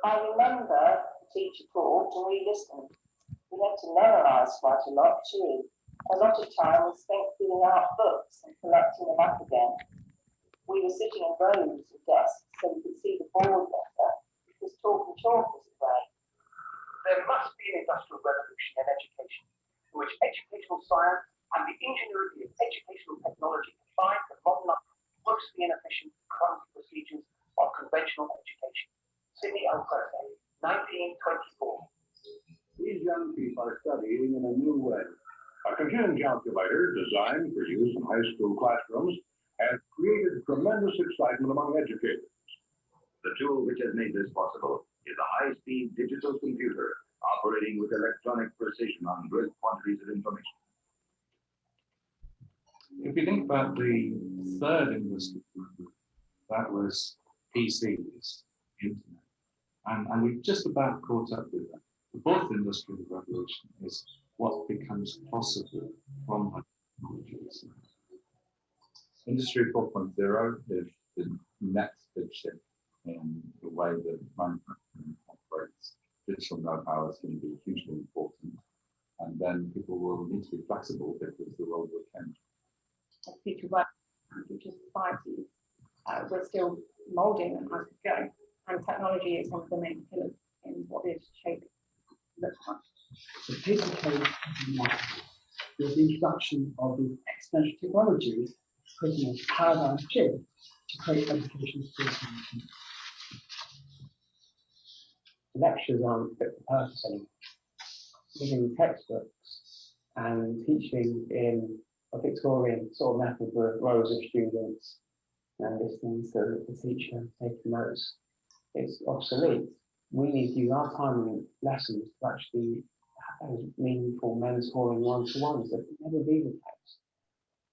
I remember the teacher talked and we listened. We had to memorise quite a lot too. A lot of time was spent filling out books and collecting them up again. We were sitting in rows of desks so we could see the board better because talk and chalk was a way. There must be an industrial revolution in education in which educational science and the ingenuity of educational technology combine to modernize mostly inefficient clumsy procedures of conventional education. Sydney Alcreste, 1924. These young people are studying in a new way. A computing calculator designed for use in high school classrooms has created tremendous excitement among educators. The tool which has made this possible is a high-speed digital computer operating with electronic precision on great quantities of information. If you think about the third industry, that was PCs, internet, and we've just about caught up with that. The fourth industrial revolution is what becomes possible from technologies. Industry 4.0 is the next big shift in the way that manufacturing operates. Digital know-how is going to be hugely important, and then people will need to be flexible because the world will change. Future work, future societies, we're still moulding them as we go, and technology is one of the main pillars in what is shaping the time. The pace of change is remarkable. With the introduction of these exponential technologies, creating a paradigm shift to create education systems. Lectures aren't fit for purpose anymore. Using textbooks and teaching in a Victorian sort of method with rows of students and listening to the teacher taking notes, it's obsolete. We need to use our time in lessons to actually have those meaningful mentoring one-to-ones that can never be replaced.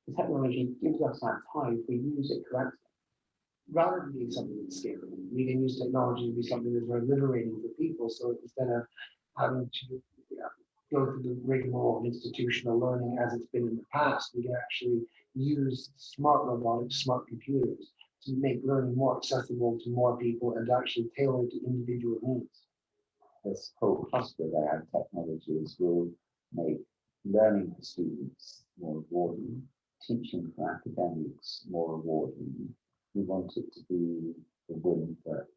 The technology gives us that time if we use it correctly. Rather than being something that's scary, we can use technology to be something that's very liberating for people. So instead of having to go through the rigmarole of institutional learning as it's been in the past, we can actually use smart robotics, smart computers to make learning more accessible to more people and actually tailor to individual needs. This whole cluster of AI technologies will make learning for students more rewarding, teaching for academics more rewarding. We want it to be a win for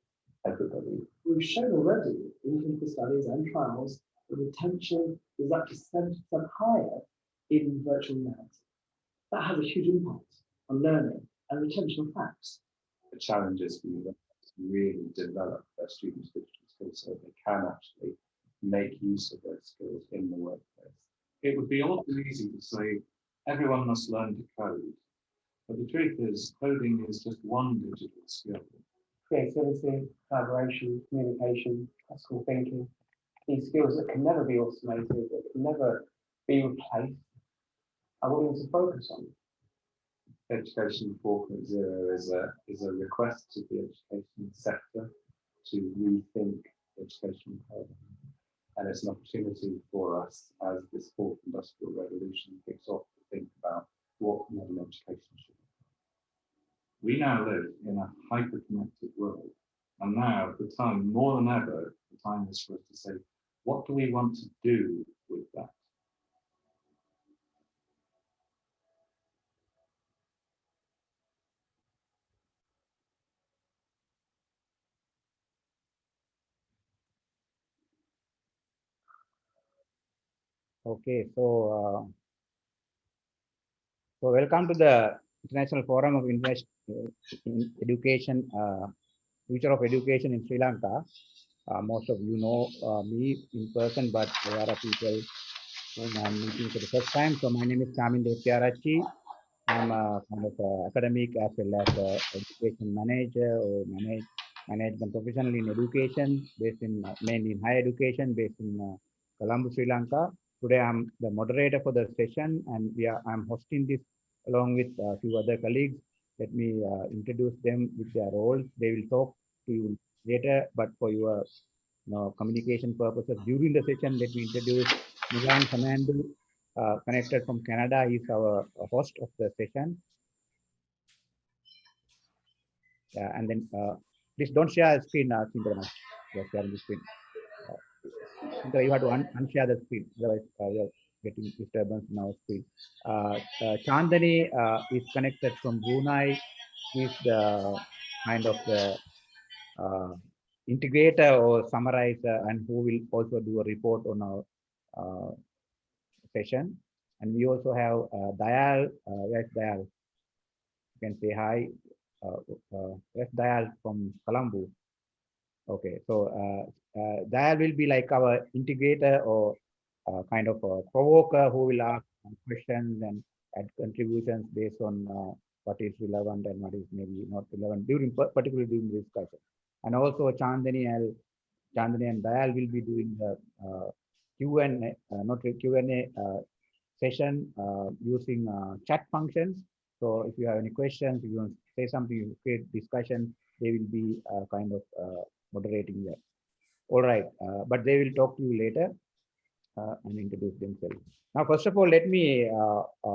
everybody. We've shown already in clinical studies and trials that retention is up to 70% higher in virtual reality. That has a huge impact on learning and retention of facts. The challenge is for you to really develop their students' digital skills so they can actually make use of those skills in the workplace. It would be awful easy to say everyone must learn to code, but the truth is coding is just one digital skill. Creativity, collaboration, communication, critical thinking, these skills that can never be automated, that can never be replaced, are what we need to focus on. Education 4.0 is a request to the education sector to rethink education paradigm. And it's an opportunity for us as this fourth industrial revolution kicks off to think about what modern education should be. We now live in a hyper-connected world. And now, the time, more than ever, the time is for us to say, what do we want to do with that? Okay, so welcome to the International Forum of Education, Future of Education in Sri Lanka. Most of you know me in person, but there are people whom I'm meeting for the first time. So my name is Chamin Depiarachi. I'm a kind of academic as well as education manager or management professional in education, based in mainly in higher education, based in Colombo, Sri Lanka. Today I'm the moderator for the session, and I'm hosting this along with a few other colleagues. Let me introduce them with their roles. They will talk to you later, but for your communication purposes during the session, let me introduce Milan Fernando, connected from Canada. He's our host of the session. And then please don't share the screen, Cinderella. just sharing the screen. Indra, you have to unshare the screen, otherwise you're getting disturbance in our screen. Chandani is connected from Brunei. Is the kind of the uh, integrator or summarizer, and who will also do a report on our session. And we also have Dayal. Yes, Dayal. You can say hi. Yes, Dayal from Colombo. Okay, so Dayal will be like our integrator or kind of a provoker who will ask questions and add contributions based on what is relevant and what is maybe not relevant during particularly during the discussion. And also Chandani and Dayal will be doing the Q&A, not Q&A session using chat functions. So if you have any questions, if you want to say something, you create discussion, they will be kind of moderating that. All right, but they will talk to you later and introduce themselves. Now, first of all, let me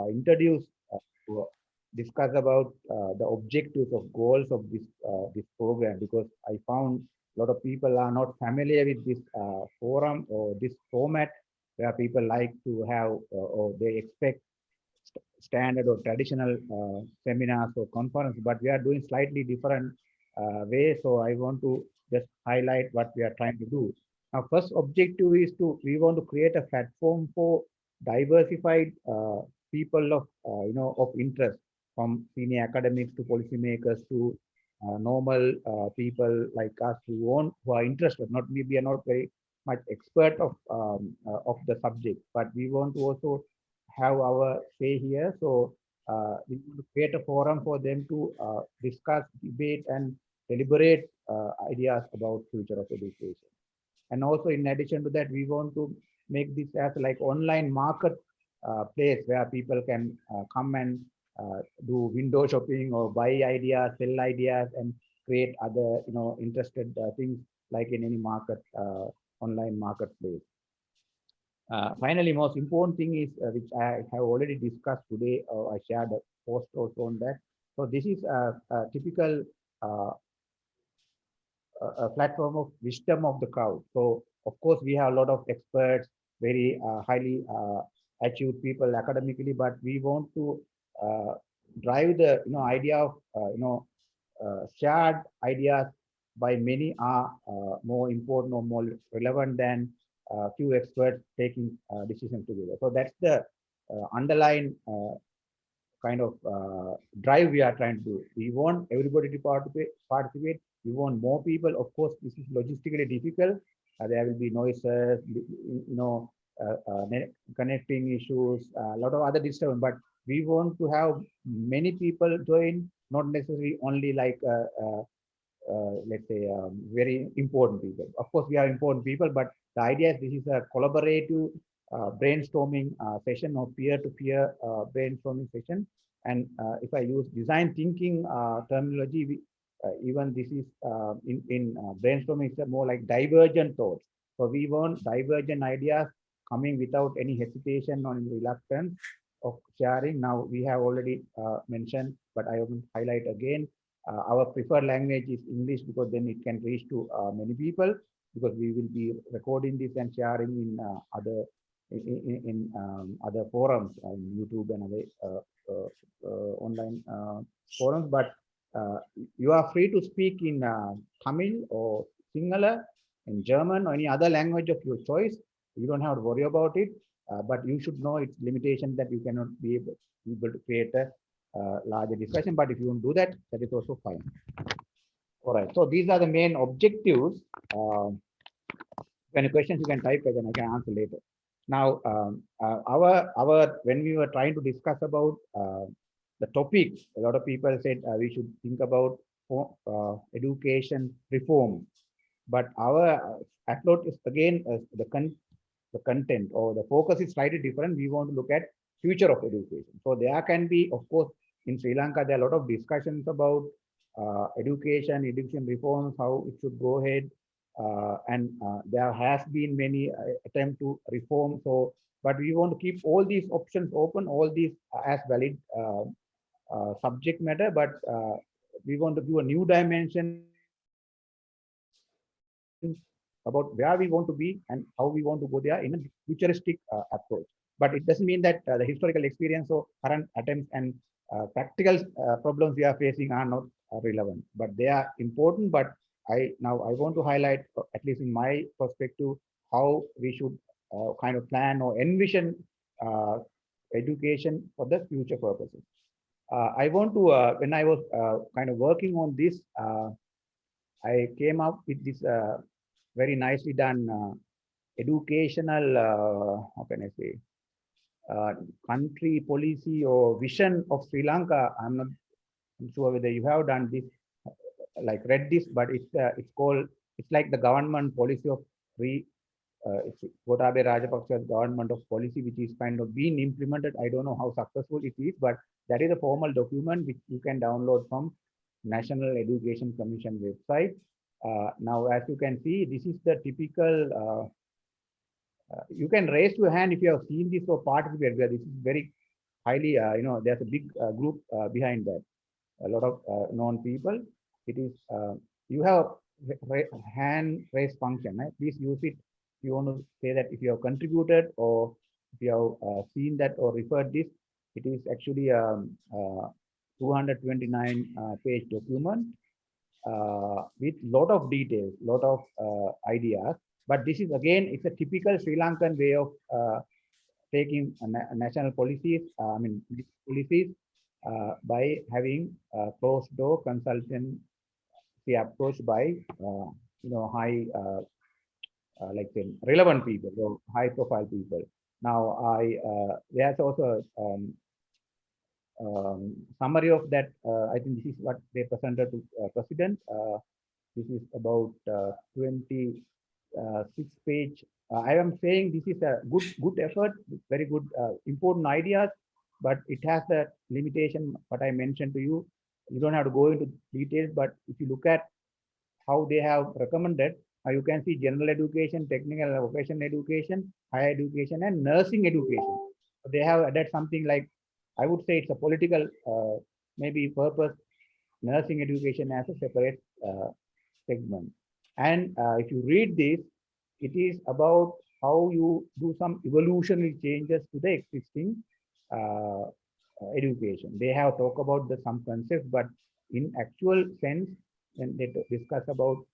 introduce, discuss about the objectives of goals of this program, because I found a lot of people are not familiar with this forum or this format, where people like to have or they expect standard or traditional seminars or conference, but we are doing slightly different way. So I want to just highlight what we are trying to do. Our first objective is we want to create a platform for diversified people of of interest, from senior academics to policymakers to normal people like us who are interested. Not we are not very much expert of the subject, but we want to also have our say here. So we want to create a forum for them to discuss, debate, and deliberate ideas about future of education. And also, in addition to that, we want to make this as like online market place where people can come and do window shopping or buy ideas, sell ideas, and create other interested things like in any market online marketplace. Finally, most important thing is which I have already discussed today. I shared a post also on that. So this is a typical a platform of wisdom of the crowd. So of course we have a lot of experts, very highly achieved people academically, but we want to drive the idea of shared ideas by many are more important or more relevant than few experts taking decisions together. So that's the underlying kind of drive we are trying to do. We want everybody to participate. We want more people. Of course, this is logistically difficult. There will be noises, connecting issues, a lot of other disturbance. But we want to have many people join, not necessarily only like let's say very important people. Of course, we are important people, but the idea is this is a collaborative brainstorming session or peer-to-peer brainstorming session. And if I use design thinking terminology, even this is in brainstorming, it's more like divergent thoughts. So we want divergent ideas coming without any hesitation or reluctance of sharing. Now we have already mentioned, but I will highlight again. Our preferred language is English, because then it can reach to many people, because we will be recording this and sharing in other forums on YouTube and other online forums. But you are free to speak in Tamil or Sinhala, in German, or any other language of your choice. You don't have to worry about it, but you should know its limitation, that you cannot be able to create a larger discussion. But if you want to do that, that is also fine. All right. So these are the main objectives. Any questions you can type, and I can answer later. Now, our when we were trying to discuss about the topic, a lot of people said we should think about education reform. But our approach is again the content or the focus is slightly different. We want to look at future of education. So there can be, of course, in Sri Lanka, there are a lot of discussions about education reforms, how it should go ahead. And there has been many attempts to reform. So, but we want to keep all these options open, all these as valid subject matter, but we want to give a new dimension about where we want to be and how we want to go there in a futuristic approach. But it doesn't mean that the historical experience or current attempts and practical problems we are facing are not relevant, but they are important. But I want to highlight, at least in my perspective, how we should kind of plan or envision education for the future purposes. I want to, when I was kind of working on this, I came up with this very nicely done educational, how can I say, country policy or vision of Sri Lanka. I'm sure whether you have done this, like read this, but it's called, it's like the government policy of it's Gotabaya Rajapaksa's government of policy, which is kind of being implemented. I don't know how successful it is, but that is a formal document which you can download from National Education Commission website. Now, as you can see, this is the typical, you can raise your hand if you have seen this or participated, where this is very highly, there's a big group behind that, a lot of known people. It is, you have hand raise function, right? Please use it if you want to say that if you have contributed or if you have seen that or referred this. It is actually a 229 page document with lot of details, lot of ideas. But this is again, it's a typical Sri Lankan way of taking national policies, policies by having closed door consultancy approach by high like relevant people or high profile people. Now there's also summary of that. I think this is what they presented to president. This is about 26 page. I am saying this is a good effort, very good, important ideas, but it has the limitation what I mentioned to you. You don't have to go into details, but if you look at how they have recommended, you can see general education, technical and vocational education, higher education, and nursing education. So they have added something like, I would say it's a political maybe purpose, nursing education as a separate segment. And if you read this, it is about how you do some evolutionary changes to the existing education. They have talked about some concepts, but in actual sense, when they discuss about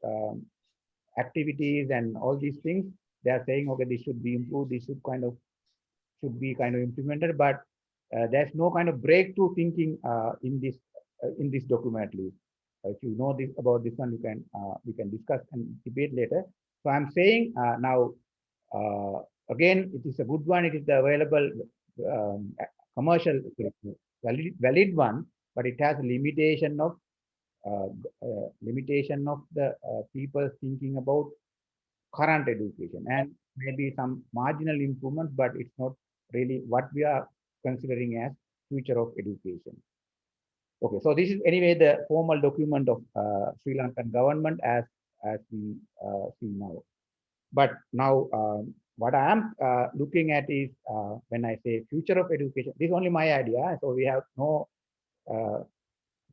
activities and all these things, they are saying, okay, this should be improved, this should be kind of implemented, but there's no kind of breakthrough thinking in this document at least. If you know this about this one, you can we can discuss and debate later. So I'm saying now again, it is a good one. It is the available commercial valid one, but it has a limitation of the people thinking about current education and maybe some marginal improvements, but it's not really what we are considering as future of education. Okay, so this is anyway the formal document of Sri Lankan government as we see now. But now what I am looking at is when I say future of education, this is only my idea. So we have no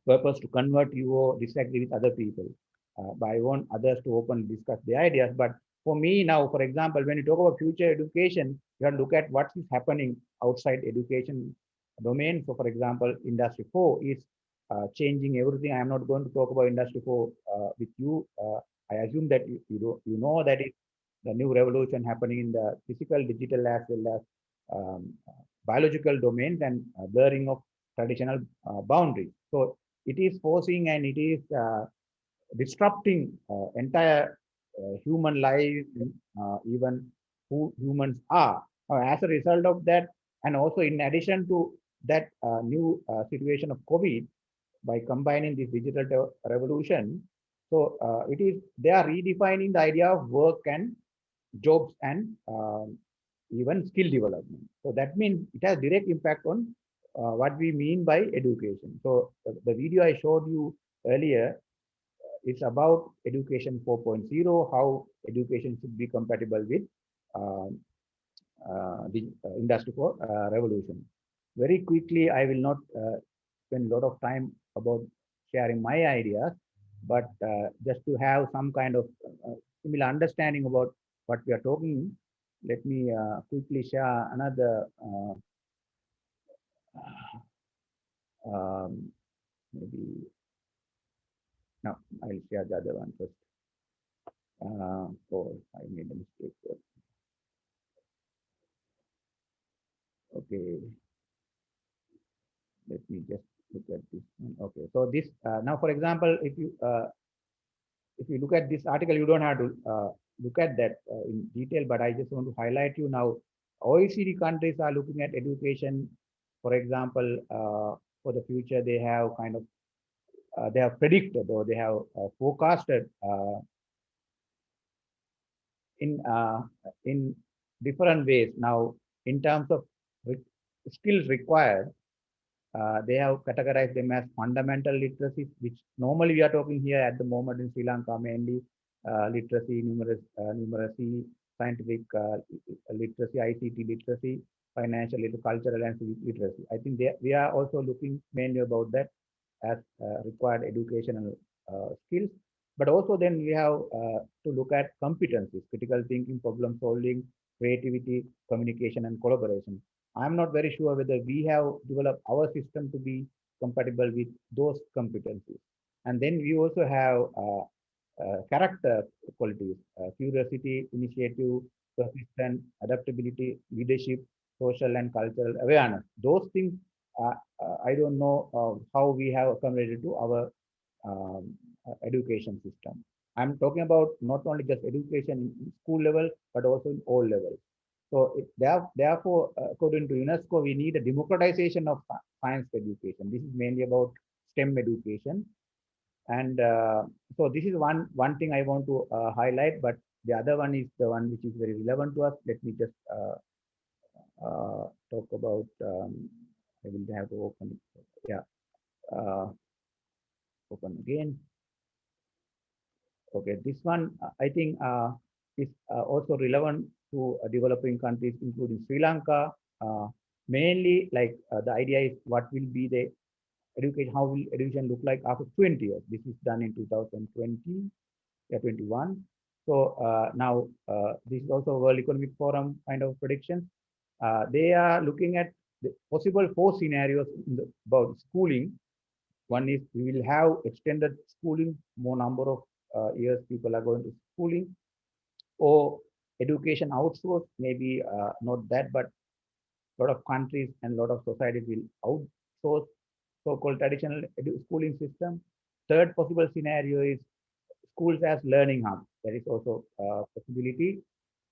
purpose to convert you or disagree with other people. But I want others to openly discuss their ideas. But for me now, for example, when you talk about future education, you have to look at what is happening outside education domain. So for example, Industry 4 is changing everything. I am not going to talk about Industry 4 with you. I assume that you know that it's the new revolution happening in the physical, digital, as well as biological domains and blurring of traditional boundaries. So it is forcing and it is disrupting entire human life, even who humans are. As a result of that, and also in addition to that new situation of COVID, by combining this digital revolution, so they are redefining the idea of work and jobs and even skill development. So that means it has direct impact on what we mean by education. So the video I showed you earlier, it's about education 4.0, how education should be compatible with the Industry 4 revolution. Very quickly, I will not spend a lot of time about sharing my ideas, but just to have some kind of similar understanding about what we are talking, let me quickly share another maybe no, I'll share the other one first. Oh, I made a mistake there. Okay, let me just look at this one. Okay, so this now, for example, if you look at this article, you don't have to look at that in detail, but I just want to highlight you now. OECD countries are looking at education. For example, for the future, they have kind of they have predicted or they have forecasted in different ways. Now, in terms of skills required, they have categorized them as fundamental literacy, which normally we are talking here at the moment in Sri Lanka mainly literacy, numeracy, scientific literacy, ICT literacy, financial, cultural, and civic literacy. I think we are also looking mainly about that as required educational skills. But also then we have to look at competencies, critical thinking, problem solving, creativity, communication, and collaboration. I'm not very sure whether we have developed our system to be compatible with those competencies. And then we also have character qualities, curiosity, initiative, persistence, adaptability, leadership, social and cultural awareness. Those things, I don't know how we have accommodated to our education system. I'm talking about not only just education in school level, but also in all levels. So therefore, according to UNESCO, we need a democratization of science education. This is mainly about STEM education. And so this is one thing I want to highlight, but the other one is the one which is very relevant to us. Let me just talk about, I will have to open it. Yeah, open again. Okay, this one I think is also relevant to developing countries, including Sri Lanka. Mainly, like the idea is what will be the education, how will education look like after 20 years? This is done in 2020, 21. So now this is also World Economic Forum kind of predictions. They are looking at the possible 4 scenarios about schooling. One is we will have extended schooling, more number of years people are going to schooling, or education outsourced, maybe not that, but a lot of countries and a lot of societies will outsource so-called traditional schooling system. Third possible scenario is schools as learning hub. There is also a possibility.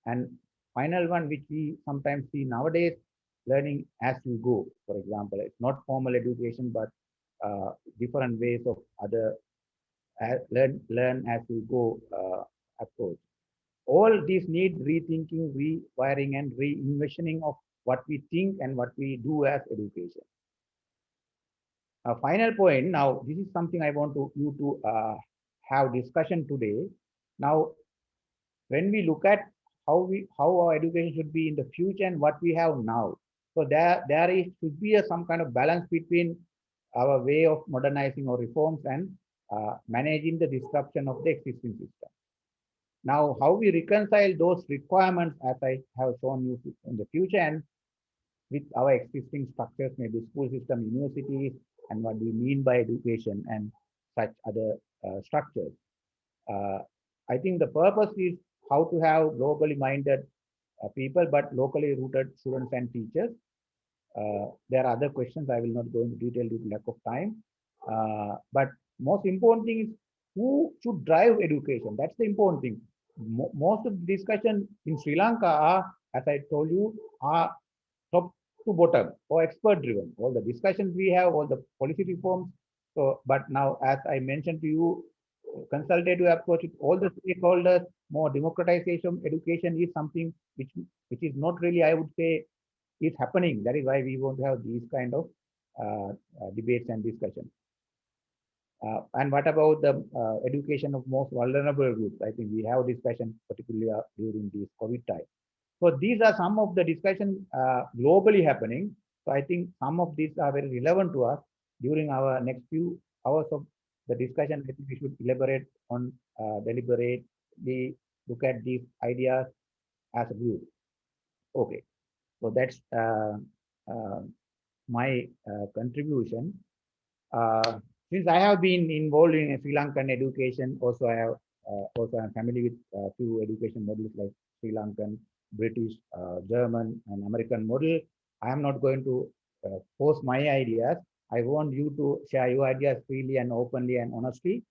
And final one, which we sometimes see nowadays, learning as you go. For example, it's not formal education, but different ways of other learn as you go approach. All these need rethinking, rewiring, and re-envisioning of what we think and what we do as education. A final point. Now, this is something I want you to have discussion today. Now, when we look at how our education should be in the future and what we have now, so there should be some kind of balance between our way of modernizing or reforms and managing the disruption of the existing system. Now, how we reconcile those requirements, as I have shown you in the future, and with our existing structures, maybe school system, universities, and what we mean by education and such other structures. I think the purpose is how to have globally minded people, but locally rooted students and teachers. There are other questions. I will not go into detail due to lack of time. But most important thing is who should drive education. That's the important thing. Most of the discussion in Sri Lanka are, as I told you, are top to bottom or expert driven. All the discussions we have, all the policy reforms. So, but now, as I mentioned to you, consultative approach with all the stakeholders, more democratization, education is something which is not really, I would say, is happening. That is why we want to have these kind of debates and discussions. And what about the education of most vulnerable groups? I think we have discussion particularly during this COVID time. So these are some of the discussion globally happening. So I think some of these are very relevant to us during our next few hours of the discussion. I think we should elaborate on deliberately look at these ideas as a group. Okay, so that's my contribution. Since I have been involved in Sri Lankan education, also I have also I'm familiar with a few education models like Sri Lankan, British, German, and American model. I am not going to force my ideas. I want you to share your ideas freely and openly and honestly.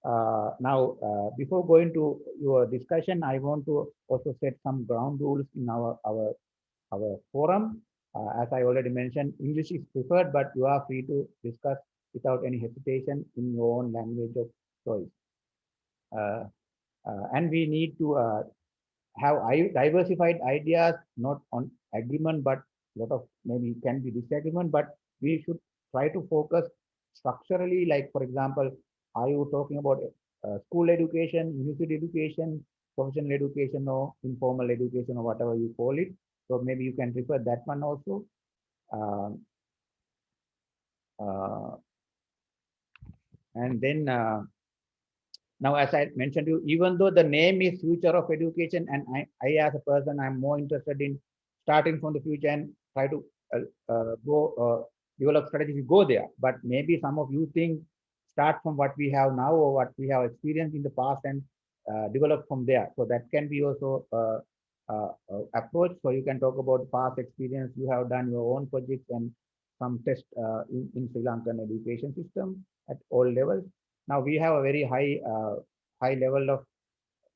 Now, before going to your discussion, I want to also set some ground rules in our forum. As I already mentioned, English is preferred, but you are free to discuss without any hesitation in your own language of choice. And we need to have diversified ideas, not on agreement, but a lot of maybe can be disagreement, but we should try to focus structurally. Like, for example, are you talking about school education, university education, professional education, or informal education, or whatever you call it? So maybe you can refer that one also. And then now, as I mentioned to you, even though the name is Future of Education, and I as a person, I'm more interested in starting from the future and try to develop strategies to go there. But maybe some of you think start from what we have now or what we have experienced in the past and develop from there. So that can be also approach. So you can talk about past experience. You have done your own projects and some tests in Sri Lankan education system at all levels. Now we have a very high level of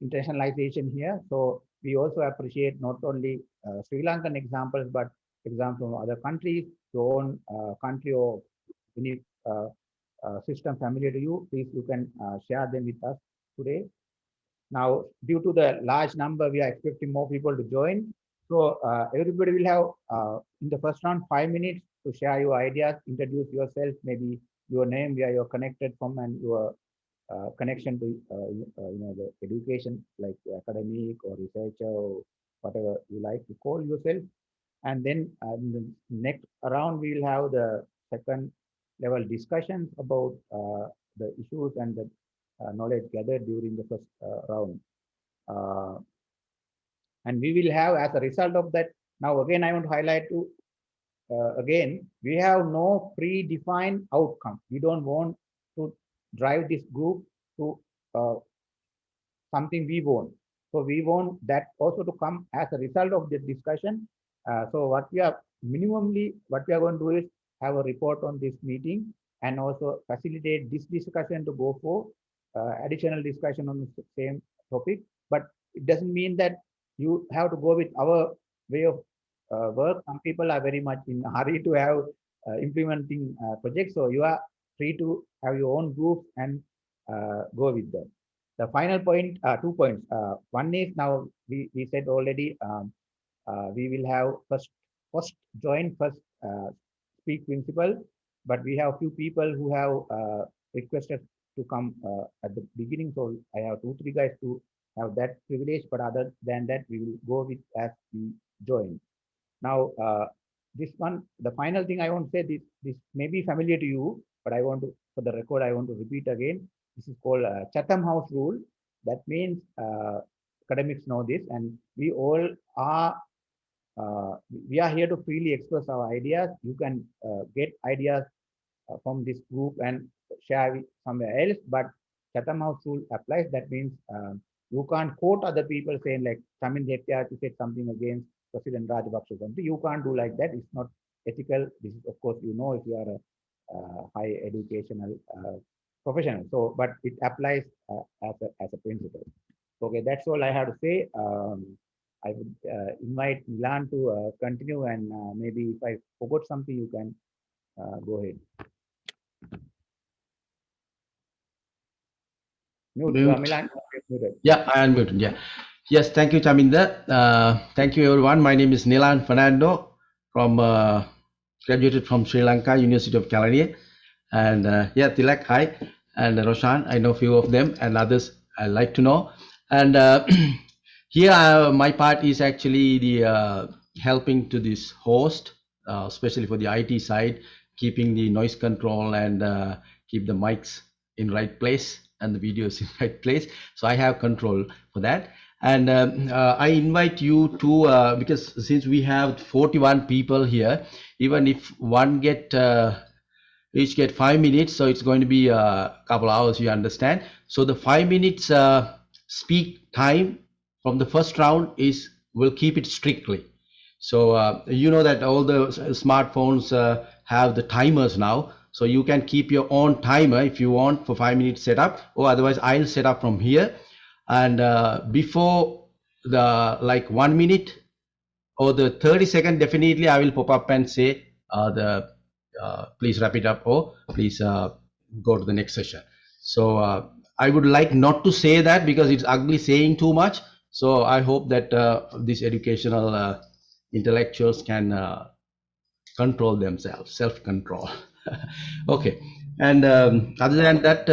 internationalization here. So we also appreciate not only Sri Lankan examples, but examples from other countries, your own country or any system familiar to you. Please, you can share them with us today. Now, due to the large number, we are expecting more people to join. So everybody will have in the first round 5 minutes to share your ideas, introduce yourself, maybe your name, where you're connected from, and your connection to the education, like academic or researcher or whatever you like to call yourself. And then in the next round, we will have the second level discussions about the issues and the knowledge gathered during the first round. And we will have, as a result of that, now again, I want to highlight to again, we have no predefined outcome. We don't want to drive this group to something we want. So we want that also to come as a result of this discussion. So what we are what we are going to do is have a report on this meeting and also facilitate this discussion to go for additional discussion on the same topic. But it doesn't mean that you have to go with our way of work. Some people are very much in a hurry to have implementing projects. So you are free to have your own groups and go with them. The final point, 2 points. One is now we said already we will have first join, first speak principle, but we have few people who have requested to come at the beginning. So I have 2-3 guys to have that privilege, but other than that, we will go with as we join. Now, this one, the final thing I want to say, this may be familiar to you, but I want to, for the record, I want to repeat again. This is called Chatham House rule. That means academics know this, and we all are here to freely express our ideas. You can get ideas from this group and share it somewhere else, but Chatham House rule applies. That means you can't quote other people saying like Samin Hettiarati said something against President Rajapaksa. You can't do like that. It's not ethical. This is, of course, you know, if you are a high educational professional. So, but it applies as a principle. Okay, that's all I have to say. I would invite Milan to continue, and maybe if I forgot something, you can go ahead. Mute. Milan. Yeah, I unmuted. Yeah. Yes, thank you, Chaminda. Thank you, everyone. My name is Nilan Fernando from graduated from Sri Lanka, University of Calania. And yeah, Tilak, hi. And Roshan, I know a few of them, and others I like to know. And here, my part is actually the helping to this host, especially for the IT side, keeping the noise control and keep the mics in right place and the videos in right place. So I have control for that. And I invite you to, because since we have 41 people here, even if one each get 5 minutes, so it's going to be a couple hours, you understand. So the 5 minutes speak time from the first round we'll keep it strictly. So you know that all the smartphones have the timers now, so you can keep your own timer if you want for 5 minutes setup, or otherwise I'll set up from here. And before the 1 minute or the 30-second, definitely I will pop up and say please wrap it up, or please go to the next session. So I would like not to say that because it's ugly saying too much. So I hope that these educational intellectuals can control themselves, self-control. Okay. And other than that,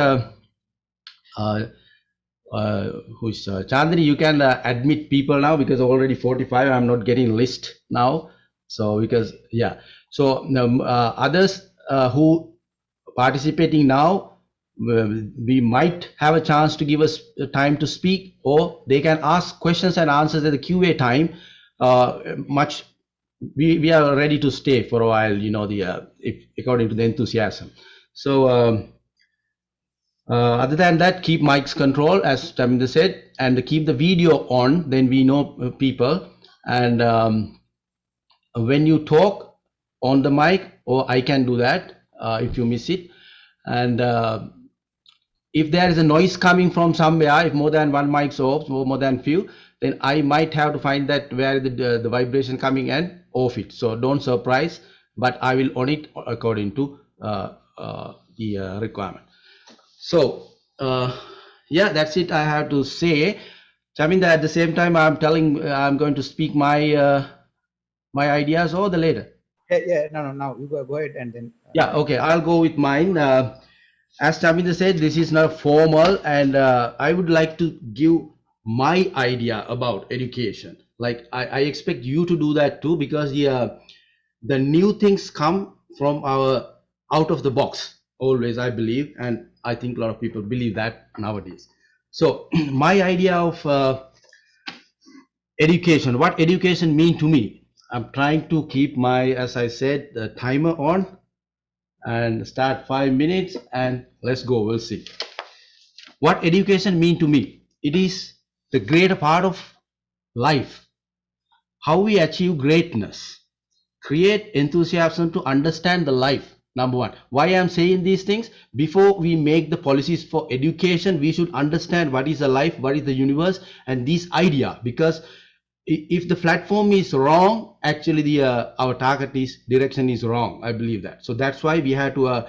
who's Chandni, you can admit people now, because already 45, I'm not getting list now. So because, yeah. So others who participating now, we might have a chance to give us time to speak, or they can ask questions and answers at the QA time. We are ready to stay for a while, you know, if according to the enthusiasm. So other than that, keep mics control, as Chaminda said, and keep the video on, then we know people. And when you talk on the mic, or I can do that if you miss it. And if there is a noise coming from somewhere, if more than one mic's off, or more than few, then I might have to find that where the vibration coming and off it. So don't surprise, but I will on it according to the requirement. So yeah, that's it I have to say. Chaminda, at the same time, I'm going to speak my my ideas, or the later. Yeah, no, you go ahead and then. Yeah, okay, I'll go with mine. As Chaminda said, this is not formal, and I would like to give my idea about education. Like I expect you to do that too, because the new things come from our out of the box always, I believe, and I think a lot of people believe that nowadays. So my idea of education, what education mean to me, I'm trying to keep my, as I said, the timer on and start 5 minutes, and let's go, we'll see. What education mean to me? It is the greater part of life. How we achieve greatness, create enthusiasm to understand the life. Number one. Why I'm saying these things? Before we make the policies for education, we should understand what is the life, what is the universe, and this idea. Because if the platform is wrong, actually our target direction is wrong. I believe that. So that's why we had to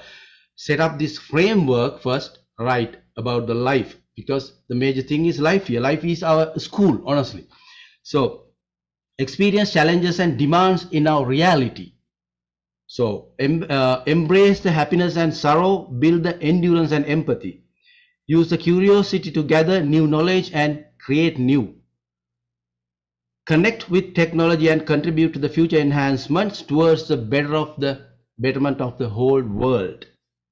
set up this framework first, right, about the life, because the major thing is life here. Life is our school, honestly. So experience challenges and demands in our reality. So embrace the happiness and sorrow, build the endurance and empathy, use the curiosity to gather new knowledge and create new. Connect with technology and contribute to the future enhancements towards the betterment of the whole world,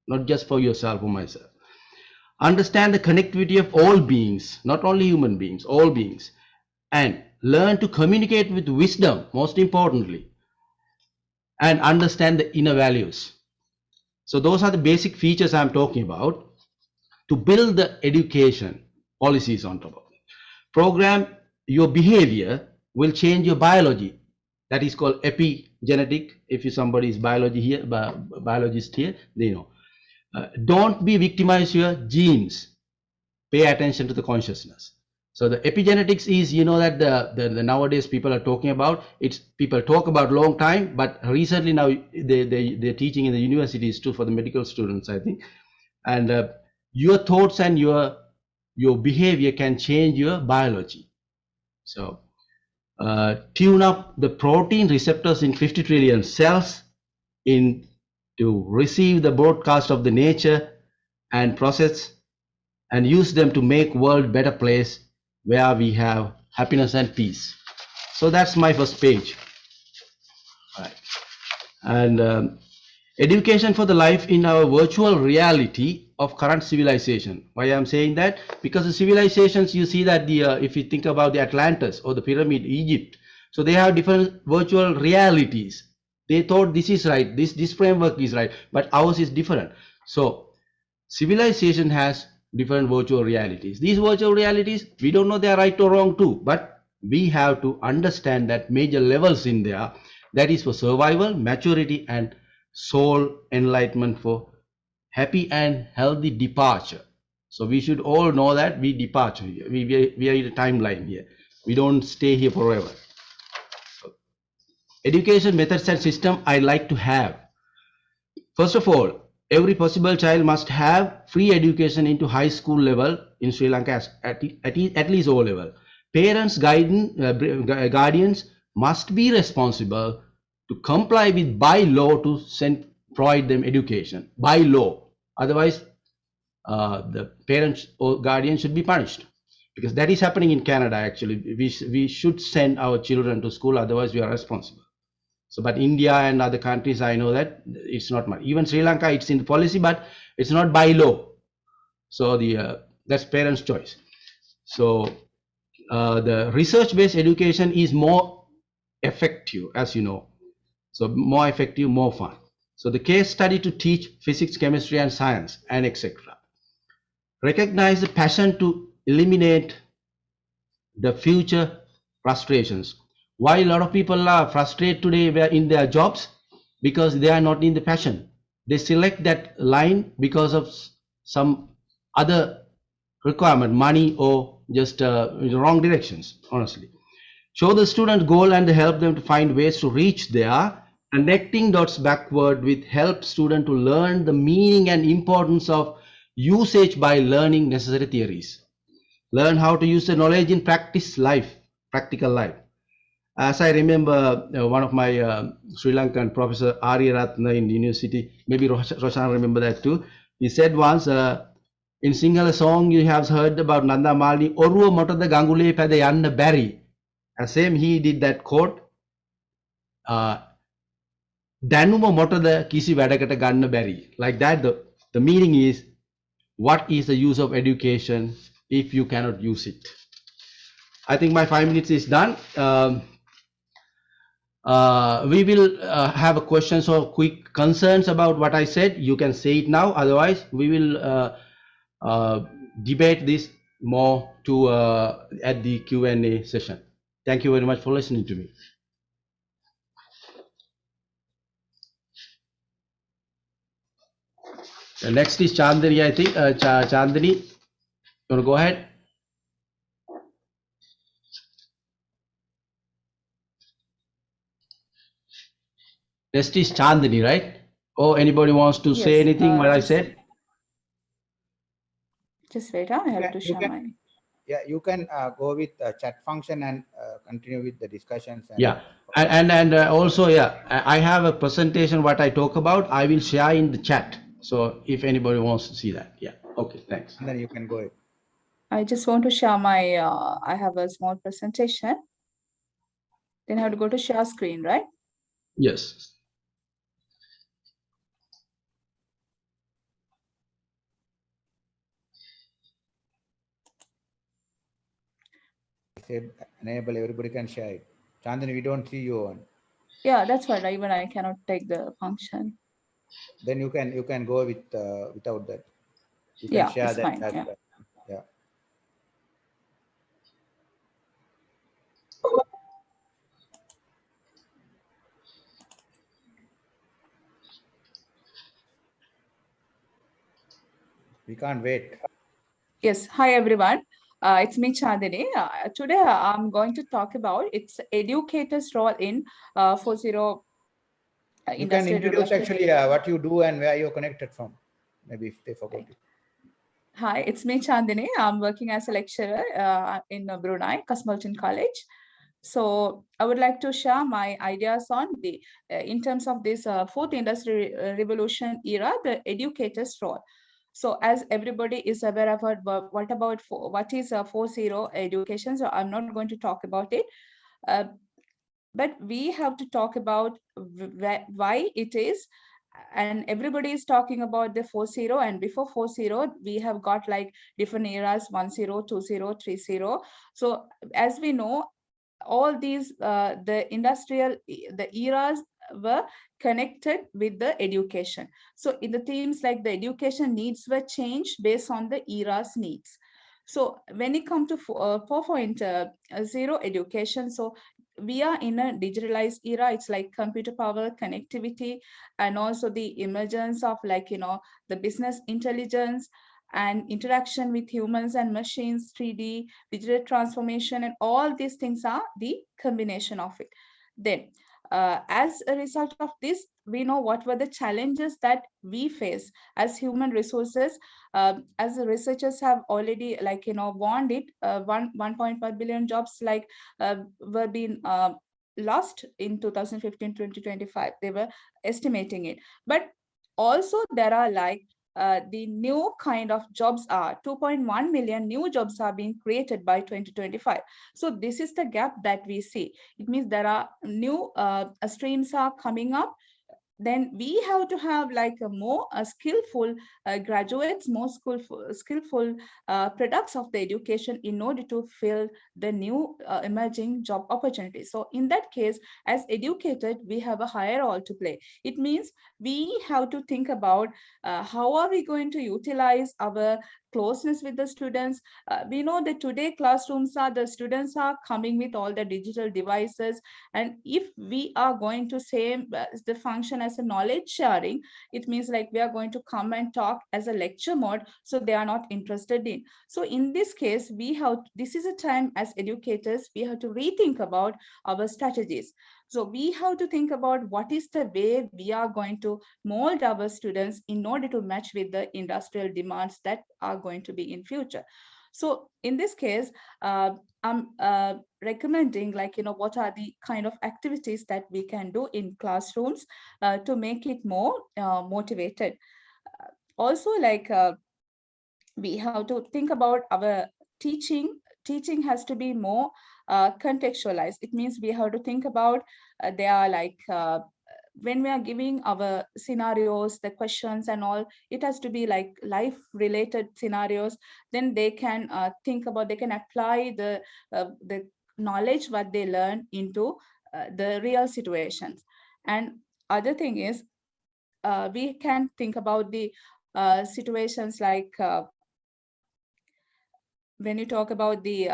not just for yourself or myself. Understand the connectivity of all beings, not only human beings, all beings, and learn to communicate with wisdom, most importantly, and understand the inner values. So those are the basic features I'm talking about to build the education policies on top of it. Program your behavior will change your biology. That is called epigenetic. If somebody is biologist here, they know. Don't be victimized your genes. Pay attention to the consciousness. So the epigenetics is, you know, that the nowadays people are talking about. It's people talk about long time, but recently now they're teaching in the universities too for the medical students, I think. And your thoughts and your behavior can change your biology. So tune up the protein receptors in 50 trillion cells to receive the broadcast of the nature and process and use them to make world better place where we have happiness and peace. So that's my first page. Right. And education for the life in our virtual reality of current civilization. Why I'm saying that? Because the civilizations, you see that if you think about the Atlantis or the pyramid, Egypt, so they have different virtual realities. They thought this is right, this framework is right, but ours is different. So civilization has different virtual realities. These virtual realities, we don't know they are right or wrong too, but we have to understand that major levels in there, that is for survival, maturity, and soul enlightenment for happy and healthy departure. So we should all know that we depart here. We are in a timeline here. We don't stay here forever. Education methods and system I like to have. First of all, every possible child must have free education into high school level in Sri Lanka, at least O level. Parents, guardians must be responsible to comply with by law to provide them education by law. Otherwise, the parents or guardians should be punished, because that is happening in Canada. Actually, we should send our children to school, otherwise we are responsible. So, but India and other countries, I know that it's not much. Even Sri Lanka, it's in the policy, but it's not by law. So that's parents' choice. So the research-based education is more effective, as you know. So more effective, more fun. So the case study to teach physics, chemistry, and science, and etc. Recognize the passion to eliminate the future frustrations. Why a lot of people are frustrated today in their jobs? Because they are not in the passion. They select that line because of some other requirement, money, or just wrong directions, honestly. Show the student goal and help them to find ways to reach there. Connecting dots backward with help student to learn the meaning and importance of usage by learning necessary theories. Learn how to use the knowledge in practical life. As I remember, one of my Sri Lankan professor, Arya Ratna in the university, maybe Roshan remember that too. He said once, in Sinhala song you have heard about Nanda Malini, Oruwa Motada Gangule Pada Yanna Barry. Same, he did that quote. Danuma Motada Kisi Vadakata Ganna Barry. Like that, the meaning is, what is the use of education if you cannot use it? I think my 5 minutes is done. We will have a questions or quick concerns about what I said. You can say it now. Otherwise, we will debate this more at the Q&A session. Thank you very much for listening to me. Next is Chandani, I think. Chandani, you want to go ahead? Next is Chandani, right? Or anybody wants to say anything what I said? Just wait, I have to share mine. Yeah, you can go with chat function and continue with the discussions. And yeah, and also, yeah, I have a presentation what I talk about. I will share in the chat. So if anybody wants to see that, yeah, okay, thanks. And then you can go ahead. I just want to share my, I have a small presentation. Then I have to go to share screen, right? Yes. Said enable, everybody can share it. Chandani, we don't see you on. Yeah, that's what. Even I cannot take the function. Then you can go with without that. You can yeah, share that. fine, yeah. Yeah. We can't wait. Yes. Hi, everyone. It's me, Chandani. Today, I'm going to talk about its educators' role in 4.0 you can introduce actually what you do and where you're connected from. Maybe if they forgot it. Hi, it's me, Chandani. I'm working as a lecturer in Brunei, Cosmopolitan College. So I would like to share my ideas on the, in terms of this fourth industry revolution era, the educators' role. So as everybody is aware of what is 4.0 education, so I'm not going to talk about it. But we have to talk about why it is and everybody is talking about the 4.0, and before 4.0 we have got like different eras, 1.0, 2.0, 3.0. So as we know, all these the eras were connected with the education. So in the themes like the education needs were changed based on the era's needs. So when it comes to 4.0 education, so we are in a digitalized era. It's like computer power, connectivity, and also the emergence of like, the business intelligence and interaction with humans and machines, 3D, digital transformation, and all these things are the combination of it. Then, as a result of this, we know what were the challenges that we face as human resources. As the researchers have already like, warned it, 1.5 billion jobs like were being lost in 2015-2025. They were estimating it. But also there are like the new kind of jobs are 2.1 million new jobs are being created by 2025. So this is the gap that we see. It means there are new streams are coming up. Then we have to have like a more skillful graduates, more skillful products of the education in order to fill the new emerging job opportunities. So in that case, as educated, we have a higher role to play. It means we have to think about how are we going to utilize our closeness with the students. We know that today classrooms are, the students are coming with all the digital devices, and if we are going to say the function as a knowledge sharing, it means like we are going to come and talk as a lecture mode, so they are not interested in. So in this case, this is a time as educators, we have to rethink about our strategies. So we have to think about what is the way we are going to mold our students in order to match with the industrial demands that are going to be in future. So in this case, I'm recommending like, what are the kind of activities that we can do in classrooms to make it more motivated. Also, like we have to think about our teaching. Teaching has to be more contextualized. It means we have to think about they are like when we are giving our scenarios, the questions and all, it has to be like life related scenarios. Then they can think about, they can apply the knowledge what they learn into the real situations. And other thing is we can think about the situations like when you talk about the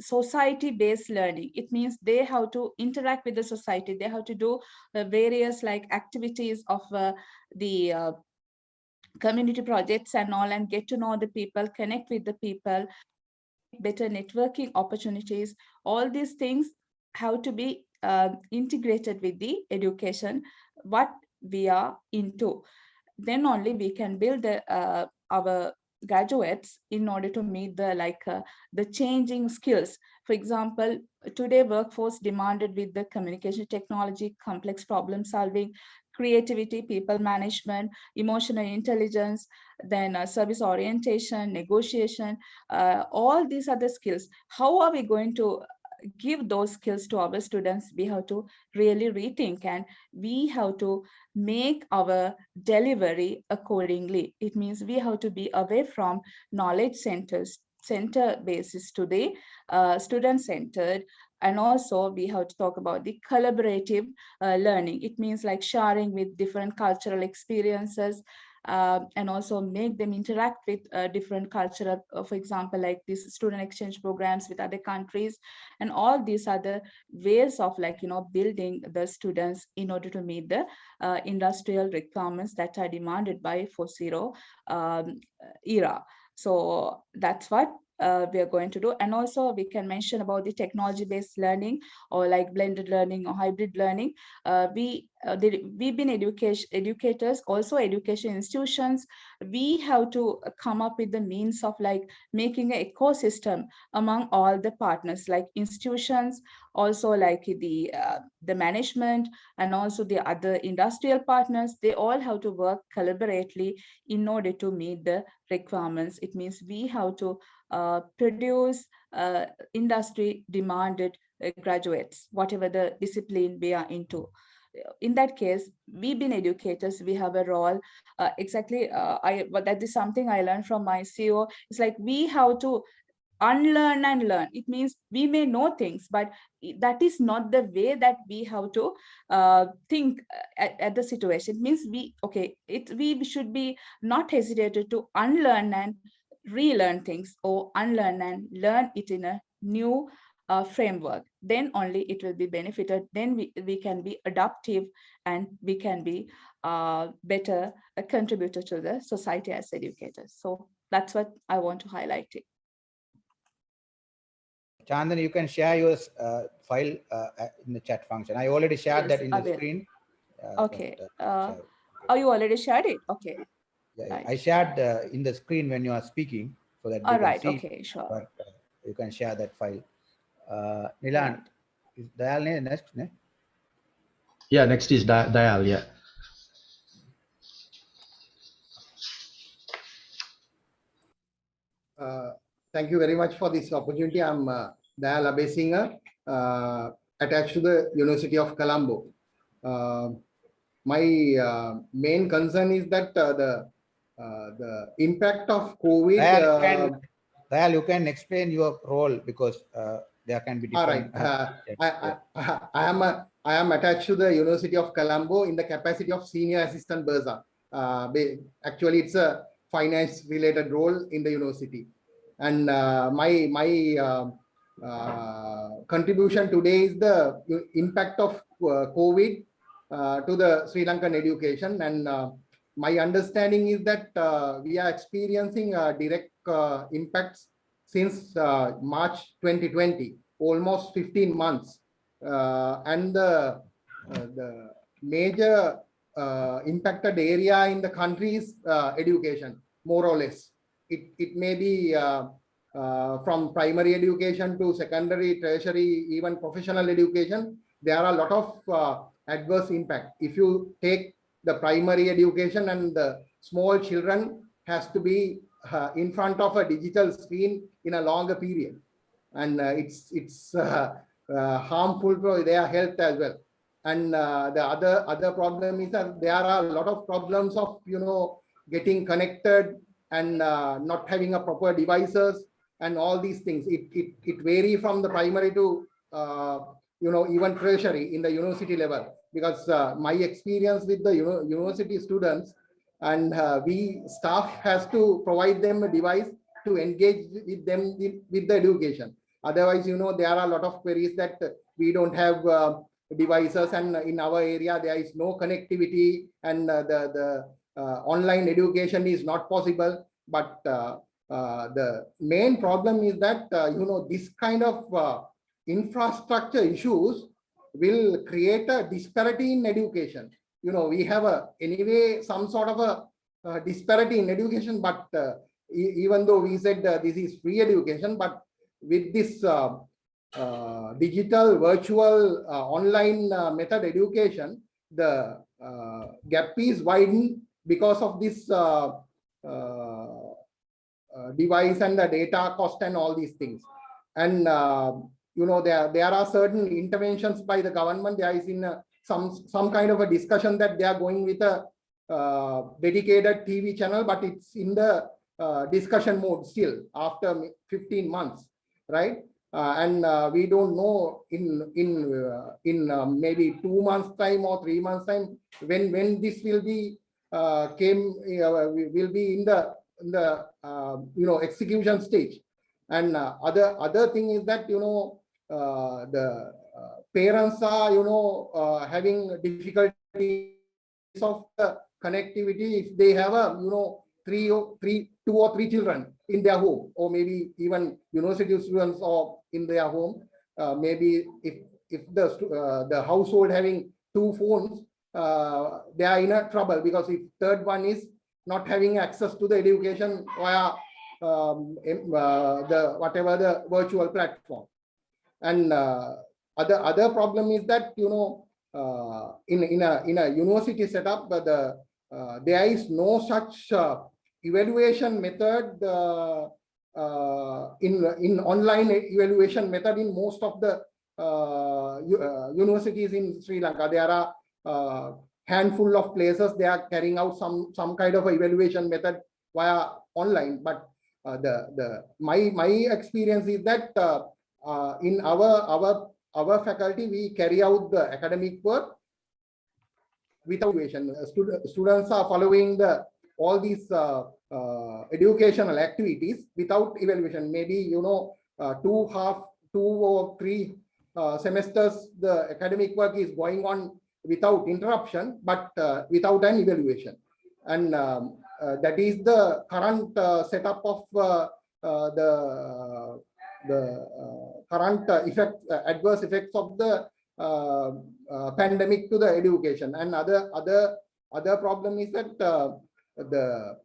society-based learning, it means they have to interact with the society. They have to do various like activities of the community projects and all, and get to know the people, connect with the people, better networking opportunities. All these things have to be integrated with the education, what we are into. Then only we can build our graduates in order to meet the changing skills. For example, today workforce demanded with the communication technology, complex problem solving, creativity, people management, emotional intelligence, then service orientation, negotiation, all these other skills. How are we going to give those skills to our students? We have to really rethink, and we have to make our delivery accordingly. It means we have to be away from knowledge center basis to the student centered. And also we have to talk about the collaborative learning. It means like sharing with different cultural experiences, and also make them interact with different cultural, for example, like these student exchange programs with other countries, and all these other ways of like, building the students in order to meet the industrial requirements that are demanded by 4.0 era. So that's what we are going to do. And also we can mention about the technology-based learning, or like blended learning or hybrid learning. We've been educators, also education institutions. We have to come up with the means of like making an ecosystem among all the partners, like institutions, also like the management, and also the other industrial partners. They all have to work collaboratively in order to meet the requirements. It means we have to produce industry demanded graduates, whatever the discipline we are into. in that case, we've been educators, we have a role. But that is something I learned from my CEO. It's like we have to unlearn and learn. It means we may know things, but that is not the way that we have to think at the situation. It means we should be not hesitated to unlearn and relearn things, or unlearn and learn it in a new framework. Then only it will be benefited. Then we can be adaptive, and we can be better a contributor to the society as educators. So that's what I want to highlight it. Chandan, you can share your file in the chat function. I already shared that in the screen. Okay. Oh, you already shared it? Okay. Yeah, right. I shared in the screen when you are speaking, so that all right. see. Okay, sure. But you can share that file. Nilan, is Dayal next? Ne? Yeah, next is Dayal. Yeah. Thank you very much for this opportunity. I'm Dayal Abesinger, attached to the University of Colombo. My main concern is that the impact of COVID. Dayal, you can explain your role, because there can be different. All right. I am attached to the University of Colombo in the capacity of senior assistant Bursa. Actually, it's a finance-related role in the university, and my contribution today is the impact of COVID to the Sri Lankan education. And my understanding is that we are experiencing direct impacts since March 2020, almost 15 months, and the major impacted area in the country is education, more or less. It may be from primary education to secondary, tertiary, even professional education. There are a lot of adverse impact. If you take the primary education, and the small children has to be in front of a digital screen in a longer period, and it's harmful for their health as well. And the other problem is that there are a lot of problems of getting connected and not having a proper devices and all these things. It vary from the primary to even tertiary in the university level, because my experience with the university students, and we staff has to provide them a device to engage with them with the education. Otherwise, there are a lot of queries that we don't have devices, and in our area there is no connectivity, and the online education is not possible. But the main problem is that this kind of infrastructure issues will create a disparity in education. We have anyway some sort of a disparity in education, but even though we said this is free education, but with this digital, virtual, online method education, the gap is widened because of this device and the data cost and all these things. And there are certain interventions by the government. There is in some kind of a discussion that they are going with a dedicated TV channel, but it's in the discussion mode still after 15 months, right? And we don't know in maybe 2 months time or 3 months time when this will be will be in the execution stage. And other thing is that the parents are having difficulties of the connectivity if they have a two or three children in their home, or maybe even university students or in their home. Maybe if the household having 2 phones, they are in a trouble, because if third one is not having access to the education via whatever the virtual platform. And other problem is that in a university setup, there is no such evaluation method in online evaluation method in most of the universities in Sri Lanka. There are handful of places they are carrying out some kind of evaluation method via online. But my experience is that in our faculty we carry out the academic work without evaluation. Students are following all these educational activities without evaluation. Maybe 2 or 3 semesters the academic work is going on without interruption, but without an evaluation. And that is the current setup of the current adverse effects of the pandemic to the education. And other problem is that the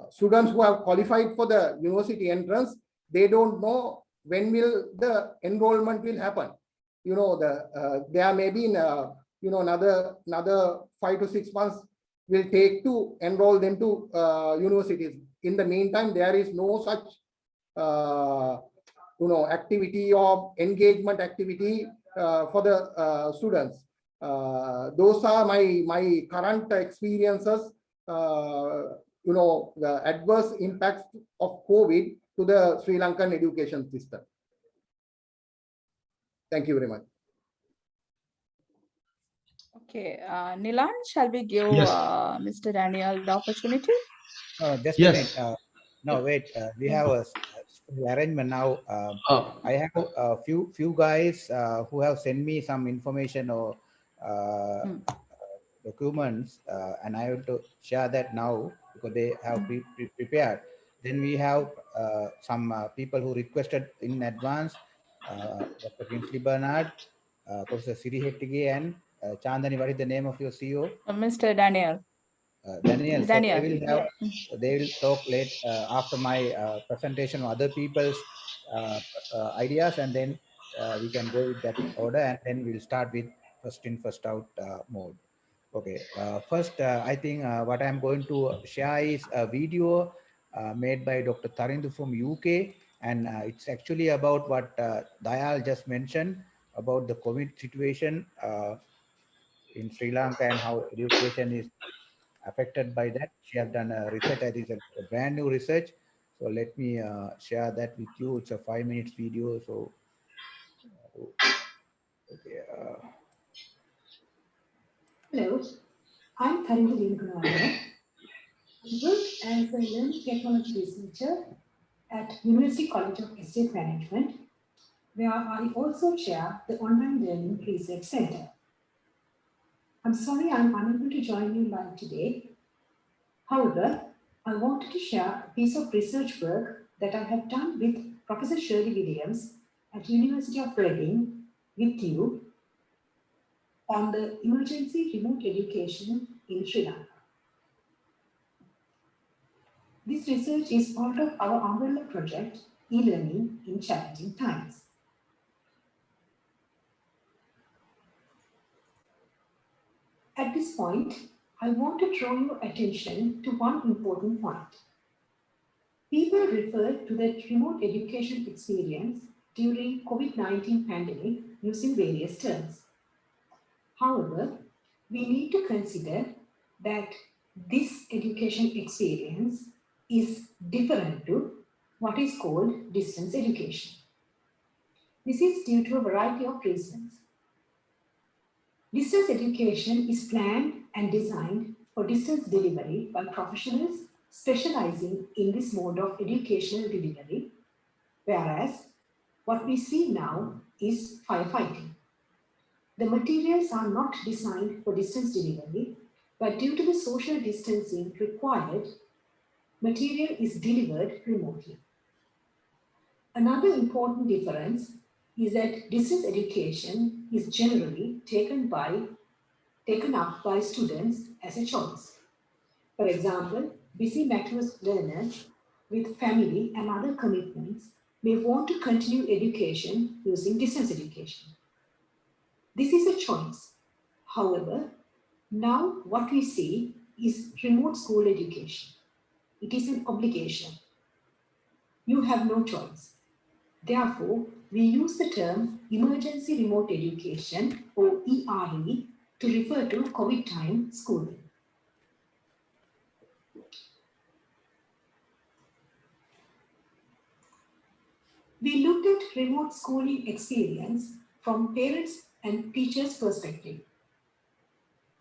students who have qualified for the university entrance, they don't know when will the enrollment will happen. There may be another 5 to 6 months will take to enroll them to universities. In the meantime, there is no such activity or engagement activity for the students. Those are my current experiences. The adverse impacts of COVID to the Sri Lankan education system. Thank you very much. Okay, Nilan, shall we give Mr. Daniel the opportunity? Just a minute. No, wait. We have a arrangement now. I have a few guys who have sent me some information or documents, and I have to share that now because they have prepared. Then we have some people who requested in advance, Dr. Kingsley Bernard, Professor Siri Hettige, and Chandani. What is the name of your CEO? Mr. Daniel. Daniel. Daniel. So they will talk late after my presentation on other people's ideas, and then we can go with that order, and then we'll start with first in, first out mode. Okay. First, I think what I'm going to share is a video made by Dr. Tarindu from UK, and it's actually about what Dayal just mentioned about the COVID situation in Sri Lanka and how education is affected by that. She has done a research. I think it's a brand new research. So let me share that with you. It's a 5 minutes video. So, okay. Hello, I'm Tarindu Venugopalan. I work as a learning technology researcher at University College of Estate Management, where I also chair the Online Learning Research Center. I'm sorry I'm unable to join you live today. However, I wanted to share a piece of research work that I have done with Professor Shirley Williams at University of Reading with you on the emergency remote education in Sri Lanka. This research is part of our umbrella project, e-learning in challenging times. At this point, I want to draw your attention to one important point. People refer to the remote education experience during COVID-19 pandemic using various terms. However, we need to consider that this education experience is different to what is called distance education. This is due to a variety of reasons. Distance education is planned and designed for distance delivery by professionals specializing in this mode of educational delivery, whereas what we see now is firefighting. The materials are not designed for distance delivery, but due to the social distancing required, material is delivered remotely. Another important difference is that distance education is generally taken up by students as a choice. For example, busy mature learners with family and other commitments may want to continue education using distance education. This is a choice. However, now what we see is remote school education. It is an obligation. You have no choice. Therefore, we use the term emergency remote education or ERE to refer to COVID time schooling. We looked at remote schooling experience from parents and teachers' perspective.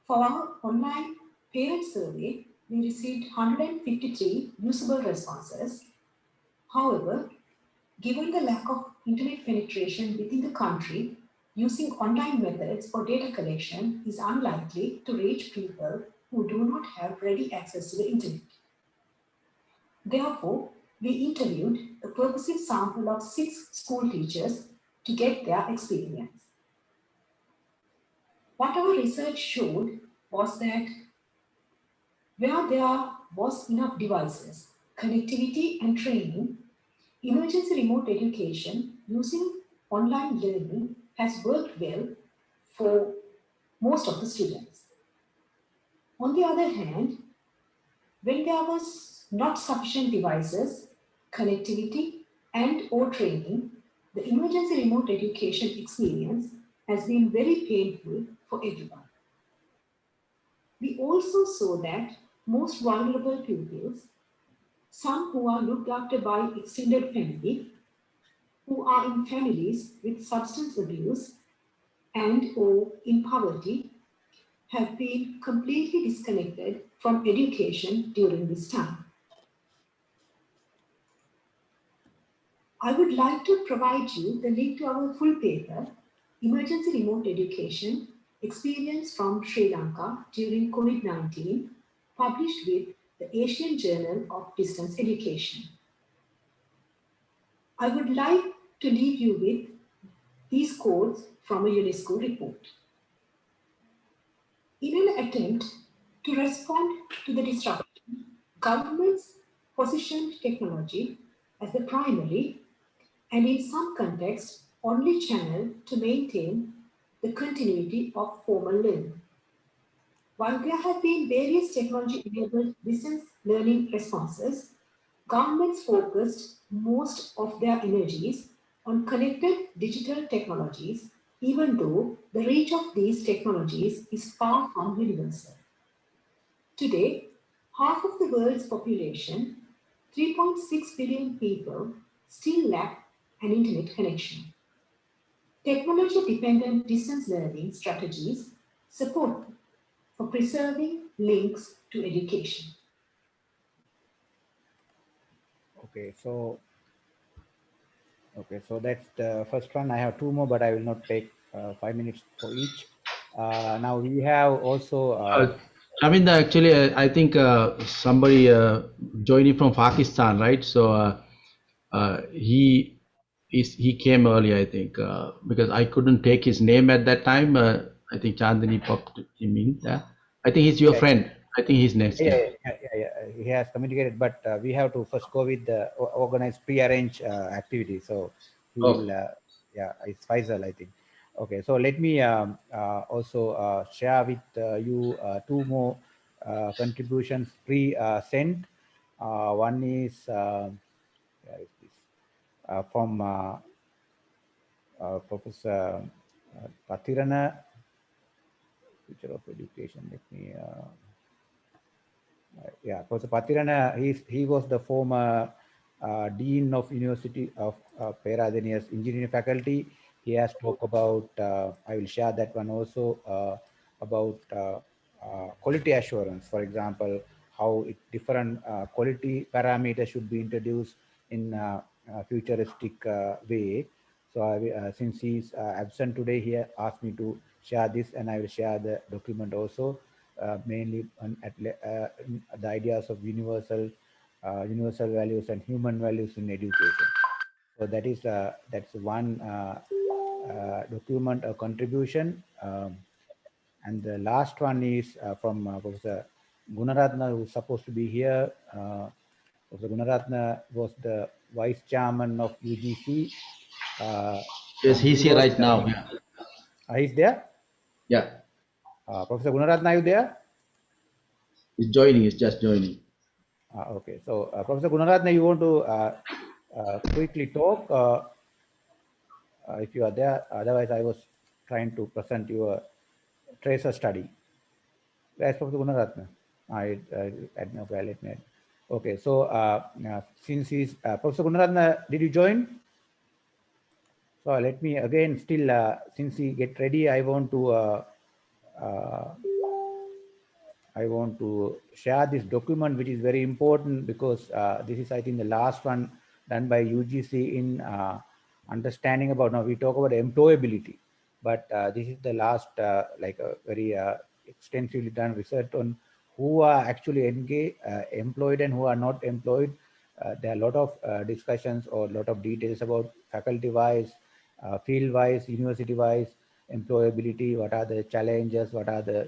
For our online parent survey, we received 153 usable responses. However, given the lack of internet penetration within the country, using online methods for data collection is unlikely to reach people who do not have ready access to the internet. Therefore, we interviewed a purposive sample of 6 school teachers to get their experience. What our research showed was that where there was enough devices, connectivity and training, emergency remote education using online learning has worked well for most of the students. On the other hand, when there was not sufficient devices, connectivity and or training, the emergency remote education experience has been very painful for everyone. We also saw that most vulnerable pupils, some who are looked after by extended family, who are in families with substance abuse and or in poverty, have been completely disconnected from education during this time. I would like to provide you the link to our full paper, Emergency Remote Education, Experience from Sri Lanka during COVID-19, published with the Asian Journal of Distance Education. I would like to leave you with these quotes from a UNESCO report. In an attempt to respond to the disruption, governments positioned technology as the primary and in some contexts only channel to maintain the continuity of formal learning. While there have been various technology-enabled distance learning responses, governments focused most of their energies on connected digital technologies, even though the reach of these technologies is far from universal. Today, half of the world's population, 3.6 billion people, still lack an internet connection. Technology-dependent distance learning strategies support for preserving links to education. Okay, so that's the first one. I have 2 more, but I will not take 5 minutes for each. Now we have also. Actually, I think somebody joining from Pakistan, right? So he came early, I think, because I couldn't take his name at that time. I think Chandani popped him in. Yeah, I think he's your friend. I think he's next. Yeah. He has communicated, but we have to first go with the organized pre-arranged activity. So he will, it's Faisal, I think. Okay, so let me also share with you 2 more contributions pre-sent. One is, where is this? From Professor Patirana, Future of Education. Let me, Professor Patirana, he was the former Dean of University of Peradeniya's Engineering Faculty. He has talked about, I will share that one also, about quality assurance. For example, how different quality parameters should be introduced in a futuristic way. So since he's absent today, he asked me to share this, and I will share the document also, mainly on the ideas of universal values and human values in education. So that's one document or contribution. And the last one is from Professor Gunaratna, who's supposed to be here. Professor Gunaratna was the vice chairman of UGC. Yes, he's here right now. He's there? Yeah. Professor Gunaratna, are you there? He's joining. He's just joining. Okay. So, Professor Gunaratna, you want to quickly talk if you are there? Otherwise, I was trying to present your tracer study. Where's Professor Gunaratna? I had no valid net. Okay, so since he's Professor Gunaratna, did you join? So let me again still since he get ready, I want to share this document, which is very important because this is, I think, the last one done by UGC in understanding about, now we talk about employability, but this is the last like a very extensively done research on who are actually engaged, employed and who are not employed. There are a lot of discussions or a lot of details about faculty-wise, field-wise, university-wise, employability, what are the challenges, what are the,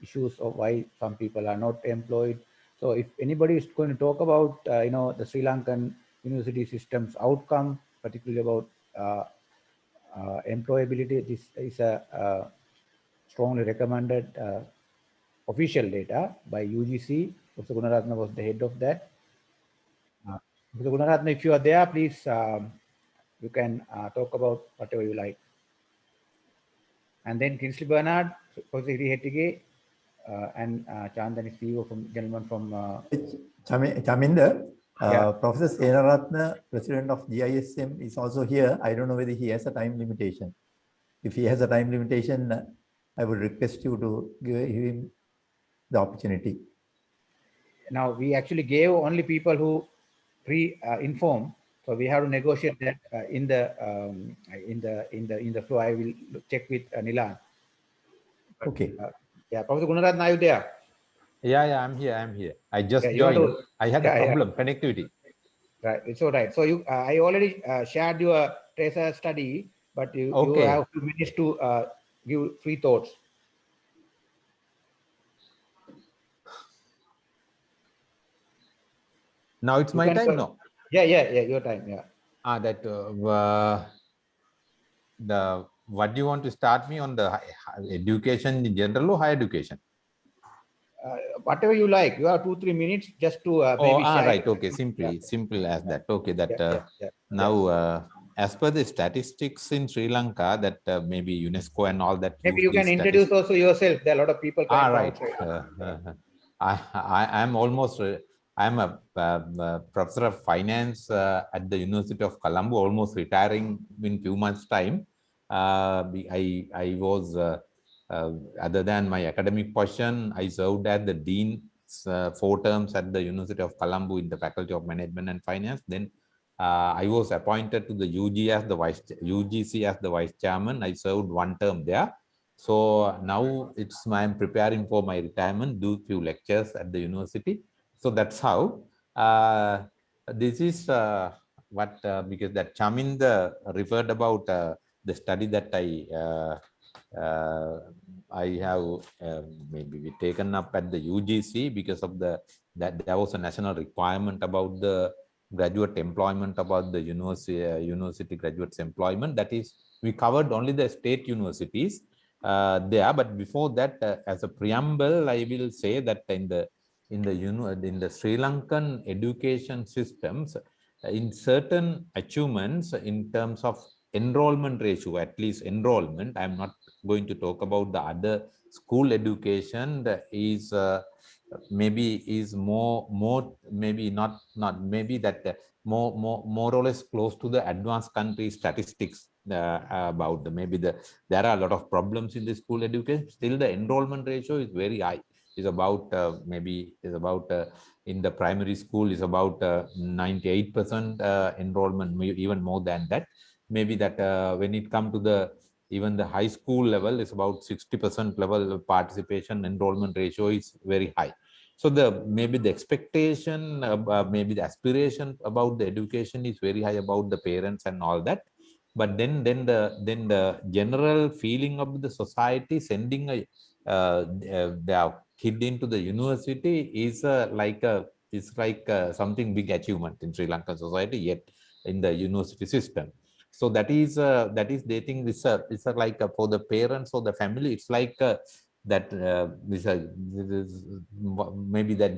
issues of why some people are not employed. So if anybody is going to talk about, the Sri Lankan university system's outcome, particularly about employability, this is a strongly recommended official data by UGC. Professor Gunaratna was the head of that. Professor Gunaratna, if you are there, please, you can talk about whatever you like. And then Kingsley Bernard, Professor Hiri Hettige, and Chandani CEO from gentleman from Chaminda, yeah. Professor Senaratna, president of GISM, is also here. I don't know whether he has a time limitation. If he has a time limitation, I would request you to give him the opportunity. Now we actually gave only people who pre-informed, so we have to negotiate that in the flow. I will check with Nilan. But, okay. Yeah, Professor Gunaratna, are you there? Yeah, I'm here. I just joined. I had a problem, connectivity. Right, it's all right. So I already shared your tracer study, but you have a few minutes to give free thoughts. Now it's my time, no? Yeah, your time, yeah. What do you want to start me on, the education in general or higher education? Whatever you like. You have 2-3 minutes just to maybe share. Right, okay, simple as that. Okay, now as per the statistics in Sri Lanka, that maybe UNESCO and all that. Maybe you can introduce also yourself. There are a lot of people. Right. I'm a professor of finance at the University of Colombo, almost retiring in few months' time. I was, other than my academic portion, I served as the dean 4 terms at the University of Colombo in the Faculty of Management and Finance. Then I was appointed to the UGC as the vice chairman. I served 1 term there. So now I'm preparing for my retirement, do few lectures at the university. So that's how this is what because that Chaminda referred about the study that I have maybe taken up at the UGC because of that there was a national requirement about the graduate employment, about the university graduates employment. That is, we covered only the state universities there, but before that, as a preamble, I will say that in the Sri Lankan education systems, in certain achievements in terms of enrollment ratio, at least enrollment, I'm not going to talk about the other school education, that is maybe is more maybe not maybe that more or less close to the advanced country statistics about maybe there are a lot of problems in the school education. Still the enrollment ratio is very high, is about in the primary school is about 98% enrollment, even more than that. Maybe that when it comes to even the high school level is about 60% level of participation, enrollment ratio is very high. So maybe the expectation, maybe the aspiration about the education is very high about the parents and all that. But then the general feeling of the society sending their kid into the university is like something big achievement in Sri Lankan society yet in the university system. So that is they think this is like for the parents or the family, it's like that maybe that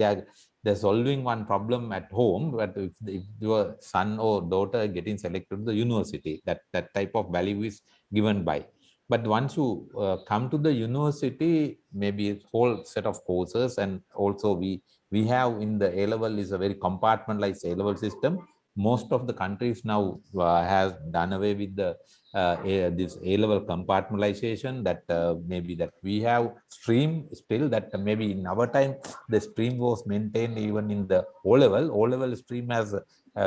they're solving one problem at home, but if your son or daughter getting selected to the university, that type of value is given by. But once you come to the university, maybe a whole set of courses, and also we have in the A level is a very compartmentalized A level system. Most of the countries now has done away with the this A level compartmentalization. That maybe that we have stream still, that maybe in our time the stream was maintained even in the O level. O level stream has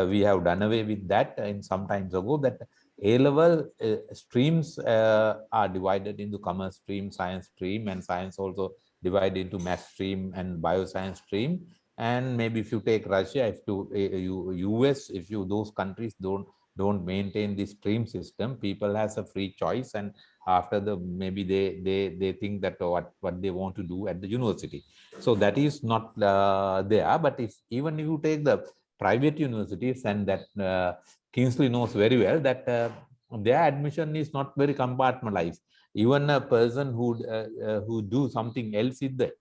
we have done away with that in some times ago. That A-level streams are divided into commerce stream, science stream, and science also divided into math stream and bioscience stream. And maybe if you take Russia, if you US, if you those countries don't maintain the stream system, people has a free choice, and after the maybe they think that what they want to do at the university. So that is not there. But if even if you take the private universities, and that Kingsley knows very well that their admission is not very compartmentalized. Even a person who do something else in the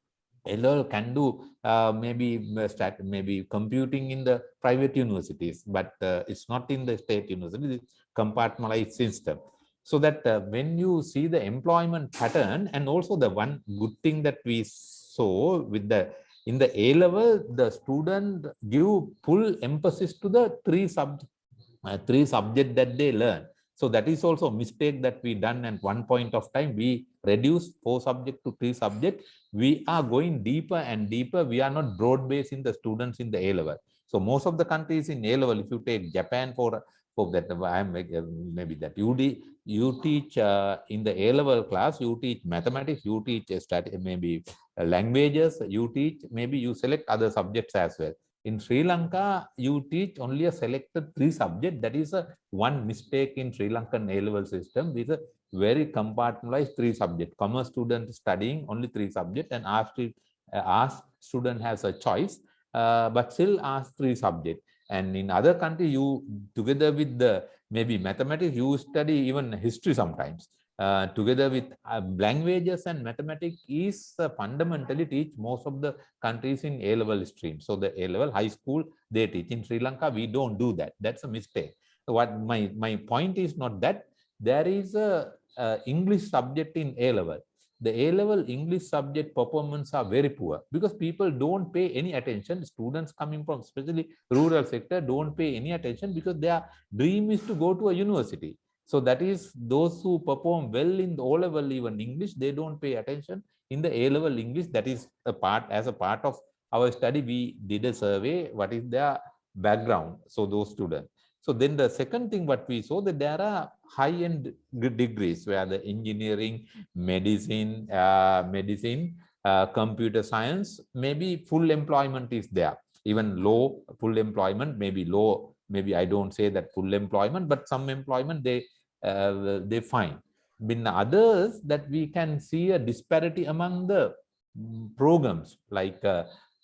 LL can do maybe computing in the private universities, but it's not in the state university. It's compartmentalized system. So that when you see the employment pattern, and also the one good thing that we saw with the in the A level, the student give full emphasis to the three subjects that they learn. So that is also a mistake that we done at one point of time. We reduced 4 subjects to 3 subjects. We are going deeper and deeper. We are not broad-based in the students in the A level. So most of the countries in A level, if you take Japan for that, I'm maybe that you teach in the A level class, you teach mathematics, you teach maybe languages, you teach, maybe you select other subjects as well. In Sri Lanka, you teach only a selected 3 subjects. That is one mistake in Sri Lankan A-level system. With a very compartmentalized 3 subjects. Commerce student studying only 3 subjects, and ask student has a choice, but still ask 3 subjects. And in other countries, you together with the maybe mathematics, you study even history sometimes. Together with languages and mathematics is fundamentally teach most of the countries in A-level stream. So the A-level high school, they teach. In Sri Lanka, we don't do that. That's a mistake. What my point is not that there is a English subject in A-level. The A-level English subject performance are very poor because people don't pay any attention. Students coming from especially rural sector don't pay any attention because their dream is to go to a university. So that is those who perform well in the O-level even English, they don't pay attention. In the A-level English, that is a part of our study. We did a survey, what is their background, so those students. So then the second thing what we saw, that there are high-end degrees where the engineering, medicine, computer science, maybe full employment is there. Even low full employment, maybe low, maybe I don't say that full employment, but some employment they find. In others, that we can see a disparity among the programs, like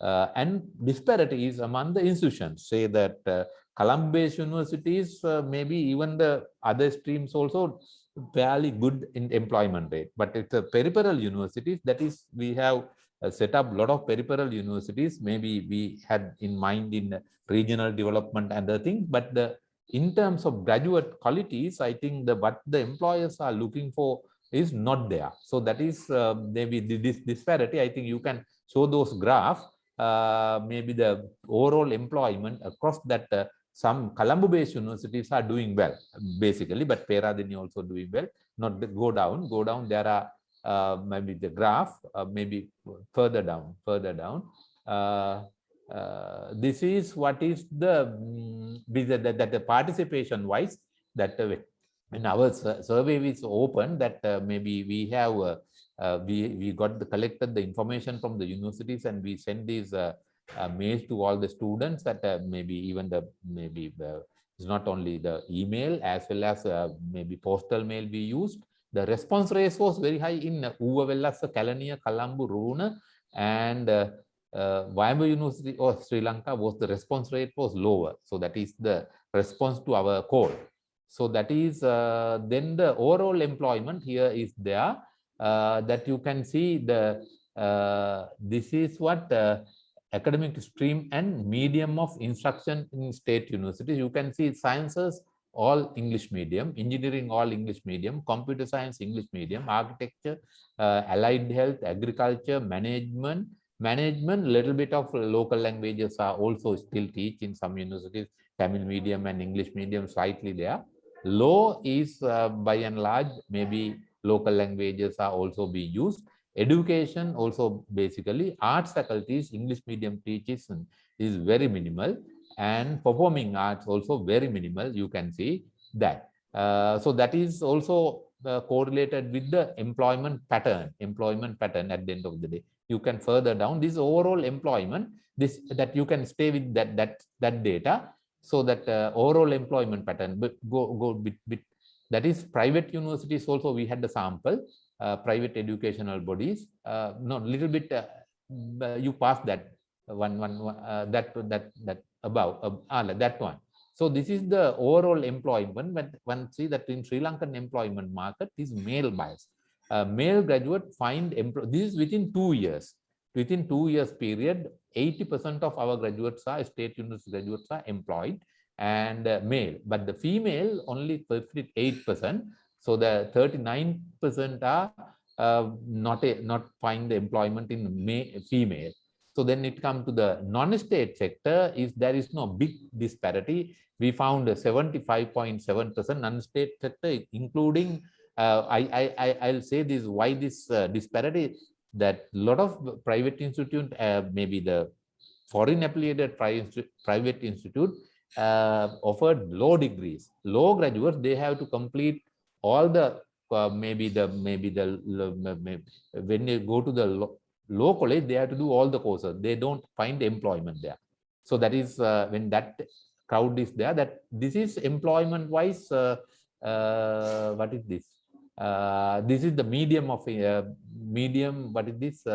and disparity is among the institutions. Say that Colombo-based universities, maybe even the other streams also fairly good in employment rate, but it's a peripheral universities, that is we have set up a lot of peripheral universities. Maybe we had in mind in regional development and other things, but in terms of graduate qualities, I think what the employers are looking for is not there. So that is maybe this disparity. I think you can show those graphs. Maybe the overall employment across that some Colombo-based universities are doing well, basically, but Peradeniya also doing well. Not go down. There are maybe the graph, maybe further down. This is what is the participation wise, that in our survey is open, that maybe we have we collected the information from the universities, and we send these mails to all the students, that maybe even it's not only the email, as well as maybe postal mail we used. The response rate was very high in Uvavellassa, Kalaniya, Colombo, Runa, and Wayamba University of Sri Lanka was the response rate was lower. So that is the response to our call. So that is then the overall employment here is there, that you can see the this is what academic stream and medium of instruction in state universities. You can see sciences all English medium, engineering all English medium, computer science English medium, architecture, allied health, agriculture, management, little bit of local languages are also still teach in some universities, Tamil medium and English medium slightly there. Law is by and large, maybe local languages are also being used. Education also basically, arts faculties, English medium teaches is very minimal, and performing arts also very minimal, you can see that. So that is also correlated with the employment pattern at the end of the day. You can further down this overall employment, this that you can stay with that data, so that overall employment pattern, but go bit that is private universities also. We had the sample, private educational bodies, no, little bit you pass that that above that one. So this is the overall employment. When one see that in Sri Lankan employment market is male bias. Male graduate find this is within 2 years. Within 2 years period, 80% of our graduates are state university graduates are employed, and male, but the female only 58%. So the 39% are not find the employment in female. So then it comes to the non-state sector. There is no big disparity. We found 75.7% non-state sector, including I'll say this why this disparity, that a lot of private institute, maybe the foreign affiliated private institute offered low degrees, low graduates. They have to complete all the when you go to the low college, they have to do all the courses. They don't find employment there. So that is when that crowd is there, that this is employment wise. What is this? This is the medium of medium. What is this?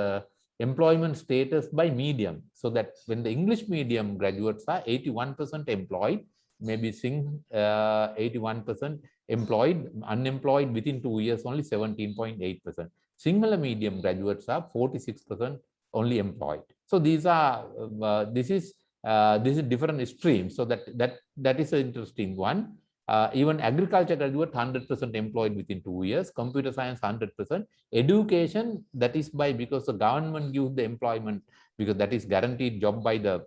Employment status by medium. So that when the English medium graduates are 81% employed, maybe 81% employed, unemployed within 2 years only 17.8%. Singular medium graduates are 46% only employed. So these are this is different streams. So that is an interesting one. Even agriculture graduate 100% employed within 2 years, computer science 100%, education, that is by because the government gives the employment, because that is guaranteed job by the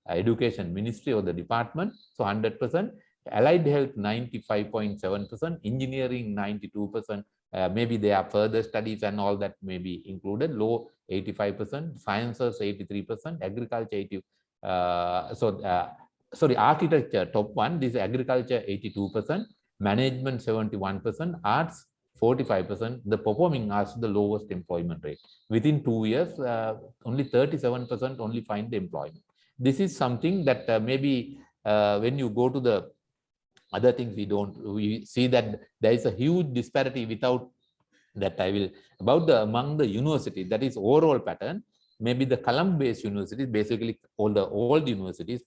education ministry or the department. So 100%, allied health 95.7%, engineering 92%. Maybe there are further studies and all that may be included. Law 85%, sciences 83%, agriculture 80%. Sorry, architecture top one. This is agriculture 82%, management 71%, arts 45%. The performing arts the lowest employment rate. Within 2 years, only 37% only find the employment. This is something that maybe when you go to the other things, we see that there is a huge disparity. Without that, I will about the among the university, that is overall pattern. Maybe the Colombo-based universities, basically all the old universities,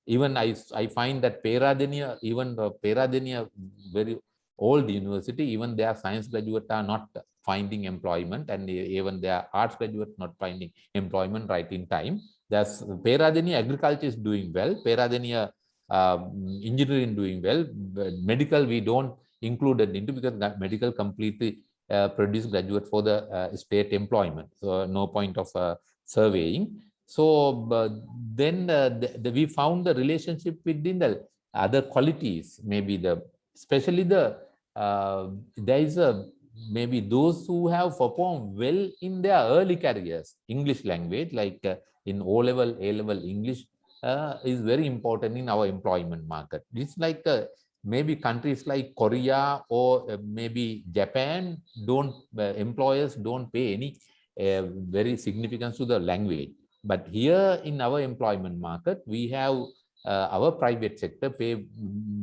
even I find that Peradeniya, even the Peradeniya, very old university, even their science graduates are not finding employment, and even their arts graduates not finding employment right in time. There's Peradeniya agriculture is doing well, Peradeniya engineering doing well, but medical we don't include it into, because that medical completely produce graduate for the state employment, so no point of surveying. So then we found the relationship within the other qualities, maybe especially there is maybe those who have performed well in their early careers. English language, like in O-level, A-level English is very important in our employment market. It's like maybe countries like Korea or maybe Japan, employers don't pay any very significance to the language. But here in our employment market, we have our private sector pay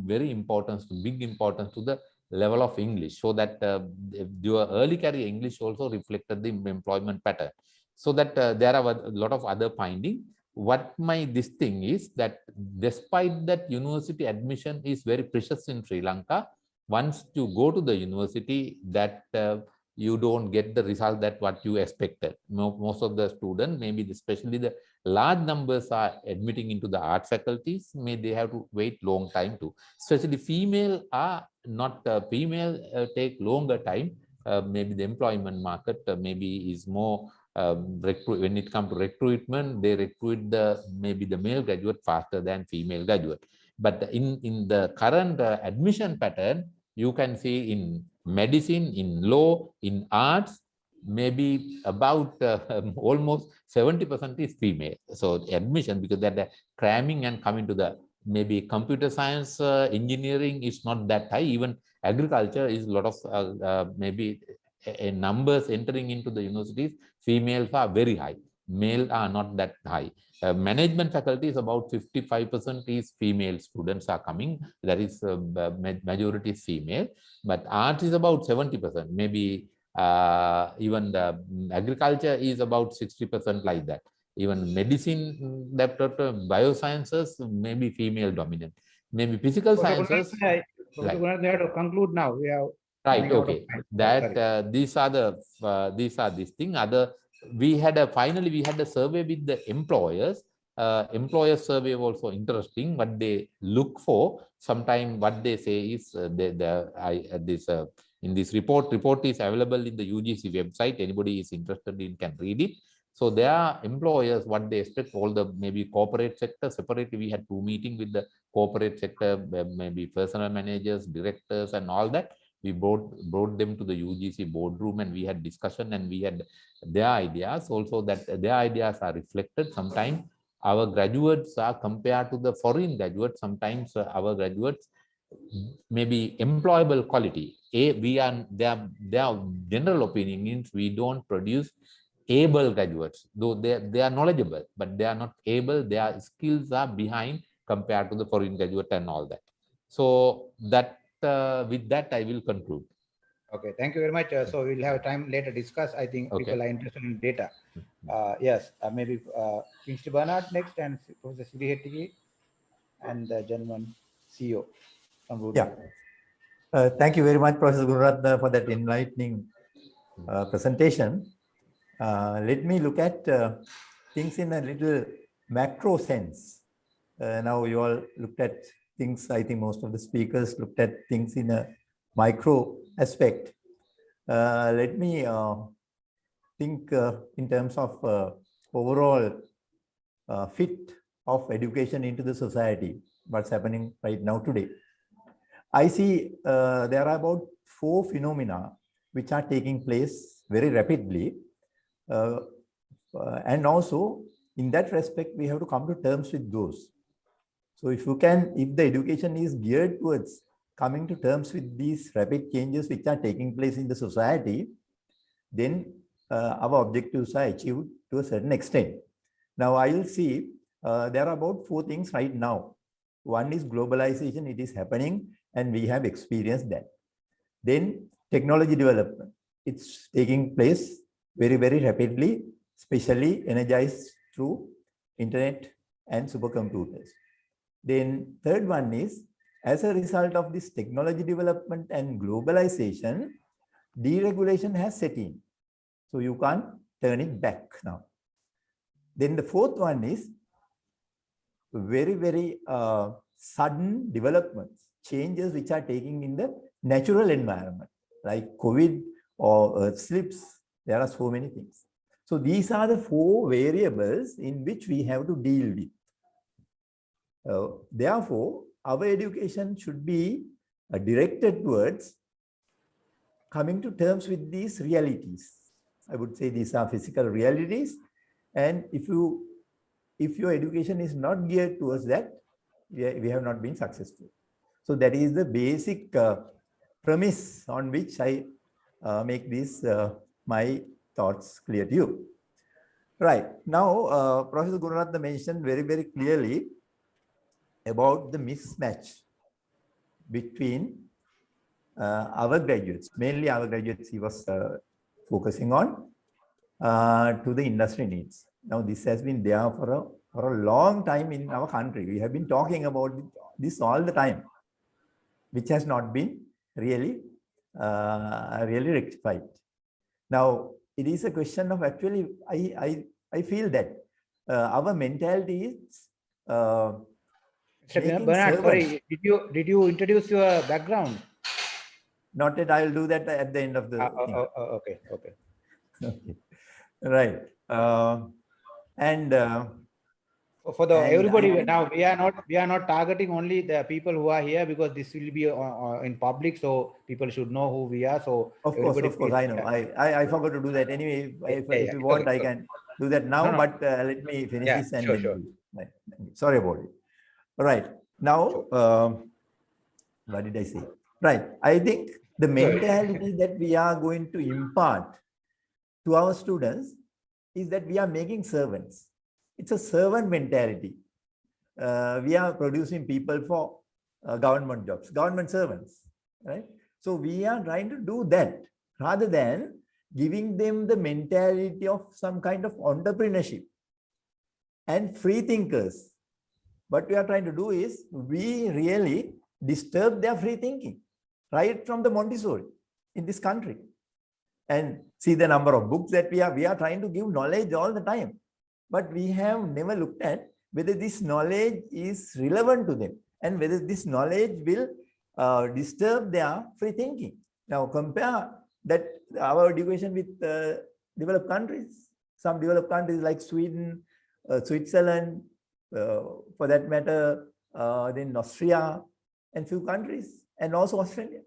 big importance to the level of English, so that your early career English also reflected the employment pattern. So that there are a lot of other findings. What this thing is that despite that university admission is very precious in Sri Lanka, once you go to the university, that you don't get the result that what you expected. Most of the students, maybe especially the large numbers are admitting into the art faculties, may they have to wait long time too. Especially female are not, female take longer time. Maybe the employment market maybe is more when it comes to recruitment, they recruit maybe the male graduate faster than female graduate. But in the current admission pattern, you can see in medicine, in law, in arts, maybe about almost 70% is female. So admission, because they're cramming and coming to the maybe computer science, engineering is not that high. Even agriculture is a lot of maybe numbers entering into the universities. Females are very high. Male are not that high. Management faculty is about 55% is female students are coming. That is majority is female. But art is about 70%. Maybe even the agriculture is about 60% like that. Even medicine, biosciences, maybe female dominant. Maybe physical sciences. We have to conclude now. We have right. Okay. That these are this thing. Finally we had a survey with the employers. Employer survey also interesting. What they look for. Sometimes what they say is in this report is available in the UGC website. Anybody is interested in can read it. So there are employers, what they expect, all the maybe corporate sector. Separately, we had 2 meetings with the corporate sector, maybe personal managers, directors, and all that. We brought them to the UGC boardroom, and we had discussion, and we had their ideas also, that their ideas are reflected. Sometimes our graduates are compared to the foreign graduates. Sometimes our graduates maybe employable quality. Their general opinion means we don't produce able graduates, though they are knowledgeable, but they are not able. Their skills are behind compared to the foreign graduate and all that. So that with that I will conclude. Okay, thank you very much. So we'll have time later discuss. I think people are interested in data. Yes, maybe Kingsley Bernard next, and Professor Sri Hettige, and the German CEO. Yeah. Thank you very much, Professor Gururatna, for that enlightening presentation. Let me look at things in a little macro sense. Now you all looked at things, I think most of the speakers looked at things in a micro aspect. Let me think in terms of overall fit of education into the society, what's happening right now today. I see there are about 4 phenomena which are taking place very rapidly. And also in that respect, we have to come to terms with those. So if the education is geared towards coming to terms with these rapid changes which are taking place in the society, then our objectives are achieved to a certain extent. Now I will see there are about 4 things right now. One is globalization, it is happening, and we have experienced that. Then technology development, it's taking place very, very rapidly, especially energized through internet and supercomputers. Then third one is, as a result of this technology development and globalization, deregulation has set in. So you can't turn it back now. Then the fourth one is very, very sudden developments, changes which are taking in the natural environment, like COVID or earth slips. There are so many things. So these are the 4 variables in which we have to deal with. Therefore, our education should be directed towards coming to terms with these realities. I would say these are physical realities. And if your education is not geared towards that, we have not been successful. So that is the basic premise on which I make this my thoughts clear to you. Right. Now, Professor Gururatna mentioned very, very clearly about the mismatch between our graduates, mainly our graduates he was focusing on, to the industry needs. Now, this has been there for a long time in our country. We have been talking about this all the time, which has not been really rectified. Now, it is a question of actually, I feel that our mentality is Mr. making Bernard, servants. sorry, did you introduce your background? Not that I will do that at the end of the thing. Okay. Okay. Right. For the and everybody I think, now, we are not targeting only the people who are here, because this will be in public, so people should know who we are. So of course, I know. I forgot to do that. Anyway, if you want, I can do that now. No. But let me finish this and sure, then sure. do it. Right. Sorry about it. All right. Now, what did I say? Right. I think the mentality that we are going to impart to our students is that we are making servants. It's a servant mentality. We are producing people for government jobs, government servants, right? So we are trying to do that rather than giving them the mentality of some kind of entrepreneurship and free thinkers. What we are trying to do is we really disturb their free thinking right from the Montessori in this country. And see the number of books that we are trying to give knowledge all the time, but we have never looked at whether this knowledge is relevant to them and whether this knowledge will disturb their free thinking. Now compare that our education with developed countries. Some developed countries like Sweden, Switzerland, for that matter, then Austria and few countries, and also Australia.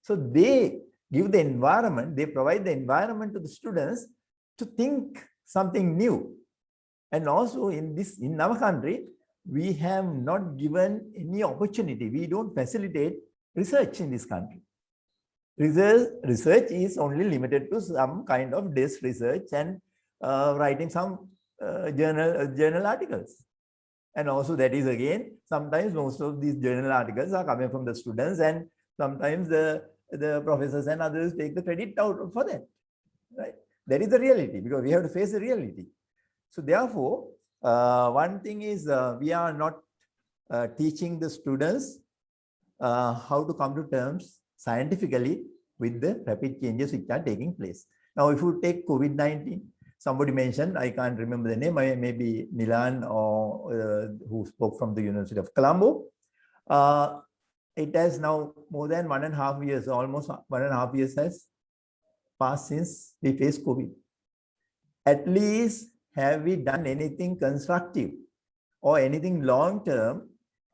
So they give the environment, they provide the environment to the students to think something new. And also in our country, we have not given any opportunity. We don't facilitate research in this country. Research is only limited to some kind of desk research and writing some journal articles. And also that is again, sometimes most of these journal articles are coming from the students, and sometimes the professors and others take the credit out for that, right? That is the reality, because we have to face the reality. So therefore, one thing is we are not teaching the students how to come to terms scientifically with the rapid changes which are taking place. Now, if you take COVID-19, somebody mentioned, I can't remember the name, maybe Milan or who spoke from the University of Colombo. It has now more than 1.5 years, almost 1.5 years has passed since we faced COVID. At least have we done anything constructive or anything long-term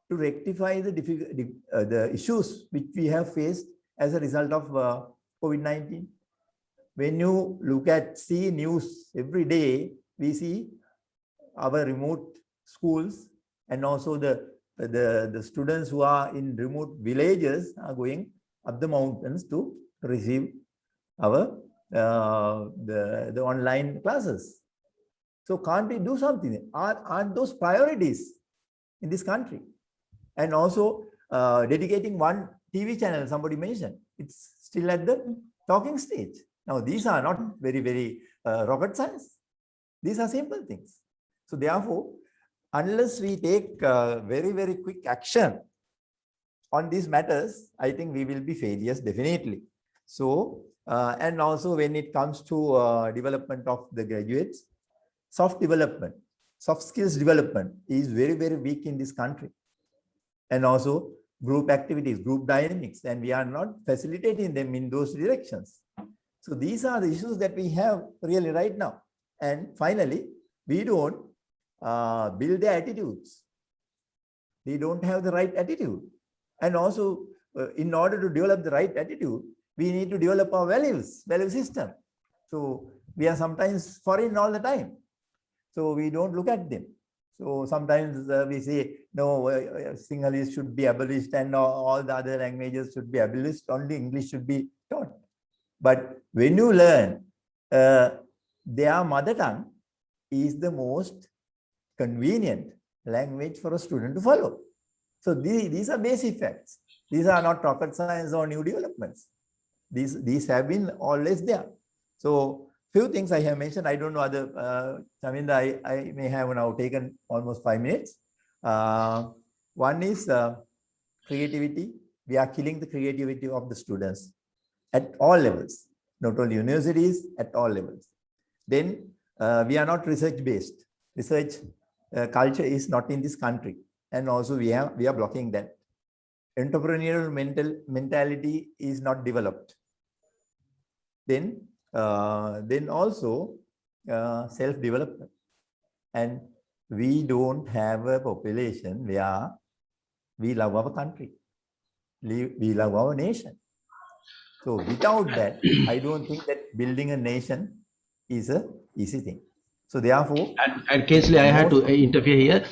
to rectify the issues which we have faced as a result of COVID-19? When you look at, see news every day, we see our remote schools and also the students who are in remote villages are going up the mountains to receive our the online classes. So can't we do something? Aren't those priorities in this country? And also dedicating one TV channel, somebody mentioned, it's still at the talking stage. Now, these are not very rocket science. These are simple things. So therefore, unless we take very quick action on these matters, I think we will be failures definitely. So, and also when it comes to development of the graduates, soft skills development is very weak in this country. And also group activities, group dynamics, and we are not facilitating them in those directions. So these are the issues that we have really right now. And finally, we don't build their attitudes. They don't have the right attitude. And also, in order to develop the right attitude, we need to develop our value system. So we are sometimes foreign all the time. So we don't look at them. So sometimes we say, no, Sinhalese should be abolished and all the other languages should be abolished, only English should be taught. But when you learn their mother tongue is the most convenient language for a student to follow. So these are basic facts. These are not rocket science or new developments. These have been always there. So few things I have mentioned. I don't know other, Chaminda, I may have now taken almost 5 minutes. One is creativity. We are killing the creativity of the students at all levels. not only universities, at all levels. Then we are not research-based. Research culture is not in this country. And also we are blocking that. Entrepreneurial mentality is not developed. Then also self-development. And we don't have a population where we love our country. We love our nation. So without that, I don't think that building a nation is a easy thing. So therefore, and Kingsley, I had to interfere here.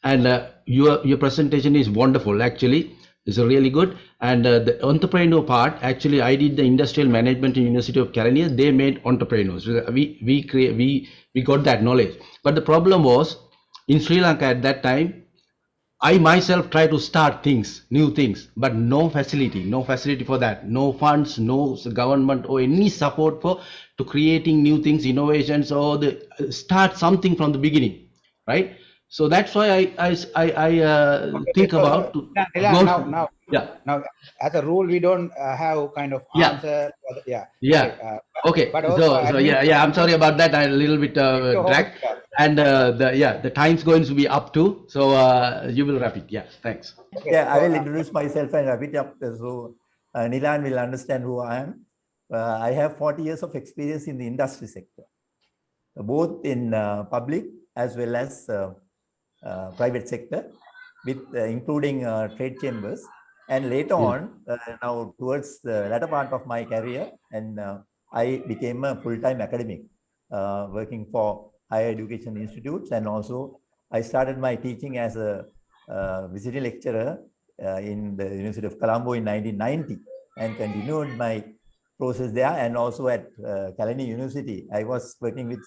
And your presentation is wonderful. Actually, it's really good. And the entrepreneur part, actually, I did the industrial management in University of California. They made entrepreneurs. We got that knowledge. But the problem was in Sri Lanka at that time, I myself tried to start things, new things, but no facility for that, no funds, no government or any support to creating new things, innovations, or start something from the beginning, right? So that's why I think about now as a rule we don't have kind of answer. Okay. But also I'm sorry about that. I'm a little bit dragged. And the time's going to be up too. So you will wrap it. Yeah, thanks. Yeah, I will introduce myself and wrap it up. So Nilan will understand who I am. I have 40 years of experience in the industry sector, both in public as well as private sector, with including trade chambers. And later on, now towards the latter part of my career, and I became a full-time academic, working for higher education institutes. And also I started my teaching as a visiting lecturer in the University of Colombo in 1990 and continued my process there. And also at Kalani University, I was working with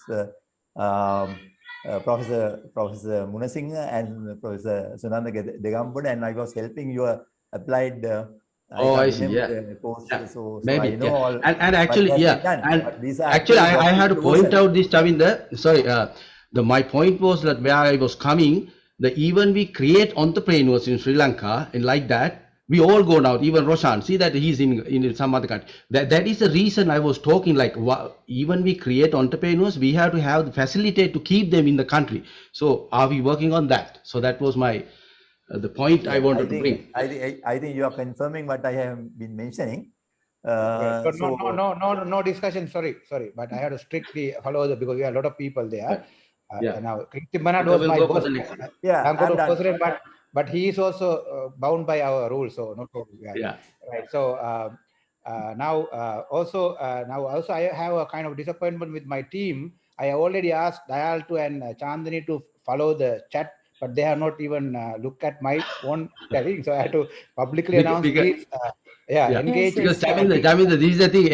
Professor Munasinghe and Professor Sunanda Degambun, and I was helping your applied I see. Yeah. So Maybe. I know all. And actually, actually, I had to point out this, Chaminda. Sorry, my point was that where I was coming, even we create entrepreneurs in Sri Lanka, and like that, we all go out. Even Roshan, see that he's in some other country. That is the reason I was talking. Like, even we create entrepreneurs, we have to have the facility to keep them in the country. So, are we working on that? So that was my. The point I wanted to bring. I think you are confirming what I have been mentioning. No discussion. Sorry, but I had to strictly follow because we have a lot of people there. Now, Bernard was my boss. I'm going to president, but he is also bound by our rules. So no problem. Right. So now also I have a kind of disappointment with my team. I already asked Dayaltu and Chandani to follow the chat, but they have not even looked at my own telling. So I had to publicly announce, please, engage. Because Chaminda, this is the thing,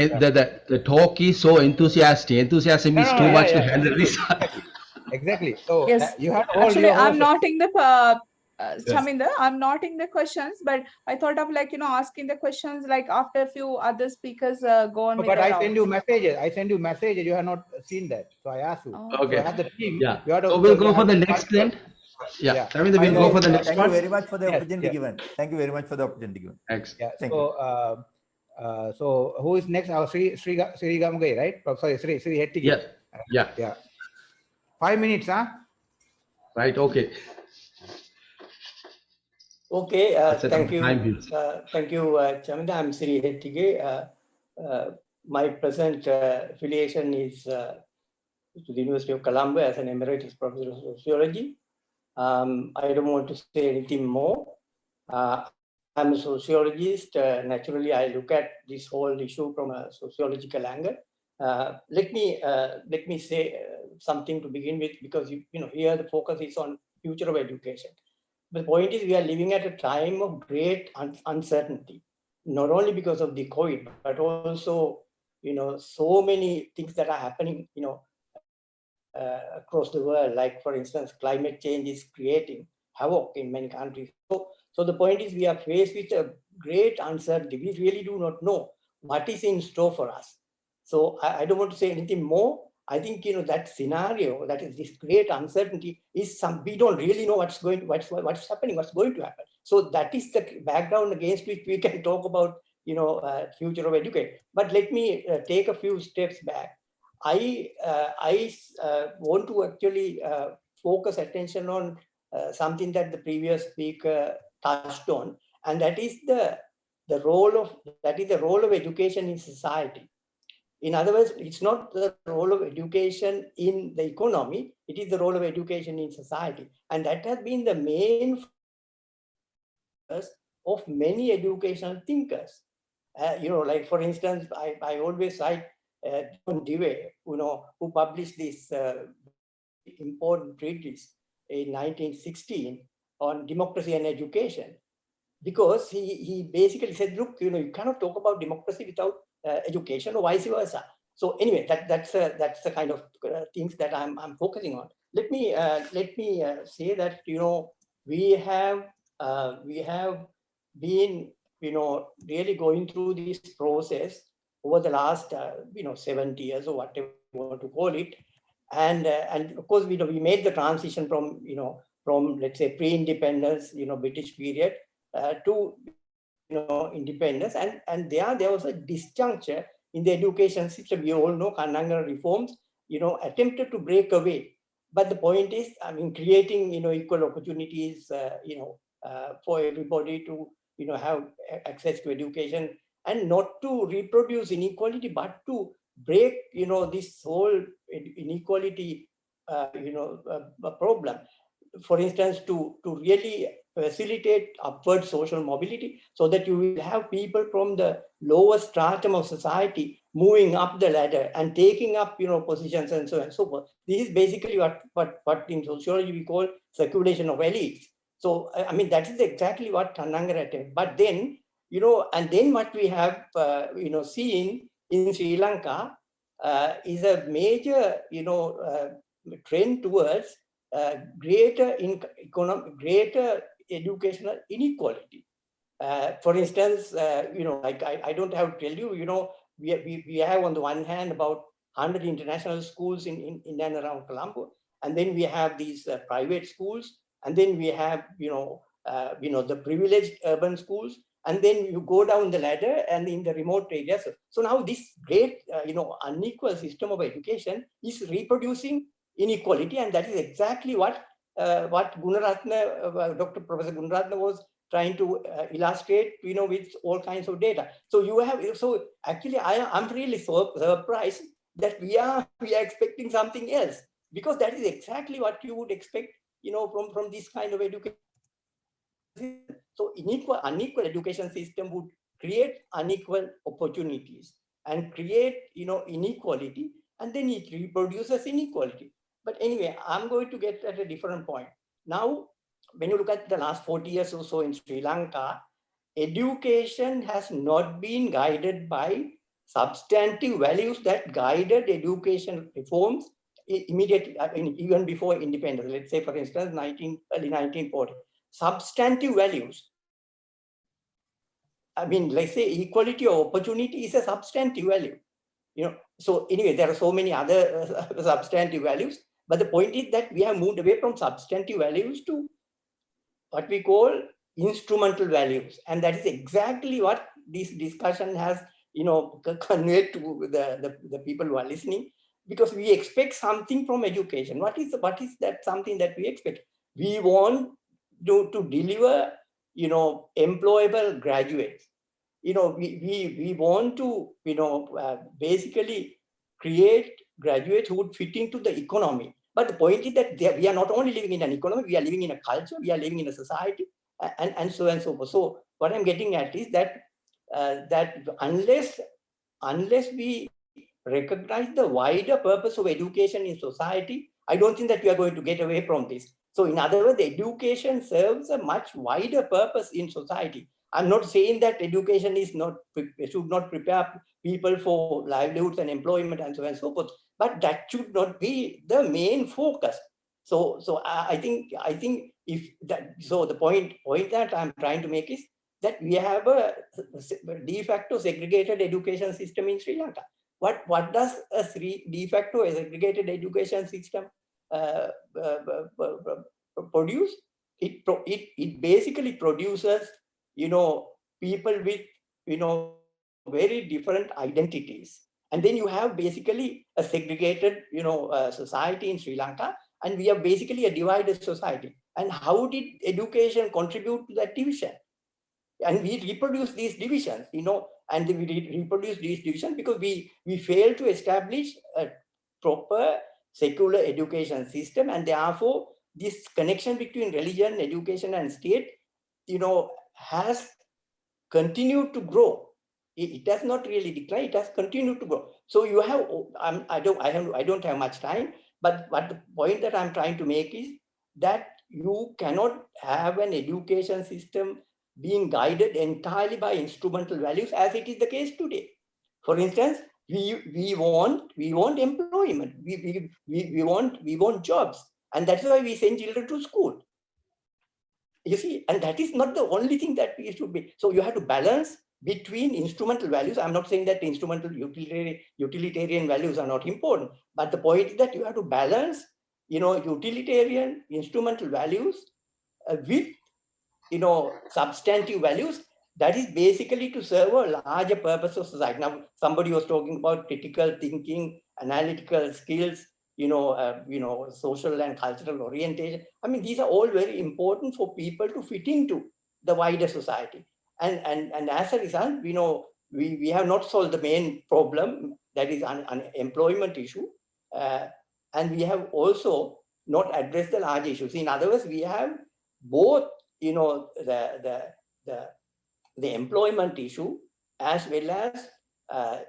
the talk is so enthusiastic. Enthusiasm is too much to handle this. Exactly. So you have actually, I'm noting the Chaminda, I'm noting the questions, but I thought of asking the questions like after a few other speakers go on. But I send you messages. You have not seen that, so I asked you. Okay. So as the team, So we'll go for the next then. Chaminda, we'll go for the next one. Thank you very much for the opportunity given. Thank you very much for the opportunity given. Thanks. Thank you. So who is next? Our Sri Gamgai, right? Sorry, Sri Hettige. Yeah. 5 minutes, huh? Right. Okay. Okay, thank you. Thank you, Chaminda. I'm Sri Hettige. My present affiliation is to the University of Colombo as an emeritus professor of sociology. I don't want to say anything more. I'm a sociologist. Naturally, I look at this whole issue from a sociological angle. Let me say something to begin with, because here the focus is on future of education. The point is, we are living at a time of great uncertainty, not only because of the COVID, but also, so many things that are happening, across the world. Like, for instance, climate change is creating havoc in many countries. So the point is, we are faced with a great uncertainty. We really do not know what is in store for us. So I don't want to say anything more. I think that scenario, that is this great uncertainty, is we don't really know what's happening, what's going to happen. So that is the background against which we can talk about future of education. But let me take a few steps back. I want to actually focus attention on something that the previous speaker touched on, and that is the role of education in society. In other words, it's not the role of education in the economy, it is the role of education in society. And that has been the main focus of many educational thinkers. Like for instance, I always cite John Dewey, who published this important treatise in 1916 on democracy and education, because he basically said, look, you cannot talk about democracy without education, or vice versa. So anyway, that's the kind of things that I'm focusing on. Let me say that we have been really going through this process over the last 70 years or whatever you want to call it, and of course we made the transition from let's say pre-independence British period to independence, and there was a disjuncture in the education system. We all know Kannangara reforms attempted to break away, but the point is, I mean, creating equal opportunities for everybody to have access to education, and not to reproduce inequality, but to break this whole inequality problem. For instance, to really facilitate upward social mobility, so that you will have people from the lower stratum of society moving up the ladder and taking up positions and so on and so forth. This is basically what in sociology we call circulation of elites. So I mean, that is exactly what Kannangara attempted. But then and then what we have seen in Sri Lanka is a major trend towards greater educational inequality. For instance, like I don't have to tell you, we have on the one hand about 100 international schools in and around Colombo, and then we have these private schools, and then we have the privileged urban schools, and then you go down the ladder and in the remote areas. So now this great unequal system of education is reproducing inequality, and that is exactly what Gunaratna, Professor Gunaratna was trying to illustrate, with all kinds of data. So so actually I'm really so surprised that we are expecting something else, because that is exactly what you would expect, from this kind of education. So unequal education system would create unequal opportunities and create, inequality, and then it reproduces inequality. But anyway, I'm going to get at a different point. Now, when you look at the last 40 years or so in Sri Lanka, education has not been guided by substantive values that guided education reforms immediately, I mean, even before independence. Let's say, for instance, early 1940. Substantive values. I mean, let's say equality of opportunity is a substantive value. So anyway, there are so many other substantive values, but the point is that we have moved away from substantive values to what we call instrumental values, and that is exactly what this discussion has conveyed to the people who are listening, because we expect something from education. What is that something that we expect? We want to deliver employable graduates. We want to basically create graduates who would fit into the economy. But the point is that we are not only living in an economy, we are living in a culture, we are living in a society, and so on and so forth. So what I'm getting at is that that unless we recognize the wider purpose of education in society, I don't think that we are going to get away from this. So in other words, education serves a much wider purpose in society. I'm not saying that education should not prepare people for livelihoods and employment and so on and so forth, but that should not be the main focus. So I think if that, so the point that I'm trying to make is that we have a de facto segregated education system in Sri Lanka. What does a de facto segregated education system produce? It basically produces people with very different identities. And then you have basically a segregated, society in Sri Lanka, and we are basically a divided society. And how did education contribute to that division? And we reproduce these divisions, and we reproduce these divisions because we fail to establish a proper secular education system, and therefore this connection between religion, education, and state, has continued to grow. It has not really declined; it has continued to grow. So you have, I don't have much time, but the point that I'm trying to make is that you cannot have an education system being guided entirely by instrumental values, as it is the case today. For instance, we want employment, we want jobs, and that's why we send children to school. You see, and that is not the only thing that we should be. So you have to balance between instrumental values. I'm not saying that instrumental utilitarian values are not important, but the point is that you have to balance, utilitarian instrumental values with, substantive values. That is basically to serve a larger purpose of society. Now, somebody was talking about critical thinking, analytical skills, social and cultural orientation. I mean, these are all very important for people to fit into the wider society. And as a result, we have not solved the main problem, that is an employment issue. And we have also not addressed the large issues. In other words, we have both, the employment issue as well as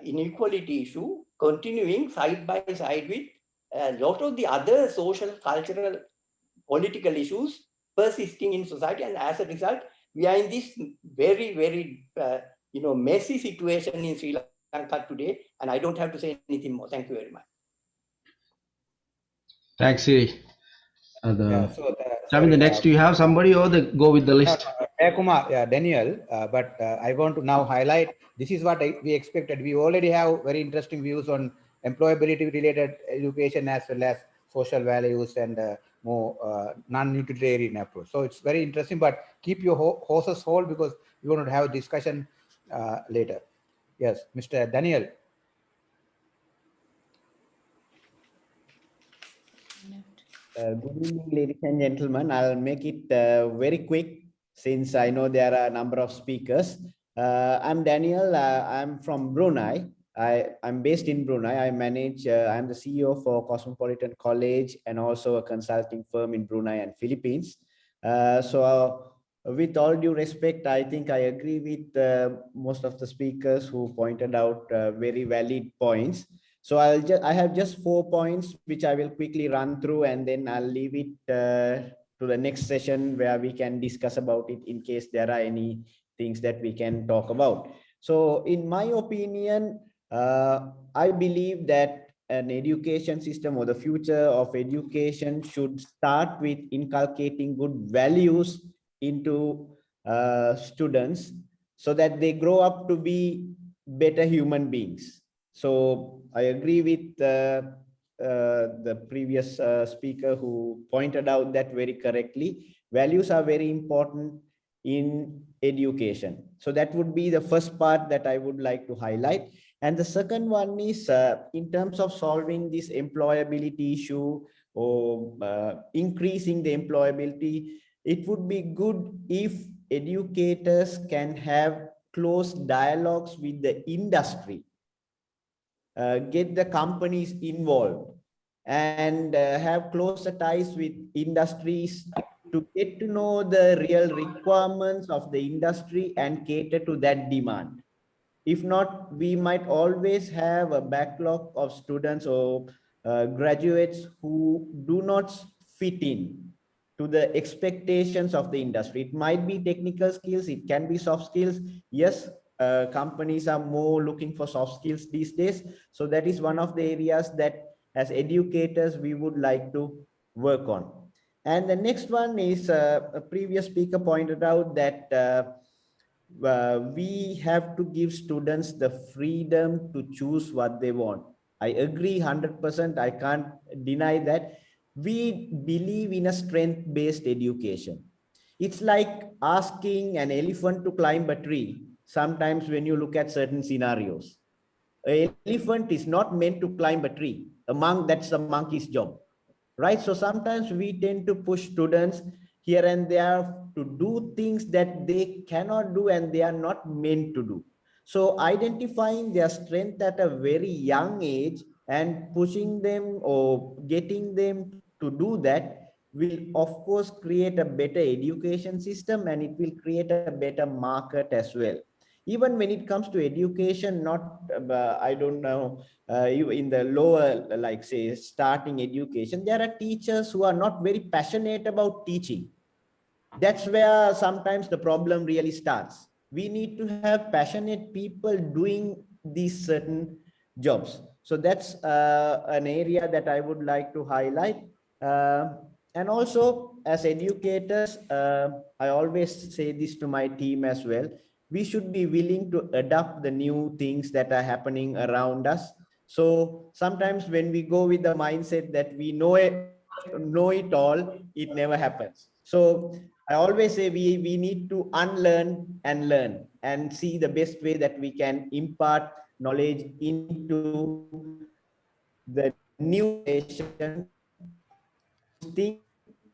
inequality issue continuing side by side with a lot of the other social, cultural, political issues persisting in society. And as a result, we are in this very, very, messy situation in Sri Lanka today. And I don't have to say anything more. Thank you very much. Thanks, Siri. The next, do you have somebody or go with the list? Kumar, Daniel, but I want to now highlight, this is what we expected. We already have very interesting views on employability related education as well as social values and more non-utilitarian approach. So it's very interesting, but keep your horses whole because we want to have a discussion later. Yes, Mr. Daniel. Good evening, ladies and gentlemen. I'll make it very quick since I know there are a number of speakers. I'm Daniel. I'm from Brunei. I'm based in Brunei. I'm the CEO for Cosmopolitan College and also a consulting firm in Brunei and Philippines. With all due respect, I think I agree with most of the speakers who pointed out very valid points. So I have just 4 points, which I will quickly run through, and then I'll leave it to the next session where we can discuss about it in case there are any things that we can talk about. So in my opinion, I believe that an education system or the future of education should start with inculcating good values into students so that they grow up to be better human beings. So I agree with the previous speaker who pointed out that very correctly. Values are very important in education. So that would be the first part that I would like to highlight. And the second one is in terms of solving this employability issue or increasing the employability, it would be good if educators can have close dialogues with the industry. Get the companies involved and have closer ties with industries to get to know the real requirements of the industry and cater to that demand. If not, we might always have a backlog of students or graduates who do not fit in to the expectations of the industry. It might be technical skills, it can be soft skills. Yes, companies are more looking for soft skills these days. So that is one of the areas that as educators, we would like to work on. And the next one is a previous speaker pointed out that we have to give students the freedom to choose what they want. I agree 100%. I can't deny that. We believe in a strength-based education. It's like asking an elephant to climb a tree. sometimes when you look at certain scenarios. An elephant is not meant to climb a tree. A monk, that's a monkey's job, right? So sometimes we tend to push students here and there to do things that they cannot do and they are not meant to do. So identifying their strength at a very young age and pushing them or getting them to do that will of course create a better education system, and it will create a better market as well. Even when it comes to education, not I don't know, in the lower, like say starting education, there are teachers who are not very passionate about teaching. That's where sometimes the problem really starts. We need to have passionate people doing these certain jobs. So that's an area that I would like to highlight. And also as educators, I always say this to my team as well. We should be willing to adapt the new things that are happening around us. So sometimes when we go with the mindset that we know it all, it never happens. So I always say we need to unlearn and learn and see the best way that we can impart knowledge into the new generation. Think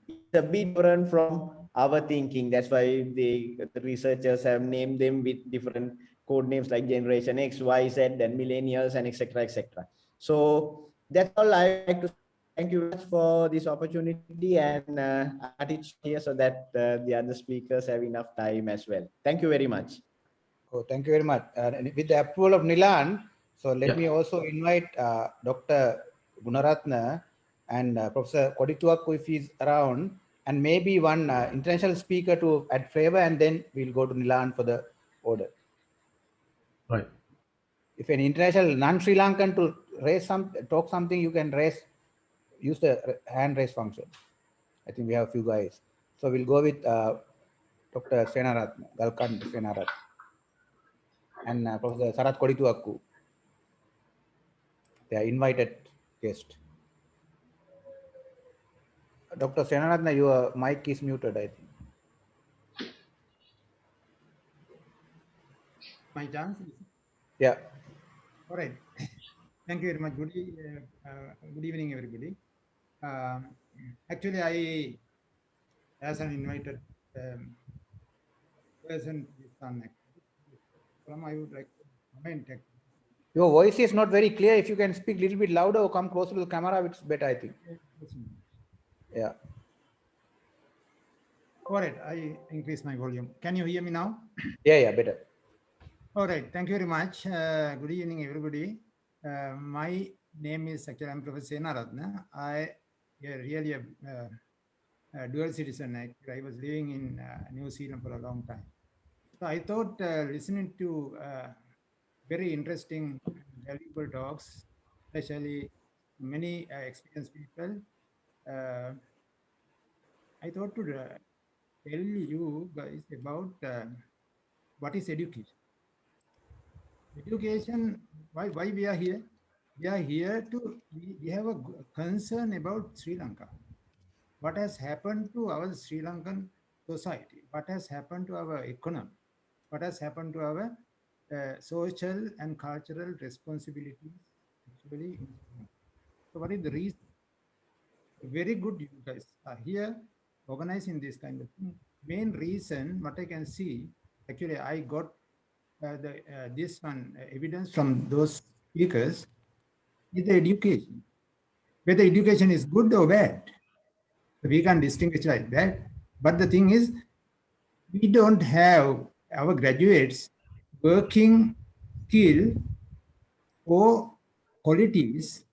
is a bit different from our thinking. That's why the researchers have named them with different code names like Generation X, Y, Z, and Millennials, and etc. etc. So that's all I like to say. Thank you very much for this opportunity, and I cut it short here so that the other speakers have enough time as well. Thank you very much. Oh, thank you very much. With the approval of Nilan, so let me also invite Dr. Gunaratna and Professor Kodituaku if he's around, and maybe one international speaker to add flavor, and then we'll go to Nilan for the order. Right. If an international non-Sri Lankan to talk something, you can use the hand raise function. I think we have a few guys. So we'll go with Dr. Senaratna, Galkan Senaratna, and Professor Sarat Kodituaku. They are invited guest. Dr. Senaratna, your mic is muted, I think. My chance? Yeah. All right. Thank you very much. Good evening, everybody. Actually, I, as an invited person, I would like to comment. Your voice is not very clear. If you can speak a little bit louder or come closer to the camera, it's better, I think. Yeah. All right, I increase my volume. Can you hear me now? Yeah, better. All right, thank you very much. Good evening, everybody. My name is actually, I'm Professor Senaratna. I really a dual citizen. Actually, I was living in New Zealand for a long time. So I thought listening to very interesting, valuable talks, especially many experienced people, I thought to tell you guys about what is education. Education, why we are here? We are here to, we have a concern about Sri Lanka. What has happened to our Sri Lankan society? What has happened to our economy? What has happened to our social and cultural responsibilities actually in Sri Lanka? So what is the reason? Very good you guys are here organizing this kind of thing. Main reason, what I can see, actually I got this one evidence from those speakers, is the education. Whether education is good or bad, we can distinguish like that. But the thing is, we don't have our graduates working skill or qualities,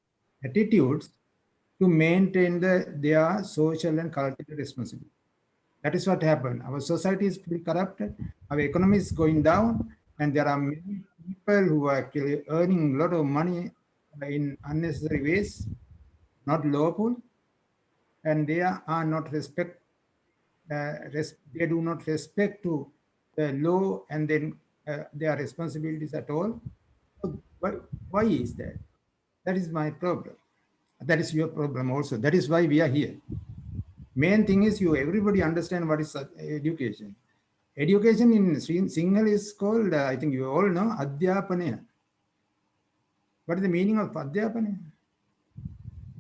attitudes to maintain their social and cultural responsibility. That is what happened. Our society is fully corrupted, our economy is going down, and there are many people who are actually earning a lot of money in unnecessary ways, not lawful, and they are not they do not respect to the law and then their responsibilities at all. So why is that? That is my problem. That is your problem also. That is why we are here. Main thing is everybody understand what is education. Education in Sinhala is called, I think you all know, Adhyapanaya. What is the meaning of Adhyapanaya?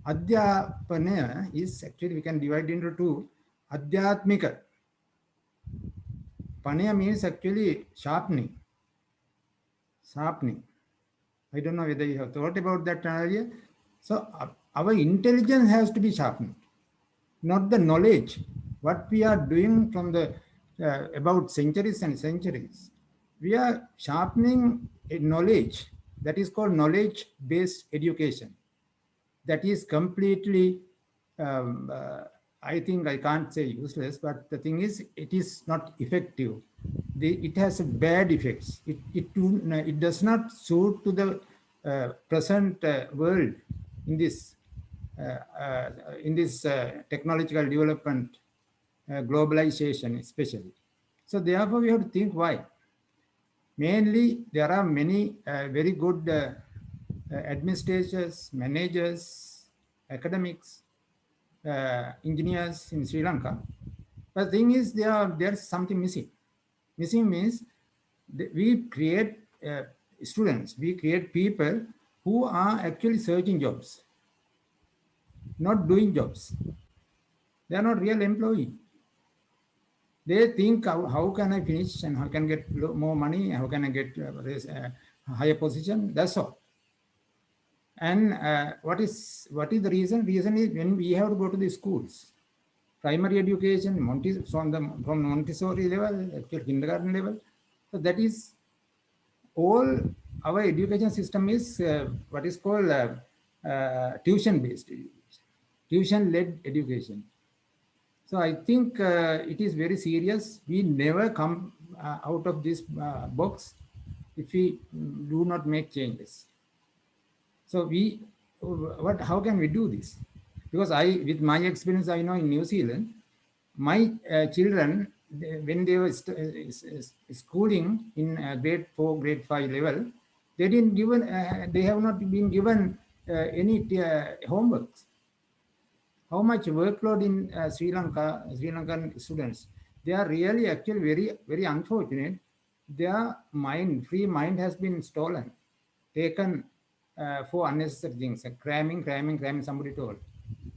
Adhyapanaya is actually, we can divide into two. Adhyatmika. Panaya means actually sharpening. Sharpening. I don't know whether you have thought about that earlier. So our intelligence has to be sharpened, not the knowledge. What we are doing from the about centuries and centuries, we are sharpening a knowledge that is called knowledge-based education. That is completely, I think I can't say useless, but the thing is, it is not effective. It has bad effects. It does not suit to the present world in this technological development, globalization especially. So therefore, we have to think why. Mainly, there are many very good administrators, managers, academics, engineers in Sri Lanka. But the thing is, there's something missing. Missing means we create students, we create people who are actually searching jobs, not doing jobs. They are not real employee. They think, how can I finish and how can I get more money? How can I get a higher position? That's all. And what is the reason? Reason is when we have to go to the schools, primary education, from Montessori level, actual kindergarten level. So that is all our education system is what is called tuition-based education, tuition-led education. So I think it is very serious. We never come out of this box if we do not make changes. So how can we do this? Because with my experience, I know in New Zealand, my children, when they were schooling in grade 4, grade 5 level, they have not been given any homeworks. How much workload in Sri Lankan students? They are really actually very, very unfortunate. Their free mind has been stolen, taken for unnecessary things, like cramming, somebody told.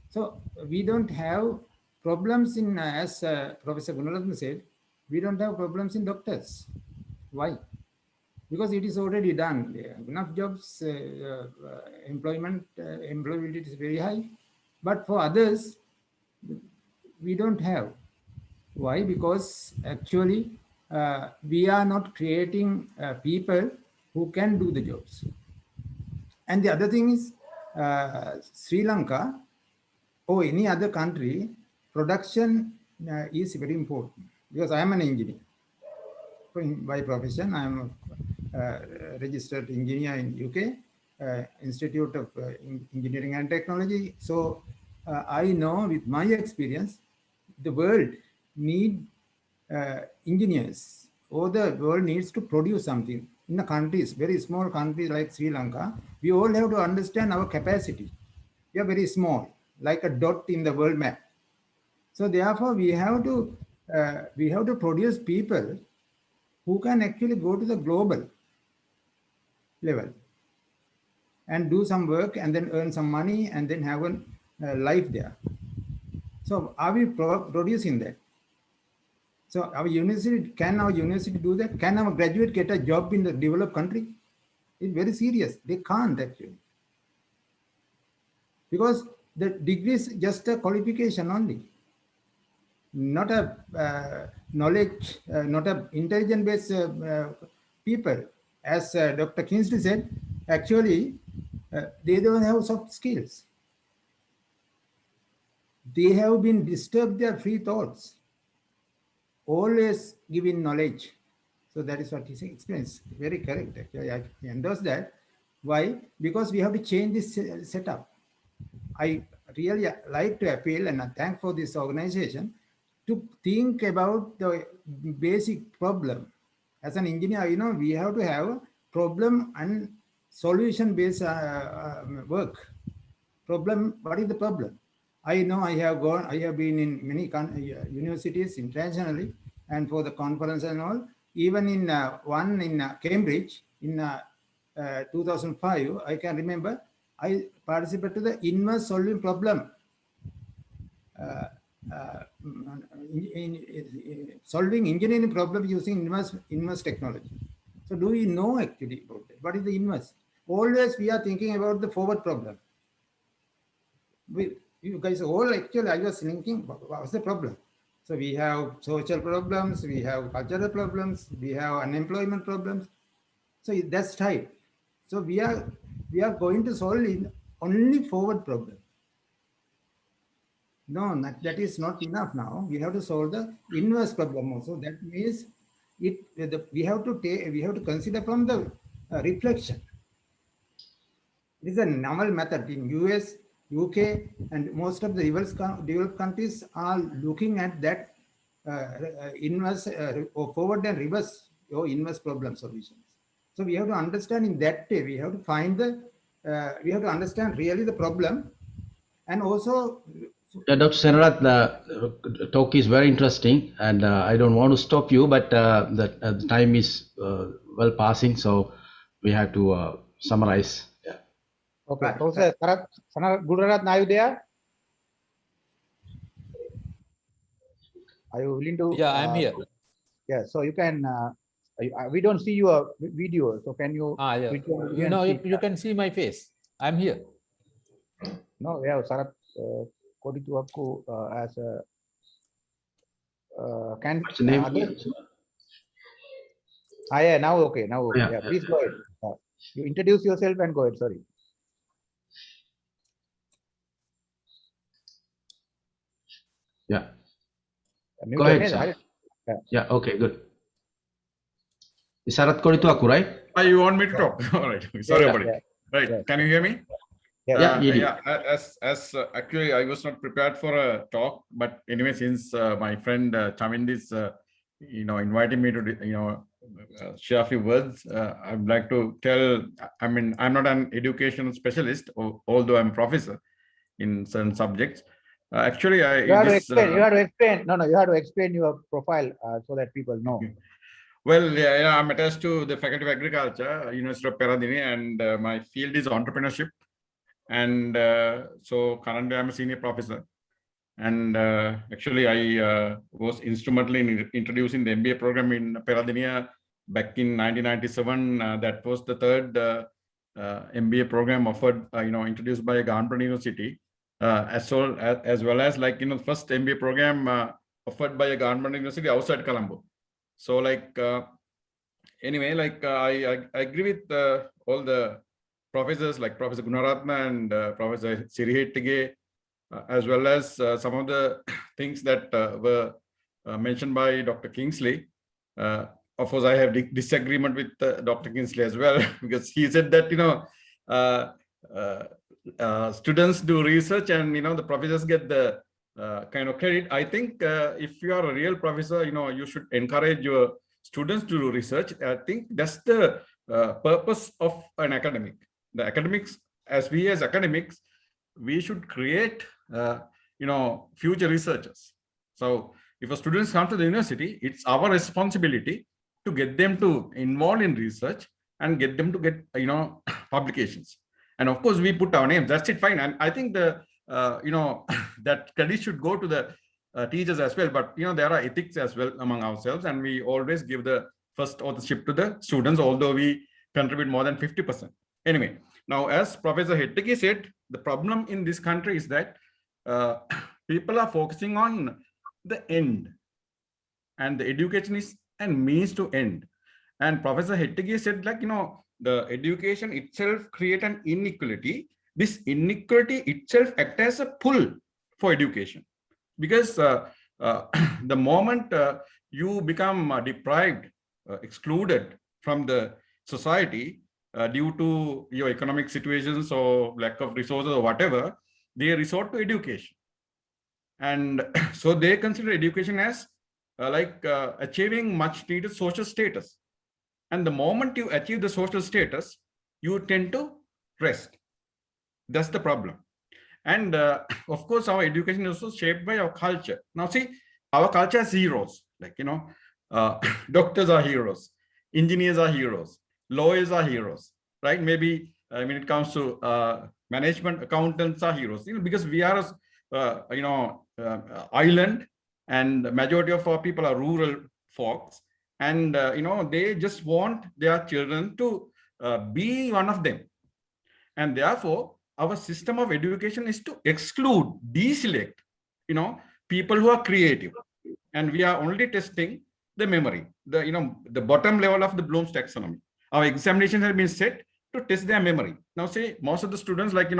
So we don't have problems in, as Professor Gunarathan said, we don't have problems in doctors. Why? Because it is already done. Enough jobs, employability is very high. But for others, we don't have. Why? Because actually we are not creating people who can do the jobs. And the other thing is Sri Lanka or any other country, production is very important. Because I am an engineer. By profession, I am a registered engineer in UK, Institute of Engineering and Technology. So I know with my experience, the world needs engineers, or the world needs to produce something. In the countries, very small countries like Sri Lanka, we all have to understand our capacity. We are very small, like a dot in the world map. So therefore, we have to produce people who can actually go to the global level and do some work and then earn some money and then have a life there. So are we producing that? So can our university do that? Can our graduate get a job in the developed country? It's very serious. They can't actually. Because the degree is just a qualification only. Not a knowledge, not a intelligence-based people. As Dr. Kingsley said, actually, they don't have soft skills. They have been disturbed their free thoughts, always giving knowledge. So that is what he explains. Very correct. Actually, I endorse that. Why? Because we have to change this setup. I really like to appeal and I thank for this organization to think about the basic problem. As an engineer, we have to have problem and solution-based work. Problem, what is the problem? I know I have been in many universities internationally. and for the conference and all. Even in one in Cambridge in 2005, I can remember, I participated to the inverse solving problem. In solving engineering problem using inverse technology. So do we know actually about that? What is the inverse? Always we are thinking about the forward problem. You guys all actually, I was thinking, what's the problem? So we have social problems, we have cultural problems, we have unemployment problems. So that's right. So we are going to solve in only forward problem. No, that is not enough now. We have to solve the inverse problem also. That means we have to consider from the reflection. It is a novel method in US, UK, and most of the developed countries are looking at that inverse or forward and reverse or inverse problem solutions. So we have to understand in that way. We have to find we have to understand really the problem, and also. Dr. Senarath, the talk is very interesting, and I don't want to stop you, but the time is well passing, so we have to summarize. Yeah. Okay, Professor Sanath Gururatna, are you there? Are you willing to? Yeah, I'm here. Yeah, so you can. We don't see your video, so can you? Yeah. You know, you can see my face. I'm here. No, we have Sarath Kodituaku as a. What's the name? Yeah, now okay, now okay. Yeah, please go ahead. You introduce yourself and go ahead. Sorry. Yeah. Go ahead, sir. Yeah. Okay. Good. Is Sarath Kodituaku, right? You want me to talk? All right. Sorry about it. Right. Can you hear me? Yeah. As actually, I was not prepared for a talk, but anyway, since my friend Chamind is, inviting me to, share a few words, I'd like to tell. I mean, I'm not an educational specialist, although I'm a professor in certain subjects. Actually, you have to explain. No, you have to explain your profile so that people know. Well, yeah, I'm attached to the Faculty of Agriculture, University of Peradeniya, and my field is entrepreneurship. And so currently I'm a senior professor. And actually, I was instrumental in introducing the MBA program in Peradeniya back in 1997. That was the third MBA program offered, introduced by a government university, as well as like, first MBA program offered by a government university outside Colombo. So like, anyway, like I agree with all the professors like Professor Gunaratna and Professor Sri Hettige, as well as some of the things that were mentioned by Dr. Kingsley. Of course, I have disagreement with Dr. Kingsley as well, because he said that, students do research and, the professors get the kind of credit. I think if you are a real professor, you should encourage your students to do research. I think that's the purpose of an academic. The academics, as academics, we should create, future researchers. So if a students come to the university, it's our responsibility to get them to involve in research and get them to get, publications. And of course, we put our names. That's it, fine. And I think the, that credit should go to the teachers as well. But, there are ethics as well among ourselves. And we always give the first authorship to the students, although we contribute more than 50%. Anyway, now as Professor Hettige said, the problem in this country is that people are focusing on the end, and the education is a means to end. And Professor Hettige said, like, the education itself create an inequality. This inequality itself acts as a pull for education, because the moment you become deprived, excluded from the society due to your economic situations or lack of resources or whatever, they resort to education. And so they consider education as achieving much needed social status. And the moment you achieve the social status, you tend to rest. That's the problem. And of course, our education is also shaped by our culture. Now see, our culture has heroes. Like, doctors are heroes, engineers are heroes, lawyers are heroes, right? Maybe when it comes to management, accountants are heroes, because we are island, and the majority of our people are rural folks, and they just want their children to be one of them. And therefore, our system of education is to exclude, deselect, people who are creative. And we are only testing the memory, the bottom level of the Bloom's taxonomy. Our examinations have been set to test their memory. Now, say most of the students, like,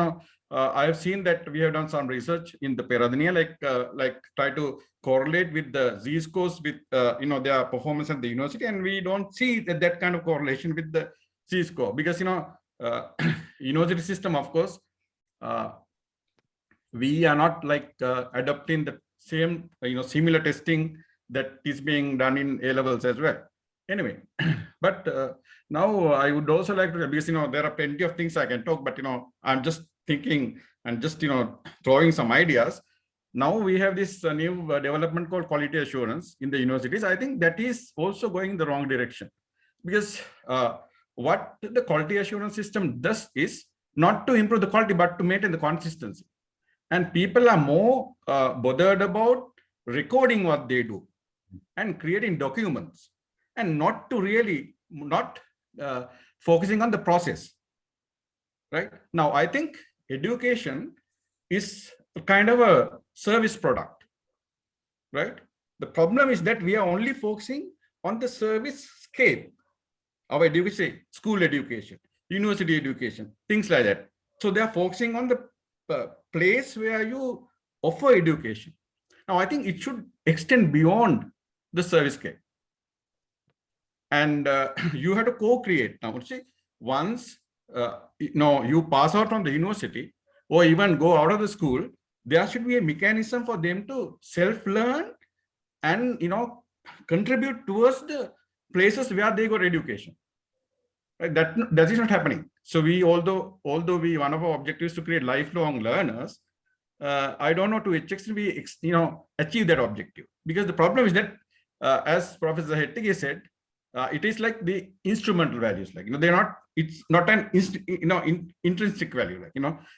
I have seen that we have done some research in the Peradeniya, like try to correlate with the Z-scores with, their performance at the university. And we don't see that kind of correlation with the Z-score, because, university system, of course, we are not like adopting the same, similar testing that is being done in A-levels as well. Anyway, but now I would also like to, because, there are plenty of things I can talk, but, I'm just thinking and just, throwing some ideas. Now we have this new development called quality assurance in the universities. I think that is also going in the wrong direction, because what the quality assurance system does is not to improve the quality, but to maintain the consistency. And people are more bothered about recording what they do and creating documents, and not focusing on the process. Right now, I think education is a kind of a service product. Right. The problem is that we are only focusing on the service scale. Our education, school education, university education, things like that. So they are focusing on the place where you offer education. Now, I think it should extend beyond the service scale. And you have to co-create. Now, see, once you pass out from the university or even go out of the school, there should be a mechanism for them to self-learn and contribute towards the places where they got education. Right? That is not happening. So we, although one of our objectives is to create lifelong learners, I don't know to which extent we achieve that objective, because the problem is that as Professor Hettige said, it is like the instrumental values, like they're not. It's not an intrinsic value, like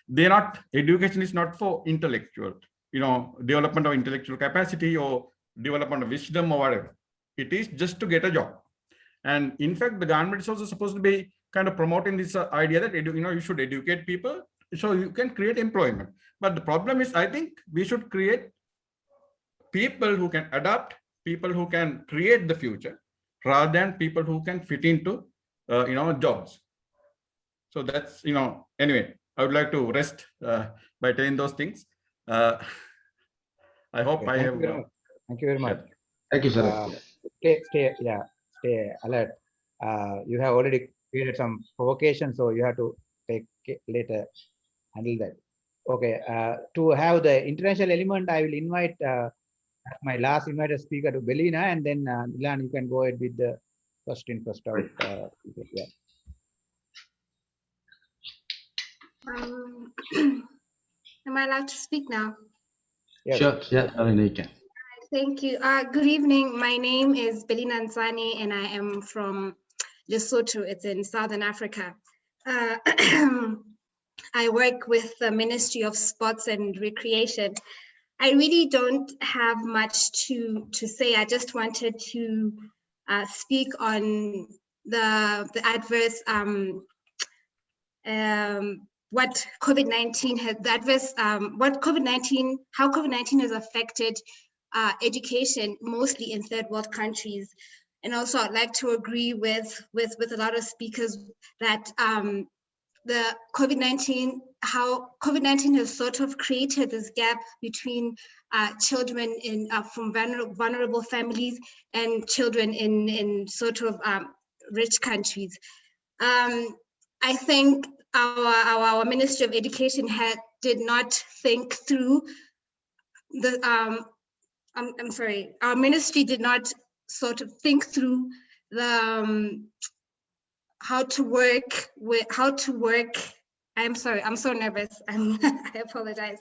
they're not. Education is not for intellectual, development of intellectual capacity or development of wisdom or whatever. It is just to get a job. And in fact, the government is also supposed to be kind of promoting this idea that you should educate people so you can create employment. But the problem is, I think we should create people who can adapt, people who can create the future, rather than people who can fit into jobs. So that's anyway, I would like to rest by telling those things. I hope I have. Thank you very much. Thank you, sir. Stay alert. You have already created some provocation, so you have to take later handle that. Okay. To have the international element, I will invite my last invited speaker to Belina, and then Nilan, you can go ahead with the first in, first out. Yeah. Am I allowed to speak now? Yes. Sure. Yeah, you can. Thank you. Good evening. My name is Belina Nzani, and I am from Lesotho. It's in Southern Africa. I work with the Ministry of Sports and Recreation. I really don't have much to say. I just wanted to speak on the adverse what COVID-19 has, the adverse how COVID-19 has affected education, mostly in third world countries. And also, I'd like to agree with a lot of speakers that the how COVID-19 has sort of created this gap between children from vulnerable families and children in sort of rich countries. I think our Ministry of Education did not think through the I'm sorry, our ministry did not sort of think through the how to work. I'm sorry, I'm so nervous. I apologize.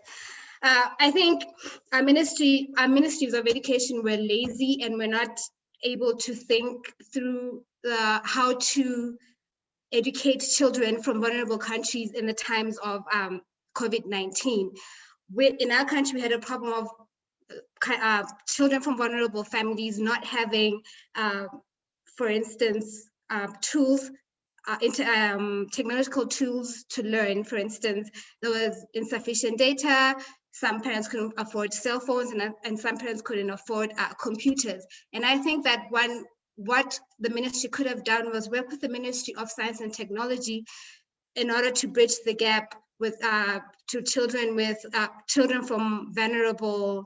I think our ministries of education were lazy and we're not able to think through how to educate children from vulnerable countries in the times of COVID-19. In our country, we had a problem of children from vulnerable families not having, for instance, tools, technological tools to learn. For instance, there was insufficient data. Some parents couldn't afford cell phones, and some parents couldn't afford computers. And I think that what the ministry could have done was work with the Ministry of Science and Technology in order to bridge the gap with to children from vulnerable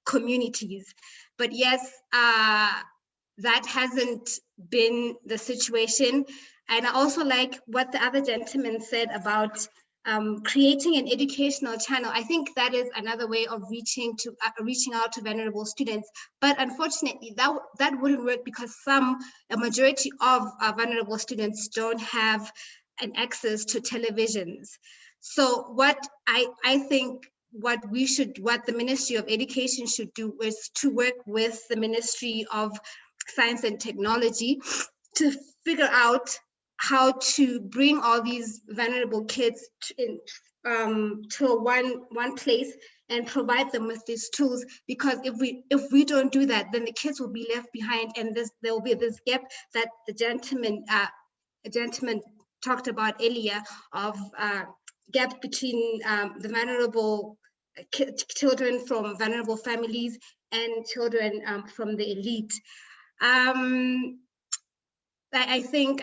communities. But yes, that hasn't been the situation. And I also like what the other gentleman said about creating an educational channel. I think that is another way of reaching out to vulnerable students. But unfortunately, that wouldn't work because a majority of vulnerable students don't have an access to televisions. So what I think what the Ministry of Education should do is to work with the Ministry of Science and Technology to figure out how to bring all these vulnerable kids to one place and provide them with these tools. Because if we don't do that, then the kids will be left behind, and there will be this gap that the gentleman talked about earlier of gap between the vulnerable children from vulnerable families and children from the elite. I think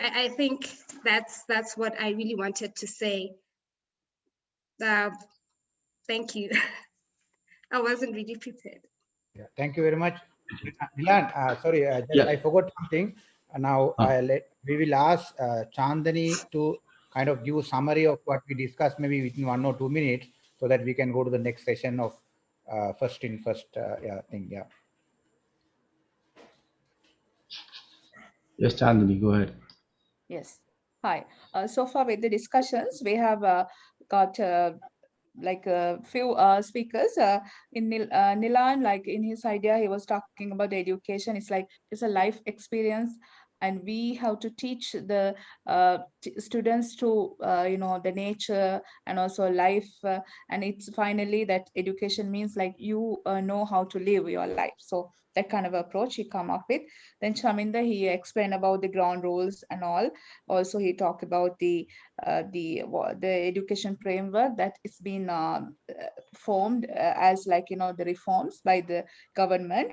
that's what I really wanted to say. Thank you. I wasn't really prepared. Yeah, thank you very much. Milan, sorry, I forgot something. Now we will ask Chandani to kind of give a summary of what we discussed, maybe within 1 or 2 minutes, so that we can go to the next session of first thing. Yeah. Yes, Chandani, go ahead. Yes. Hi. So far with the discussions, we have got like a few speakers in Nilan, like in his idea, he was talking about the education. It's a life experience, and we have to teach the students to the nature and also life, and it's finally that education means like you know how to live your life. So that kind of approach he come up with. Then Chaminda, he explained about the ground rules and all. Also he talked about the education framework that it's been formed as the reforms by the government.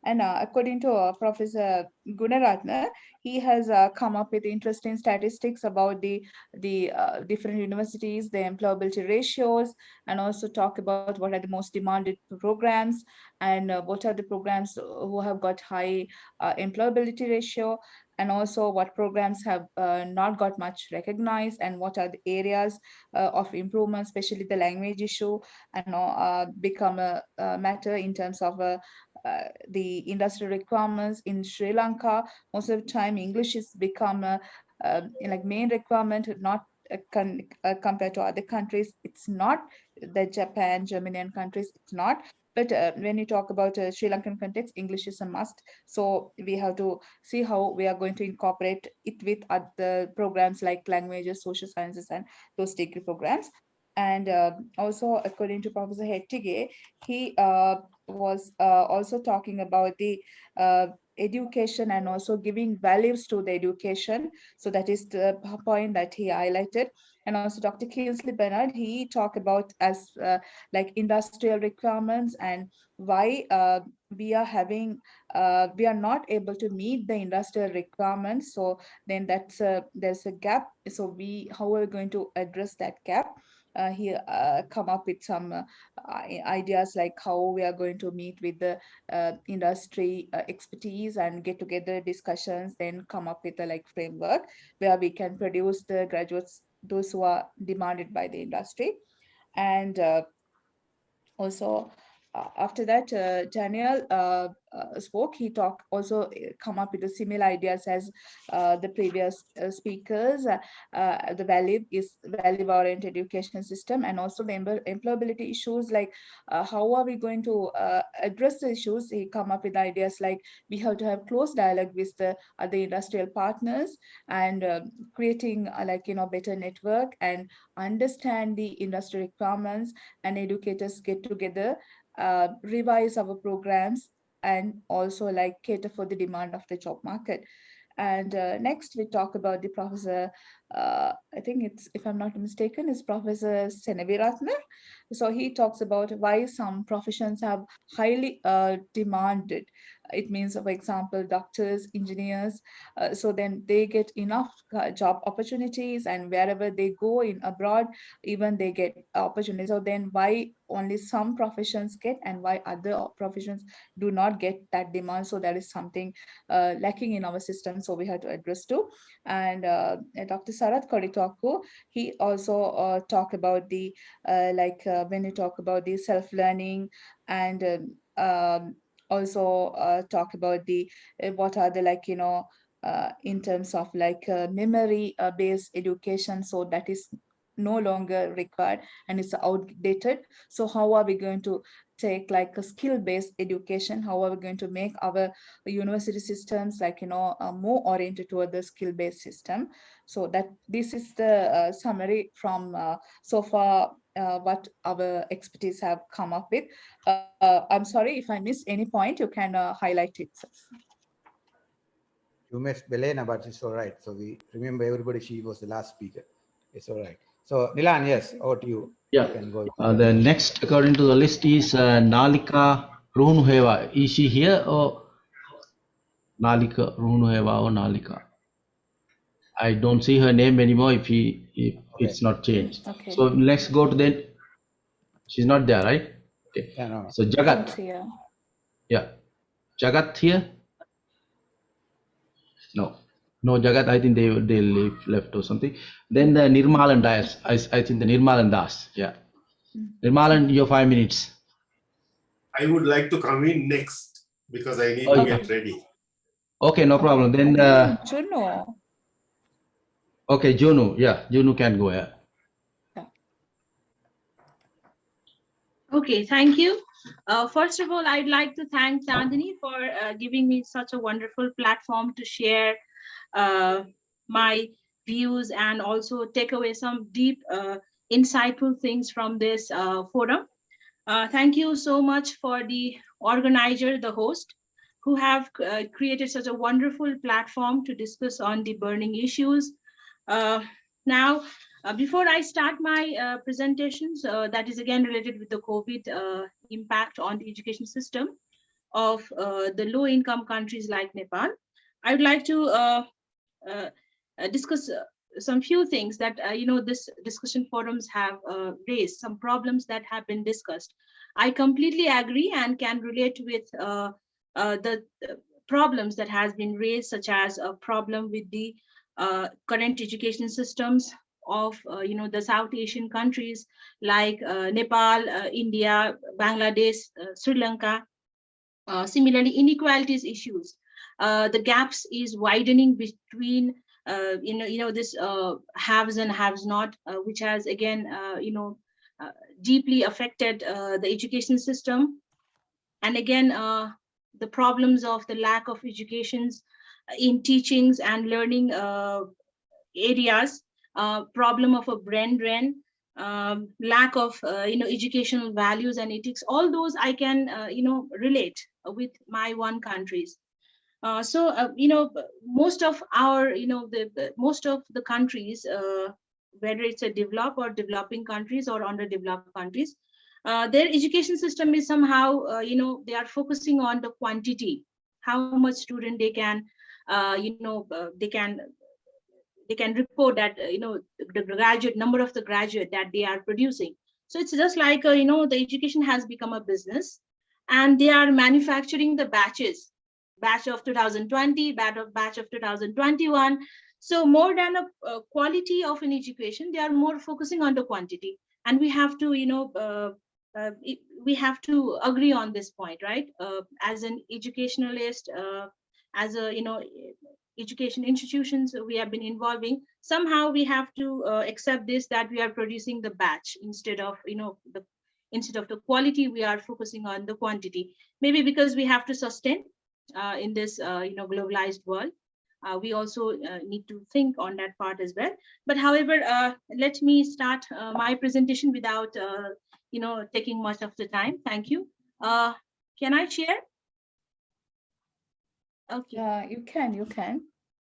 And according to Professor Gunaratna, he has come up with interesting statistics about the different universities, the employability ratios, and also talk about what are the most demanded programs and what are the programs who have got high employability ratio, and also what programs have not got much recognized, and what are the areas of improvement, especially the language issue, and become a matter in terms of the industrial requirements in Sri Lanka. Most of the time, English has become like main requirement, not compared to other countries. It's not the Japan, Germany, and countries. It's not. But when you talk about Sri Lankan context, English is a must. So we have to see how we are going to incorporate it with other programs like languages, social sciences, and those degree programs. And also, according to Professor Hettige, he was also talking about the education and also giving values to the education. So that is the point that he highlighted. And also Dr. Kingsley Bernard, he talked about as like industrial requirements and why we are not able to meet the industrial requirements. So then there's a gap. So how are we going to address that gap? He come up with some ideas like how we are going to meet with the industry expertise and get together discussions, then come up with a like framework where we can produce the graduates, those who are demanded by the industry. And also after that, Daniel spoke. He also come up with the similar ideas as the previous speakers. The value-oriented education system, and also the employability issues, like how are we going to address the issues. He come up with ideas like we have to have close dialogue with the other industrial partners, and creating better network, and understand the industry requirements, and educators get together, revise our programs, and also cater for the demand of the job market. And next we talk about the professor, I think it's, if I'm not mistaken, is Professor Senaviratna. So he talks about why some professions have highly demanded. It means, for example, doctors, engineers, so then they get enough job opportunities, and wherever they go in abroad, even they get opportunities. So then why only some professions get, and why other professions do not get that demand? So that is something lacking in our system, so we have to address too. And Dr. Sarath Koritoku, he also talk about the when you talk about the self-learning, and also talk about the what are the in terms of memory based education, so that is no longer required and it's outdated. So how are we going to take a skill-based education? How are we going to make our university systems more oriented toward the skill-based system? So that this is the summary from so far what our expertise have come up with. I'm sorry if I missed any point, you can highlight it. You missed Belena, but it's all right. So we remember everybody, she was the last speaker. It's all right. So Nilan, yes, over to you. Yeah. You can go. The next, according to the list, is Nalika Runuheva. Is she here, or Nalika Runuheva, or Nalika? I don't see her name anymore if it's not changed. Okay. So let's go to the. She's not there, right? Okay. Yeah, no. So Jagat. Yeah. Jagat here? No. No, Jagat, I think they left or something. Then the Nirmalan Das. I think the Nirmalan Das. Yeah. Nirmalan, your 5 minutes. I would like to come in next because I need to get ready. Okay, no problem. Then Juno. Okay, Junu. Yeah, Junu can go. Yeah. Okay, thank you. First of all, I'd like to thank Chandini for giving me such a wonderful platform to share my views and also take away some deep, insightful things from this forum. Thank you so much for the organizer, the host, who have created such a wonderful platform to discuss on the burning issues. Now, before I start my presentations, that is again related with the COVID impact on the education system of the low-income countries like Nepal, I would like to discuss some few things that this discussion forums have raised, some problems that have been discussed. I completely agree and can relate with the problems that has been raised, such as a problem with the current education systems of the South Asian countries like Nepal, India, Bangladesh, Sri Lanka. Similarly, inequalities issues. The gaps is widening between this haves and haves not, which has again deeply affected the education system. And again, the problems of the lack of educations in teachings and learning areas, problem of a brain drain, lack of educational values and ethics. All those I can relate with my one countries. Most of our most of the countries, whether it's a developed or developing countries or underdeveloped countries, their education system is somehow they are focusing on the quantity, how much student they can they can report that the graduate number of the graduate that they are producing. So it's just like the education has become a business, and they are manufacturing the batches, batch of 2020, batch of 2021. So more than a quality of an education, they are more focusing on the quantity, and we have to we have to agree on this point, right? As an educationalist, as a, education institutions we have been involving, somehow we have to accept this, that we are producing the batch instead of, instead of the quality, we are focusing on the quantity. Maybe because we have to sustain in this, globalized world. We also need to think on that part as well. But however, let me start my presentation without, taking much of the time. Thank you. Can I share? Okay. You can.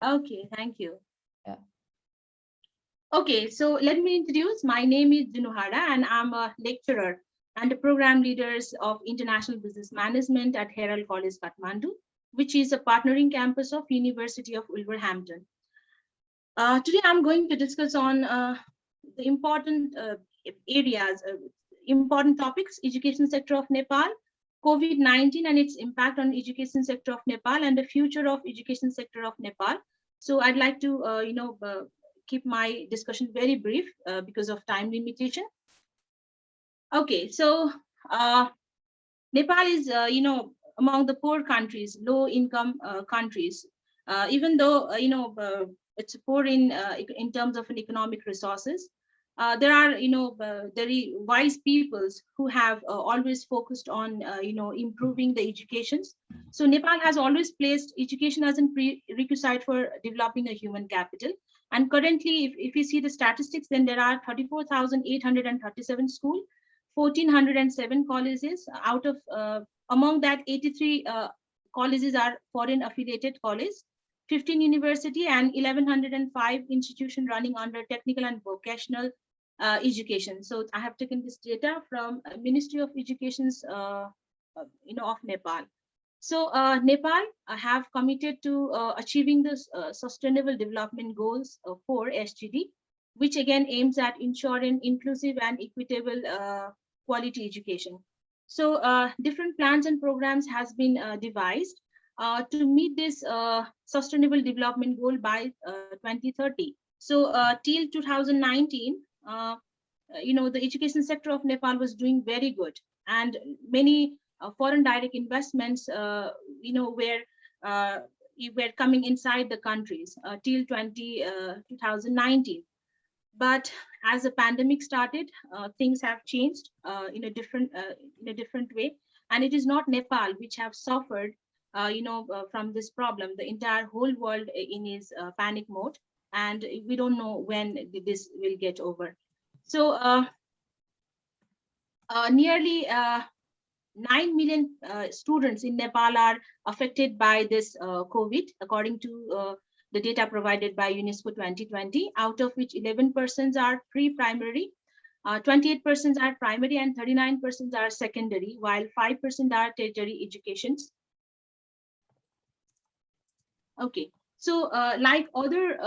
Okay, thank you. Yeah. Okay, so let me introduce. My name is Dinuhara, and I'm a lecturer and a program leaders of International Business Management at Herald College, Kathmandu, which is a partnering campus of University of Wolverhampton. Today, I'm going to discuss on the important areas, important topics: education sector of Nepal, COVID-19 and its impact on education sector of Nepal, and the future of education sector of Nepal. So I'd like to, keep my discussion very brief because of time limitation. Okay, so Nepal is, among the poor countries, low income countries, even though, it's poor in terms of an economic resources. There are, very wise peoples who have always focused on, improving the educations. So Nepal has always placed education as a prerequisite for developing a human capital. And currently, if you see the statistics, then there are 34,837 schools, 1,407 colleges. Out of among that, 83 colleges are foreign affiliated colleges, 15 university, and 1,105 institutions running under technical and vocational education. So I have taken this data from Ministry of Education's, of Nepal. So Nepal have committed to achieving the Sustainable Development Goals 4 SDG, which again aims at ensuring inclusive and equitable quality education. So different plans and programs has been devised to meet this Sustainable Development Goal by 2030. So till 2019, the education sector of Nepal was doing very good, and many foreign direct investments, were coming inside the countries till 2019. But as the pandemic started, things have changed in a different way, and it is not Nepal which have suffered, from this problem. The entire whole world is panic mode, and we don't know when this will get over. So nearly 9 million students in Nepal are affected by this COVID, according to the data provided by UNESCO 2020, out of which 11% are pre-primary, 28% are primary, and 39% are secondary, while 5% are tertiary educations. Okay, so like other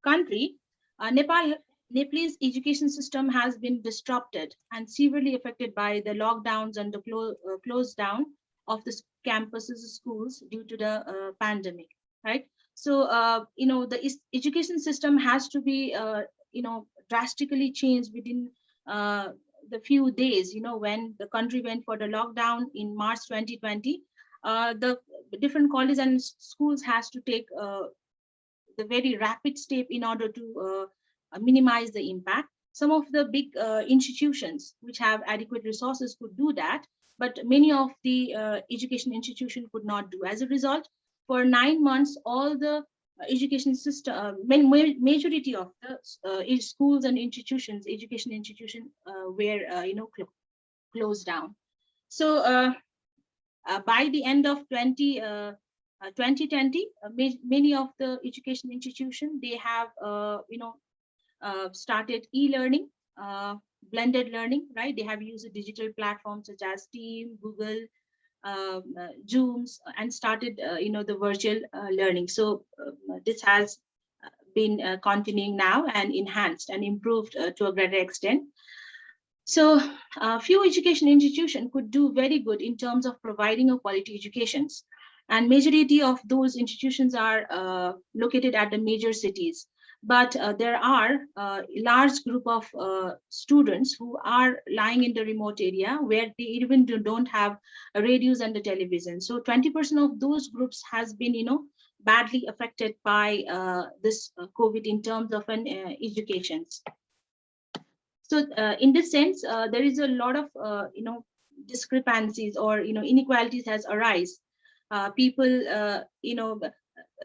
country, Nepalese education system has been disrupted and severely affected by the lockdowns and the close down of the campuses, schools due to the pandemic, right? So, the education system has to be, drastically changed within the few days, when the country went for the lockdown in March 2020, the different colleges and schools has to take the very rapid step in order to minimize the impact. Some of the big institutions which have adequate resources could do that, but many of the education institutions could not do. As a result, for 9 months, all the education system, majority of the schools and institutions, education institutions were, closed down. So by the end of 2020, many of the education institutions, they have, started e-learning, blended learning, right? They have used digital platforms such as Team, Google, Zooms, and started, the virtual learning. So this has been continuing now and enhanced and improved to a greater extent. So few education institutions could do very good in terms of providing a quality educations. And majority of those institutions are located at the major cities. but there are a large group of students who are lying in the remote area where they even don't have radios and the television. So 20% of those groups has been, badly affected by this COVID in terms of an education. So in this sense, there is a lot of discrepancies or inequalities has arise. People,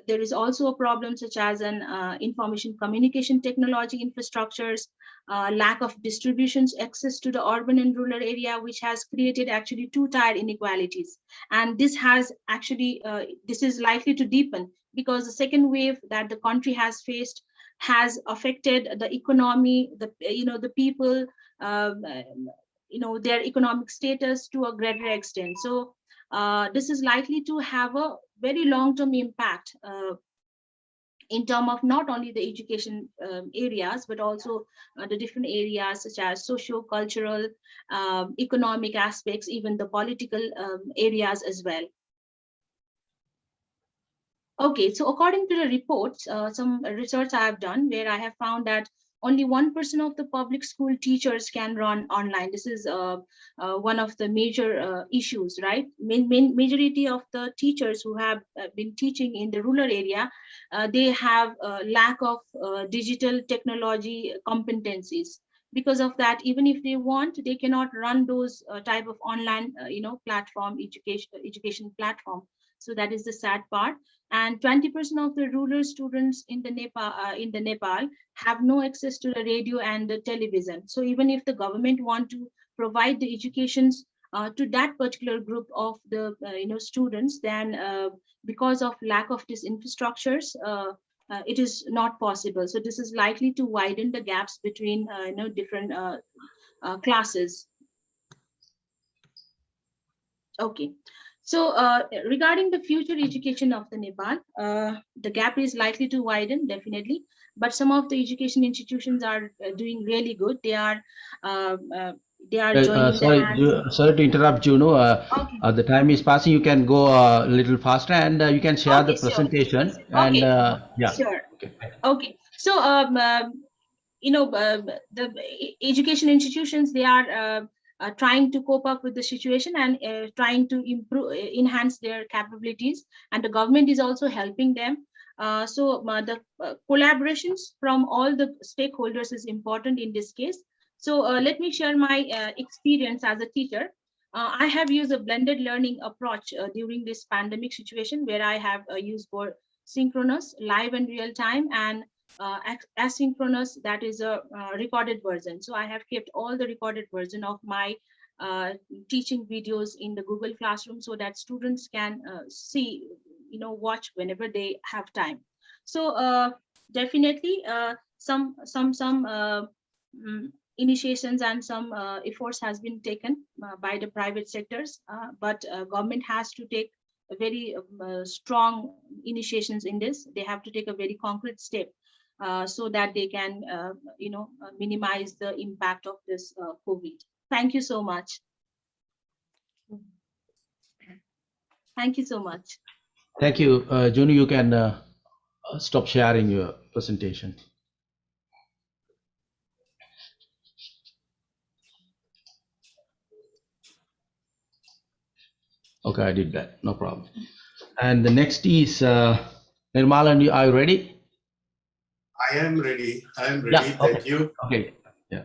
there is also a problem such as an information communication technology infrastructures, lack of distributions, access to the urban and rural area, which has created actually two-tier inequalities. And this has actually, this is likely to deepen because the second wave that the country has faced has affected the economy, the people, their economic status to a greater extent. So this is likely to have a very long-term impact in terms of not only the education areas, but also the different areas such as socio-cultural, economic aspects, even the political areas as well. Okay, so according to the reports, some research I have done where I have found that only 1% of the public school teachers can run online. This is one of the major issues, right? Majority of the teachers who have been teaching in the rural area, they have a lack of digital technology competencies. Because of that, even if they want, they cannot run those type of online, platform, education platform. So that is the sad part. And 20% of the rural students in the Nepal have no access to the radio and the television. So even if the government want to provide the educations to that particular group of the students, then because of lack of these infrastructures, it is not possible. So this is likely to widen the gaps between different classes. Okay. So regarding the future education of the Nepal, the gap is likely to widen, definitely. But some of the education institutions are doing really good. They are joining sorry to interrupt, Juno. Okay. The time is passing. You can go a little faster, and you can share the Sure. presentation. Okay. And yeah. Sure. Okay. So the education institutions, they are trying to cope up with the situation and trying to enhance their capabilities, and the government is also helping them. So the collaborations from all the stakeholders is important in this case. So let me share my experience as a teacher. I have used a blended learning approach during this pandemic situation, where I have used both synchronous, live and real time, and asynchronous, that is a recorded version. So I have kept all the recorded version of my teaching videos in the Google Classroom so that students can see, watch whenever they have time. So definitely some initiations and some efforts has been taken by the private sectors, but government has to take a very strong initiations in this. They have to take a very concrete step so that they can, minimize the impact of this COVID. Thank you so much. Thank you so much. Thank you, Juno. You can stop sharing your presentation. Okay, I did that. No problem. And the next is Nirmalan. Are you ready? I am ready. I am ready. Yeah, okay. Thank you. Okay. Yeah.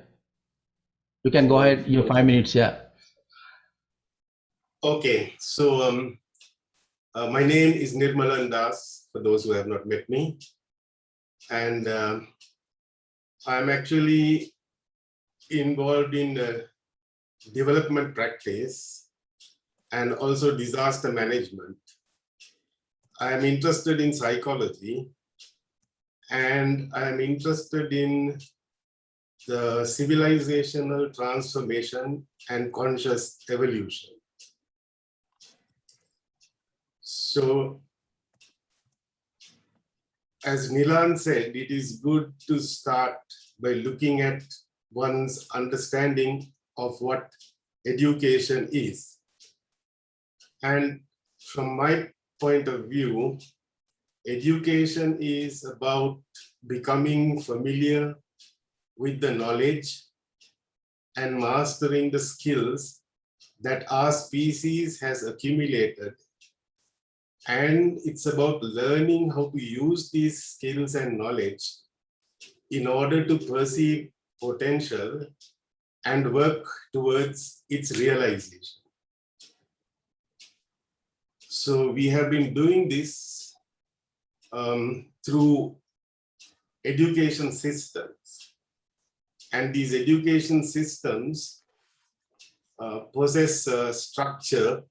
You can go ahead. Your 5 minutes. Yeah. Okay. So my name is Nirmalan Das, for those who have not met me. And I'm actually involved in development practice and also disaster management. I am interested in psychology, and I am interested in the civilizational transformation and conscious evolution. So, as Nilan said, it is good to start by looking at one's understanding of what education is. And from my point of view, education is about becoming familiar with the knowledge and mastering the skills that our species has accumulated. And it's about learning how to use these skills and knowledge in order to perceive potential and work towards its realization. So we have been doing this through education systems. And these education systems possess structure,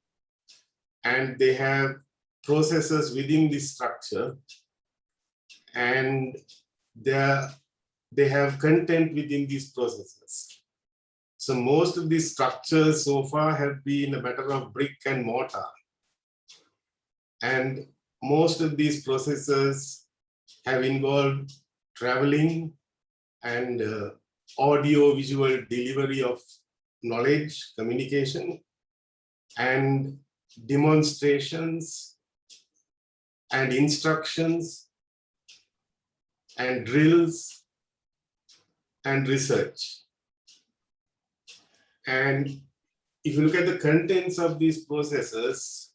and they have processes within this structure, and they have content within these processes. So most of these structures so far have been a matter of brick and mortar. And most of these processes have involved traveling and audio-visual delivery of knowledge, communication, and demonstrations, and instructions, and drills, and research. And if you look at the contents of these processes,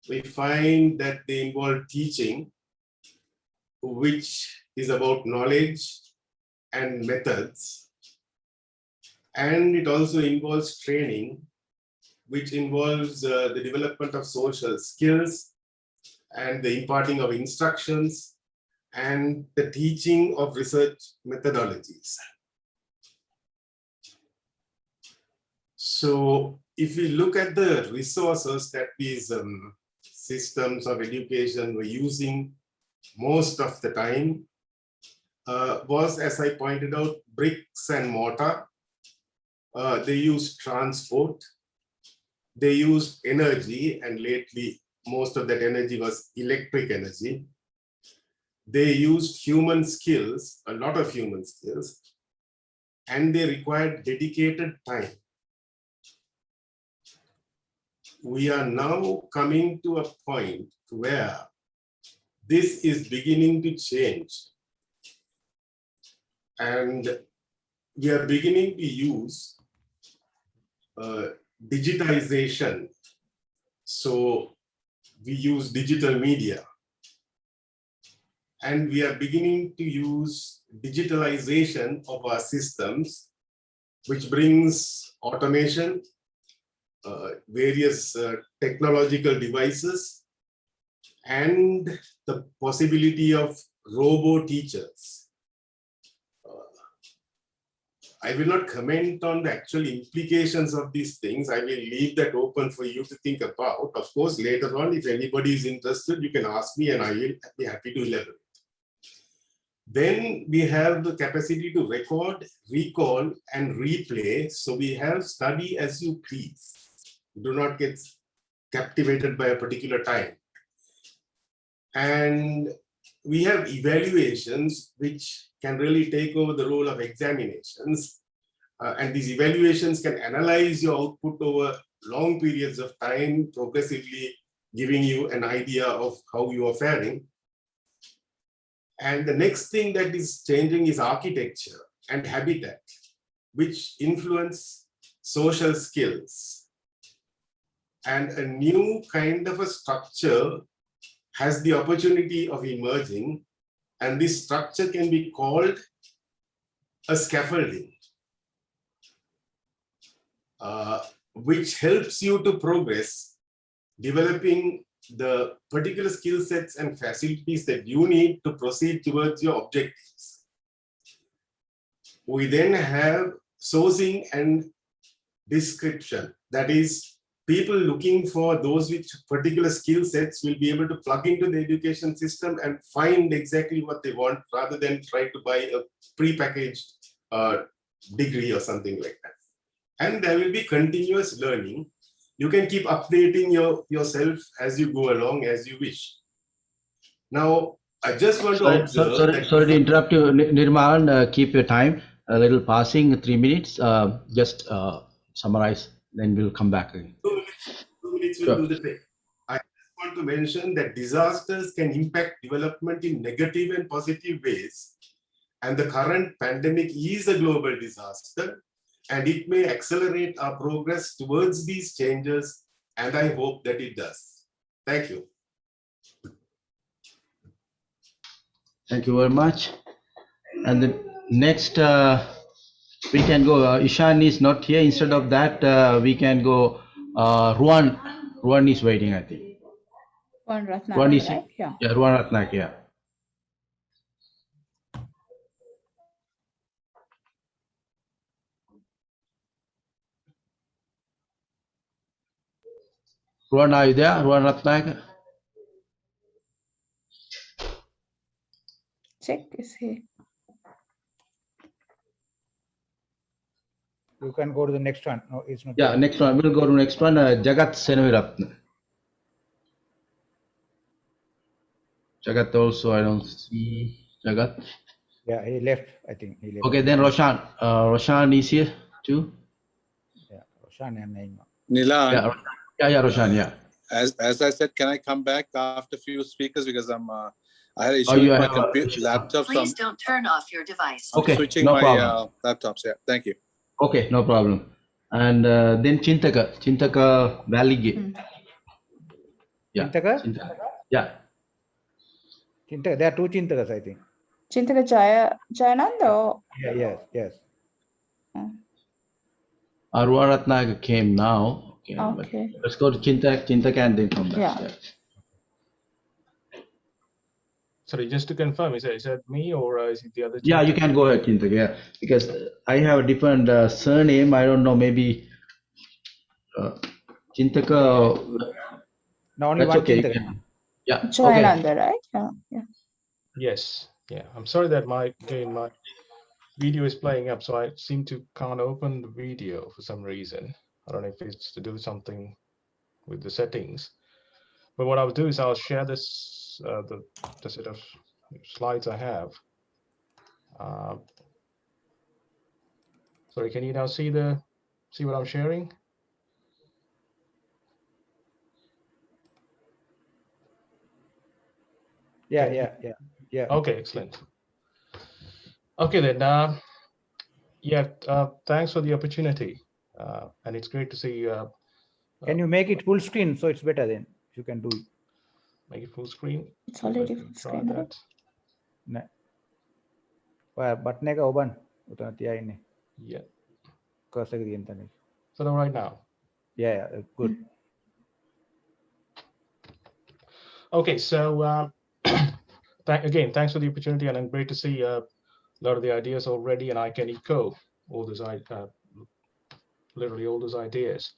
we find that they involve teaching, which is about knowledge and methods. And it also involves training, which involves the development of social skills and the imparting of instructions and the teaching of research methodologies. So if we look at the resources that these systems of education were using most of the time, was, as I pointed out, bricks and mortar. They used transport, they used energy, and lately most of that energy was electric energy. They used human skills, a lot of human skills, and they required dedicated time. We are now coming to a point where this is beginning to change. And we are beginning to use digitization. So we use digital media. And we are beginning to use digitalization of our systems, which brings automation, various technological devices, and the possibility of robo teachers. I will not comment on the actual implications of these things. I will leave that open for you to think about. Of course, later on, if anybody is interested, you can ask me and I will be happy to elaborate. Then we have the capacity to record, recall, and replay. So we have study as you please. Do not get captivated by a particular time. And we have evaluations which can really take over the role of examinations. And these evaluations can analyze your output over long periods of time, progressively giving you an idea of how you are faring. And the next thing that is changing is architecture and habitat, which influence social skills. And a new kind of a structure has the opportunity of emerging, and this structure can be called a scaffolding, which helps you to progress, developing the particular skill sets and facilities that you need to proceed towards your objectives. We then have sourcing and description. That is, people looking for those with particular skill sets will be able to plug into the education system and find exactly what they want, rather than try to buy a pre-packaged degree or something like that. And there will be continuous learning. You can keep updating yourself as you go along, as you wish. Now, I just want to observe sorry to interrupt you, Nirmal. Keep your time a little passing, 3 minutes. Just summarize, then we'll come back again. 2 minutes will do the trick. I just want to mention that disasters can impact development in negative and positive ways. And the current pandemic is a global disaster, and it may accelerate our progress towards these changes, and I hope that it does. Thank you. Thank you very much. And the next, we can go, Ishan is not here. Instead of that, we can go, Ruan. Ruan is waiting, I think. One Ratnakar, Ruan is, right? Yeah. yeah, Ruan Ratnak, yeah. Ruan, are you there? Ruan Ratnak? Check, is he? You can go to the next one. No, it's not. Yeah, next one. We'll go to next one. Jagat Senaviratna. Jagat also, I don't see Jagat. Yeah, he left. I think he left. Okay, then Roshan. Roshan is here too. Yeah, Roshan and Naima. Nilan. Yeah, Roshan. Yeah. As I said, can I come back after a few speakers because I had an issue Oh, you with my have computer laptop. Please don't turn off your device. I'm Okay, switching no my problem. laptops. Yeah, thank you. Okay, no problem. And then Chintaka Valley. Yeah. Chintaka? Yeah. Chintaka. There are two Chintakas, I think. Chintaka Jayananda or? Yeah, yes. Arwaratnaga came now. Okay. Let's go to Chintaka and then come back. Yeah. Sorry, just to confirm, is that me or is it the other? Yeah, you can go ahead, Chintaka. Yeah, because I have a different surname. I don't know, maybe Chintaka. No, only that's one okay. Chintaka. Yeah. Jayananda, Okay. right? Yeah. Yes. Yeah. I'm sorry that my video is playing up, so I seem to can't open the video for some reason. I don't know if it's to do something with the settings. But what I'll do is I'll share this the set of slides I have. Sorry, can you now see what I'm sharing? Yeah. Okay, excellent. Okay then. Thanks for the opportunity, and it's great to see. Can you make it full screen so it's better then? If you can do it. Make it full screen. It's already full screen. That. No. Button එක open. උතන තියාගෙන. Yeah. Cursor එක තියෙන තැන. So right now. Yeah, good. Okay, so again, thanks for the opportunity, and I'm great to see a lot of the ideas already, and I can echo all those literally all those ideas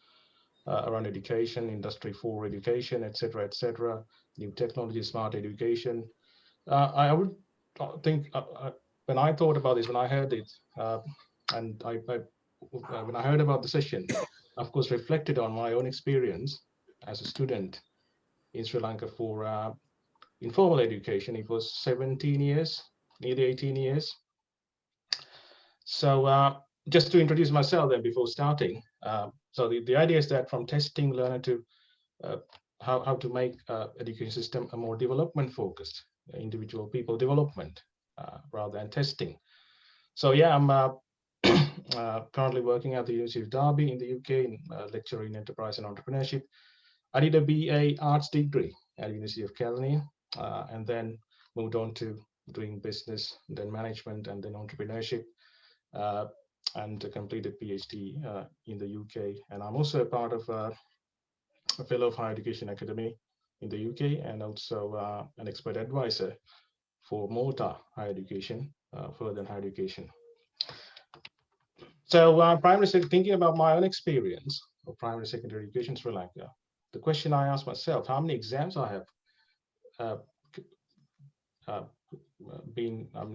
around education, Industry 4 education, etc., new technology, smart education. I would think when I thought about this, when I heard it, and when I heard about the session, of course, reflected on my own experience as a student in Sri Lanka for informal education. It was 17 years, nearly 18 years. So just to introduce myself then before starting. So the idea is that from testing learner to how to make education system a more development focused, individual people development rather than testing. So yeah, I'm currently working at the University of Derby in the UK in lecturing in enterprise and entrepreneurship. I did a BA arts degree at the University of California and then moved on to doing business, then management, and then entrepreneurship, and completed PhD in the UK. And I'm also a part of a fellow of Higher Education Academy in the UK, and also an expert advisor for Malta Higher Education, further higher education. So primarily thinking about my own experience of primary secondary education in Sri Lanka, the question I asked myself, how many exams I have I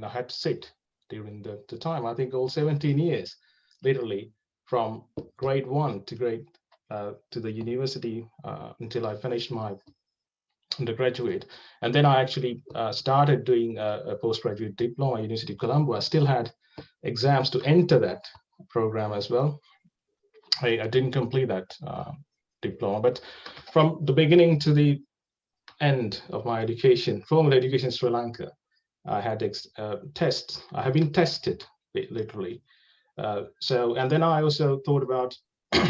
had to sit during the time. I think all 17 years, literally from grade 1 to to the university until I finished my undergraduate. And then I actually started doing a postgraduate diploma at University of Colombo. I still had exams to enter that program as well. I didn't complete that diploma, but from the beginning to the end of my education, formal education in Sri Lanka, I had tests. I have been tested, literally. And then I also thought about, it's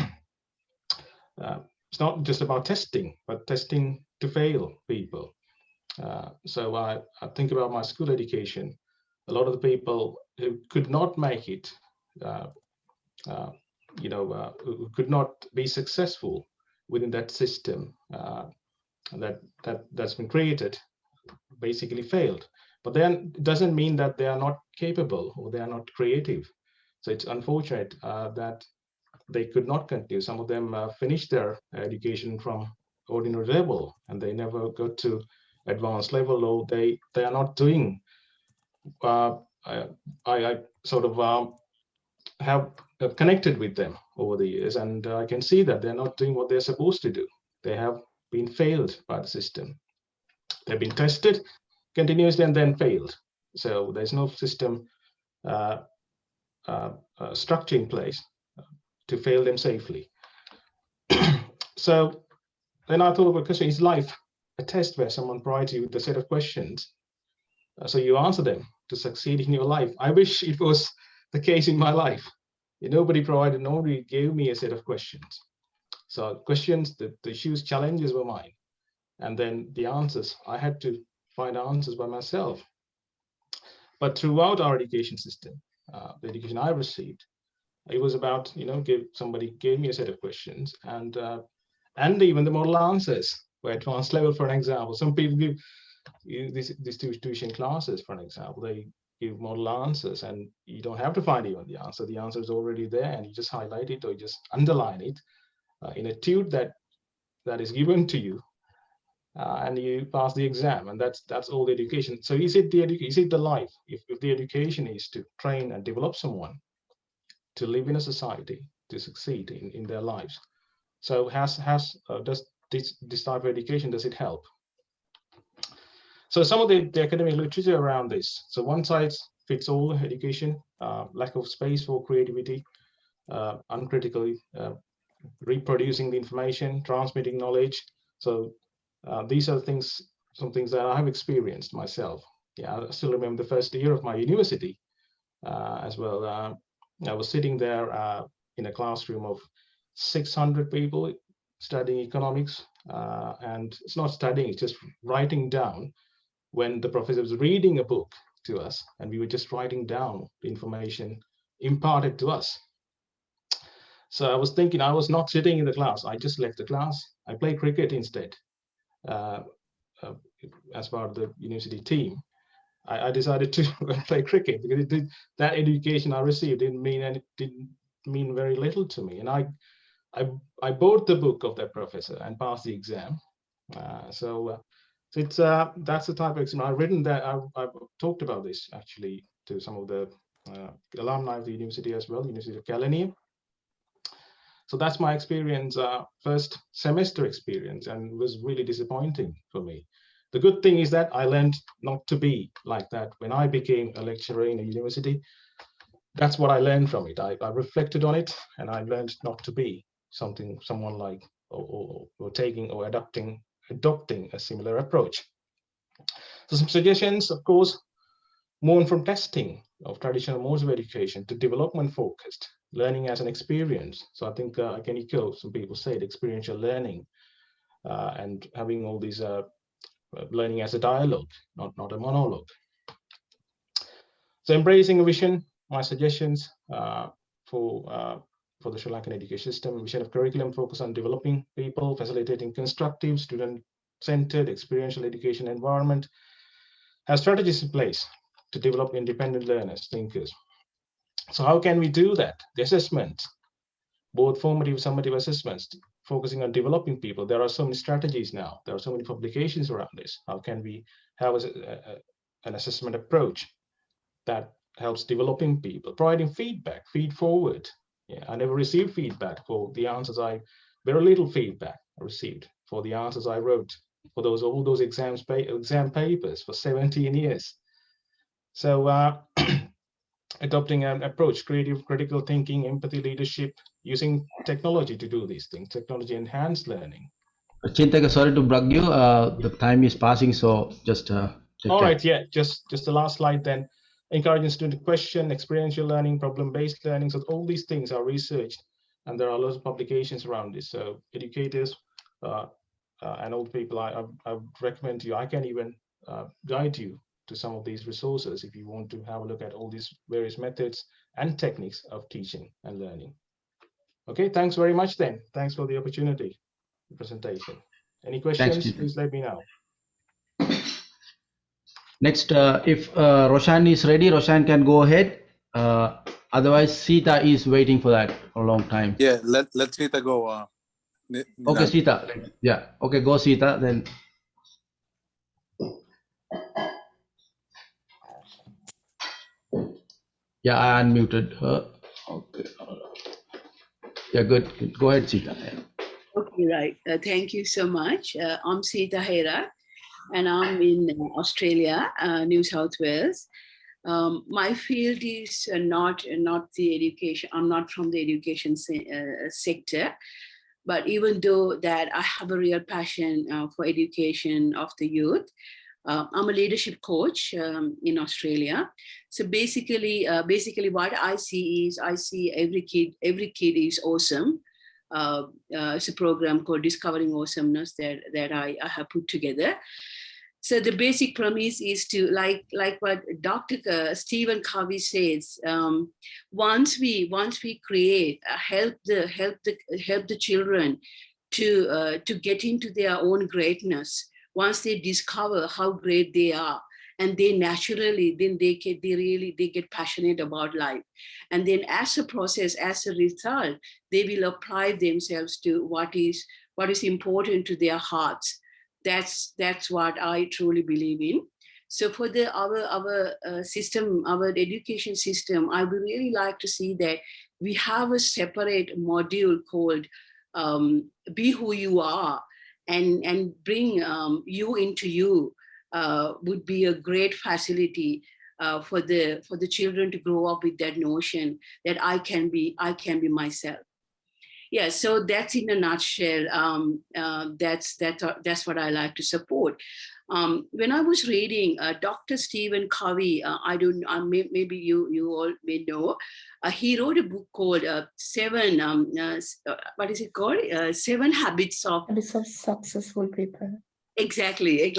not just about testing, but testing to fail people. So I think about my school education. A lot of the people who could not make it, who could not be successful within that system that's been created, basically failed. But then it doesn't mean that they are not capable or they are not creative. So it's unfortunate that they could not continue. Some of them finished their education from ordinary level and they never got to advanced level, or they are not doing. I sort of have connected with them over the years, and I can see that they're not doing what they're supposed to do. They have been failed by the system. They've been tested continuously and then failed. So there's no system structure in place to fail them safely. So then I thought of a question: is life a test where someone provides you with a set of questions, so you answer them to succeed in your life? I wish it was the case in my life. Nobody gave me a set of questions. So questions, the issues, challenges were mine. And then the answers, I had to find answers by myself. But throughout our education system, the education I received, it was about, somebody gave me a set of questions, and even the model answers were advanced level. For an example, some people give these tuition classes, for an example, they give model answers, and you don't have to find even the answer. The answer is already there, and you just highlight it or you just underline it in a tube that is given to you, and you pass the exam, and that's all the education. So is it the life? If the education is to train and develop someone to live in a society, to succeed in their lives, so does this type of education, does it help? So some of the academic literature around this. So one size fits all education, lack of space for creativity, uncritically reproducing the information, transmitting knowledge. So these are some things that I have experienced myself. Yeah, I still remember the first year of my university as well. I was sitting there in a classroom of 600 people studying economics, and it's not studying, it's just writing down. When the professor was reading a book to us, and we were just writing down the information imparted to us. So I was thinking, I was not sitting in the class. I just left the class. I played cricket instead. As part of the university team, I decided to play cricket because that education I received didn't mean very little to me. And I bought the book of that professor and passed the exam. So it's that's the type of experience I've written. That I've talked about this actually to some of the alumni of the university as well, University of Kelaniya. So that's my experience, first semester experience, and was really disappointing for me. The good thing is that I learned not to be like that when I became a lecturer in a university. That's what I learned from it. I reflected on it, and I learned not to be someone like or taking or adopting a similar approach. So some suggestions, of course, move from testing of traditional modes of education to development focused learning as an experience. So I think I can echo some people said experiential learning and having all these learning as a dialogue, not a monologue. So embracing a vision, my suggestions for the Sri Lankan education system: vision of curriculum focus on developing people, facilitating constructive, student-centered, experiential education environment, have strategies in place to develop independent learners, thinkers. So how can we do that? The assessment, both formative, summative assessments, focusing on developing people. There are so many strategies now. There are so many publications around this. How can we have an assessment approach that helps developing people, providing feedback, feed forward? Yeah, I never received feedback for the answers. Very little feedback I received for the answers I wrote for all those exam papers for 17 years. So adopting an approach, creative, critical thinking, empathy, leadership, using technology to do these things, technology enhanced learning. Chintaka, sorry to bug you. The time is passing, so just take All care. right, yeah, just the last slide then. Encouraging student to question, experiential learning, problem-based learning. So all these things are researched, and there are lots of publications around this. So educators and old people, I would recommend to you. I can even guide you to some of these resources if you want to have a look at all these various methods and techniques of teaching and learning. Okay, thanks very much then. Thanks for the opportunity, the presentation. Any questions, Thanks, please let me know. Next, if Roshan is ready, Roshan can go ahead. Otherwise, Sita is waiting for that for a long time. Yeah, let Sita go. Okay, Sita. Yeah. Okay, go Sita. Then. Yeah, I unmuted her. Okay. Yeah, good. Go ahead, Sita. Okay, right. Thank you so much. I'm Sita Hera, and I'm in Australia, New South Wales. My field is not the education. I'm not from the education sector, but even though that I have a real passion for education of the youth, I'm a leadership coach in Australia. So basically what I see is every kid is awesome. It's a program called Discovering Awesomeness that I have put together. So the basic premise is to like what Dr. Stephen Covey says. Once we create, help the children to get into their own greatness. Once they discover how great they are, and they naturally then they get passionate about life, and then as a process, as a result, they will apply themselves to what is important to their hearts. That's what I truly believe in. So for our system, our education system, I would really like to see that we have a separate module called Be Who You Are, and bring you into you. Would be a great facility for the children to grow up with that notion that I can be myself. Yeah, so that's in a nutshell. That's what I like to support. When I was reading Dr. Stephen Covey, maybe you all may know, he wrote a book called Seven. What is it called? 7 Habits of Successful People. Exactly.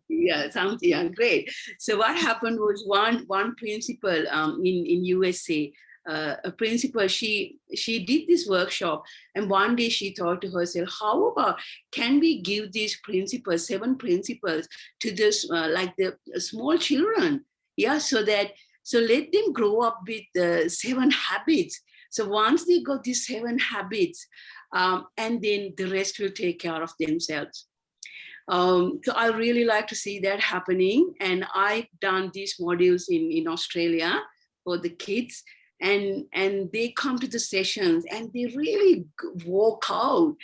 Yeah, sounds great. So what happened was one principal in USA. A principal, she did this workshop, and one day she thought to herself, how about can we give these principles, 7 principles, to this like the small children? Yeah, so let them grow up with the 7 habits. So once they got these 7 habits, and then the rest will take care of themselves. So I really like to see that happening, and I've done these modules in Australia for the kids. And they come to the sessions and they really walk out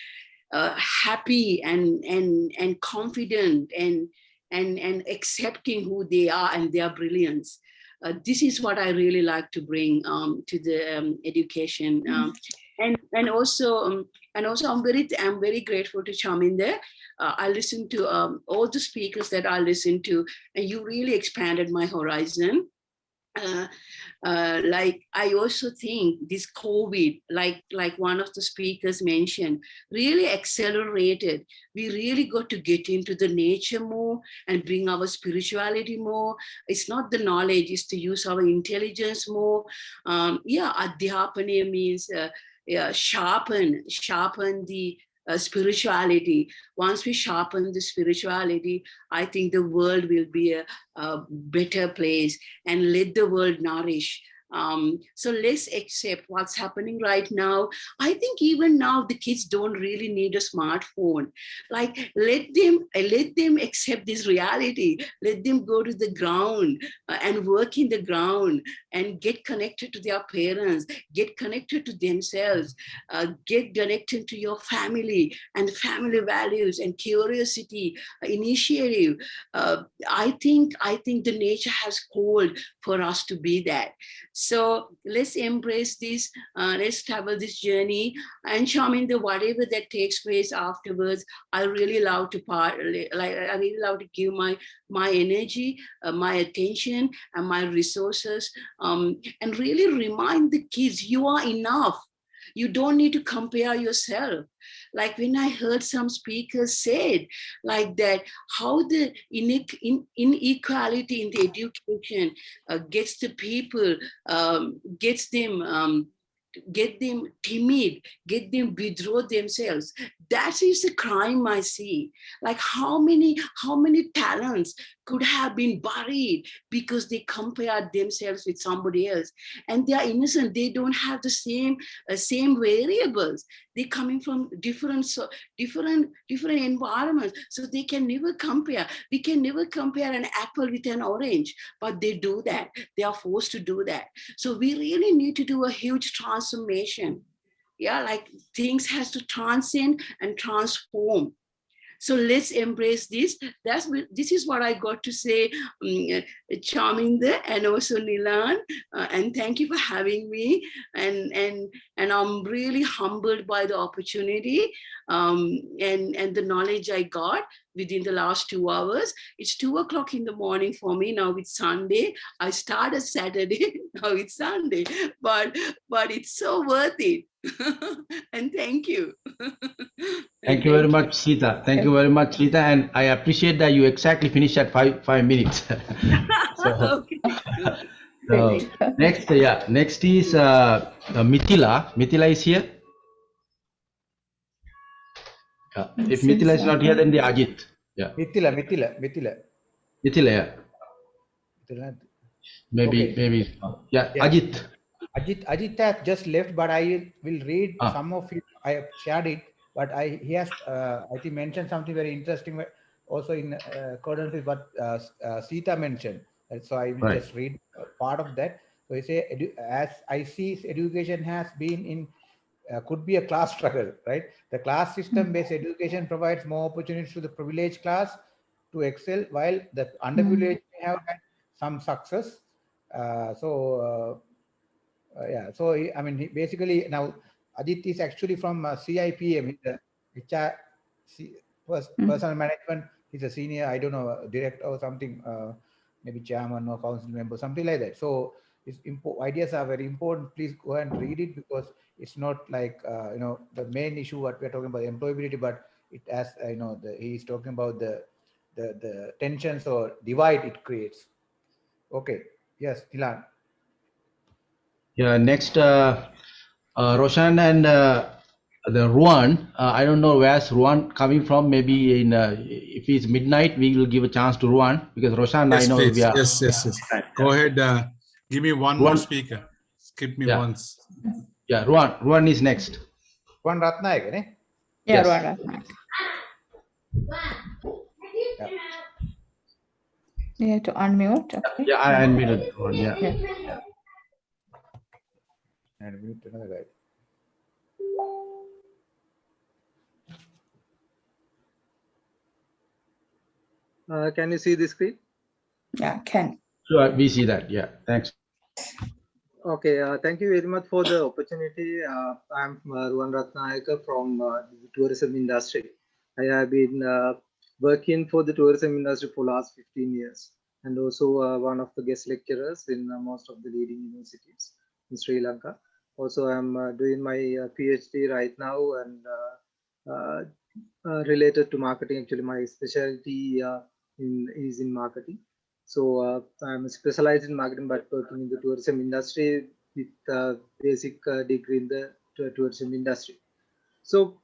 happy and confident and accepting who they are and their brilliance. This is what I really like to bring to the education. And also I'm very grateful to Chaminda. I listened to all the speakers that I listened to, and you really expanded my horizon. Like I also think this COVID, like one of the speakers mentioned, really accelerated. We really got to get into the nature more and bring our spirituality more. It's not the knowledge, it's to use our intelligence more. Adhyapane means sharpen the spirituality. Once we sharpen the spirituality, I think the world will be a better place, and let the world nourish. So let's accept what's happening right now. I think even now the kids don't really need a smartphone. Like let them accept this reality. Let them go to the ground and work in the ground and get connected to their parents, get connected to themselves, get connected to your family and family values and curiosity, initiative. I think the nature has called for us to be that. So let's embrace this, let's travel this journey, and Charminder, whatever that takes place afterwards, I really love to I really love to give my energy, my attention, and my resources, and really remind the kids you are enough. You don't need to compare yourself. Like when I heard some speakers said like that, how the inequality in the education gets the people, get them timid, get them withdraw themselves. That is a crime I see. Like how many talents could have been buried because they compared themselves with somebody else, and they are innocent. They don't have the same variables. They're coming from different environments, so they can never compare. We can never compare an apple with an orange, but they do that. They are forced to do that. So we really need to do a huge transformation. Yeah, like things has to transcend and transform. So let's embrace this. This is what I got to say, Charminder and also Nilan, and thank you for having me. And I'm really humbled by the opportunity and the knowledge I got within the last 2 hours. It's 2 o'clock in the morning for me now. It's Sunday. I started Saturday. Now it's Sunday, but it's so worth it. And thank you. Thank you very much, Sita. Thank you very much, Sita. And I appreciate that you exactly finished at five minutes. So, Okay. next is Mithila. Mithila is here. If Mithila is not here, then the Ajit. Yeah. Mithila. Mithila, yeah. Maybe, Okay. maybe. Yeah, Ajit. Ajit has just left, but I will read some of it. I have shared it, but he has I think mentioned something very interesting also in accordance with what Sita mentioned. So I will just read part of that. So he say, as I see, education has been in could be a class struggle, right? The class system-based education provides more opportunities to the privileged class to excel, while the underprivileged have had some success. Yeah, so I mean, basically now Ajit is actually from CIPM, HR, personal management. He's a senior, I don't know, director or something, maybe chairman or council member, something like that. So his ideas are very important. Please go and read it, because it's not like the main issue what we're talking about employability, but it has he's talking about the tensions or divide it creates. Okay, yes, Nilan. Yeah, next, Roshan and the Ruan. I don't know where's Ruan coming from. Maybe in if it's midnight, we will give a chance to Ruan, because Roshan, Yes, I know please. we are. Yes. Go ahead. Give me one more speaker. Skip me once. Yeah, Ruan is next. Ruan Ratnaik, ne? Yeah, Yes. Ruan Ratnaik. Yeah. You have to unmute. Okay. Yeah, I unmuted Ruan. Yeah. And mute another guy. Can you see the screen? Yeah, can. Sure, we see that. Yeah, thanks. Okay, thank you very much for the opportunity. I'm Ruan Ratnaik from the tourism industry. I have been working for the tourism industry for last 15 years, and also one of the guest lecturers in most of the leading universities in Sri Lanka. Also, I'm doing my PhD right now, and related to marketing. Actually, my specialty is in marketing. So I'm specialized in marketing, but working in the tourism industry with basic degree in the tourism industry. So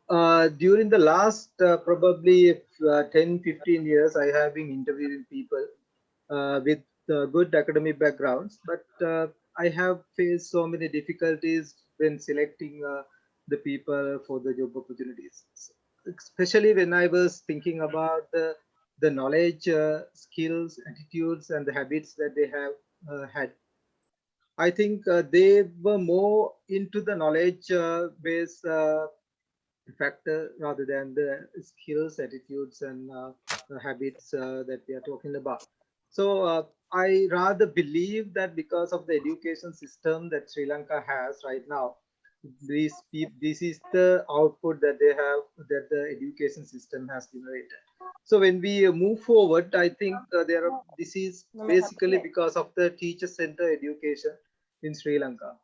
during the last probably 10-15 years, I have been interviewing people with good academic backgrounds, but I have faced so many difficulties when selecting the people for the job opportunities, especially when I was thinking about the knowledge, skills, attitudes, and the habits that they have had. I think they were more into the knowledge based factor rather than the skills, attitudes, and habits that we are talking about. So I rather believe that because of the education system that Sri Lanka has right now, this is the output that they have, that the education system has generated. So when we move forward, I think this is basically because of the teacher-centered education in Sri Lanka.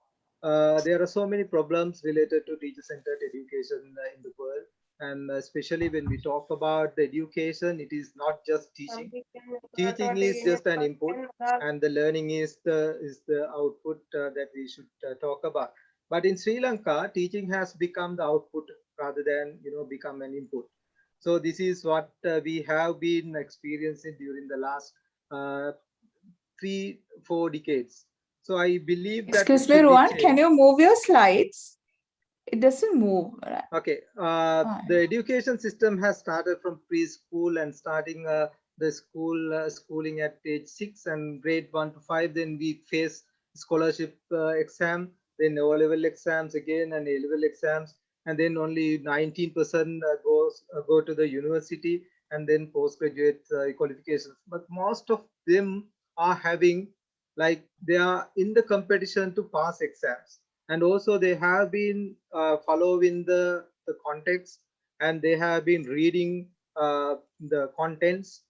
There are so many problems related to teacher-centered education in the world, and especially when we talk about the education, it is not just teaching. Teaching is just an input, and the learning is the output that we should talk about. But in Sri Lanka, teaching has become the output rather than become an input. So this is what we have been experiencing during the last 3-4 decades. So I believe that Excuse me, Rohan, can you move your slides? It doesn't move. Okay, the education system has started from preschool and starting the schooling at age 6 and grade 1 to 5. Then we face scholarship exam, then O-level exams again and A-level exams, and then only 19% go to the university and then postgraduate qualifications. But most of them are having, like, they are in the competition to pass exams, and also they have been following the context, and they have been reading the contents,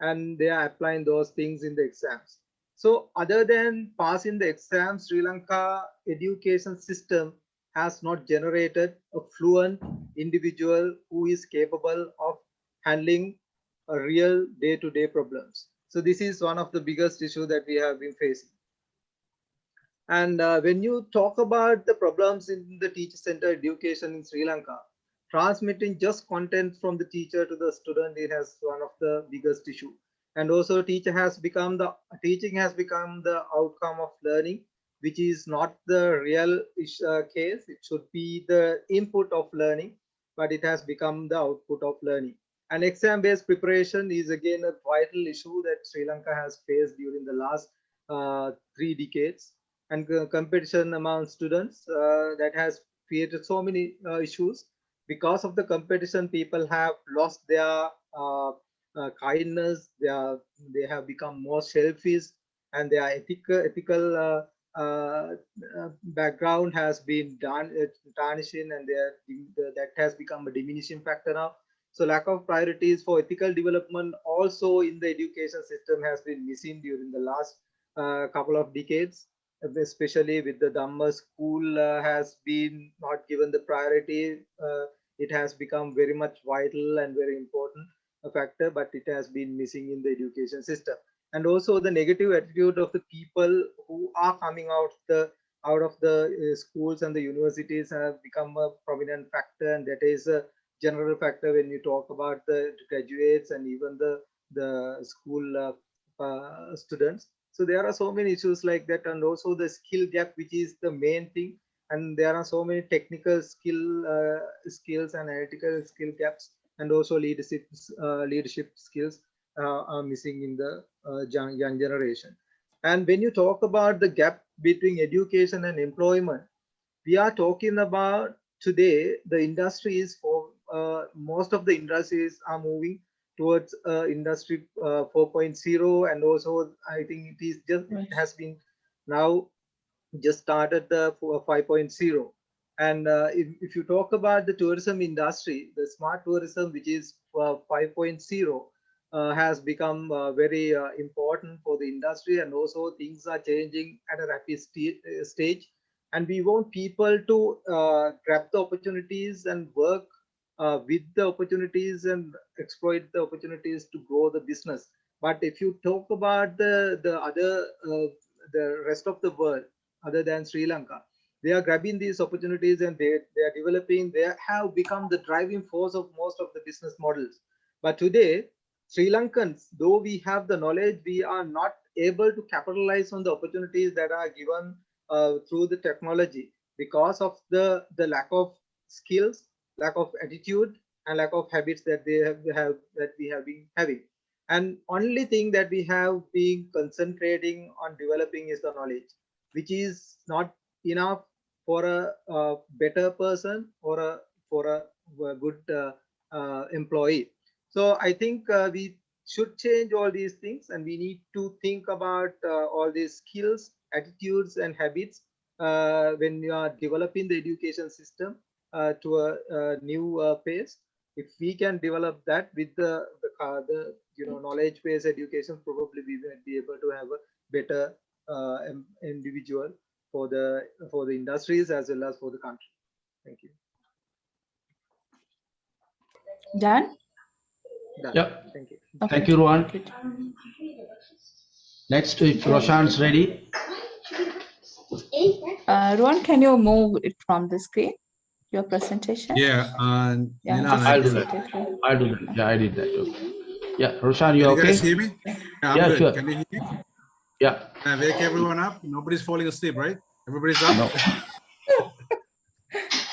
and they are applying those things in the exams. So other than passing the exams, Sri Lanka education system has not generated a fluent individual who is capable of handling a real day-to-day problems. So this is one of the biggest issue that we have been facing. And when you talk about the problems in the teacher-centered education in Sri Lanka, transmitting just content from the teacher to the student, it has one of the biggest issue. And also teaching has become the outcome of learning, which is not the real case. It should be the input of learning, but it has become the output of learning. And exam-based preparation is again a vital issue that Sri Lanka has faced during the last 3 decades. And competition among students that has created so many issues. Because of the competition, people have lost their kindness. They have become more selfish, and their ethical background has been tarnishing, and that has become a diminishing factor now. So lack of priorities for ethical development also in the education system has been missing during the last couple of decades, especially with the Dhamma school has been not given the priority. It has become very much vital and very important factor, but it has been missing in the education system. And also the negative attitude of the people who are coming out of the schools and the universities have become a prominent factor, and that is a general factor when you talk about the graduates and even the school students. So there are so many issues like that, and also the skill gap, which is the main thing. And there are so many technical skills and analytical skill gaps, and also leadership skills are missing in the young generation. And when you talk about the gap between education and employment, we are talking about today the industries for most of the industries are moving towards industry 4.0, and also I think it has been now just started the 5.0. And if you talk about the tourism industry, the smart tourism, which is 5.0, has become very important for the industry, and also things are changing at a rapid stage. And we want people to grab the opportunities and work with the opportunities and exploit the opportunities to grow the business. But if you talk about the rest of the world, other than Sri Lanka, they are grabbing these opportunities, and they are developing. They have become the driving force of most of the business models. But today, Sri Lankans, though we have the knowledge, we are not able to capitalize on the opportunities that are given through the technology, because of the lack of skills, lack of attitude, and lack of habits that we have been having. And only thing that we have been concentrating on developing is the knowledge, which is not enough for a better person or for a good employee. So I think we should change all these things, and we need to think about all these skills, attitudes, and habits when you are developing the education system to a new pace. If we can develop that with the knowledge-based education, probably we will be able to have a better individual for the industries as well as for the country. Thank you. Done? Done. Yep. Thank you. Okay. Thank you, Rohan. Next, if Roshan's ready. Rohan, can you move it from the screen, your presentation? Yeah, Yeah, Nilan, just I'll do exit that. it, right? I'll do that. Yeah, I did that. Okay. Yeah, Roshan, you Can you okay? guys hear me? Yeah, I'm Yeah, good. sure. Can you hear me? Yeah. Can I wake everyone up? Nobody's falling asleep, right? Everybody's up? No.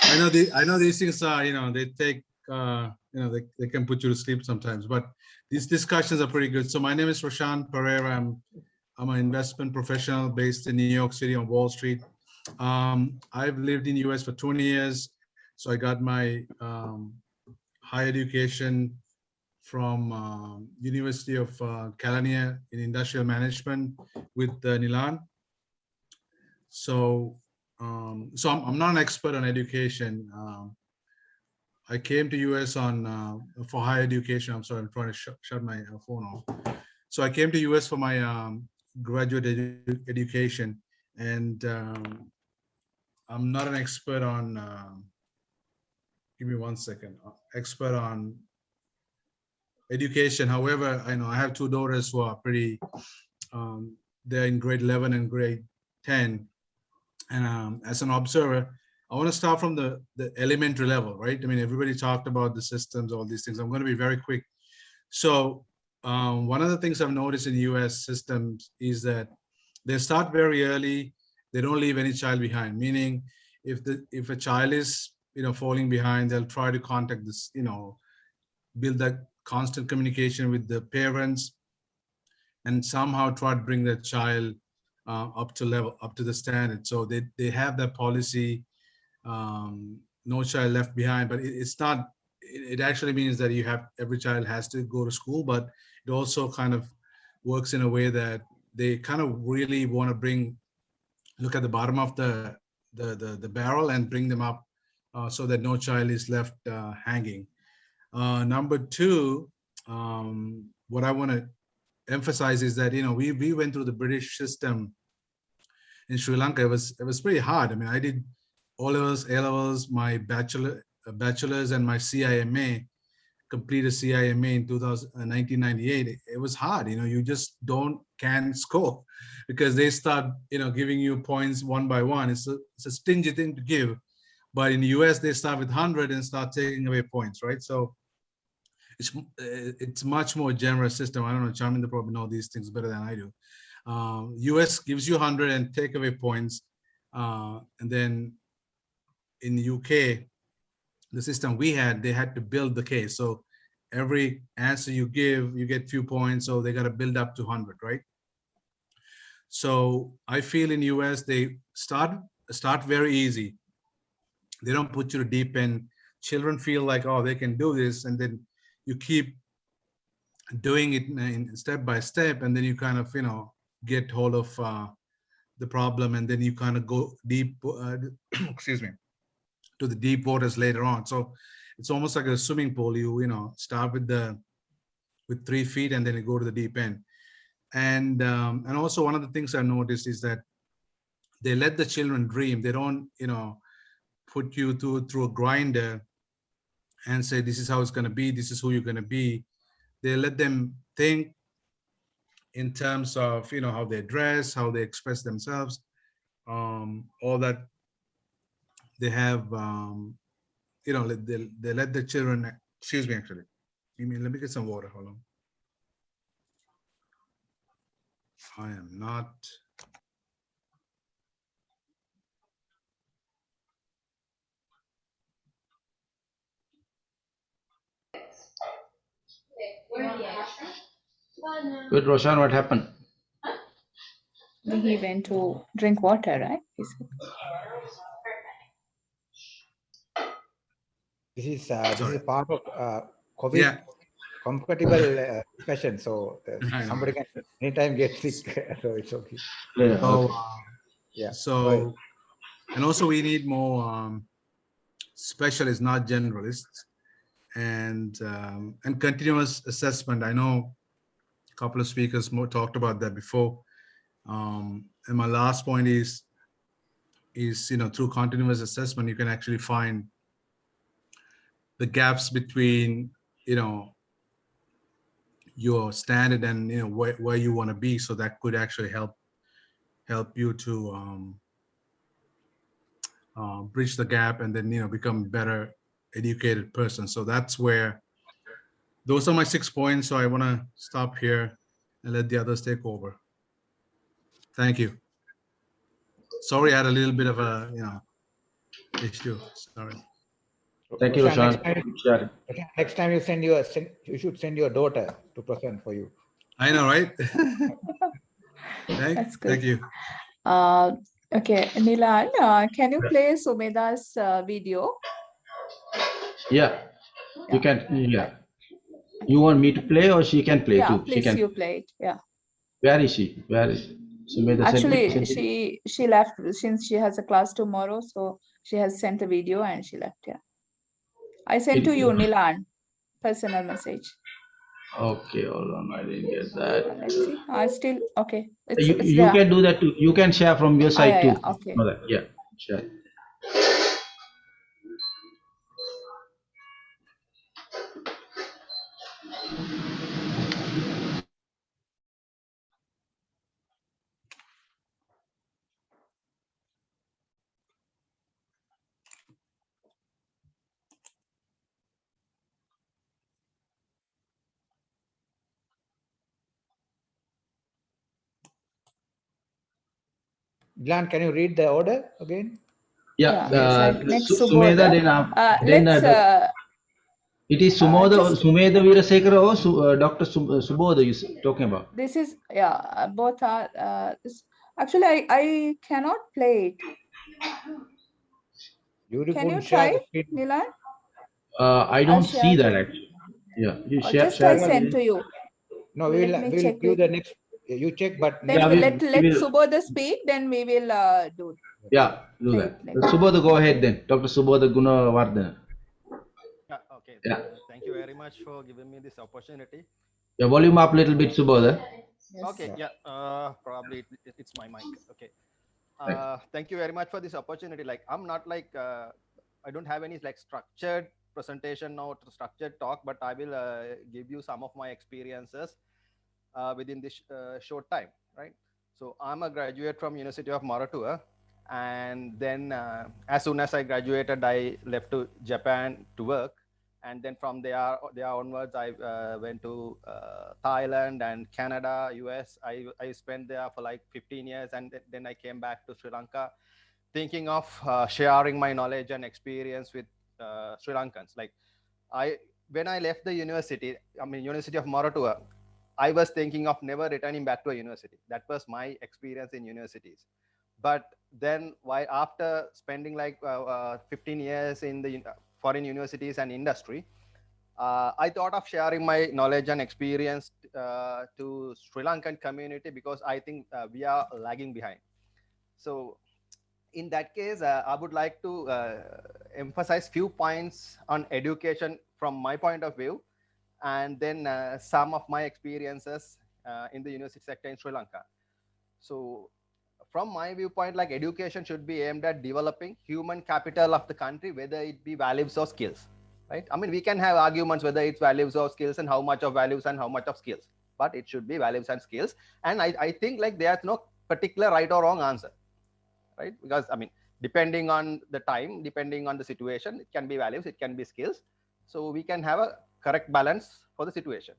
I know these things are, they take, they can put you to sleep sometimes, but these discussions are pretty good. So my name is Roshan Pereira. I'm an investment professional based in New York City on Wall Street. I've lived in the US for 20 years. So I got my higher education from University of California in industrial management with Nilan. So I'm not an expert on education. I came to US for higher education. I'm sorry, I'm trying to shut my phone off. So I came to US for my graduate education, and I'm not an expert on. Give me 1 second. Expert on education. However, I know I have two daughters who are pretty. They're in grade 11 and grade 10. And as an observer, I want to start from the elementary level, right? I mean, everybody talked about the systems, all these things. I'm going to be very quick. So one of the things I've noticed in US systems is that they start very early. They don't leave any child behind, meaning if a child is, falling behind, they'll try to contact this, build that constant communication with the parents and somehow try to bring the child up to the standard. So they have that policy, no child left behind, but it's not, it actually means that every child has to go to school, but it also kind of works in a way that they kind of really want to look at the bottom of the barrel and bring them up so that no child is left hanging. Number two, what I want to emphasize is that, we went through the British system in Sri Lanka. It was pretty hard. I mean, I did O-levels, A-levels, my bachelor's and my CIMA, completed CIMA in 1998. It was hard. You just can't score because they start, giving you points one by one. It's a stingy thing to give. But in the US, they start with 100 and start taking away points, right? So it's much more generous system. I don't know, Charminder probably know these things better than I do. US gives you 100 and take away points. And then in the UK, the system we had, they had to build the case. So every answer you give, you get few points. So they got to build up to 100, right? So I feel in US, they start very easy. They don't put you to deep end. Children feel like, oh, they can do this. And then you keep doing it in step by step. And then you kind of, get hold of the problem. And then you kind of go deep, excuse me, to the deep waters later on. So it's almost like a swimming pool. You start with 3 feet and then you go to the deep end. And also one of the things I noticed is that they let the children dream. They don't, put you through a grinder and say, this is how it's going to be. This is who you're going to be. They let them think in terms of, how they dress, how they express themselves, all that. They have, they let the children, excuse me, actually. Let me get some water, hold on. I am not. Good, Roshan, what happened? He went to drink water, right? This is part of COVID. Yeah. comfortable discussion. So somebody can anytime get sick, so it's okay. Yeah. So, Okay. Yeah. So, and also we need more specialists, not generalists, and continuous assessment. I know a couple of speakers more talked about that before. And my last point is through continuous assessment, you can actually find the gaps between your standard and where you want to be. So that could actually help you to bridge the gap and then become a better educated person. So that's where those are my 6 points. So I want to stop here and let the others take over. Thank you. Sorry, I had a little bit of a issue. Sorry. Thank you, Roshan. Next time you should send your daughter to present for you. I know, right? That's good. Thank you. Okay, Nilan, can you play Sumeda's video? Yeah, you can. Yeah. You want me to play or she can play too? Please, she can. you play it. Yeah. Where is she? Where is Sumeda? Actually, she left since she has a class tomorrow, so she has sent a video and she left. Yeah. I sent to you, Nilan, personal message. Okay, hold on. I didn't get that. Let's see. I still okay. You can do that too. You can share from your side too. Yeah, okay. Yeah, share. Glenn, can you read the order again? Yeah, next Sumeda, then it is Sumeda Veerasekara or Dr. Subodha you talking about? This is both are actually I cannot play it. Can you try, Nilan? I don't see that actually. Yeah, you share. Just I send to you. No, we'll do the next. You check, but then let Subodha speak. Then we will do. Yeah, do that. Subodha, go ahead then. Dr. Subodha Gunawardena. Okay. Yeah. Thank you very much for giving me this opportunity. Yeah, volume up a little bit, Subodha. Yes. Okay. Yeah. Probably it's my mic. Okay. Thank you very much for this opportunity. Like I'm not like I don't have any like structured presentation or structured talk, but I will give you some of my experiences within this short time, right? So I'm a graduate from University of Moratuwa, and then as soon as I graduated, I left to Japan to work, and then from there onwards, I went to Thailand and Canada, US. I spent there for like 15 years, and then I came back to Sri Lanka, thinking of sharing my knowledge and experience with Sri Lankans. Like when I left the university, University of Moratuwa, I was thinking of never returning back to a university. That was my experience in universities. But then after spending like 15 years in the foreign universities and industry, I thought of sharing my knowledge and experience to Sri Lankan community, because I think we are lagging behind. So in that case, I would like to emphasize few points on education from my point of view, and then some of my experiences in the university sector in Sri Lanka. So from my viewpoint, like education should be aimed at developing human capital of the country, whether it be values or skills, right? We can have arguments whether it's values or skills and how much of values and how much of skills, but it should be values and skills. And I think like there's no particular right or wrong answer, right? Because depending on the time, depending on the situation, it can be values, it can be skills. So we can have a correct balance for the situation.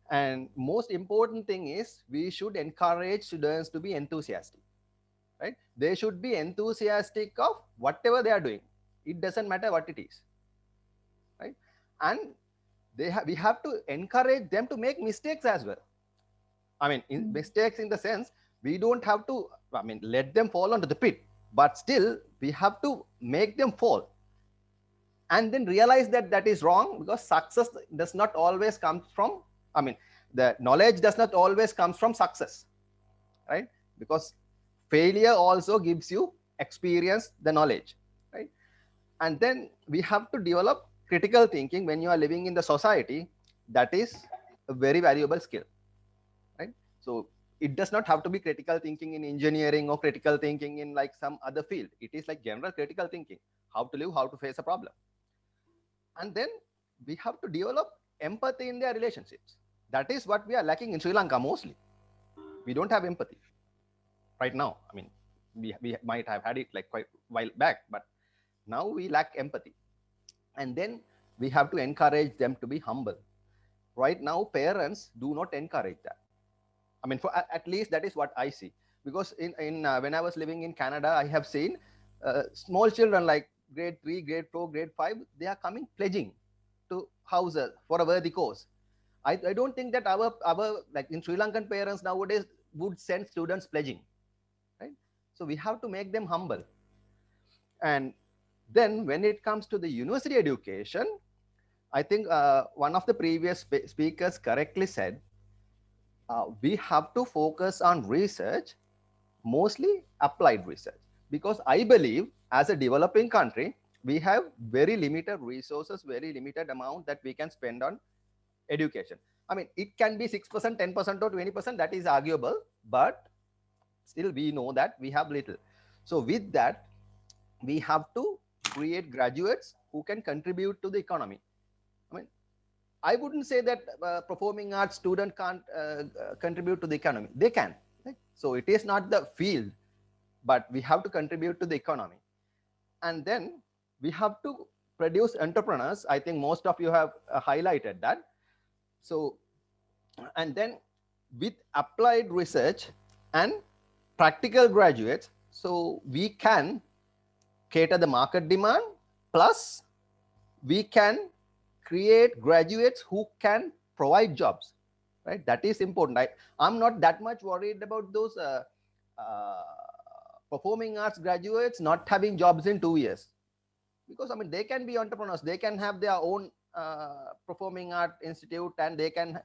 And most important thing is we should encourage students to be enthusiastic, right? They should be enthusiastic of whatever they are doing. It doesn't matter what it is, right? And we have to encourage them to make mistakes as well. Mistakes in the sense, we don't have to let them fall onto the pit, but still we have to make them fall, and then realize that that is wrong, because success does not always come from, I mean, the knowledge does not always come from success, right? Because failure also gives you experience, the knowledge, right? And then we have to develop critical thinking when you are living in the society. That is a very valuable skill, right? So it does not have to be critical thinking in engineering or critical thinking in like some other field. It is like general critical thinking, how to live, how to face a problem. And then we have to develop empathy in their relationships. That is what we are lacking in Sri Lanka mostly. We don't have empathy right now. I mean, we might have had it like quite a while back, but now we lack empathy. And then we have to encourage them to be humble. Right now, parents do not encourage that. I mean, for at least that is what I see. Because when I was living in Canada, I have seen small children like grade 3, grade 4, grade 5, they are coming pledging to houses for a worthy cause. I don't think that our like in Sri Lankan parents nowadays would send students pledging, right? So we have to make them humble. And then when it comes to the university education, I think one of the previous speakers correctly said, we have to focus on research, mostly applied research, because I believe as a developing country, we have very limited resources, very limited amount that we can spend on education. I mean, it can be 6%, 10% or 20%, that is arguable, but still we know that we have little. So with that, we have to create graduates who can contribute to the economy. I mean, I wouldn't say that performing arts student can't contribute to the economy. They can. Right? So it is not the field, but we have to contribute to the economy. And then we have to produce entrepreneurs. I think most of you have highlighted that. So, and then with applied research and practical graduates, so we can cater the market demand, plus we can create graduates who can provide jobs, right? That is important. I'm not that much worried about those performing arts graduates not having jobs in 2 years, because I mean, they can be entrepreneurs, they can have their own performing art institute, and they can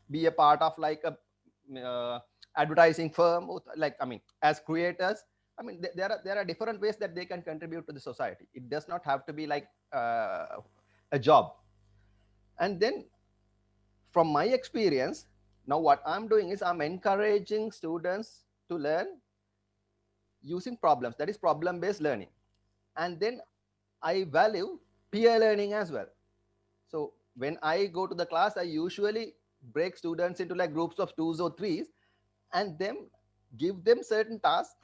be a part of like a advertising firm, like, I mean, as creators. I mean, there are different ways that they can contribute to the society. It does not have to be like a job. And then from my experience, now what I'm doing is I'm encouraging students to learn using problems, that is problem-based learning. And then I value peer learning as well. So when I go to the class, I usually break students into like groups of 2s or 3s, and then give them certain tasks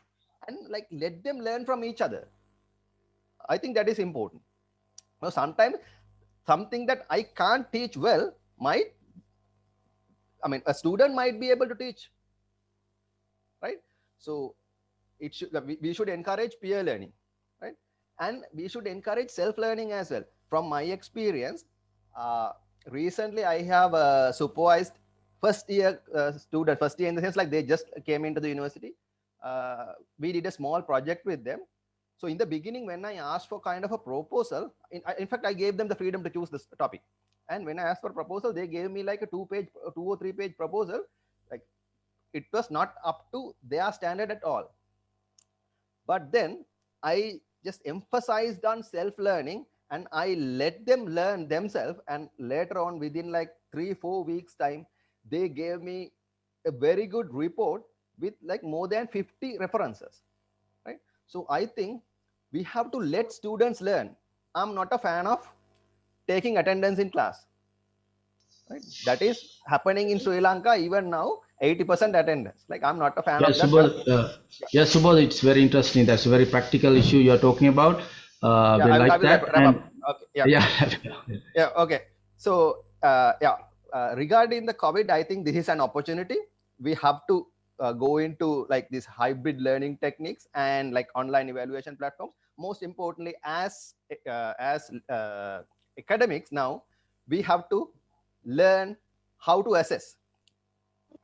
and like let them learn from each other. I think that is important. Now, sometimes something that I can't teach well might, I mean, a student might be able to teach, right? So it should, we should encourage peer learning, right? And we should encourage self-learning as well. From my experience, recently I have supervised first year student, first year in the sense like they just came into the university. We did a small project with them. So in the beginning, when I asked for kind of a proposal, in fact, I gave them the freedom to choose this topic. And when I asked for a proposal, they gave me like a 2 or 3 page proposal. Like, it was not up to their standard at all. But then I just emphasized on self-learning, and I let them learn themselves. And later on, within like 3-4 weeks time, they gave me a very good report with like more than 50 references, right? So I think we have to let students learn. I'm not a fan of taking attendance in class, right? That is happening in Sri Lanka even now, 80% attendance. Like, I'm not a fan of that. Yes, Subodh, it's very interesting. That's a very practical issue you're talking about. We like that. And okay, yeah, okay. So regarding the COVID, I think this is an opportunity. We have to go into like these hybrid learning techniques and like online evaluation platforms. Most importantly, as academics now, we have to learn how to assess,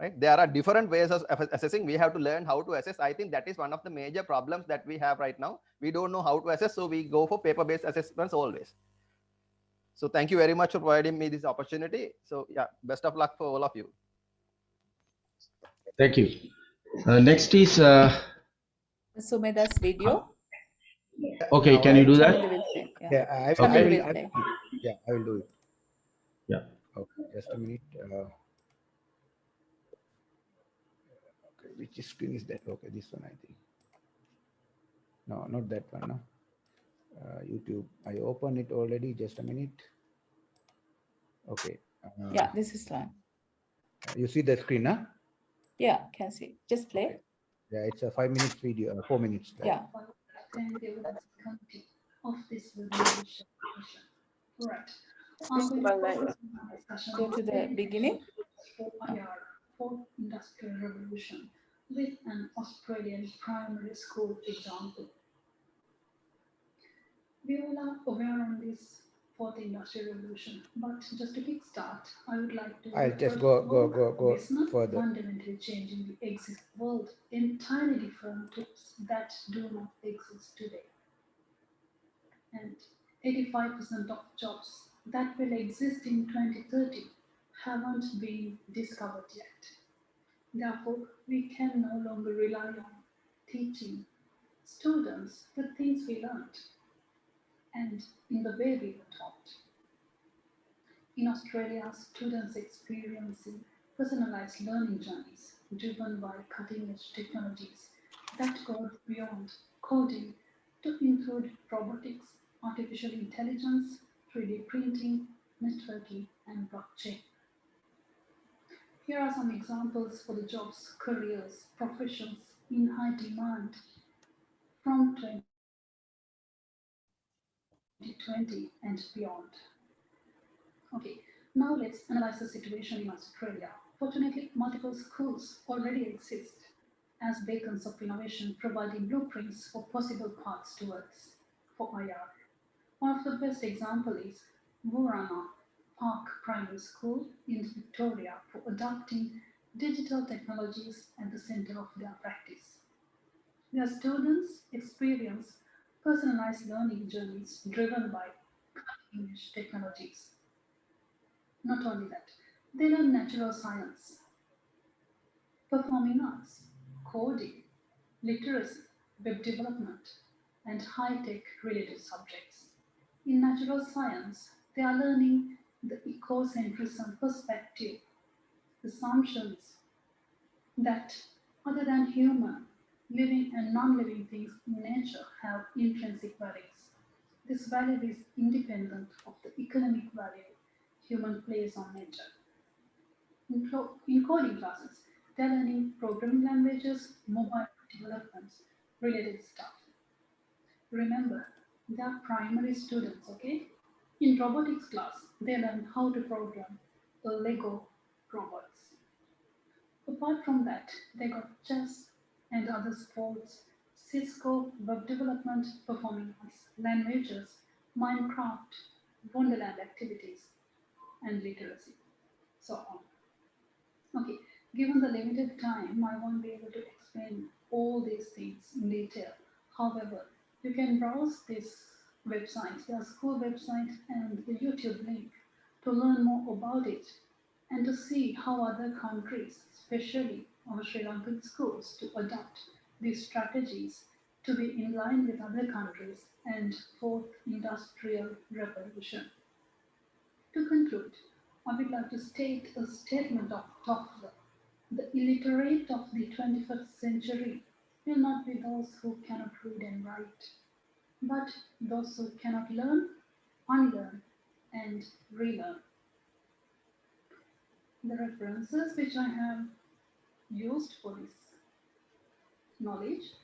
right? There are different ways of assessing. We have to learn how to assess. I think that is one of the major problems that we have right now. We don't know how to assess, so we go for paper-based assessments always. So thank you very much for providing me this opportunity. So yeah, best of luck for all of you. Thank you. Next is Sumeda's video. okay. Can you do that? Chaminda will play. Yeah. Yeah, I Chaminda will. will play. Yeah, I will do it. Yeah. Okay, just a minute. Okay, which screen is that? Okay, this one I think. No, not that one. No. YouTube. I opened it already. Just a minute. Okay. Yeah, this is one. You see the screen, huh? Yeah, can see. Just play. Okay. Yeah, it's a 5 minutes video. 4 minutes. Right? Yeah. Of this revolution. Right. Go to the beginning. For industrial revolution with an Australian primary school example. We all are aware on this fourth industrial revolution, but just to kickstart, I would like to. I'll just go further. Fundamentally changing the existing world, entirely different tools that do not exist today. And 85% of jobs that will exist in 2030 haven't been discovered yet. Therefore, we can no longer rely on teaching students the things we learned and in the way we were taught. In Australia, students experiencing personalized learning journeys driven by cutting-edge technologies that go beyond coding to include robotics, artificial intelligence, 3D printing, networking, and blockchain. Here are some examples for the jobs, careers, professions in high demand from 2020 and beyond. Okay, now let's analyze the situation in Australia. Fortunately, multiple schools already exist as beacons of innovation, providing blueprints for possible paths towards for IR. One of the best examples is Warana Park Primary School in Victoria for adopting digital technologies at the center of their practice. Their students experience personalized learning journeys driven by cutting-edge technologies. Not only that, they learn natural science, performing arts, coding, literacy, web development, and high-tech related subjects. In natural science, they are learning the ecocentrism perspective, assumptions that other than human, living and non-living things in nature have intrinsic values. This value is independent of the economic value human plays on nature. In coding classes, they're learning programming languages, mobile developments, related stuff. Remember, they are primary students, okay? In robotics class, they learn how to program a Lego robots. Apart from that, they got chess and other sports, Cisco, web development, performing arts, languages, Minecraft, Wonderland activities, and literacy, so on. Okay, given the limited time, I won't be able to explain all these things in detail. However, you can browse this website, their school website and the YouTube link to learn more about it and to see how other countries, especially our Sri Lankan schools, to adopt these strategies to be in line with other countries and fourth industrial revolution. To conclude, I would like to state a statement of Toffler. The illiterate of the 21st century will not be those who cannot read and write, but those who cannot learn, unlearn, and relearn. The references which I have used for this knowledge.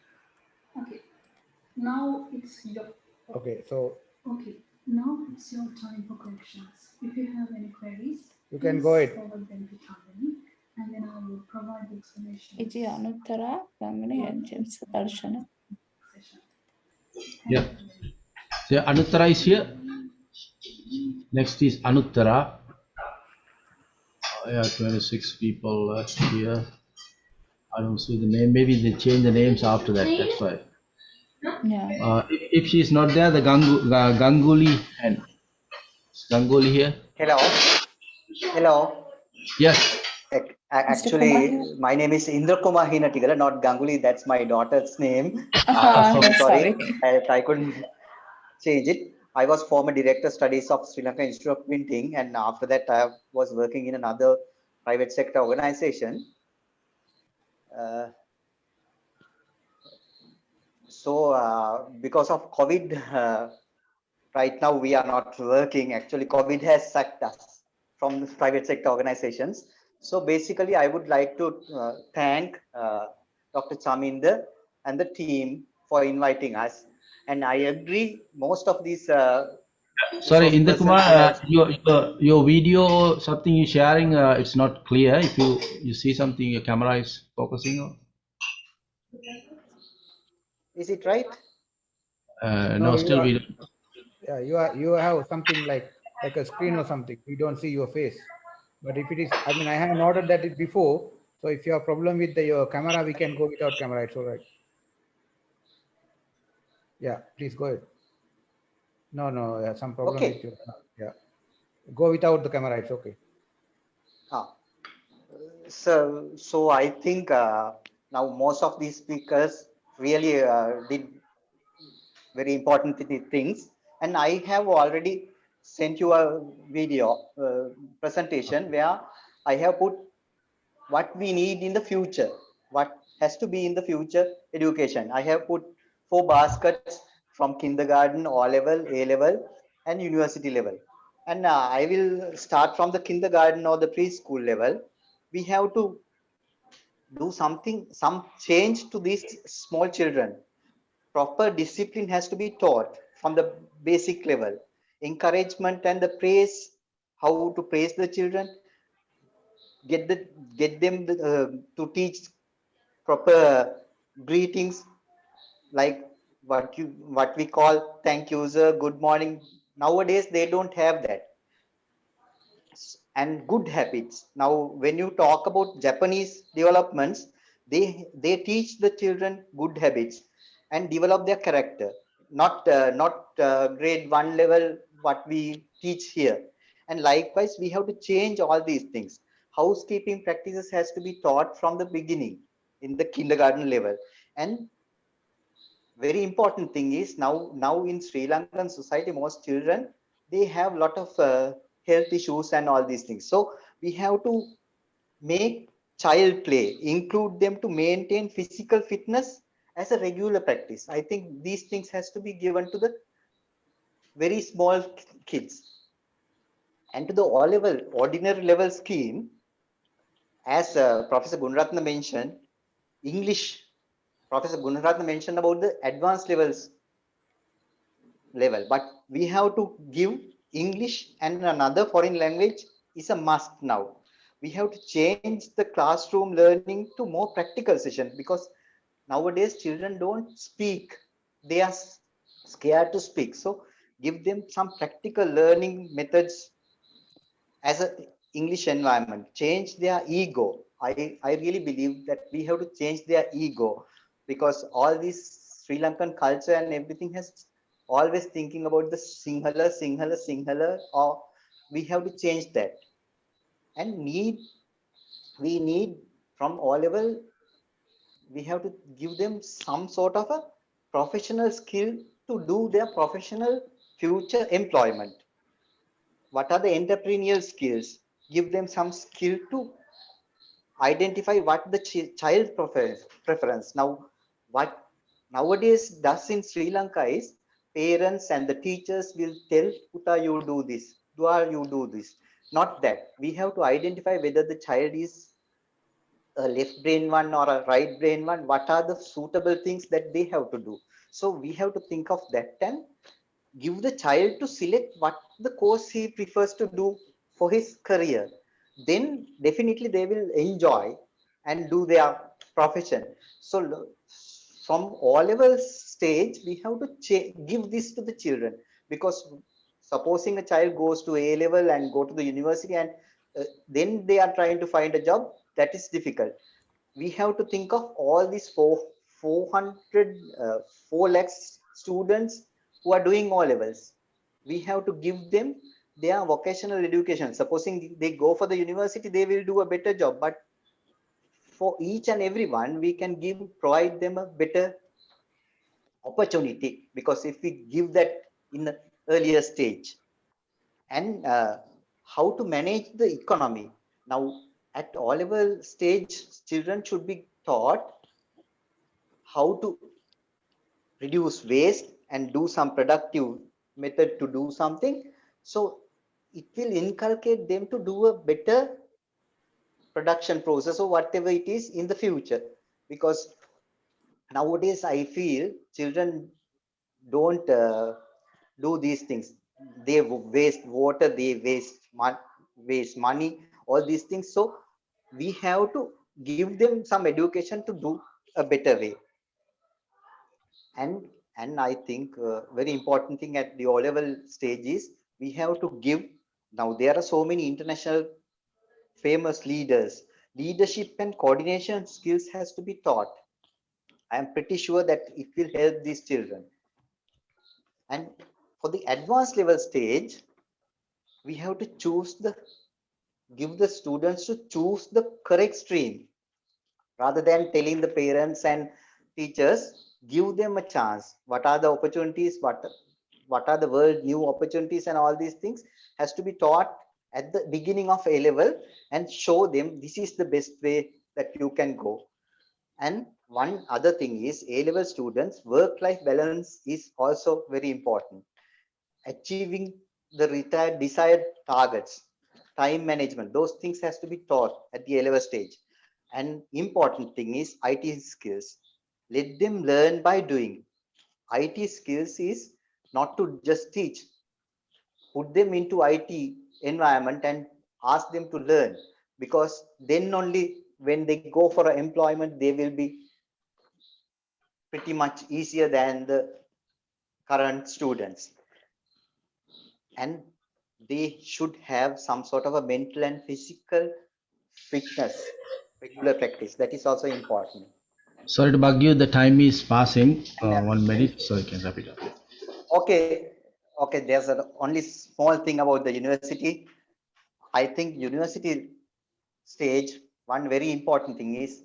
Okay, now it's your. Okay, so. Okay, now it's your time for questions. If you have any queries, you can go ahead. Forward them to Chandani, and then I will provide the explanation. Iji Anuttara, Rangani, and James Darshana. Yeah. So Anuttara is here. Next is Anuttara. I have 26 people here. I don't see the name. Maybe they change the names after that. That's why. Yeah. If she's not there, the Ganguly and Ganguly here. Hello. Hello. Yes. Mr. Kumar Actually, here. my name is Indra Kumar Hinatigala, not Ganguly. That's my daughter's name. That's Sorry, sorry. I couldn't change it. I was former director studies of Sri Lanka Institute of Printing, and after that, I was working in another private sector organization. Because of COVID, right now we are not working. Actually, COVID has sucked us from the private sector organizations. So basically, I would like to thank Dr. Chaminder and the team for inviting us. And I agree, most of these Sorry, resource Indra persons Kumar, have. your video, something you're sharing, it's not clear. If you see something, your camera is focusing on. Is it right? No, you still are, video. yeah, you have something like a screen or something. We don't see your face. But if it is, I mean, I have noted that it before. So if you have problem with your camera, we can go without camera. It's all right. Yeah, please go ahead. No, some problem with your, yeah. Go without the camera. It's okay. So I think now most of these speakers really did very important things, and I have already sent you a video presentation where I have put what we need in the future, what has to be in the future education. I have put 4 baskets from kindergarten, O level, A level, and university level. And I will start from the kindergarten or the preschool level. We have to do something, some change to these small children. Proper discipline has to be taught from the basic level. Encouragement and the praise, how to praise the children, get them to teach proper greetings, like what we call thank you sir, good morning. Nowadays they don't have that. And good habits. Now when you talk about Japanese developments, they teach the children good habits and develop their character, not grade 1 level what we teach here. And likewise we have to change all these things. Housekeeping practices has to be taught from the beginning in the kindergarten level. And very important thing is now in Sri Lankan society, most children, they have a lot of health issues and all these things. So we have to make child play, include them to maintain physical fitness as a regular practice. I think these things has to be given to the very small kids. And to the all level ordinary level scheme, as Professor Gunaratna mentioned, English, Professor Gunaratna mentioned about the advanced levels level, but we have to give English and another foreign language is a must. Now we have to change the classroom learning to more practical session, because nowadays children don't speak, they are scared to speak. So give them some practical learning methods as a English environment. Change their ego. I really believe that we have to change their ego, because all this Sri Lankan culture and everything has always thinking about the Sinhala, or we have to change that. And we need from all level, we have to give them some sort of a professional skill to do their professional future employment. What are the entrepreneurial skills? Give them some skill to identify what the child preference. Now what nowadays does in Sri Lanka is, parents and the teachers will tell Uta, you do this, Dua, you do this. Not that. We have to identify whether the child is a left brain one or a right brain one. What are the suitable things that they have to do? So we have to think of that and give the child to select what the course he prefers to do for his career. Then definitely they will enjoy and do their profession. So from all level stage we have to give this to the children, because supposing a child goes to A level and go to the university and then they are trying to find a job. That is difficult. We have to think of all these 4 lakhs students who are doing O levels. We have to give them their vocational education. Supposing they go for the university, they will do a better job. But for each and everyone, we can provide them a better opportunity, because if we give that in the earlier stage. And how to manage the economy. Now, at O level stage, children should be taught how to reduce waste and do some productive method to do something. So it will inculcate them to do a better production process or whatever it is in the future. Because nowadays I feel children don't do these things. They waste water, they waste money, all these things. So we have to give them some education to do a better way. And I think very important thing at the O level stage is we have to give. Now there are so many international famous leaders. Leadership and coordination skills has to be taught. I am pretty sure that it will help these children. And for the advanced level stage, we have to give the students to choose the correct stream. Rather than telling the parents and teachers, give them a chance. What are the opportunities? What are the world new opportunities, and all these things has to be taught at the beginning of A level, and show them this is the best way that you can go. And one other thing is A level students, work-life balance is also very important. Achieving the desired targets, time management, those things has to be taught at the A level stage. And important thing is IT skills. Let them learn by doing. IT skills is not to just teach. Put them into IT environment and ask them to learn, because then only when they go for employment, they will be pretty much easier than the current students. And they should have some sort of a mental and physical fitness, regular practice. That is also important. Sorry to bug you. The time is passing. 1 minute, so you can wrap it up. Okay. There's only small thing about the university. I think university stage, one very important thing is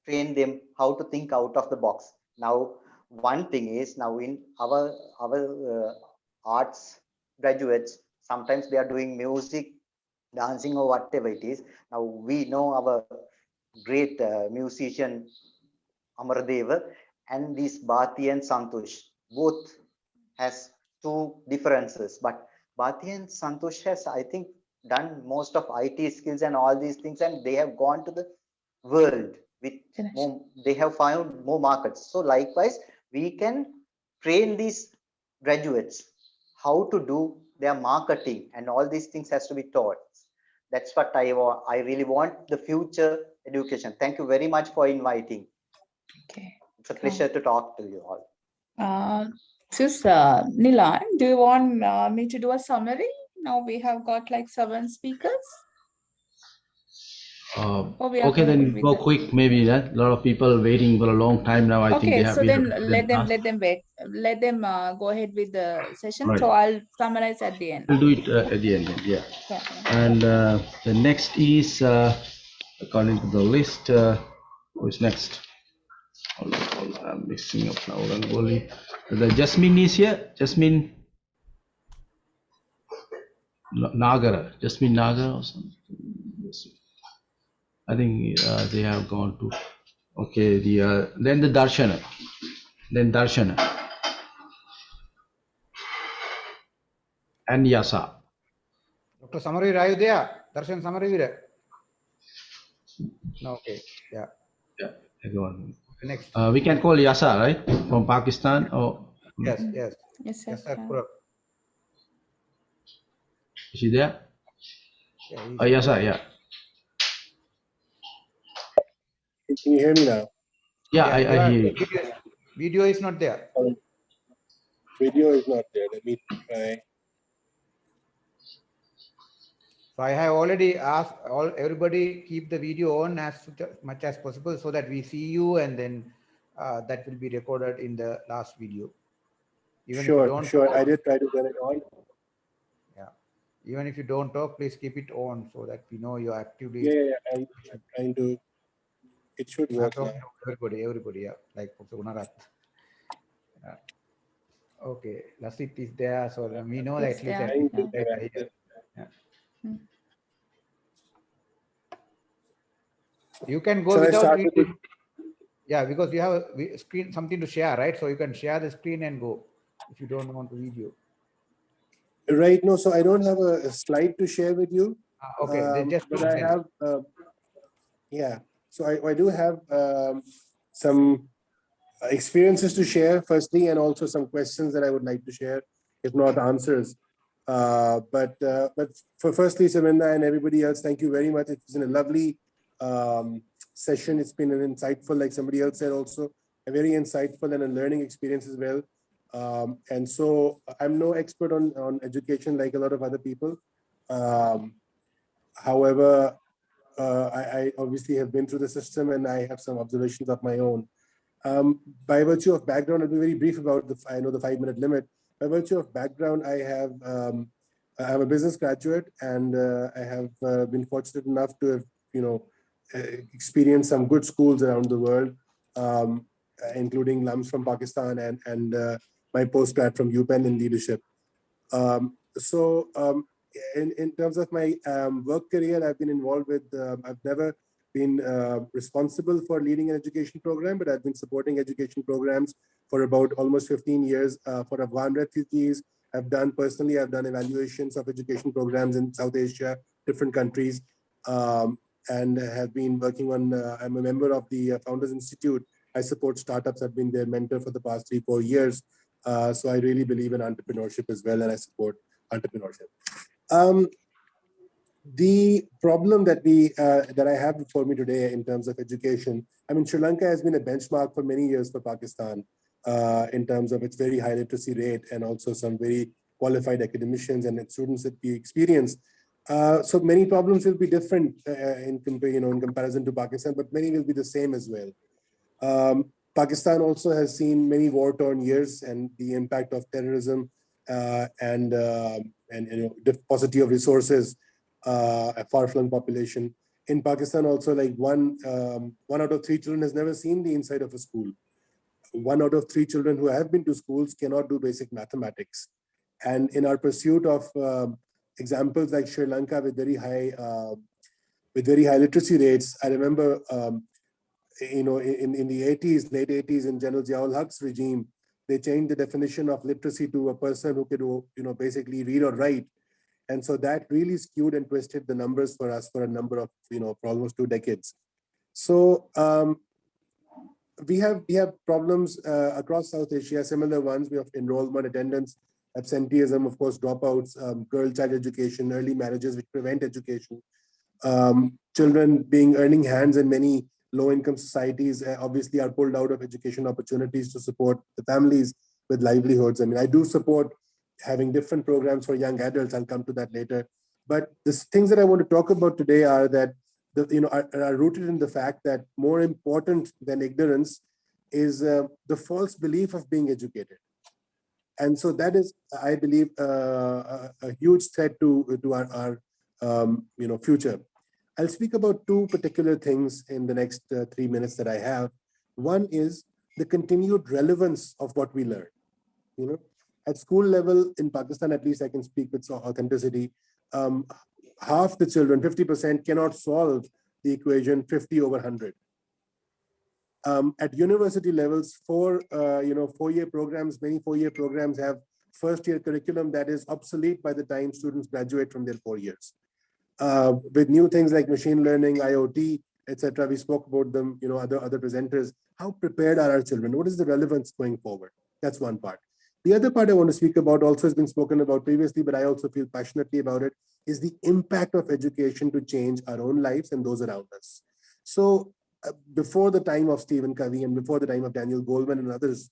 train them how to think out of the box. Now, one thing is, now in our arts graduates, sometimes they are doing music, dancing, or whatever it is. Now we know our great musician Amardev and this Bhati and Santosh, both has two differences, but Bhati and Santosh has, I think, done most of IT skills and all these things, and they have gone to the world with more, they have found more markets. So likewise, we can train these graduates how to do their marketing, and all these things has to be taught. That's what I really want the future education. Thank you very much for inviting. Okay. It's a pleasure to talk to you all. Nilan, do you want me to do a summary? Now we have got like 7 speakers. Okay, then go quick. Maybe that a lot of people waiting for a long time now. I think they have. So then let them wait. Let them go ahead with the session. Right. So I'll summarize at the end. We'll do it at the end. Yeah. And the next is according to the list. Who is next? Hold on, I'm mixing up now. The Jasmine is here. Jasmine Nagara. Jasmine Nagara or something. I think they have gone to. Okay, then the Darshana. And Yasa. Dr. Samaravir, are you there? Darshan Samaravir? No, okay. Yeah. Go on. Next. We can call Yasa, right? From Pakistan or. Yes. Yes, sir. Is she there? Yeah, Yasa, yeah. Can you hear me now? Yeah, I hear you. Video is not there. Video is not there. Let me try. So I have already asked everybody keep the video on as much as possible so that we see you, and then that will be recorded in the last video. Even if you don't Sure. talk, I did try to get it on. yeah. Even if you don't talk, please keep it on so that we know you're actively. Yeah. I'm trying to. It should work now. Everybody, yeah. Like Unarat. Yeah. Okay, Lasit is there, so we know that It's at least there. yeah. You can go Shall I without start with video. Yeah, because you have a screen, something to share, right? So you can share the screen and go if you don't want to video. Right. No, so I don't have a slide to share with you. Okay, then just but I have. Yeah. So I do have some experiences to share firstly, and also some questions that I would like to share, if not answers. But for firstly, Saminda and everybody else, thank you very much. It's been a lovely session. It's been an insightful, like somebody else said, also a very insightful and a learning experience as well. And so I'm no expert on education like a lot of other people. However, I obviously have been through the system, and I have some observations of my own. By virtue of background, I'll be very brief about I know the 5-minute limit. By virtue of background, I'm a business graduate, and I have been fortunate enough to have, experienced some good schools around the world, including LUMS from Pakistan and my postgrad from UPenn in leadership. In terms of my work career, I've been involved with, I've never been responsible for leading an education program, but I've been supporting education programs for about almost 15 years for Afghan refugees. I've done evaluations of education programs in South Asia, different countries, and have been working on, I'm a member of the Founders Institute. I support startups. I've been their mentor for the past 3-4 years. So I really believe in entrepreneurship as well, and I support entrepreneurship. The problem that I have before me today in terms of education, I mean, Sri Lanka has been a benchmark for many years for Pakistan in terms of its very high literacy rate and also some very qualified academicians and students that we experience. So many problems will be different in comparison to Pakistan, but many will be the same as well. Pakistan also has seen many war-torn years and the impact of terrorism and paucity of resources, a far-flung population. In Pakistan also, like one out of 3 children has never seen the inside of a school. 1 out of 3 children who have been to schools cannot do basic mathematics. And in our pursuit of examples like Sri Lanka with very high literacy rates, I remember in the 80s, late 80s, in General Ziaul Haq's regime, they changed the definition of literacy to a person who could basically read or write. And so that really skewed and twisted the numbers for us for a number of, for almost 2 decades. So we have problems across South Asia, similar ones. We have enrollment, attendance, absenteeism, of course, dropouts, girl child education, early marriages which prevent education, children being earning hands in many low-income societies obviously are pulled out of education opportunities to support the families with livelihoods. I mean, I do support having different programs for young adults. I'll come to that later. But the things that I want to talk about today are that are rooted in the fact that more important than ignorance is the false belief of being educated. And so that is, I believe, a huge threat to our future. I'll speak about 2 particular things in the next 3 minutes that I have. One is the continued relevance of what we learn. At school level in Pakistan, at least I can speak with authenticity, half the children, 50%, cannot solve the equation 50 over 100. At university levels, 4-year programs, many 4-year programs have first-year curriculum that is obsolete by the time students graduate from their 4 years. With new things like machine learning, IoT, etc., we spoke about them, other presenters. How prepared are our children? What is the relevance going forward? That's one part. The other part I want to speak about also has been spoken about previously, but I also feel passionately about it, is the impact of education to change our own lives and those around us. So before the time of Stephen Covey and before the time of Daniel Goleman and others,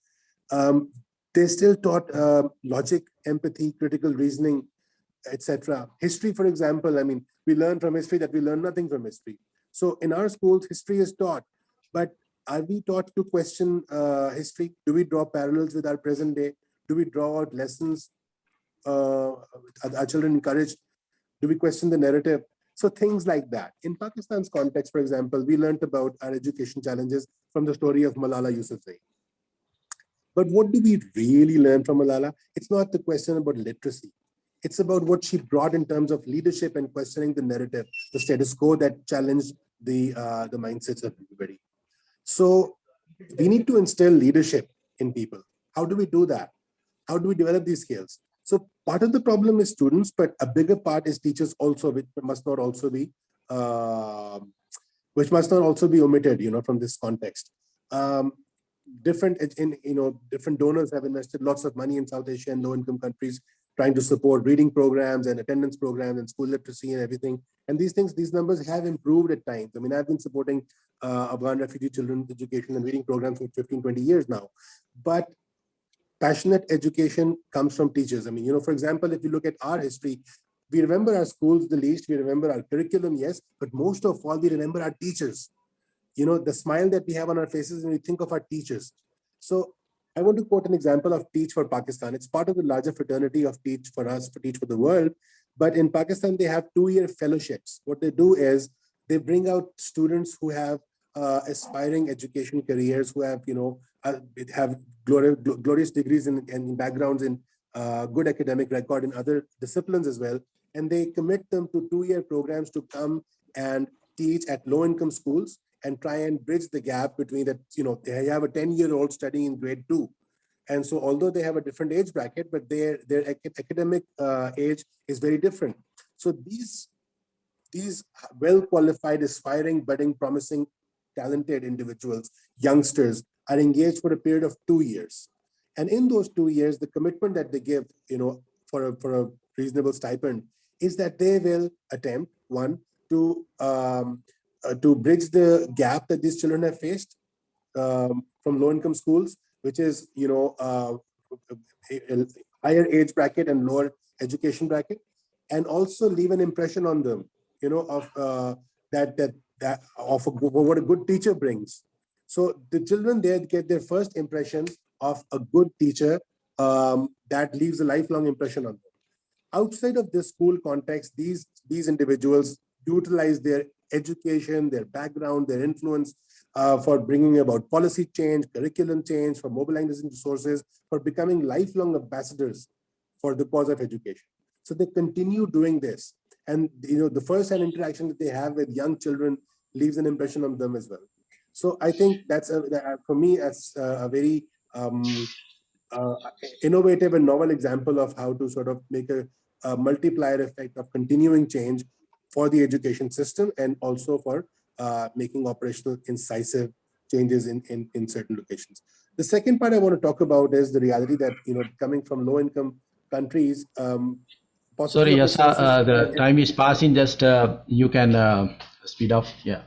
they still taught logic, empathy, critical reasoning etc. History, for example, I mean, we learn from history that we learn nothing from history. So in our schools, history is taught, but are we taught to question history? Do we draw parallels with our present day? Do we draw out lessons? Are children encouraged? Do we question the narrative? So things like that. In Pakistan's context, for example, we learned about our education challenges from the story of Malala Yousafzai. But what do we really learn from Malala? It's not the question about literacy. It's about what she brought in terms of leadership and questioning the narrative, the status quo that challenged the mindsets of everybody. So we need to instill leadership in people. How do we do that? How do we develop these skills? So part of the problem is students, but a bigger part is teachers also, which must not also be omitted, from this context. Different donors have invested lots of money in South Asia and low-income countries, trying to support reading programs and attendance programs and school literacy and everything. And these numbers have improved at times. I mean, I've been supporting Afghan refugee children's education and reading programs for 15, 20 years now. But passionate education comes from teachers. I mean, for example, if you look at our history, we remember our schools the least, we remember our curriculum, yes, but most of all, we remember our teachers. The smile that we have on our faces when we think of our teachers. So I want to quote an example of Teach for Pakistan. It's part of the larger fraternity of Teach for Us, for Teach for the World. But in Pakistan, they have 2-year fellowships. What they do is they bring out students who have aspiring education careers, who have, have glorious degrees and backgrounds in good academic record in other disciplines as well. And they commit them to 2-year programs to come and teach at low-income schools and try and bridge the gap between that, they have a 10-year-old studying in grade 2. And so although they have a different age bracket, but their academic age is very different. So these well-qualified, aspiring, budding, promising, talented individuals, youngsters, are engaged for a period of 2 years. And in those 2 years, the commitment that they give, for a reasonable stipend is that they will attempt, one, to bridge the gap that these children have faced from low-income schools, which is, a higher age bracket and lower education bracket, and also leave an impression on them, of what a good teacher brings. So the children there get their first impression of a good teacher that leaves a lifelong impression on them. Outside of this school context, these individuals utilize their education, their background, their influence for bringing about policy change, curriculum change, for mobilizing resources, for becoming lifelong ambassadors for the cause of education. So they continue doing this. And the first-hand interaction that they have with young children leaves an impression on them as well. So I think that's, for me, that's a very innovative and novel example of how to sort of make a multiplier effect of continuing change for the education system, and also for making operational incisive changes in certain locations. The second part I want to talk about is the reality that, coming from low-income countries, sorry, Yasa, the time is passing. Just you can speed up. Yeah.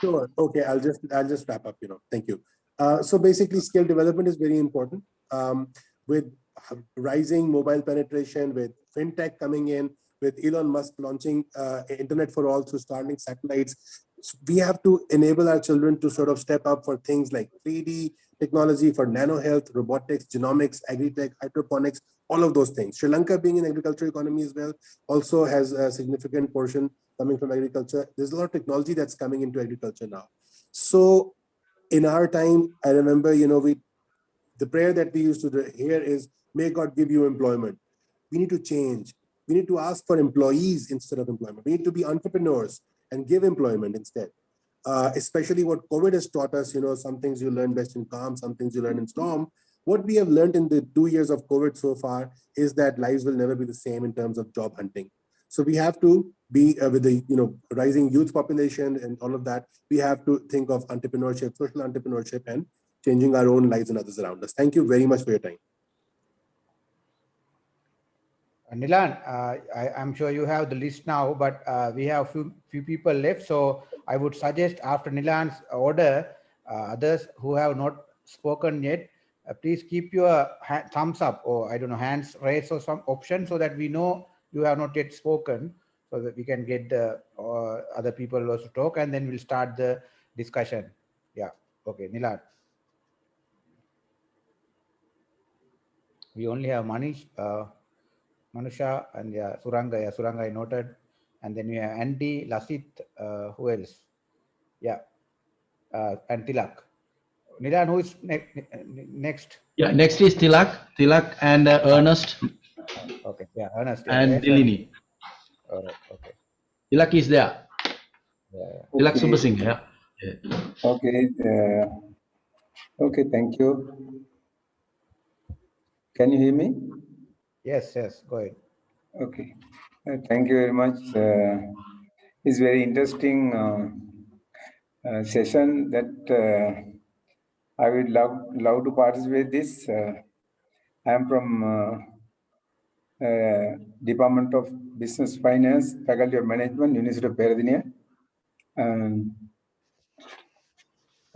Sure. Okay. I'll just wrap up. Thank you. So basically, skill development is very important. With rising mobile penetration, with fintech coming in, with Elon Musk launching internet for all through Starlink satellites, we have to enable our children to sort of step up for things like 3D technology, for nano health, robotics, genomics, agri-tech, hydroponics, all of those things. Sri Lanka, being an agricultural economy as well, also has a significant portion coming from agriculture. There's a lot of technology that's coming into agriculture now. So in our time, I remember, the prayer that we used to hear is, may God give you employment. We need to change. We need to ask for employees instead of employment. We need to be entrepreneurs and give employment instead. Especially what COVID has taught us, some things you learn best in calm, some things you learn in storm. What we have learned in the 2 years of COVID so far is that lives will never be the same in terms of job hunting. So we have to be with the rising youth population and all of that. We have to think of entrepreneurship, social entrepreneurship, and changing our own lives and others around us. Thank you very much for your time. Nilan, I'm sure you have the list now, but we have few people left. So I would suggest, after Nilan's order, others who have not spoken yet, please keep your thumbs up, or I don't know, hands raised or some option, so that we know you have not yet spoken, so that we can get the other people also talk, and then we'll start the discussion. Yeah. Okay, Nilan. We only have Manish, Manusha, and yeah, Suranga. Yeah, Suranga I noted. And then we have Andy, Lasit, who else? Yeah, and Tilak. Nilan, who is next? Yeah, next is Tilak and Ernest Okay, yeah, Ernest. Yeah, and there's Ernest. Dilini. All right, okay. Tilak is there. Yeah. Tilak Okay. Subasinghe. Yeah. Okay. Okay. Thank you. Can you hear me? Yes. Yes. Go ahead. Okay. Thank you very much. It's very interesting session that I would love to participate this. I am from Department of Business Finance, Faculty of Management, University of Peradeniya.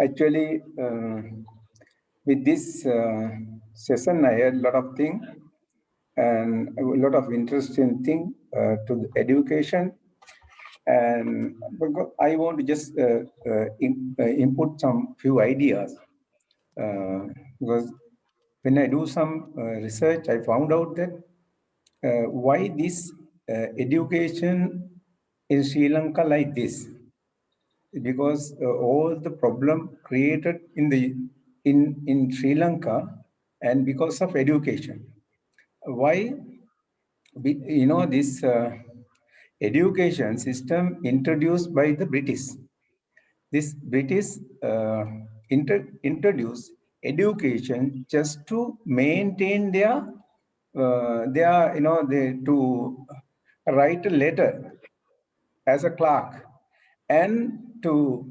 Actually, with this session, I had a lot of things and a lot of interesting things to the education. And I want to just input some few ideas because when I do some research, I found out that why this education in Sri Lanka like this, because all the problem created in Sri Lanka and because of education. Why? This education system introduced by the British. This British introduced education just to maintain their to write a letter as a clerk and to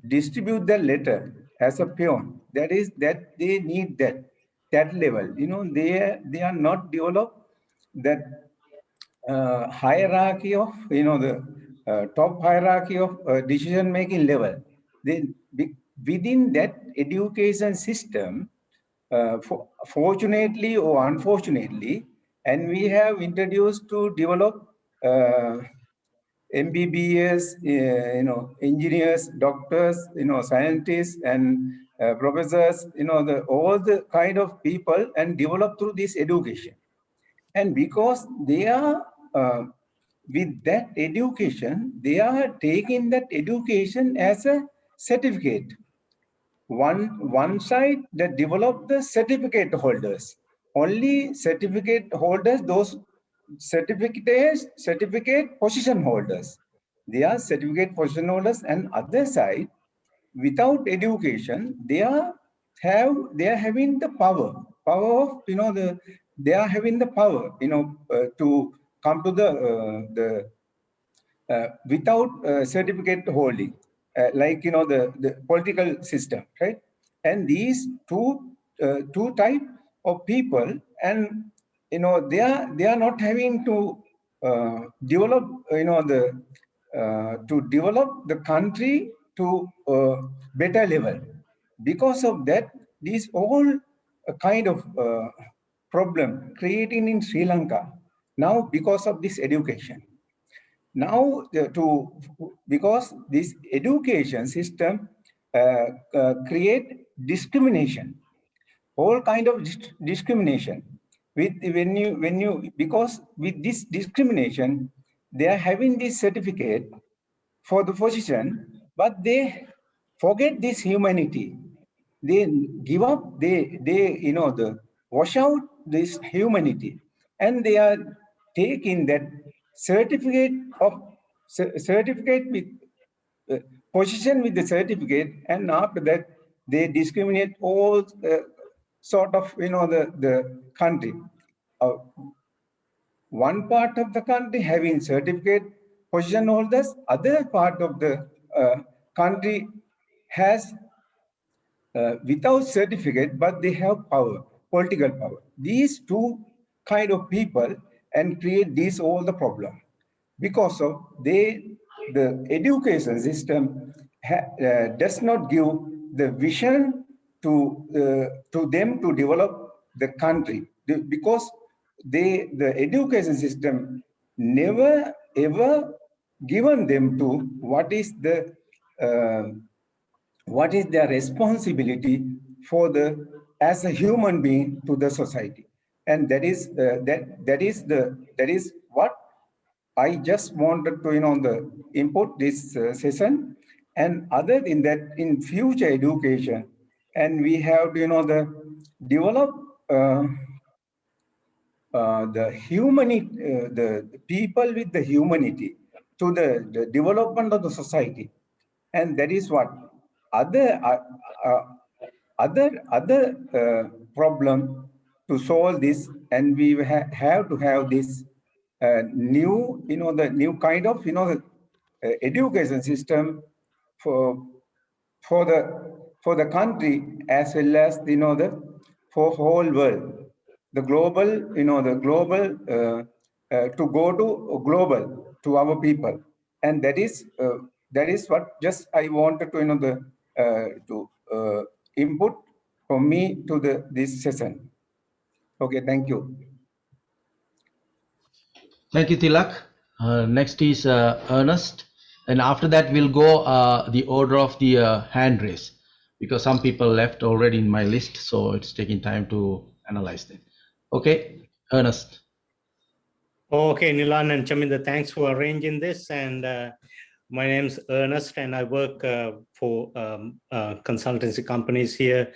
distribute the letter as a peon. That is that they need that level. They are not developed that hierarchy of the top hierarchy of decision making level. Within that education system, fortunately or unfortunately, and we have introduced to develop MBBS, engineers, doctors, scientists, and professors, all the kind of people, and develop through this education. And because they are with that education, they are taking that education as a certificate. One side that develop the certificate holders, only certificate holders, those certificate position holders. They are certificate position holders, and other side, without education, they are having the power of they are having the power to come to the without certificate holding, like the political system, right? And these two type of people, and they are not having to develop to develop the country to better level. Because of that, these all kind of problem creating in Sri Lanka now because of this education. Now, because this education system create discrimination, all kind of discrimination. Because with this discrimination, they are having this certificate for the position, but they forget this humanity. They give up. They wash out this humanity, and they are taking that certificate with position with the certificate, and after that they discriminate all sort of the country. One part of the country having certificate position holders, other part of the country has without certificate, but they have power, political power. These two kind of people and create this all the problem because of the education system does not give the vision to them to develop the country, because the education system never ever given them to what is their responsibility for the as a human being to the society, and that is what I just wanted to input this session. And other than that, in future education, and we have to develop the humanity, the people with the humanity to the development of the society, and that is what other problem to solve this, and we have to have this new, the new kind of education system for the country as well as for whole world, the global, the global to go to global to our people, and that is what just I wanted to input from me to this session. Okay, thank you. Thank you, Tilak. Next is Ernest. And after that, we'll go the order of the hand raise, because some people left already in my list, so it's taking time to analyze them. Okay, Ernest. Okay, Nilan and Chaminda, thanks for arranging this. And my name's Ernest, and I work for consultancy companies here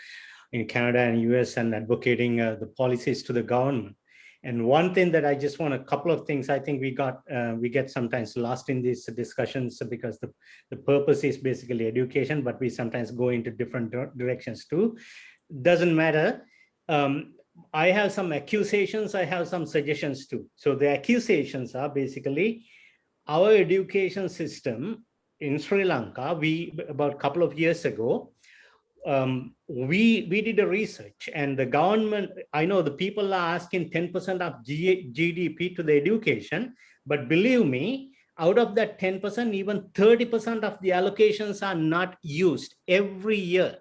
in Canada and US, and advocating the policies to the government. And one thing that I just want, a couple of things, I think we get sometimes lost in these discussions because the purpose is basically education, but we sometimes go into different directions too. Doesn't matter. I have some accusations, I have some suggestions too. So the accusations are basically our education system in Sri Lanka, about a couple of years ago, we did a research, and the government, I know the people are asking 10% of GDP to the education, but believe me, out of that 10%, even 30% of the allocations are not used every year.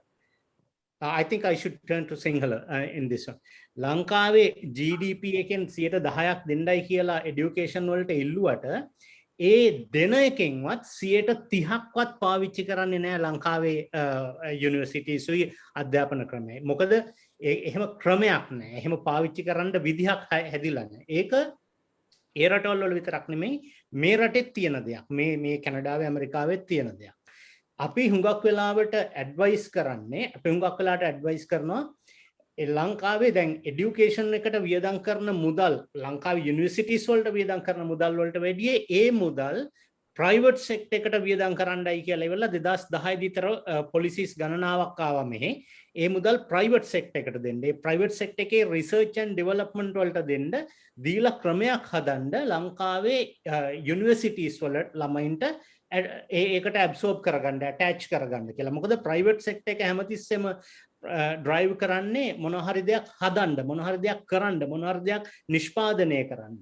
I think I should turn to Sinhala in this one. Lankave GDP eken 10ක් දෙන්නයි කියලා education වලට ඉල්ලුවට ඒ දෙන එකෙන්වත් 30%ක්වත් පාවිච්චි කරන්නේ නැහැ ලංකාවේ universities උයි අධ්‍යාපන ක්‍රමය. මොකද එහෙම ක්‍රමයක් නැහැ. එහෙම පාවිච්චි කරන්න විදිහක් හැදිලා නැහැ. ඒක ඒ රටවල් වල විතරක් නෙමෙයි මේ රටෙත් තියෙන දෙයක්. මේ කැනඩාවේ ඇමරිකාවෙත් තියෙන දෙයක්. අපි හුඟක් වෙලාවට ඇඩ්වයිස් කරන්නේ අපි හුඟක් වෙලාවට ඇඩ්වයිස් කරනවා ලංකාවේ දැන් এডুকেෂන් එකට වියදම් කරන මුදල් ලංකාවේ යුනිවර්සිටිස් වලට වියදම් කරන මුදල් වලට වැඩිය ඒ මුදල් ප්‍රයිවට් සෙක්ටර් එකට වියදම් කරන්නයි කියලා ඉවරලා 2010 විතර පොලිසිස් ගණනාවක් ආවා මෙහි ඒ මුදල් ප්‍රයිවට් සෙක්ටර් එකට දෙන්න. ඒ ප්‍රයිවට් සෙක්ටර් එකේ රිසර්ච් ඇන්ඩ් ඩෙවලොප්මන්ට් වලට දෙන්න දීලා ක්‍රමයක් හදන්න ලංකාවේ යුනිවර්සිටිස් වල ළමයින්ට ඒකට ඇබ්සෝබ් කරගන්න ඇටච් කරගන්න කියලා. මොකද ප්‍රයිවට් සෙක්ටර් එක හැමතිස්සෙම ඩ්‍රයිව් කරන්නේ මොන හරි දෙයක් හදන්න, මොන හරි දෙයක් කරන්න, මොන හරි දෙයක් නිෂ්පාදනය කරන්න.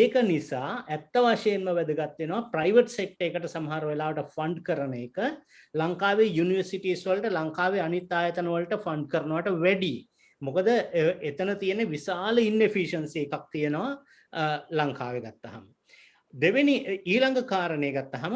ඒක නිසා ඇත්ත වශයෙන්ම වැදගත් වෙනවා ප්‍රයිවට් සෙක්ටර් එකට සමහර වෙලාවට ෆන්ඩ් කරන එක ලංකාවේ යුනිවර්සිටිස් වලට ලංකාවේ අනිත් ආයතන වලට ෆන්ඩ් කරනවට වැඩි. මොකද එතන තියෙන විශාල ඉන්එෆිෂන්සි එකක් තියෙනවා ලංකාවේ ගත්තහම. දෙවෙනි ඊළඟ කාරණේ ගත්තහම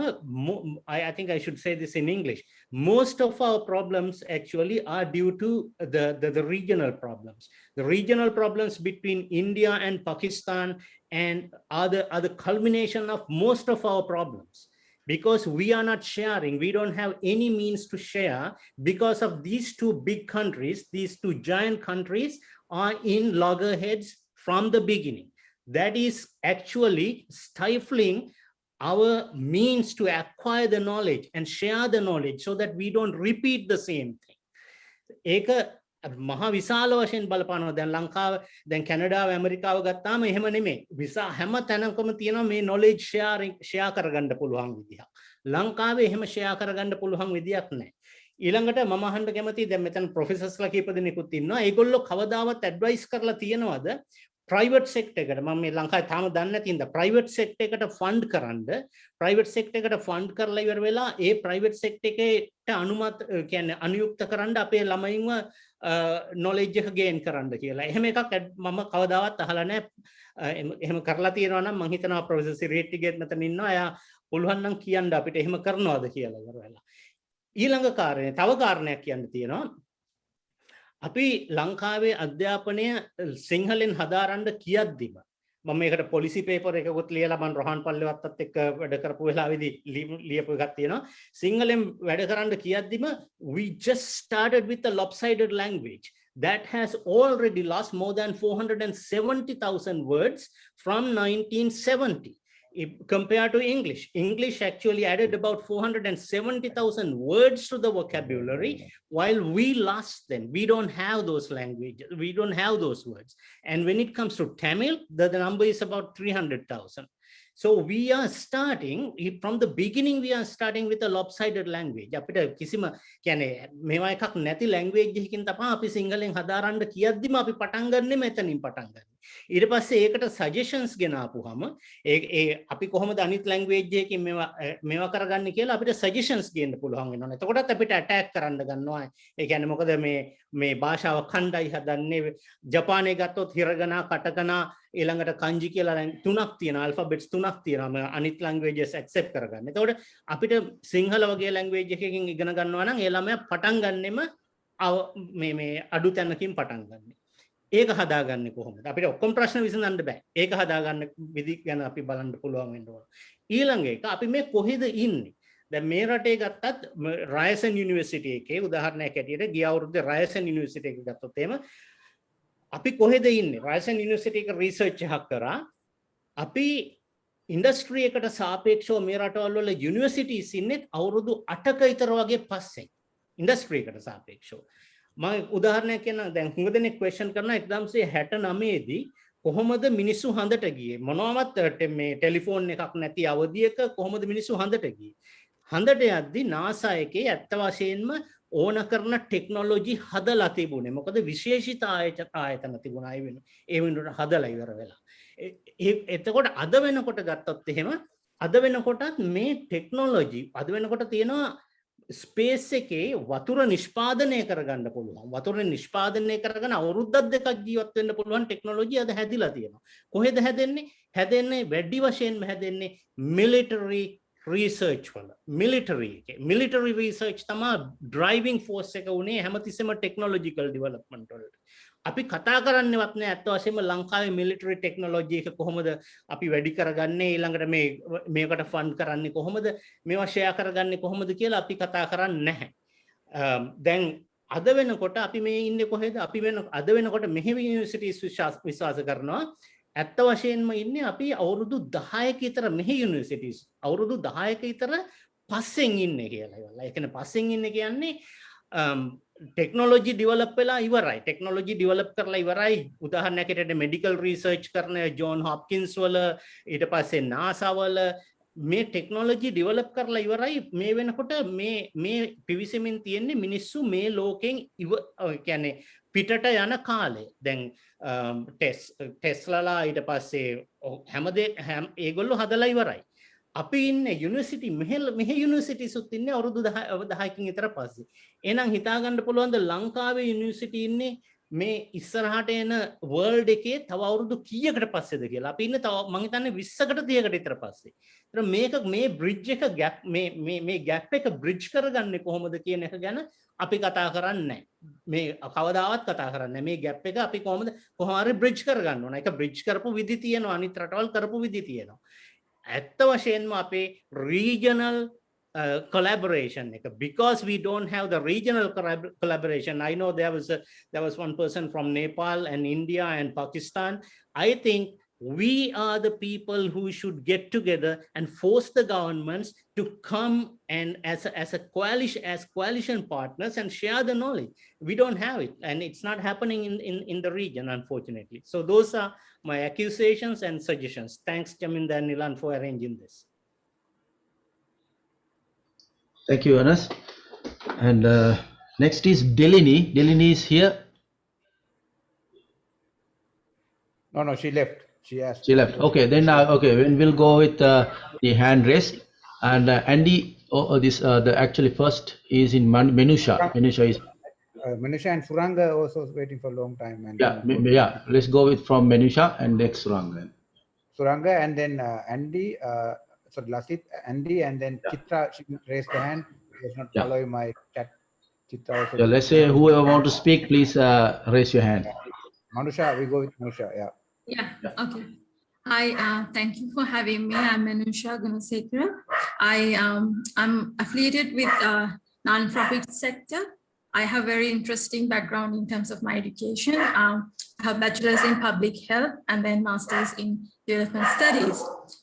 I think I should say this in English. Most of our problems actually are due to the regional problems. The regional problems between India and Pakistan and are the culmination of most of our problems. Because we are not sharing, we don't have any means to share because of these two big countries, these two giant countries are in loggerheads from the beginning. That is actually stifling our means to acquire the knowledge and share the knowledge so that we don't repeat the same thing. Eka මහා විශාල වශයෙන් බලපානවා. දැන් ලංකාව දැන් කැනඩාව ඇමරිකාව ගත්තාම එහෙම නෙමෙයි. හැම තැනකම තියෙනවා මේ knowledge share කරගන්න පුළුවන් විදිහක්. ලංකාවේ එහෙම share කරගන්න පුළුවන් විදියක් නැහැ. ඊළඟට මම අහන්න කැමතියි දැන් මෙතන ප්‍රොෆෙසර්ස්ලා කීප දෙනෙකුත් ඉන්නවා. ඒගොල්ලෝ කවදාවත් ඇඩ්වයිස් කරලා තියෙනවද private sector එකට මම මේ ලංකාවේ තාම දන්නේ නැති ඉඳ private sector එකට fund කරන්න private sector එකට fund කරලා ඉවර වෙලා ඒ private sector එකට අනුමත කියන්නේ අනුයුක්ත කරන්න අපේ ළමයින්ව knowledge එක gain කරන්න කියලා. එහෙම එකක් මම කවදාවත් අහලා නැහැ. එහෙම කරලා තියෙනවා නම් මම හිතනවා ප්‍රොෆෙසර් සිරිහෙට්ටිගෙත් මෙතන ඉන්නවා. එයා පුළුවන් නම් කියන්න අපිට එහෙම කරනවද කියලා ඉවර වෙලා. ඊළඟ කාරණේ තව කාරණයක් කියන්න තියෙනවා. අපි ලංකාවේ අධ්‍යාපනය සිංහලෙන් හදාරන්න කියද්දිම මම මේකට පොලිසි පේපර් එකකුත් ලියලා මම රොහන් පල්ලෙවත්තත් එක්ක වැඩ කරපු වෙලාවේදී ලියපු එකක් තියෙනවා. සිංහලෙන් වැඩ කරන්න කියද්දිම we just started with a lopsided language that has already lost more than 470,000 words from 1970. Compared to English, English actually added about 470,000 words to the vocabulary, while we lost them. We don't have those languages. We don't have those words. And when it comes to Tamil, the number is about 300,000. So we are starting from the beginning. We are starting with a lopsided language. අපිට කිසිම කියන්නේ මේවා එකක් නැති language එකකින් තමයි අපි සිංහලෙන් හදාරන්න කියද්දිම අපි පටන් ගන්නෙ මෙතනින් පටන් ගන්න. ඊට පස්සේ ඒකට suggestions ගෙන ආපුවම ඒ අපි කොහොමද අනිත් language එකකින් මේවා කරගන්නේ කියලා අපිට suggestions ගන්න පුළුවන් වෙනවා. එතකොටත් අපිට attack කරන්න ගන්නවා. ඒ කියන්නේ මොකද මේ භාෂාව ඛණ්ඩයි හදන්නේ. ජපානයේ ගත්තොත් හිරගනා කටකනා ඊළඟට kanji කියලා තුනක් තියෙනවා. alphabets තුනක් තියෙනවා. අනිත් languages accept කරගන්න. එතකොට අපිට සිංහල වගේ language එකකින් ඉගෙන ගන්නවා නම් ඒ ළමයා පටන් ගන්නෙම මේ අඩු තැනකින් පටන් ගන්න. ඒක හදාගන්නේ කොහොමද? අපිට ඔක්කොම ප්‍රශ්න විසඳන්න බෑ. ඒක හදාගන්න විදි ගැන අපි බලන්න පුළුවන් වෙන්න ඕන. ඊළඟ එක අපි මේ කොහෙද ඉන්නේ? දැන් මේ රටේ ගත්තත් රයසන් යුනිවර්සිටි එකේ උදාහරණයක් ඇටියට ගිය අවුරුද්දේ රයසන් යුනිවර්සිටි එක ගත්තොත් එහෙම අපි කොහෙද ඉන්නේ? රයසන් යුනිවර්සිටි එක රිසර්ච් එකක් කරා. අපි ඉන්ඩස්ට්‍රි එකට සාපේක්ෂව මේ රටවල් වල යුනිවර්සිටිස් ඉන්නේ අවුරුදු 8ක විතර වගේ පස්සේ. ඉන්ඩස්ට්‍රි එකට සාපේක්ෂව. මම උදාහරණයක් කියන්න දැන් හුඟ දෙනෙක් ක්වෙස්චන් කරනවා 1969 දී කොහොමද මිනිස්සු හඳට ගියේ මොනවත් මේ ටෙලිෆෝන් එකක් නැති අවධියක කොහොමද මිනිස්සු හඳට ගියේ හඳට යද්දී NASA එකේ ඇත්ත වශයෙන්ම ඕන කරන ටෙක්නොලොජි හදලා තිබුණේ මොකද විශේෂිත ආයතන තිබුණා ඒ වෙනුවට හදලා ඉවර වෙලා එතකොට අද වෙනකොට ගත්තොත් එහෙම අද වෙනකොටත් මේ ටෙක්නොලොජි අද වෙනකොට තියෙනවා ස්පේස් එකේ වතුර නිෂ්පාදනය කරගන්න පුළුවන්. වතුර නිෂ්පාදනය කරගෙන අවුරුද්දක් දෙකක් ජීවත් වෙන්න පුළුවන් ටෙක්නොලොජි අද හැදිලා තියෙනවා. කොහෙද හැදෙන්නේ? හැදෙන්නේ වැඩි වශයෙන්ම හැදෙන්නේ මිලිටරි රිසර්ච් වල. මිලිටරි රිසර්ච් තමයි ඩ්‍රයිවිං ෆෝස් එක උනේ හැමතිස්සෙම ටෙක්නොලොජිකල් ඩෙවලොප්මන්ට් වලට. අපි කතා කරන්නේවත් නෑ අත් වශයෙන්ම ලංකාවේ මිලිටරි ටෙක්නොලොජි එක කොහොමද අපි වැඩි කරගන්නේ ඊළඟට මේකට ෆන්ඩ් කරන්නේ කොහොමද මේවා ෂෙයා කරගන්නේ කොහොමද කියලා අපි කතා කරන්නේ නැහැ. දැන් අද වෙනකොට අපි මේ ඉන්නේ කොහෙද? අද වෙනකොට මෙහෙම යුනිවර්සිටිස් විශ්වාස කරනවා ඇත්ත වශයෙන්ම ඉන්නේ අපි අවුරුදු 10ක විතර මෙහි යුනිවර්සිටිස් අවුරුදු 10ක විතර පස්සෙන් ඉන්නේ කියලා. ඒ කියන්නේ පස්සෙන් ඉන්නේ කියන්නේ ටෙක්නොලොජි ඩෙවලොප් වෙලා ඉවරයි. ටෙක්නොලොජි ඩෙවලොප් කරලා ඉවරයි. උදාහරණයක් ඇරෙන්න මෙඩිකල් රිසර්ච් කරන ජෝන් හොප්කින්ස් වල ඊට පස්සේ NASA වල මේ ටෙක්නොලොජි ඩෙවලොප් කරලා ඉවරයි. මේ වෙනකොට මේ පිවිසෙමින් තියෙන්නේ මිනිස්සු මේ ලෝකෙන් කියන්නේ පිටට යන කාලේ. දැන් ටෙස්ලාලා ඊට පස්සේ ඒගොල්ලෝ හදලා ඉවරයි. අපි ඉන්නේ යුනිවර්සිටි මෙහි යුනිවර්සිටිස්ුත් ඉන්නේ අවුරුදු 10කින් විතර පස්සේ. එහෙනම් හිතා ගන්න පුළුවන්ද ලංකාවේ යුනිවර්සිටි ඉන්නේ මේ ඉස්සරහට එන වර්ල්ඩ් එකේ තව අවුරුදු කීයකට පස්සේද කියලා. අපි ඉන්නේ තව මම හිතන්නේ 20කට 30කට විතර පස්සේ. ඒතර මේ බ්‍රිජ් එක ගැප් මේ ගැප් එක බ්‍රිජ් කරගන්නේ කොහොමද කියන එක ගැන අපි කතා කරන්නේ නැහැ. මේ කවදාවත් කතා කරන්නේ නැහැ. මේ ගැප් එක අපි කොහොම හරි බ්‍රිජ් කරගන්න ඕන. ඒක බ්‍රිජ් කරපු විදි තියෙනවා. අනිත් රටවල් කරපු විදි තියෙනවා. ඇත්ත වශයෙන්ම අපේ regional collaboration because we don't have the regional collaboration. I know there was one person from Nepal and India and Pakistan. I think we are the people who should get together and force the governments to come and as coalition partners and share the knowledge. We don't have it, and it's not happening in the region, unfortunately. So those are my accusations and suggestions. Thanks, Chaminda and Nilan, for arranging this. Thank you, Anas. And next is Delini. Delini is here. No, she left. She asked. She left. Okay, then okay, when we'll go with the hand raised, and Andy. This the actually first is in Manusha. Manusha is. Manusha and Suranga also waiting for a long time. And Yeah, then yeah. Let's go with from Manusha and next Suranga. Suranga and then Andy. So Lasit, Andy, and then Chitra. She raised the hand. She was not following my chat. Chitra also. Yeah, let's say whoever want to speak, please raise your hand. Manusha, we go with Manusha. Yeah. Yeah. Okay. Hi. Thank you for having me. I'm Manusha Gunasekara. I'm affiliated with non-profit sector. I have very interesting background in terms of my education. I have bachelor's in public health and then master's in development studies.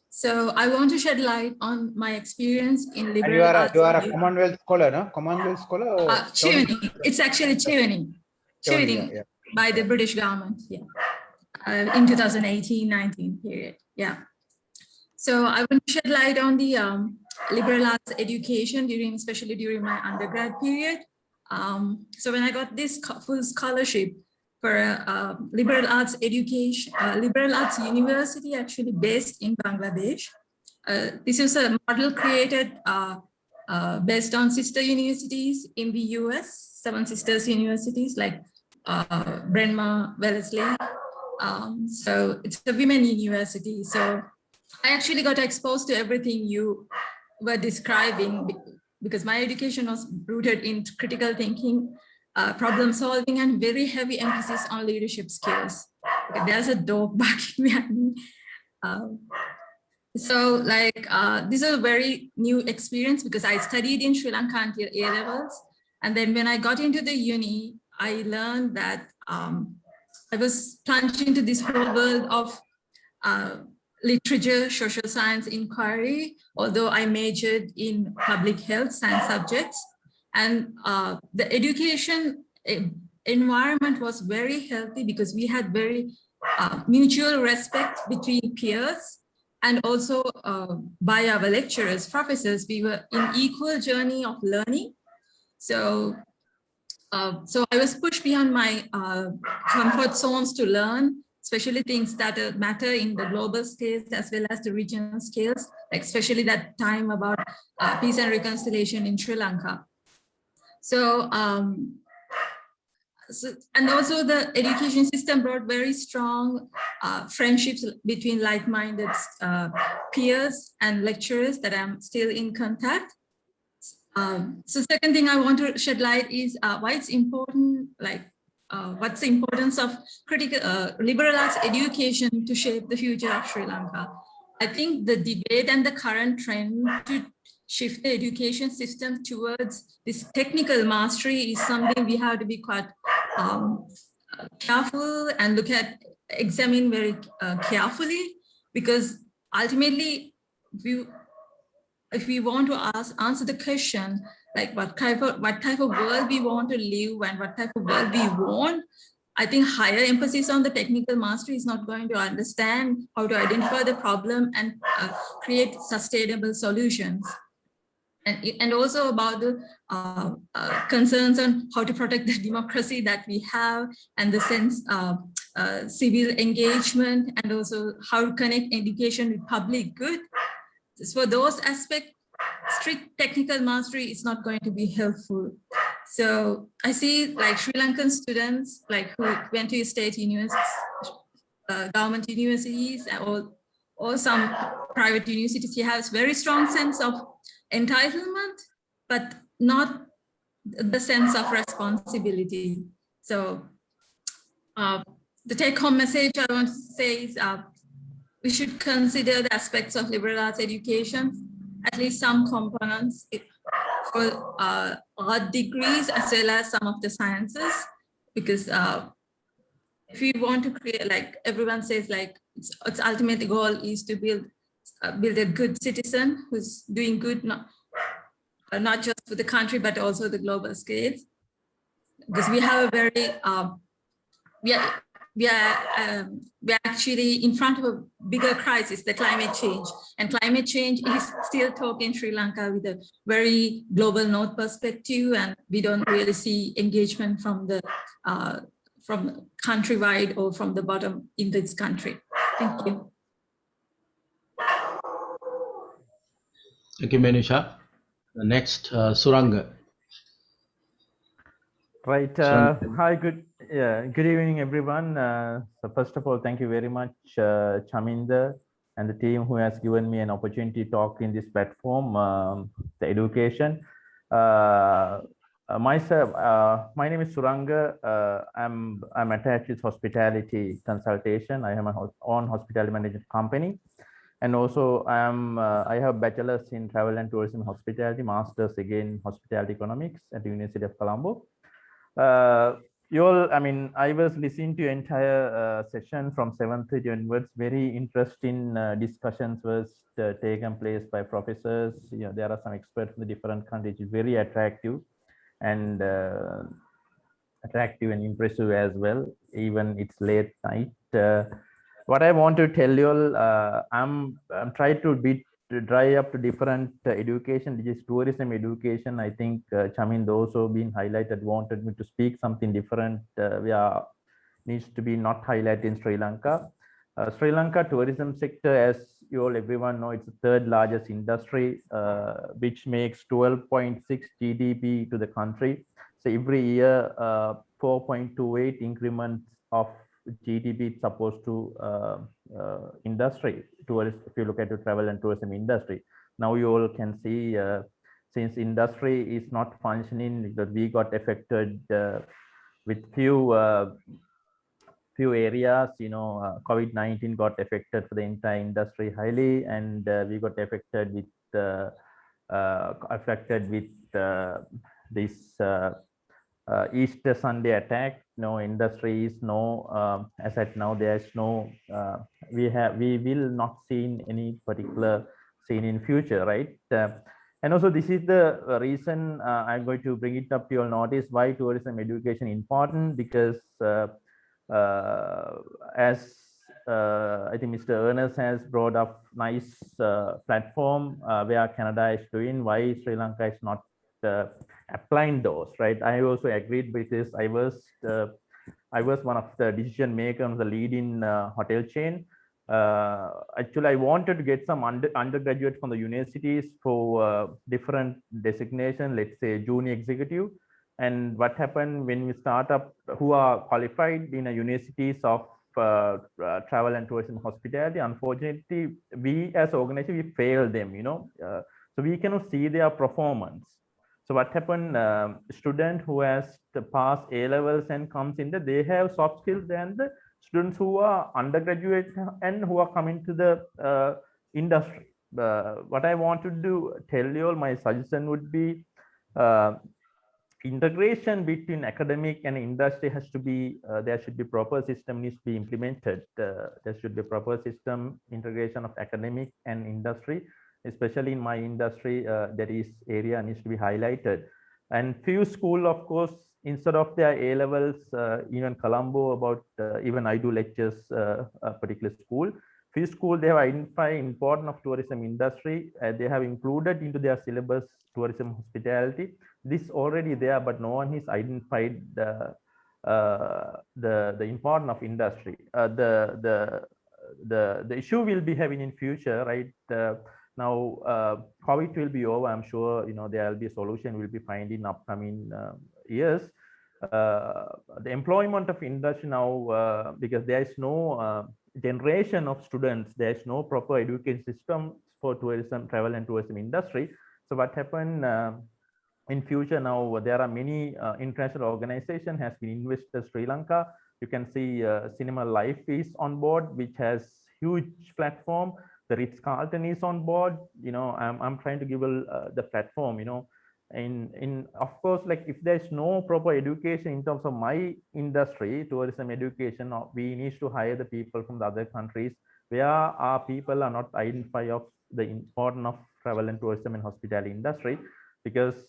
So I want to shed light on my experience in liberal arts. You are a Commonwealth scholar, no? Commonwealth scholar or chevening. It's actually chevening. Chevening yeah. by the British government. Yeah. In 2018-19 period. Yeah. So I want to shed light on the liberal arts education especially during my undergrad period. So when I got this full scholarship for liberal arts education, liberal arts university actually based in Bangladesh. This is a model created based on sister universities in the US, 7 sisters universities like Bryn Mawr, Wellesley. So it's a women university. So I actually got exposed to everything you were describing because my education was rooted in critical thinking, problem solving, and very heavy emphasis on leadership skills. Okay, there's a dog barking behind me. So like, this is a very new experience because I studied in Sri Lanka until A-levels. And then when I got into the uni, I learned that I was plunged into this whole world of literature, social science inquiry, although I majored in public health science subjects. And the education environment was very healthy because we had very mutual respect between peers and also by our lecturers, professors. We were in equal journey of learning. So I was pushed beyond my comfort zones to learn, especially things that matter in the global scales as well as the regional scales, like especially that time about peace and reconciliation in Sri Lanka. So, and also the education system brought very strong friendships between like-minded peers and lecturers that I'm still in contact. So second thing I want to shed light is why it's important, like what's the importance of critical liberal arts education to shape the future of Sri Lanka. I think the debate and the current trend to shift the education system towards this technical mastery is something we have to be quite careful and examine very carefully, because ultimately if we want to answer the question, like what type of world we want to live and what type of world we want, I think higher emphasis on the technical mastery is not going to understand how to identify the problem and create sustainable solutions. And also about the concerns on how to protect the democracy that we have and the sense of civil engagement, and also how to connect education with public good. For those aspects, strict technical mastery is not going to be helpful. So I see like Sri Lankan students like who went to state universities, government universities, or some private universities, he has very strong sense of entitlement, but not the sense of responsibility. So the take-home message I want to say is we should consider the aspects of liberal arts education, at least some components for art degrees as well as some of the sciences, because if we want to create, like everyone says, like its ultimate goal is to build a good citizen who's doing good, not just for the country, but also the global scale. Because we have a very, we are actually in front of a bigger crisis, the climate change. And climate change is still talked in Sri Lanka with a very global north perspective, and we don't really see engagement from from countrywide or from the bottom in this country. Thank you. Thank you, Manusha. The next, Suranga. Right. Hi, good evening, everyone. So first of all, thank you very much, Chaminda and the team who has given me an opportunity to talk in this platform, the education. Myself, my name is Suranga. I'm attached with hospitality consultation. I have my own hospitality management company. And also I have bachelor's in travel and tourism hospitality, master's again hospitality economics at the University of Colombo. I was listening to entire session from 7:30 onwards. Very interesting discussions was taken place by professors. You know, there are some experts from the different countries. It's very attractive and impressive as well. Even it's late night. What I want to tell you all, I'm trying to dry up to different education, which is tourism education. I think Chamin also been highlighted, wanted me to speak something different. Needs to be not highlighted in Sri Lanka. Sri Lanka tourism sector, as you all everyone know, it's the third largest industry, which makes 12.6 GDP to the country. So every year, 4.28 increments of GDP is supposed to industry tourist. If you look at the travel and tourism industry, now you all can see since industry is not functioning, that we got affected with few areas. You know, COVID-19 got affected for the entire industry highly, and we got affected with this Easter Sunday attack. No industry is as at now there's no we will not see any particular scene in future, right? And also this is the reason I'm going to bring it up to your notice why tourism education important, because as I think Mr. Ernest has brought up nice platform where Canada is doing, why Sri Lanka is not applying those, right? I also agreed with this. I was one of the decision makers on the leading hotel chain. Actually, I wanted to get some undergraduate from the universities for different designation, let's say junior executive. And what happened when we start up who are qualified in a universities of travel and tourism hospitality, unfortunately, we as organization, we fail them, you know, so we cannot see their performance. So what happened, student who has to pass A-levels and comes in that they have soft skills than the students who are undergraduate and who are coming to the industry. What I want to tell you all, my suggestion would be integration between academic and industry has to be, there should be proper system needs to be implemented. There should be proper system integration of academic and industry, especially in my industry. That is area needs to be highlighted. And few school, of course, instead of their A-levels, even Colombo, about even I do lectures a particular school. Few school, they have identified importance of tourism industry. They have included into their syllabus tourism hospitality. This already there, but no one has identified the importance of industry. The issue we'll be having in future, right? Now, COVID will be over. I'm sure, you know, there will be a solution we'll be finding in upcoming years. The employment of industry now, because there is no generation of students, there is no proper education system for tourism, travel and tourism industry. So what happened in future now, there are many international organizations has been invested Sri Lanka. You can see Cinema Life is on board, which has huge platform. The Ritz-Carlton is on board. You know, I'm trying to give the platform, you know, in of course, like if there's no proper education in terms of my industry, tourism education, we need to hire the people from the other countries where our people are not identified of the importance of travel and tourism and hospitality industry. Because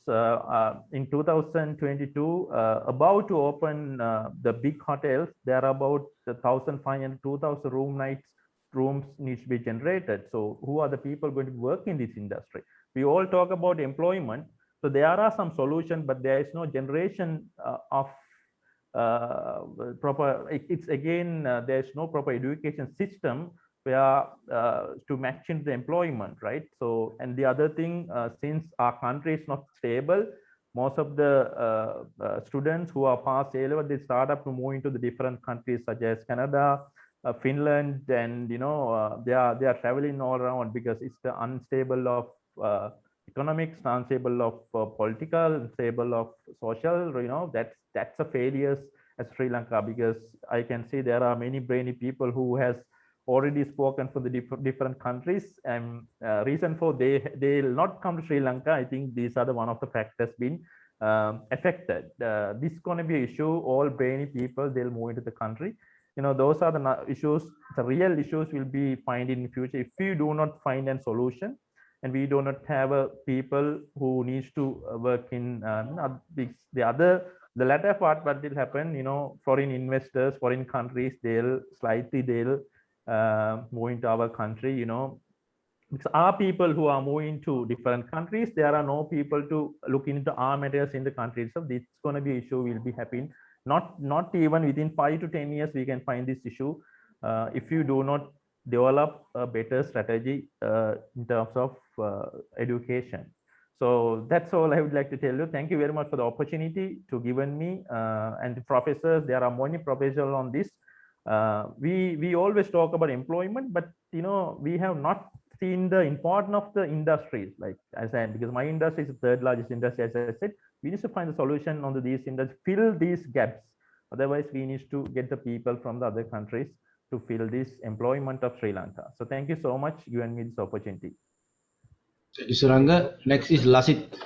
in 2022, about to open the big hotels, there are about 1,500, 2,000 rooms needs to be generated. So who are the people going to work in this industry? We all talk about employment. So there are some solutions, but there is no generation of proper. It's again there's no proper education system where to match into the employment, right? So, and the other thing, since our country is not stable, most of the students who are past A-level, they start up to move into the different countries such as Canada, Finland, and they are traveling all around because it's the unstable of economics, unstable of political, unstable of social. That's a failure as Sri Lanka, because I can see there are many brainy people who has already spoken for the different countries, and reason for they'll not come to Sri Lanka. I think these are the one of the factors been affected. This is going to be an issue. All brainy people, they'll move into the country. Those are the issues. The real issues will be find in the future if we do not find a solution, and we do not have people who needs to work in the latter part. What will happen? Foreign investors, foreign countries, they'll move into our country. Because our people who are moving to different countries, there are no people to look into our matters in the country. So this is going to be issue will be happening. Not even within 5 to 10 years we can find this issue if you do not develop a better strategy in terms of education. So that's all I would like to tell you. Thank you very much for the opportunity to given me and the professors. There are many professors on this. We always talk about employment, but we have not seen the importance of the industries. Like I said, because my industry is the third largest industry, as I said, we need to find a solution on these industries, fill these gaps. Otherwise, we need to get the people from the other countries to fill this employment of Sri Lanka. So thank you so much giving me this opportunity. Thank you, Suranga. Next is Lasit.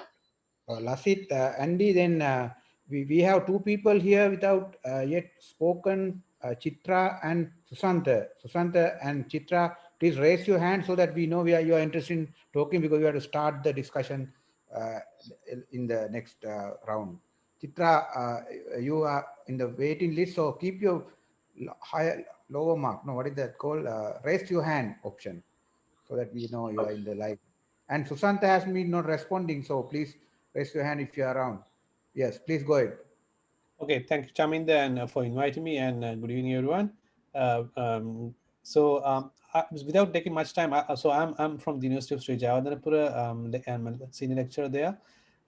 Lasit, Andy, then we have two people here without yet spoken, Chitra and Susanta. Susanta and Chitra, please raise your hand so that we know you are interested in talking, because we have to start the discussion in the next round. Chitra, you are in the waiting list, so keep your lower mark. No, what is that called? Raise your hand option so that we know you are in the live. And Susanta has been not responding, so please raise your hand if you are around. Yes, please go ahead. Okay, thank you, Chaminda, and for inviting me, and good evening, everyone. Without taking much time, I'm from the University of Sri Jayawardenepura. I'm a senior lecturer there,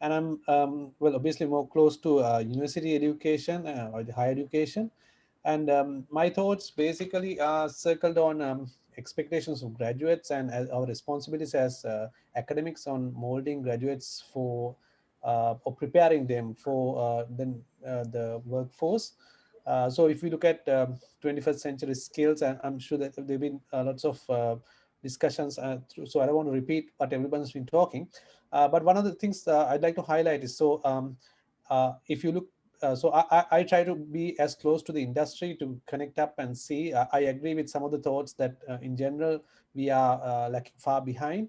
and I'm well, obviously more close to university education or the higher education. And my thoughts basically are circled on expectations of graduates and our responsibilities as academics on molding graduates for or preparing them for the workforce. So if we look at 21st century skills, and I'm sure that there have been lots of discussions, so I don't want to repeat what everyone's been talking. But one of the things I'd like to highlight is, if you look, so I try to be as close to the industry to connect up and see. I agree with some of the thoughts that in general we are lagging far behind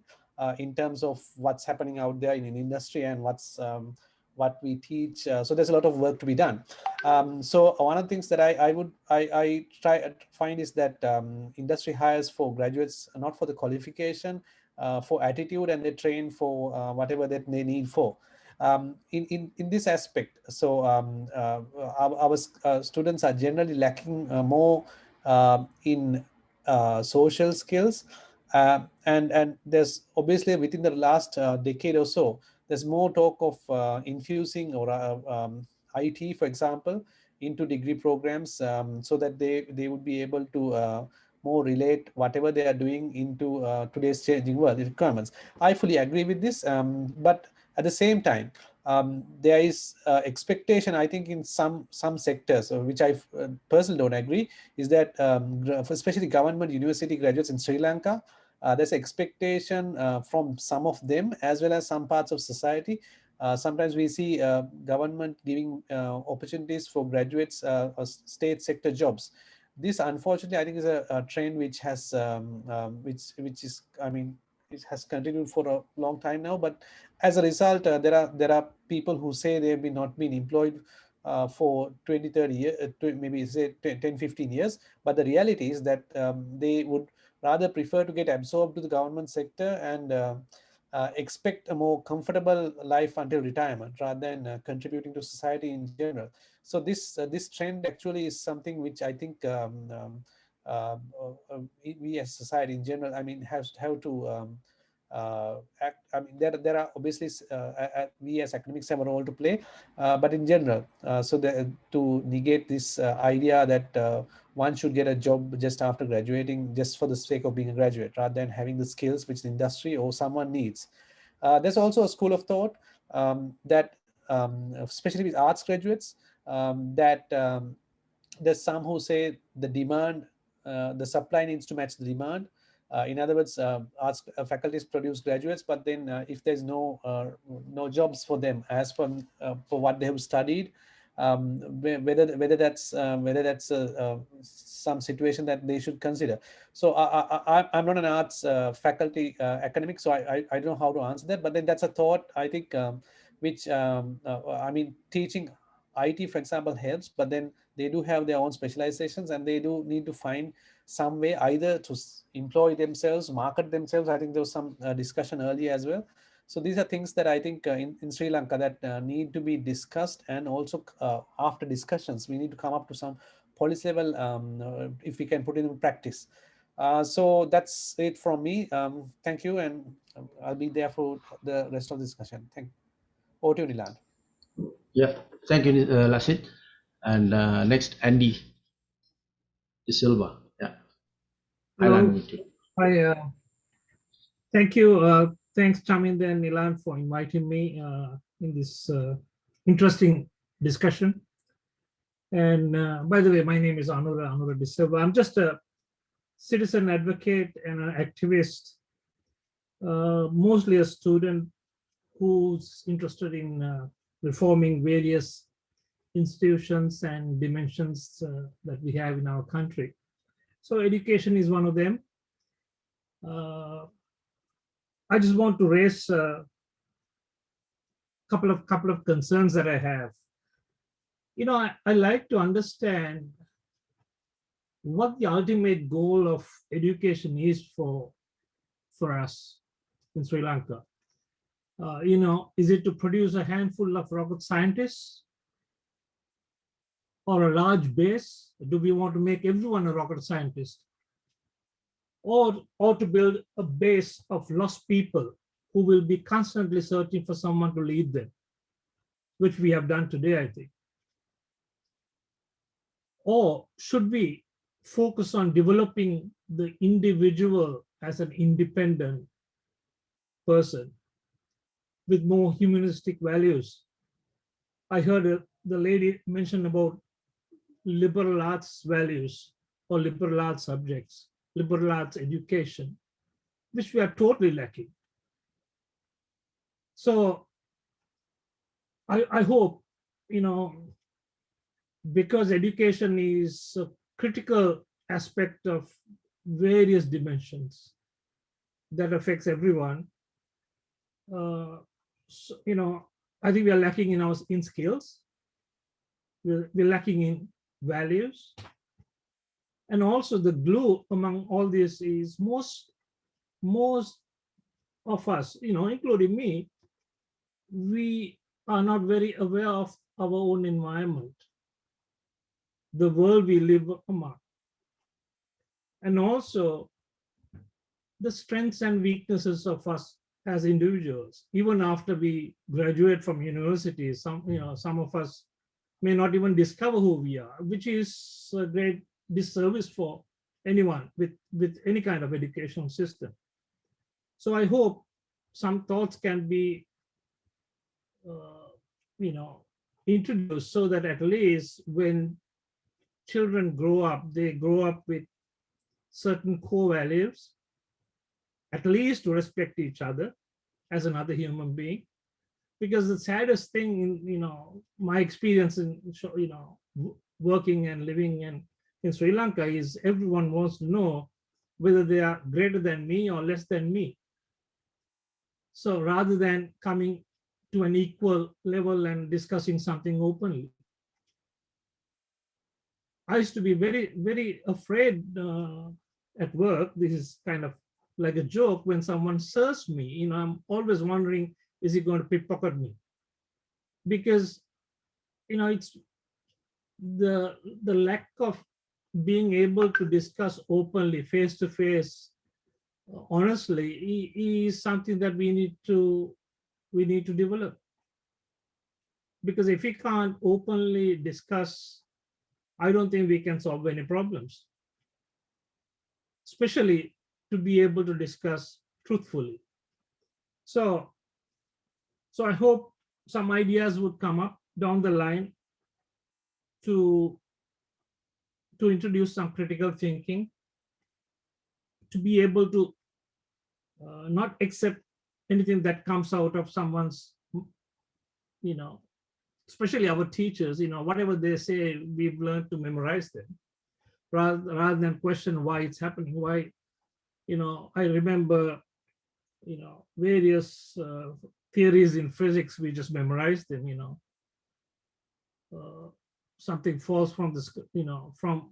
in terms of what's happening out there in an industry and what we teach. So there's a lot of work to be done. So one of the things that I try to find is that industry hires for graduates, not for the qualification, for attitude, and they train for whatever that they need for. In this aspect, so our students are generally lacking more in social skills, and there's obviously within the last decade or so, there's more talk of infusing or IT, for example, into degree programs, so that they would be able to more relate whatever they are doing into today's changing world requirements. I fully agree with this, but at the same time, there is expectation, I think, in some sectors, which I personally don't agree, is that especially government university graduates in Sri Lanka, there's expectation from some of them as well as some parts of society. Sometimes we see government giving opportunities for graduates or state sector jobs. This, unfortunately, I think is a trend which has, which is, I mean, it has continued for a long time now. But as a result, there are people who say they've not been employed for 20, 30 years, maybe say 10, 15 years. But the reality is that they would rather prefer to get absorbed to the government sector and expect a more comfortable life until retirement rather than contributing to society in general. So this trend actually is something which I think we as society in general, I mean, have to act. I mean, there are obviously we as academics have a role to play, but in general, to negate this idea that one should get a job just after graduating, just for the sake of being a graduate, rather than having the skills which the industry or someone needs. There's also a school of thought that, especially with arts graduates, that there's some who say the supply needs to match the demand. In other words, arts faculties produce graduates, but then if there's no jobs for them as for what they have studied, whether that's some situation that they should consider. So I'm not an arts faculty academic, so I don't know how to answer that. But then that's a thought, I think, which I mean, teaching IT, for example, helps, but then they do have their own specializations, and they do need to find some way either to employ themselves, market themselves. I think there was some discussion earlier as well. So these are things that I think in Sri Lanka that need to be discussed, and also after discussions, we need to come up to some policy level if we can put it in practice. So that's it from me. Thank you, and I'll be there for the rest of the discussion. Thank you. Over to you, Nilan. Yeah, thank you, Lasit. And next, Andy De Silva. Yeah, I'll Hello. unmute you. Hi. Thank you. Thanks, Chaminda and Nilan, for inviting me in this interesting discussion. And by the way, my name is Anura De Silva. I'm just a citizen advocate and an activist, mostly a student who's interested in reforming various institutions and dimensions that we have in our country. So education is one of them. I just want to raise a couple of concerns that I have. You know, I like to understand what the ultimate goal of education is for us in Sri Lanka. You know, is it to produce a handful of rocket scientists or a large base? Do we want to make everyone a rocket scientist? Or to build a base of lost people who will be constantly searching for someone to lead them, which we have done today, I think. Or should we focus on developing the individual as an independent person with more humanistic values? I heard the lady mention about liberal arts values or liberal arts subjects, liberal arts education, which we are totally lacking. So I hope, you know, because education is a critical aspect of various dimensions that affects everyone, so, you know, I think we are lacking in skills, we're lacking in values, and also the glue among all this is most of us, you know, including me, we are not very aware of our own environment, the world we live among, and also the strengths and weaknesses of us as individuals. Even after we graduate from university, some of us may not even discover who we are, which is a great disservice for anyone with any kind of educational system. So I hope some thoughts can be you know, introduced so that at least when children grow up, they grow up with certain core values, at least to respect each other as another human being. Because the saddest thing in, you know, my experience in, you know, working and living in Sri Lanka is everyone wants to know whether they are greater than me or less than me. So rather than coming to an equal level and discussing something openly, I used to be very, very afraid at work. This is kind of like a joke. When someone serves me, you know, I'm always wondering, is he going to pickpocket me? Because, you know, the lack of being able to discuss openly, face to face, honestly, is something that we need to develop. Because if we can't openly discuss, I don't think we can solve any problems, especially to be able to discuss truthfully. So I hope some ideas would come up down the line to introduce some critical thinking, to be able to not accept anything that comes out of someone's, especially our teachers, whatever they say, we've learned to memorize them rather than question why it's happening. Why, I remember, various theories in physics, we just memorized them, something falls from the, from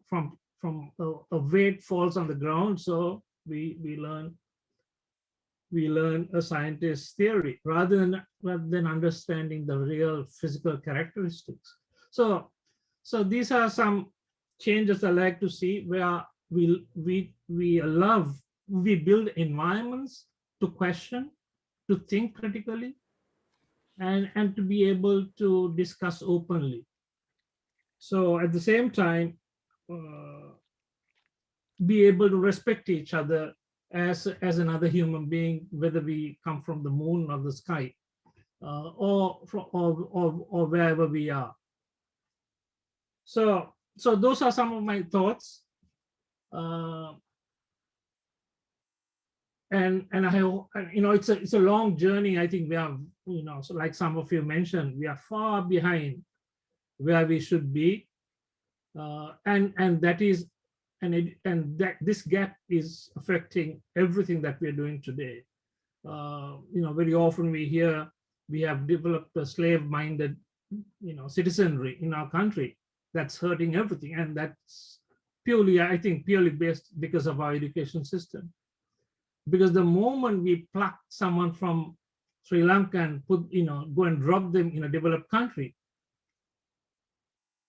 a weight falls on the ground. So we learn a scientist's theory rather than understanding the real physical characteristics. So these are some changes I like to see, where we build environments to question, to think critically, and to be able to discuss openly. So at the same time, be able to respect each other as another human being, whether we come from the moon or the sky, or wherever we are. So those are some of my thoughts, and I, it's a long journey. I think we are, so like some of you mentioned, we are far behind where we should be, and that is. And that this gap is affecting everything that we're doing today. Very often we hear we have developed a slave-minded, citizenry in our country that's hurting everything, and that's purely, I think, purely based because of our education system. Because the moment we pluck someone from Sri Lanka and go and drop them in a developed country,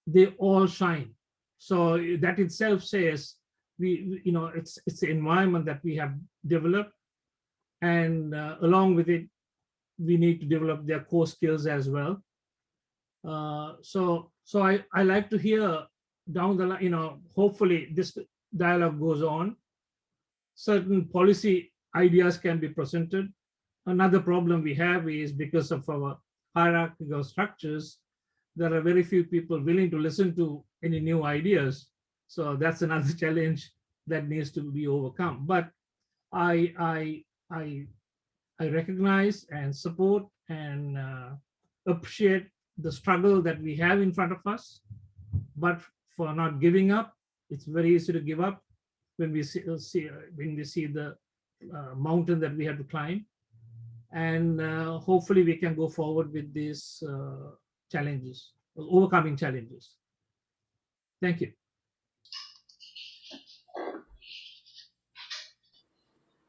they all shine. So that itself says it's the environment that we have developed, and along with it, we need to develop their core skills as well. So I like to hear down the line, hopefully this dialogue goes on. Certain policy ideas can be presented. Another problem we have is because of our hierarchical structures, there are very few people willing to listen to any new ideas. So that's another challenge that needs to be overcome. But I recognize and support and appreciate the struggle that we have in front of us, but for not giving up. It's very easy to give up when we see the mountain that we have to climb, and hopefully we can go forward with these challenges, overcoming challenges. Thank you.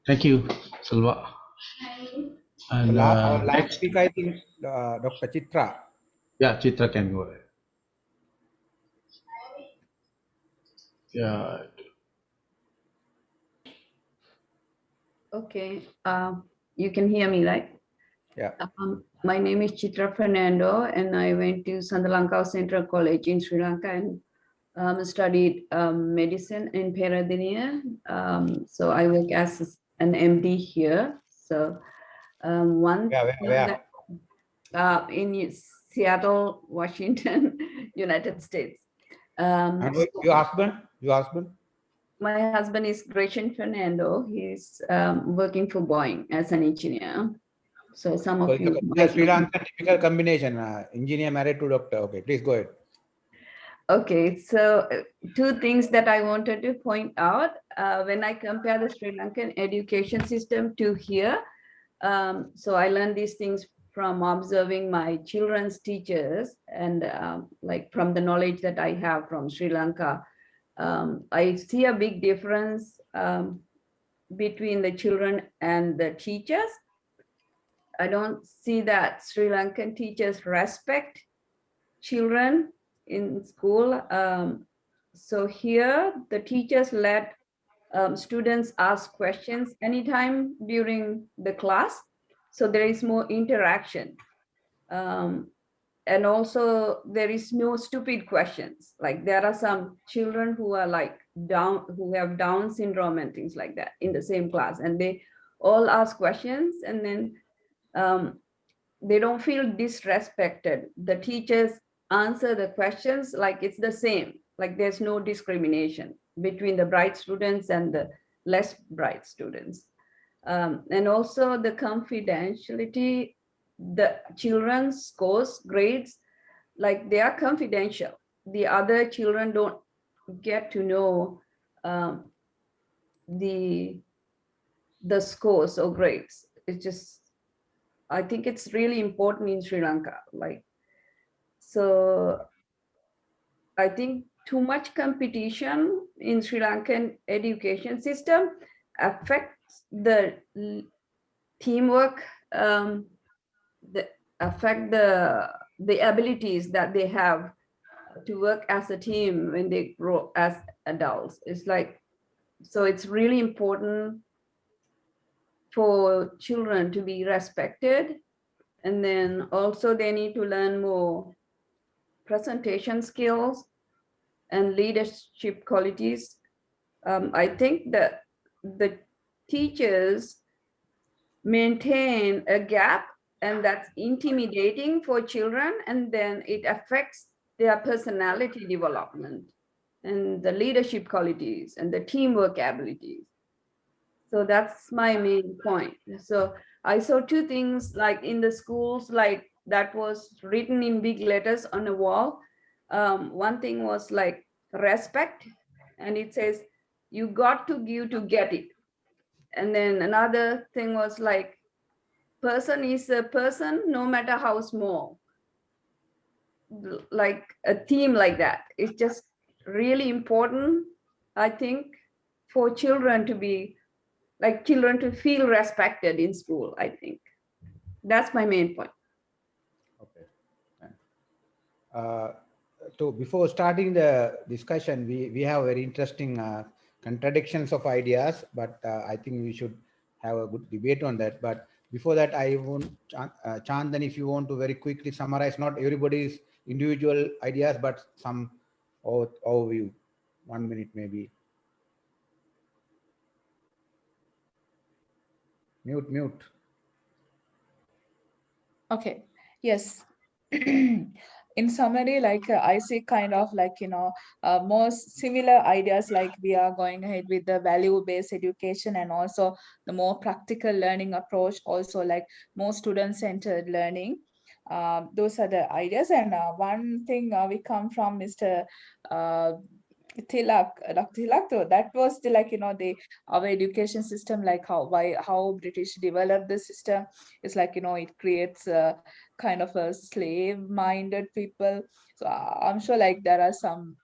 Thank you, Silva. And Our last next, speaker, I think, Dr. Chitra. yeah, Chitra can go ahead. Yeah. Okay, you can hear me, right? Yeah. My name is Chitra Fernando, and I went to Sri Central College in Sri Lanka and studied medicine in Peradeniya. So I work as an MD here. So one Where? in Seattle, Washington, United States. And your husband? My husband is Gretchen Fernando. He's working for Boeing as an engineer. So some of you. Sri Lankan typical combination, engineer married to doctor. Okay, please go ahead. Okay, so two things that I wanted to point out when I compare the Sri Lankan education system to here. So I learned these things from observing my children's teachers and like from the knowledge that I have from Sri Lanka. I see a big difference between the children and the teachers. I don't see that Sri Lankan teachers respect children in school. So here the teachers let students ask questions anytime during the class. So there is more interaction. And also there is no stupid questions. Like there are some children who are like who have Down syndrome and things like that in the same class, and they all ask questions, and then they don't feel disrespected. The teachers answer the questions like it's the same, like there's no discrimination between the bright students and the less bright students. And also the confidentiality, the children's scores, grades, like they are confidential. The other children don't get to know the scores or grades. It's just, I think it's really important in Sri Lanka. Like, so I think too much competition in Sri Lankan education system affects the teamwork, affect the abilities that they have to work as a team when they grow as adults. It's like, so it's really important for children to be respected. And then also they need to learn more presentation skills and leadership qualities. I think that the teachers maintain a gap, and that's intimidating for children, and then it affects their personality development and the leadership qualities and the teamwork abilities. So that's my main point. So I saw two things like in the schools, like that was written in big letters on the wall. One thing was like respect, and it says you got to give to get it. And then another thing was like person is a person no matter how small. Like a theme like that. It's just really important, I think, for children to be like children to feel respected in school. I think that's my main point. So before starting the discussion, we have very interesting contradictions of ideas, but I think we should have a good debate on that. But before that, I want Chandan, if you want to very quickly summarize not everybody's individual ideas, but some overview. 1 minute maybe. Mute. Okay. Yes. In summary, like I see kind of like, more similar ideas, like we are going ahead with the value-based education and also the more practical learning approach, also like more student-centered learning. Those are the ideas. And one thing we come from Mr. Tilak, Dr. Tilak, though, that was the like, our education system, like how British developed the system is like, it creates kind of a slave-minded people. So I'm sure like there are some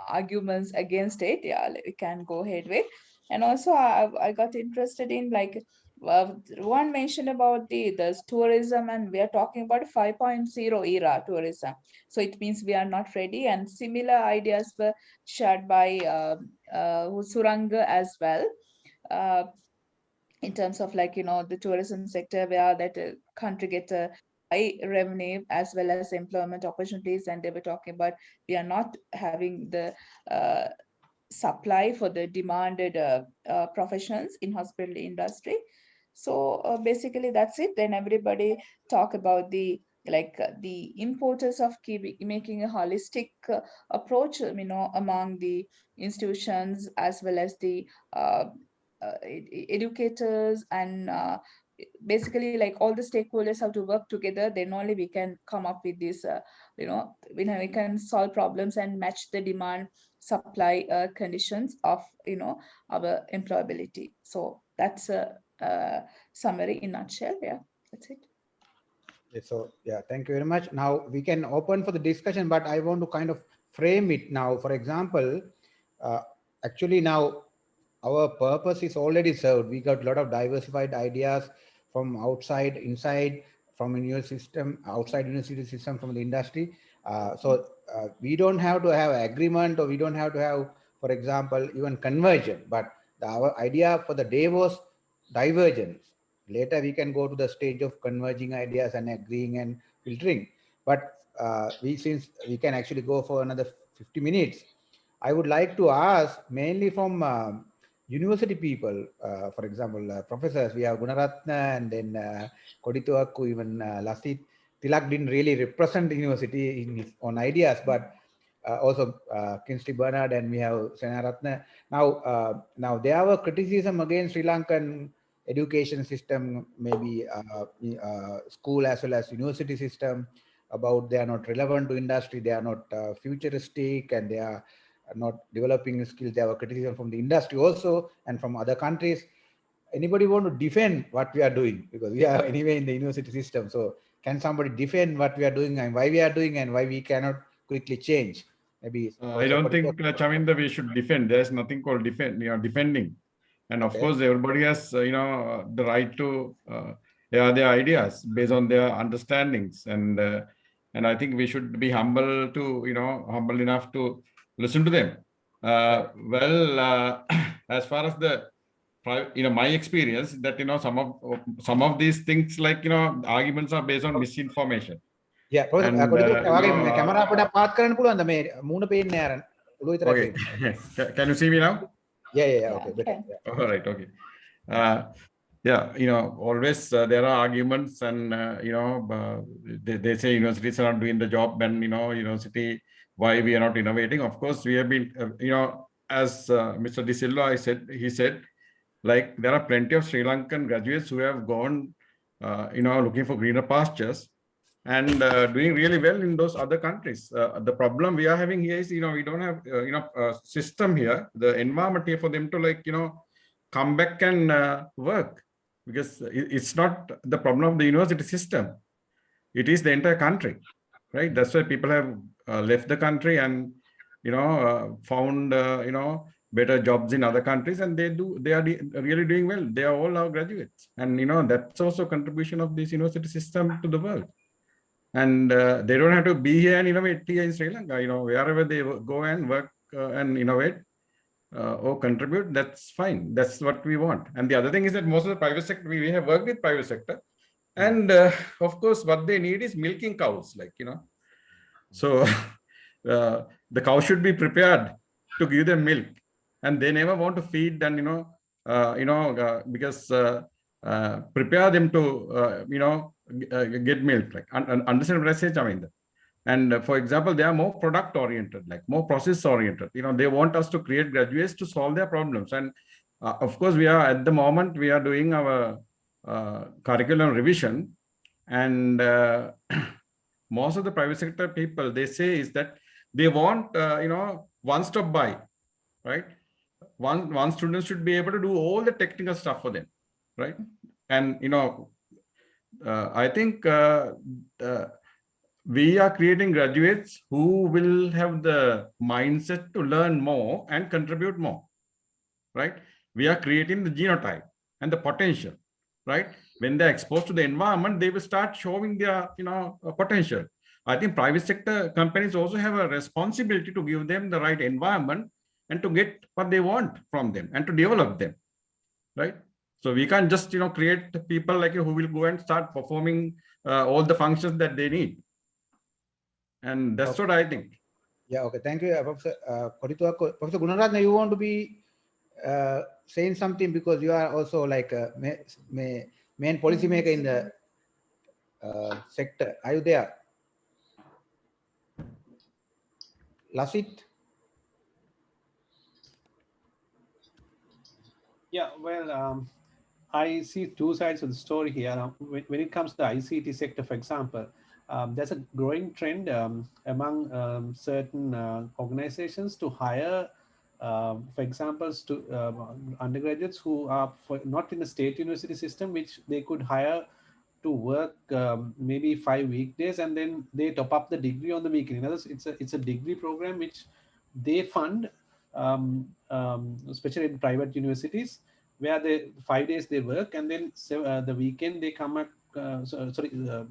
arguments against it. Yeah, we can go ahead with. And also I got interested in like one mentioned about the tourism, and we are talking about 5.0 era tourism. So it means we are not ready, and similar ideas were shared by Suranga as well. In terms of like, the tourism sector, where that country gets a high revenue as well as employment opportunities, and they were talking about we are not having the supply for the demanded professions in hospital industry. So basically that's it. Then everybody talk about the the importance of making a holistic approach, among the institutions as well as the educators, and basically like all the stakeholders have to work together. Then only we can come up with this, we can solve problems and match the demand supply conditions of our employability. So that's a summary in a nutshell. Yeah, that's it. So yeah, thank you very much. Now we can open for the discussion, but I want to kind of frame it now. For example, actually now our purpose is already served. We got a lot of diversified ideas from outside, inside, from a university system, outside university system, from the industry. We don't have to have agreement, or we don't have to have, for example, even conversion. But our idea for the day was divergence. Later we can go to the stage of converging ideas and agreeing and filtering. But since we can actually go for another 50 minutes, I would like to ask mainly from university people, for example, professors. We have Gunaratna and then Kodituaku, even Lasit. Tilak didn't really represent the university in his own ideas, but also Kingsley Bernard, and we have Senaratna. Now there were criticism against Sri Lankan education system, maybe school as well as university system, about they are not relevant to industry, they are not futuristic, and they are not developing skills. There were criticism from the industry also and from other countries. Anybody want to defend what we are doing? Because we are anyway in the university system. So can somebody defend what we are doing and why we are doing and why we cannot quickly change? Maybe I don't think, Chaminda, we should defend. There's nothing called defending. And of course, everybody has, the right to air their ideas based on their understandings. And I think we should be humble humble enough to listen to them. As far as my experience, that some of these things, like arguments are based on misinformation. Yeah, and, camera අපිට පාත් කරන්න පුළුවන්ද මේ මූණ පේන්නේ අර ඔළුව විතරයි okay. පේන්නේ. Can you see me now? Yeah, okay, better. Yeah. All right, okay. Yeah, always there are arguments, and they say universities are not doing the job, and university, why we are not innovating. Of course, we have been, as Mr. De Silva he said, like there are plenty of Sri Lankan graduates who have gone, looking for greener pastures and doing really well in those other countries. The problem we are having here is, we don't have, a system here, the environment here for them to come back and work, because it's not the problem of the university system. It is the entire country, right? That's why people have left the country and, found, better jobs in other countries, and they are really doing well. They are all our graduates. And, that's also a contribution of this university system to the world. And they don't have to be here and innovate here in Sri Lanka. Wherever they go and work and innovate or contribute, that's fine. That's what we want. And the other thing is that most of the private sector, we have worked with private sector. And of course, what they need is milking cows, So the cow should be prepared to give them milk. And they never want to feed and, because prepare them to, get milk. Understand what I say, Chaminda? And for example, they are more product oriented, more process oriented. They want us to create graduates to solve their problems. And of course, at the moment, we are doing our curriculum revision. And most of the private sector people, they say is that they want, one-stop buy, right? One student should be able to do all the technical stuff for them, right? And, I think we are creating graduates who will have the mindset to learn more and contribute more, right? We are creating the genotype and the potential, right? When they're exposed to the environment, they will start showing their, potential. I think private sector companies also have a responsibility to give them the right environment and to get what they want from them and to develop them, right? So we can't just, create people who will go and start performing all the functions that they need. And that's what I think. Yeah, okay. Thank you, Professor Kodituaku. Professor Gunaratna, you want to be saying something, because you are also like a main policymaker in the sector. Are you there? Lasit? Yeah, well, I see two sides of the story here. When it comes to the ICT sector, for example, there's a growing trend among certain organizations to hire, for example, undergraduates who are not in the state university system, which they could hire to work maybe 5 weekdays, and then they top up the degree on the weekend. In other words, it's a degree program which they fund, especially in private universities, where 5 days they work, and then the weekend they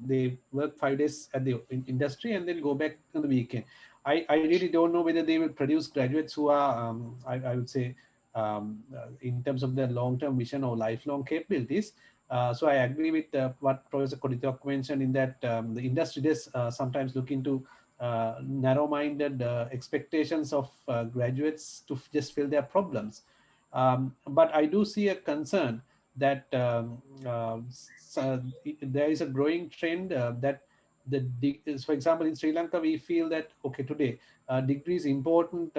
they work 5 days at the industry and then go back on the weekend. I really don't know whether they will produce graduates who are, I would say, in terms of their long-term vision or lifelong capabilities. So I agree with what Professor Koditok mentioned in that the industry does sometimes look into narrow-minded expectations of graduates to just fill their problems. But I do see a concern that there is a growing trend that for example, in Sri Lanka, we feel that, okay, today degree is important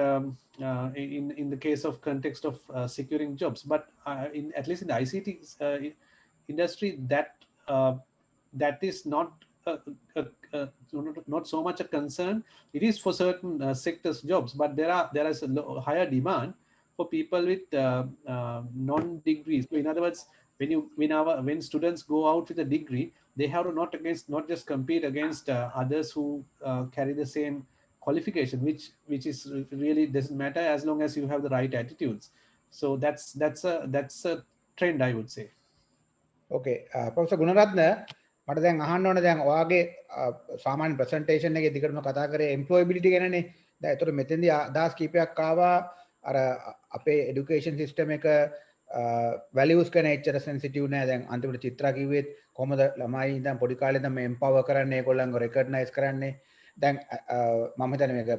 in the case of context of securing jobs, but at least in the ICT industry, that is not not so much a concern. It is for certain sectors jobs, but there is a higher demand for people with non-degrees. So in other words, when students go out with a degree, they have to not just compete against others who carry the same qualification, which is really doesn't matter as long as you have the right attitudes. So that's a trend, I would say. Okay, Professor Gunaratna, මට දැන් අහන්න ඕන දැන් ඔයාගේ සාමාන්‍ය presentation එකේ දිගටම කතා කරේ එම්ප්ලොයබිලිටි ගැනනේ. දැන් ඒතර මෙතෙන්දී අදහස් කීපයක් ආවා අර අපේ এডুকেෂන් සිස්ටම් එක වැලියුස් ගැන එච්චර සෙන්සිටිව් නෑ. දැන් අන්තිමට චිත්‍රා කිව්වෙත් කොහොමද ළමයි ඉඳන් පොඩි කාලේ ඉඳන් මේ එම්පවර් කරන්නේ, ඒගොල්ලන්ව රෙකග්නයිස් කරන්නේ. දැන් මම හිතන්නේ මේක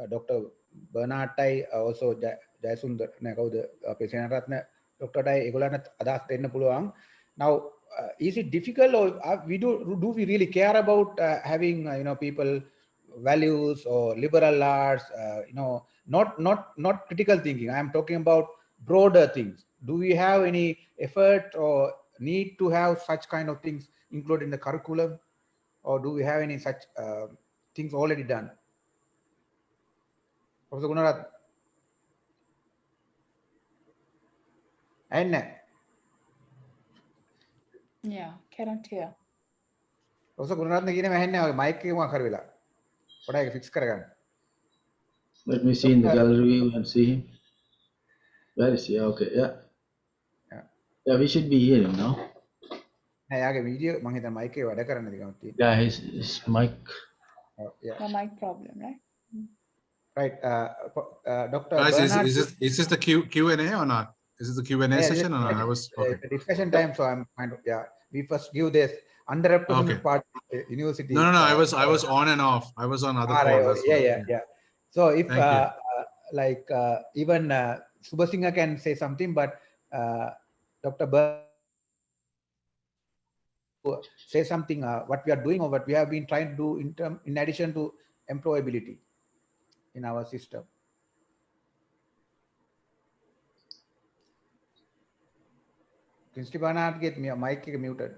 ඩොක්ටර් බර්නාඩ්ටයි also ජයසුන්දර නෑ කවුද අපේ සේනාරත්න ඩොක්ටර්ටයි ඒගොල්ලන්ට අදහස් දෙන්න පුළුවන්. Now is it difficult, or do we really care about having people values or liberal arts, not critical thinking? I am talking about broader things. Do we have any effort or need to have such kind of things included in the curriculum, or do we have any such things already done? Professor Gunaratna. And yeah, cannot hear. Professor Gunaratna කියන මහන්නේ mic එක මොකක් හරි වෙලා. පොඩ්ඩක් ඒක fix කරගන්න. Let me see in the gallery view and see him. Where is he? Okay, yeah. Yeah, we should be hearing now. නෑ යාගේ වීඩියෝ මම හිතන මයික් එක වැඩ කරන්න දිගම තියෙනවා. Yeah, his mic. Yeah. The mic problem, right? Right. Dr. Guys, Bernard, is this the Q&A or not? Is this the Q&A session or not? I was okay. It's a discussion time, so I'm kind of, yeah. We first give this underrepresented part of the university. No. I was on and off. I was on other calls. Yeah. So if even Subhasingha can say something, but Dr. Bernard say something what we are doing or what we have been trying to do in addition to employability in our system. Mr. Bernard, get me a mic muted.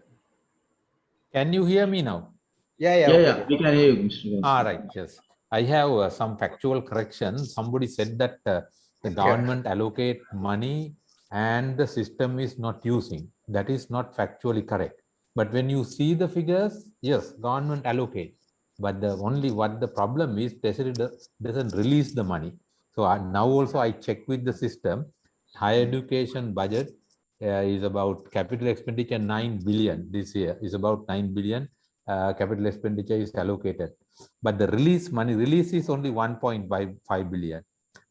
Can you hear me now? Yeah. We can hear you, Mr. All right, yes. I have some factual correction. Somebody said that the government allocate money and the system is not using. That is not factually correct. But when you see the figures, yes, government allocate. But what the problem is, doesn't release the money. So now also I check with the system. Higher education budget is about capital expenditure 9 billion this year. Is about 9 billion capital expenditure is allocated. But the release is only 1.5 billion.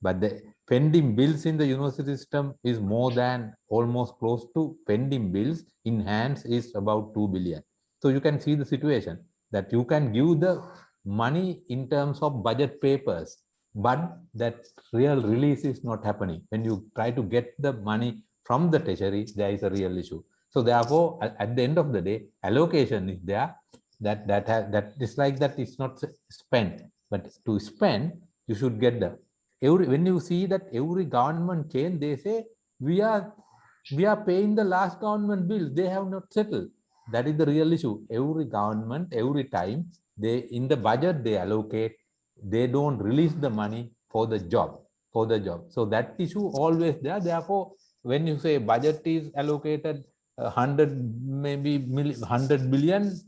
But the pending bills in the university system is more than almost close to pending bills in hands is about 2 billion. So you can see the situation that you can give the money in terms of budget papers, but that real release is not happening. When you try to get the money from the treasury, there is a real issue. So therefore, at the end of the day, allocation is there. That is like that it's not spent, but to spend, you should get the when you see that every government change, they say we are paying the last government bill. They have not settled. That is the real issue. Every government, every time they in the budget they allocate, they don't release the money for the job. So that issue always there. Therefore, when you say budget is allocated 100 billion,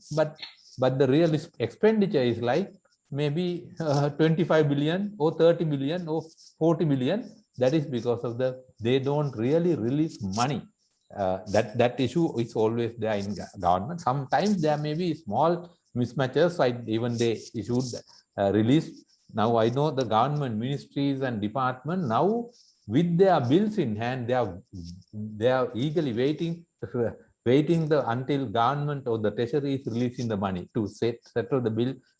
but the real expenditure is like maybe 25 billion or 30 billion or 40 billion. That is because of they don't really release money. that issue is always there in government. Sometimes there may be small mismatches. Even they issued release. Now I know the government ministries and department now with their bills in hand, they are eagerly waiting until government or the treasury is releasing the money to settle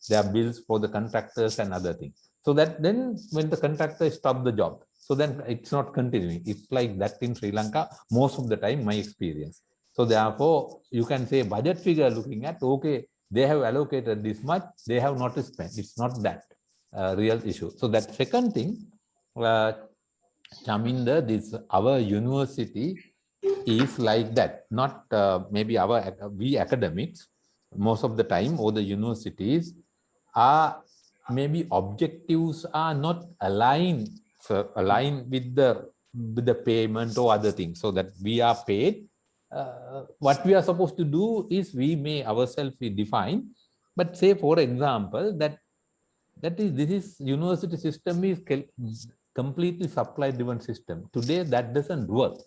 their bills for the contractors and other things. So that then when the contractor stop the job, so then it's not continuing. It's like that in Sri Lanka most of the time, my experience. So therefore, you can say budget figure looking at, okay, they have allocated this much, they have not spent. It's not that real issue. So that second thing, Chaminda, this our university is like that. Not maybe we academics most of the time, or the universities are maybe objectives are not aligned with the payment or other things, so that we are paid. What we are supposed to do is we may ourselves define, but say for example this is university system is completely supply driven system. Today that doesn't work.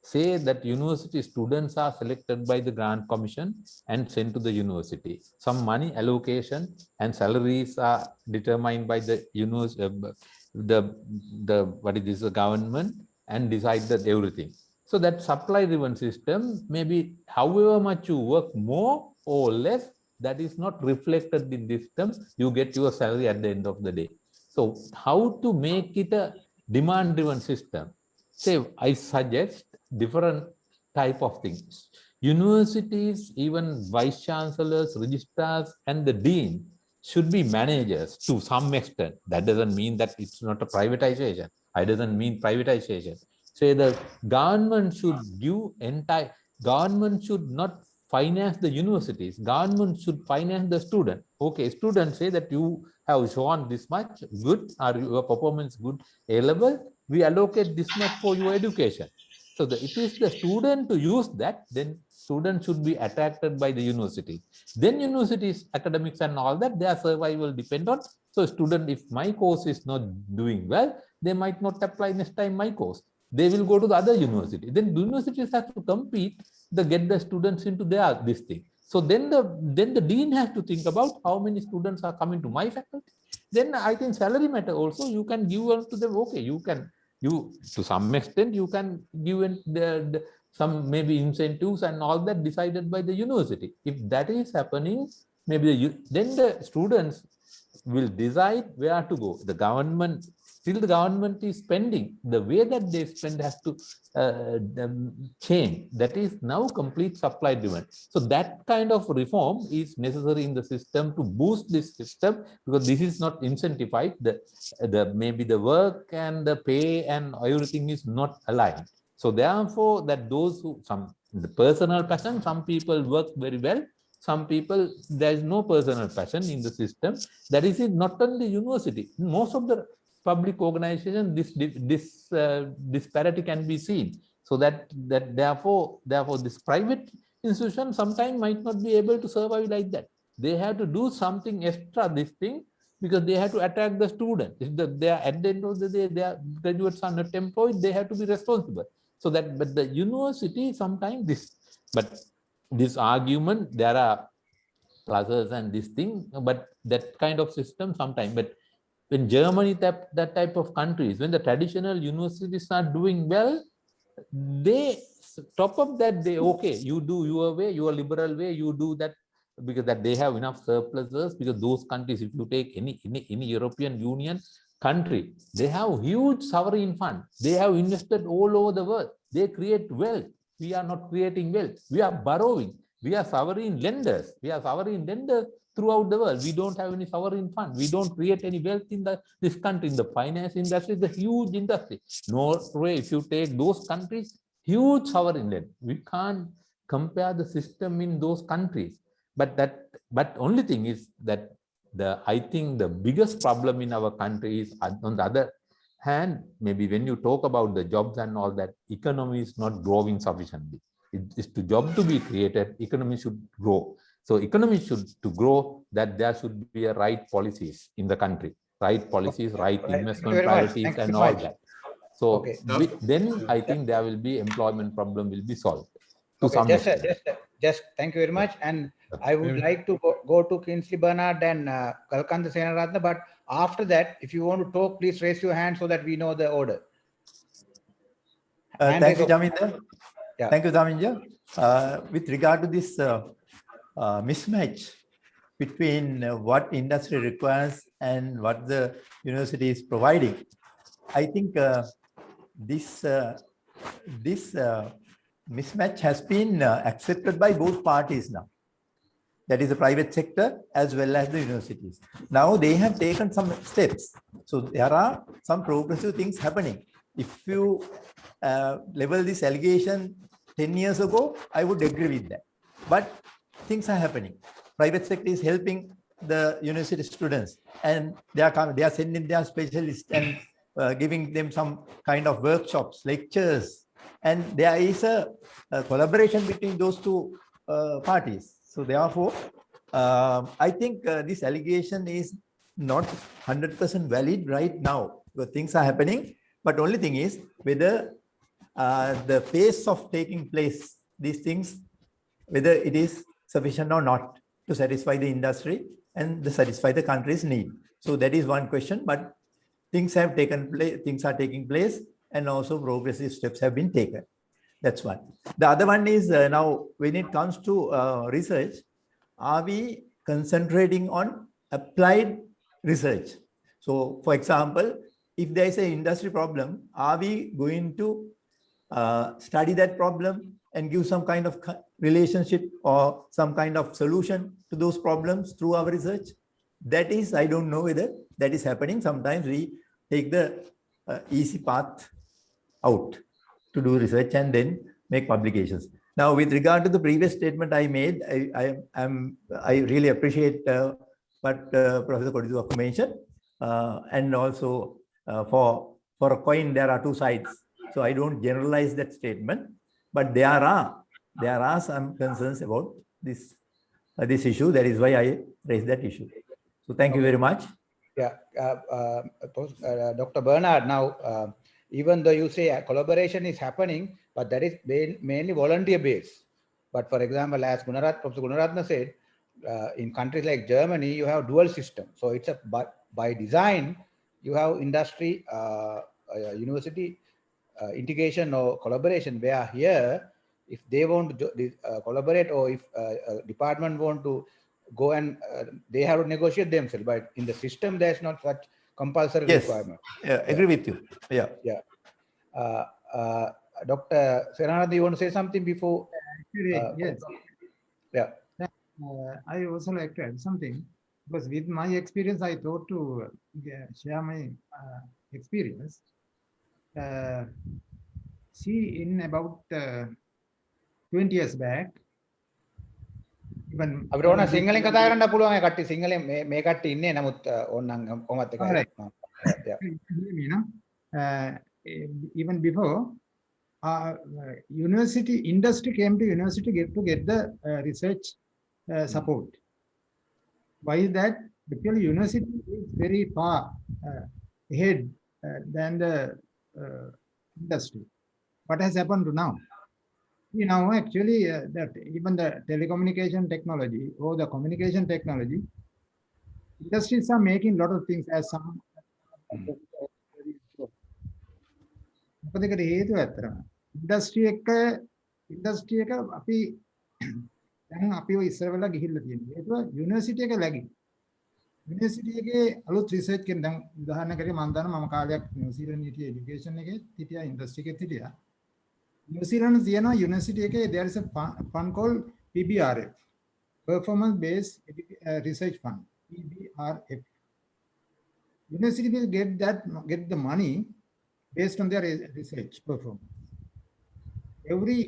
Say that university students are selected by the grant commission and sent to the university. Some money allocation and salaries are determined by the university, the government, and decide that everything. So that supply driven system, maybe however much you work more or less, that is not reflected in this system. You get your salary at the end of the day. So how to make it a demand driven system? Say I suggest different type of things. Universities, even vice chancellors, registrars, and the dean should be managers to some extent. That doesn't mean that it's not a privatization. I doesn't mean privatization. Say the government should government should not finance the universities. Government should finance the student. Okay, students say that you have shown this much good, or your performance good A-level, we allocate this much for your education. So it is the student to use that, then students should be attracted by the university. Then universities, academics and all that, their survival depend on. So student, if my course is not doing well, they might not apply next time my course. They will go to the other university. Then universities have to compete to get the students into this thing. So then the dean has to think about how many students are coming to my faculty. Then I think salary matter also. You can give to them. Okay, you to some extent you can give some maybe incentives and all that decided by the university. If that is happening, maybe then the students will decide where to go. The government, still the government is spending. The way that they spend has to change. That is now complete supply driven. So that kind of reform is necessary in the system to boost this system, because this is not incentivized. Maybe the work and the pay and everything is not aligned. So therefore, that those who the personal passion, some people work very well. Some people, there is no personal passion in the system. That is not only university. Most of the public organization, this disparity can be seen. So that therefore this private institution sometimes might not be able to survive like that. They have to do something extra, this thing, because they have to attract the student. If they are at the end of the day, their graduates are not employed, they have to be responsible. So that, but the university sometimes this argument, there are pluses and this thing, but that kind of system sometimes. But in Germany, that type of countries, when the traditional universities are doing well, they top of that, okay, you do your way, your liberal way, you do that, because that they have enough surpluses. Because those countries, if you take any European Union country, they have huge sovereign fund. They have invested all over the world. They create wealth. We are not creating wealth. We are borrowing. We are sovereign lenders. Throughout the world. We don't have any sovereign fund. We don't create any wealth in this country. In the finance industry, the huge industry. Norway, if you take those countries, huge sovereign debt. We can't compare the system in those countries. But only thing is that I think the biggest problem in our country is, on the other hand, maybe when you talk about the jobs and all that, economy is not growing sufficiently. It is the job to be created, economy should grow. So economy should to grow, that there should be a right policies in the country, right policies, right investment priorities and all that. So Okay. then I think there will be employment problem will be solved to Okay, some extent. just thank you very much. And I would like to go to Kingsley Bernard and Kalkanda Senaratna, but after that, if you want to talk, please raise your hand so that we know the order. Thank you, Jaminda. Yeah. Thank you, Jaminda. With regard to this mismatch between what industry requires and what the university is providing, I think this mismatch has been accepted by both parties now. That is the private sector as well as the universities. Now they have taken some steps. So there are some progressive things happening. If you level this allegation 10 years ago, I would agree with that. But things are happening. Private sector is helping the university students, and they are sending their specialists and giving them some kind of workshops, lectures, and there is a collaboration between those two parties. So therefore, I think this allegation is not 100% valid right now, because things are happening. But only thing is whether the pace of taking place these things, whether it is sufficient or not to satisfy the industry and to satisfy the country's need. So that is one question. But things have taken place, things are taking place, and also progressive steps have been taken. That's one. The other one is now when it comes to research, are we concentrating on applied research? So for example, if there is an industry problem, are we going to study that problem and give some kind of relationship or some kind of solution to those problems through our research? That is, I don't know whether that is happening. Sometimes we take the easy path out to do research and then make publications. Now, with regard to the previous statement I made, I really appreciate what Professor Kodizuaku mentioned, and also for a coin there are two sides. So I don't generalize that statement, but there are some concerns about this issue. That is why I raised that issue. So thank you very much. Yeah, Dr. Bernard, now, even though you say collaboration is happening, but that is mainly volunteer based. But for example, as Professor Gunaratna said, in countries like Germany, you have dual system. So it's by design, you have industry, university integration or collaboration, where here, if they want to collaborate, or if a department want to go and they have to negotiate themselves. But in the system, there's not such compulsory requirement. Yeah, agree with you. Yeah. Yeah. Dr. Seranathan, you want to say something before? Yes. Yeah. I also like to add something, because with my experience, I thought to share my experience. See, in about 20 years back, even අපිට ඕන සිංහලෙන් කතා කරන්න පුළුවන් කට්ටිය සිංහලෙන් මේ කට්ටිය ඉන්නේ නමුත් ඕනනම් කොහොමත් එකයි. Even before, university industry came to university to get the research support. Why is that? Because university is very far ahead than the industry. What has happened to now? You know, actually, that even the telecommunication technology or the communication technology, industries are making a lot of things as some. Industry එක අපි දැන් අපි ඔය ඉස්සර වෙලා ගිහිල්ලා තියෙනවා. ඒක යුනිවර්සිටි එක ලැබි. යුනිවර්සිටි එකේ අලුත් රිසර්ච් කෙනෙක් දැන් උදාහරණයකට මම දන්නවා මම කාලයක් නිව්සීලන්ත හිටියේ එඩියුකේෂන් එකේ හිටියා ඉන්ඩස්ට්‍රි එකේ හිටියා. නිව්සීලන්ත තියෙනවා යුනිවර්සිටි එකේ there is a fund called PBRF, Performance Based Research Fund, PBRF. University will get the money based on their research performance. Every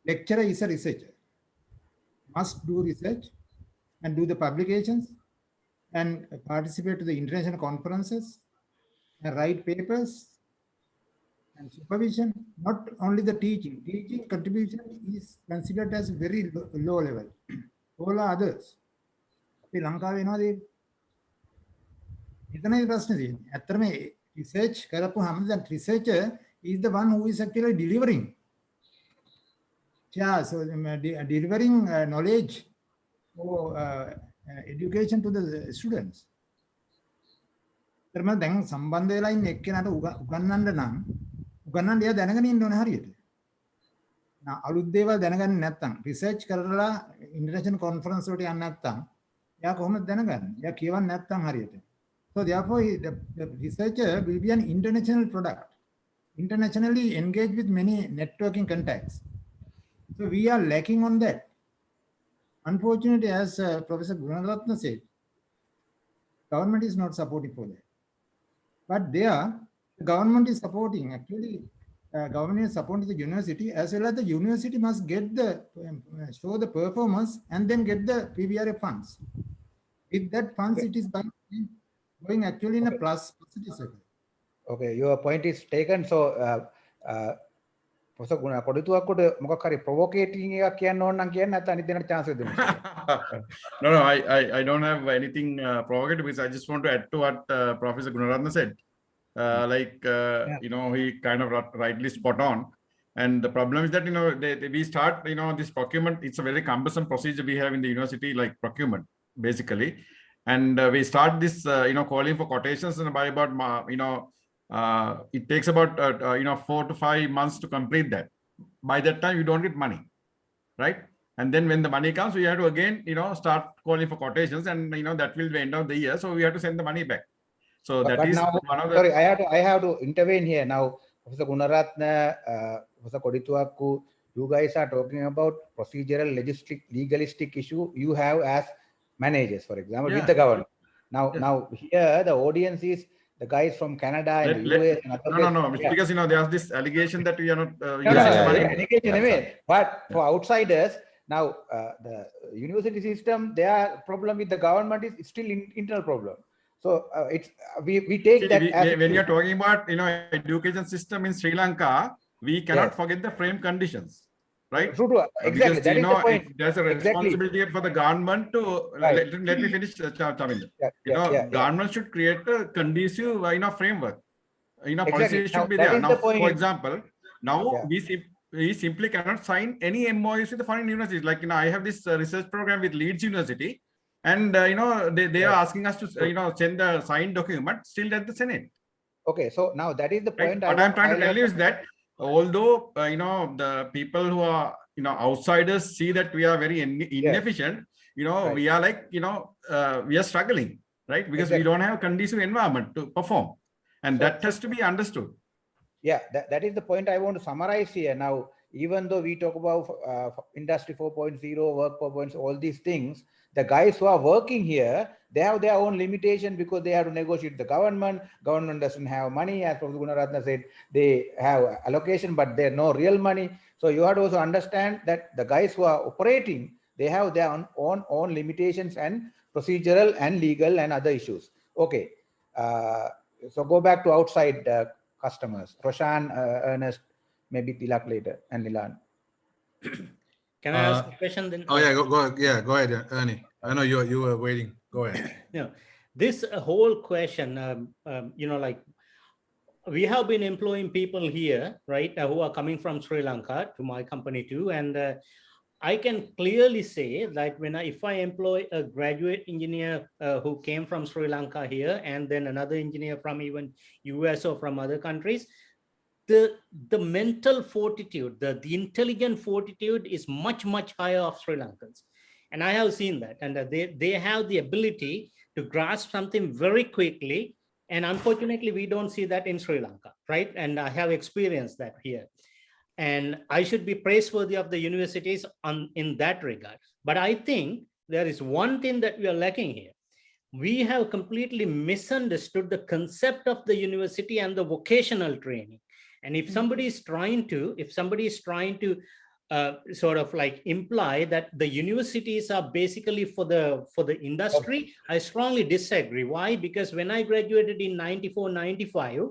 lecturer is a researcher, must do research and do the publications and participate to the international conferences and write papers and supervision. Not only the teaching contribution is considered as very low level. All are others. Sri Lanka, එතනයි ප්‍රශ්නේ තියෙන්නේ. ඇත්තටම research karapuham, that researcher is the one who is actually delivering. Yeah, so delivering knowledge or education to the students. terma දැන් සම්බන්ධ වෙලා ඉන්න එක්කෙනාට උගන්වන්න නම් උගන්වන්න එයා දැනගෙන ඉන්න ඕනේ හරියට. අලුත් දේවල් දැනගන්නේ නැත්නම් රිසර්ච් කරලා ඉන්ටර්නැෂනල් කොන්ෆරන්ස් වලට යන්න නැත්නම් එයා කොහොමද දැනගන්නේ? එයා කියවන්නේ නැත්නම් හරියට. So therefore the researcher will be an international product, internationally engaged with many networking contacts. So we are lacking on that. Unfortunately, as Professor Gunaratna said, government is not supporting for that. But there, the government is supporting. Actually, government is supporting the university as well as the university must get the show the performance and then get the PBRF funds. With that funds, it is going actually in a positive circle. Okay, your point is taken. So, Professor Guna, කොඩිතුවක්කොට මොකක් හරි provocating එකක් කියන්න ඕන නම් කියන්න නැත්නම් අනිත් දෙනාට chance දෙන්න. No, I don't have anything provocative because I just want to add to what Professor Gunaratna said. You know, he kind of rightly spot on. And the problem is that, you know, we start, you know, this procurement, it's a very cumbersome procedure we have in the university, like procurement, basically. And we start this, you know, calling for quotations and by about, you know, it takes about, you know, 4 to 5 months to complete that. By that time, you don't get money, right? And then when the money comes, we have to again, you know, start calling for quotations and, you know, that will be the end of the year. So we have to send the money back. So that is now, one of the... Sorry, I have to intervene here now. Professor Gunaratna, Professor Kodituakku, you guys are talking about procedural, legalistic issue you have as managers, for example, with the government. Now here the audience is the guys from Canada and US and other No, because, you know, there's this allegation that we are not... But for outsiders, now the university system, their problem with the government is still internal problem. So it's we take that as when you're talking about, you know, education system in Sri Lanka, we cannot forget the frame conditions, right? True. Exactly. Because, that you know, the point. There's a responsibility for the government to let me finish, Chaminda. You know, government should create a conducive, you know, framework. You know, policy should be there. Now, for example, now we simply cannot sign any MOUs with the foreign universities. Like, you know, I have this research program with Leeds University. And, you know, they are asking us to, you know, send the signed document still at the Senate. Okay, so now that is the point. What I'm trying to tell you is that although, you know, the people who are, you know, outsiders see that we are very inefficient, you know, we are like, you know, we are struggling, right? Because we don't have a conducive environment to perform. And that has to be understood. Yeah, that is the point I want to summarize here. Now, even though we talk about industry 4.0, work 4.0, all these things, the guys who are working here, they have their own limitation because they have to negotiate with the government. Government doesn't have money. As Professor Gunaratna said, they have allocation, but they're no real money. So you have to also understand that the guys who are operating, they have their own limitations and procedural and legal and other issues. Okay. So go back to outside customers. Roshan, Ernest, maybe Tilak later, and Nilan. Can I ask a question then? Oh yeah, go ahead, Ernie. I know you were waiting. Go ahead. Yeah, this whole question, you know, like we have been employing people here, right, who are coming from Sri Lanka to my company too, and I can clearly say that if I employ a graduate engineer who came from Sri Lanka here, and then another engineer from even US or from other countries, the mental fortitude, the intelligent fortitude is much higher of Sri Lankans. And I have seen that, and they have the ability to grasp something very quickly. And unfortunately, we don't see that in Sri Lanka, right? And I have experienced that here. And I should be praiseworthy of the universities in that regard. But I think there is one thing that we are lacking here. We have completely misunderstood the concept of the university and the vocational training. And if somebody is trying to sort of like imply that the universities are basically for the industry, I strongly disagree. Why? Because when I graduated in 94, 95,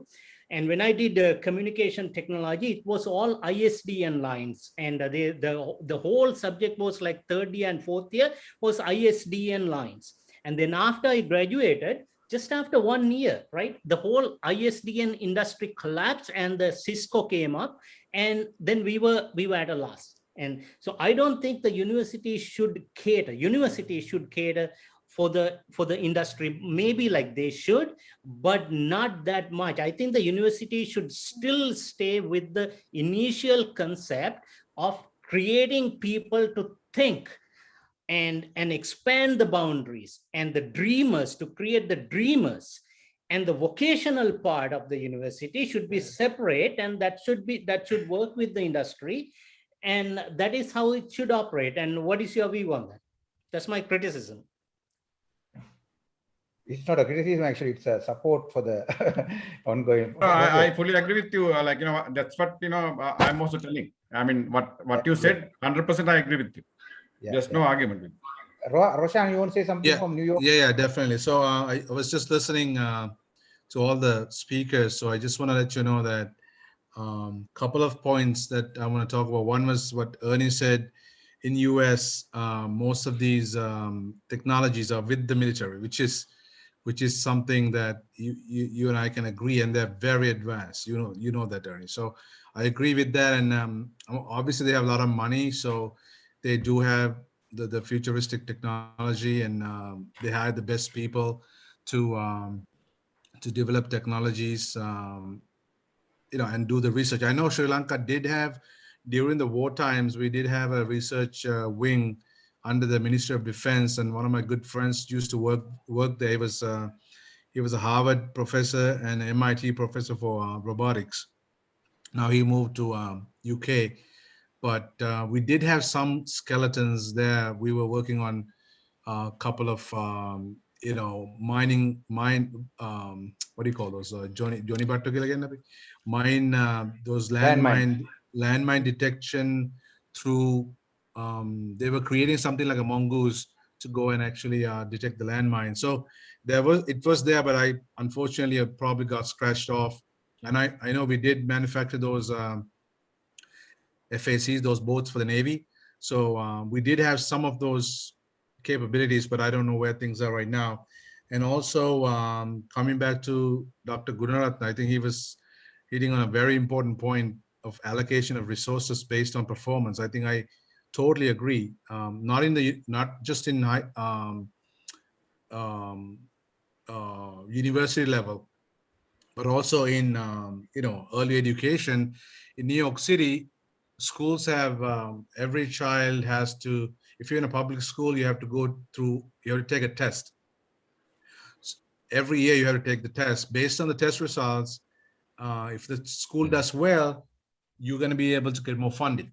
and when I did communication technology, it was all ISDN lines, and the whole subject was like third year and fourth year was ISDN lines. And then after I graduated, just after 1 year, right? The whole ISDN industry collapsed and the Cisco came up, and then we were at a loss. And so I don't think the university should cater. Universities should cater for the industry, maybe like they should, but not that much. I think the university should still stay with the initial concept of creating people to think and expand the boundaries, and the dreamers, to create the dreamers. And the vocational part of the university should be separate, and that should work with the industry, and that is how it should operate. And what is your view on that? That's my criticism. It's not a criticism, actually. It's a support for the ongoing. No, I fully agree with you. Like, that's what, I'm also telling. I mean, what you said, 100% I agree with you. There's no argument with you. Roshan, you want to say something from New York? Yeah, definitely. So I was just listening to all the speakers. So I just want to let you know that couple of points that I want to talk about. One was what Ernie said. In US, most of these technologies are with the military, which is something that you and I can agree, and they're very advanced. You know that, Ernie. So I agree with that, and obviously they have a lot of money, so they do have the futuristic technology, and they hire the best people to develop technologies, and do the research. I know Sri Lanka did have, during the war times, we did have a research wing under the Ministry of Defense, and one of my good friends used to work there. He was a Harvard professor and an MIT professor for robotics. Now he moved to UK, but we did have some skeletons there. We were working on a couple of mine what do you call those, Johnny Battukil, mine, those landmine detection through they were creating something like a mongoose to go and actually detect the landmine. So it was there, but unfortunately it probably got scratched off. And I know we did manufacture those FACs, those boats for the Navy. So we did have some of those capabilities, but I don't know where things are right now. And also coming back to Dr. Gunaratna, I think he was hitting on a very important point of allocation of resources based on performance. I think I totally agree. Not just in university level, but also in early education. In New York City, schools have every child has to. If you're in a public school, you have to take a test. Every year you have to take the test. Based on the test results, if the school does well, you're going to be able to get more funding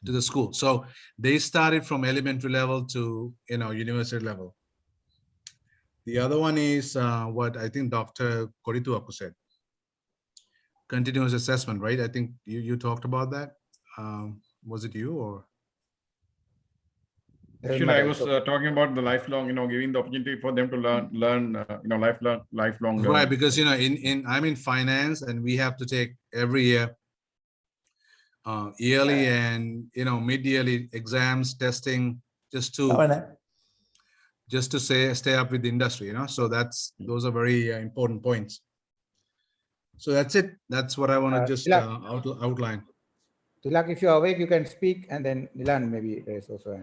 to the school. So they started from elementary level to university level. The other one is what I think Dr. Korituaku said. Continuous assessment, right? I think you talked about that. Was it you or? Actually, I was talking about the lifelong, giving the opportunity for them to learn, lifelong. Right, because I'm in finance, and we have to take every year, yearly and mid-yearly exams, testing, just to stay up with the industry. So those are very important points. So that's it. That's what I want to just outline. Tilak, if you're awake, you can speak, and then Nilan maybe raise also.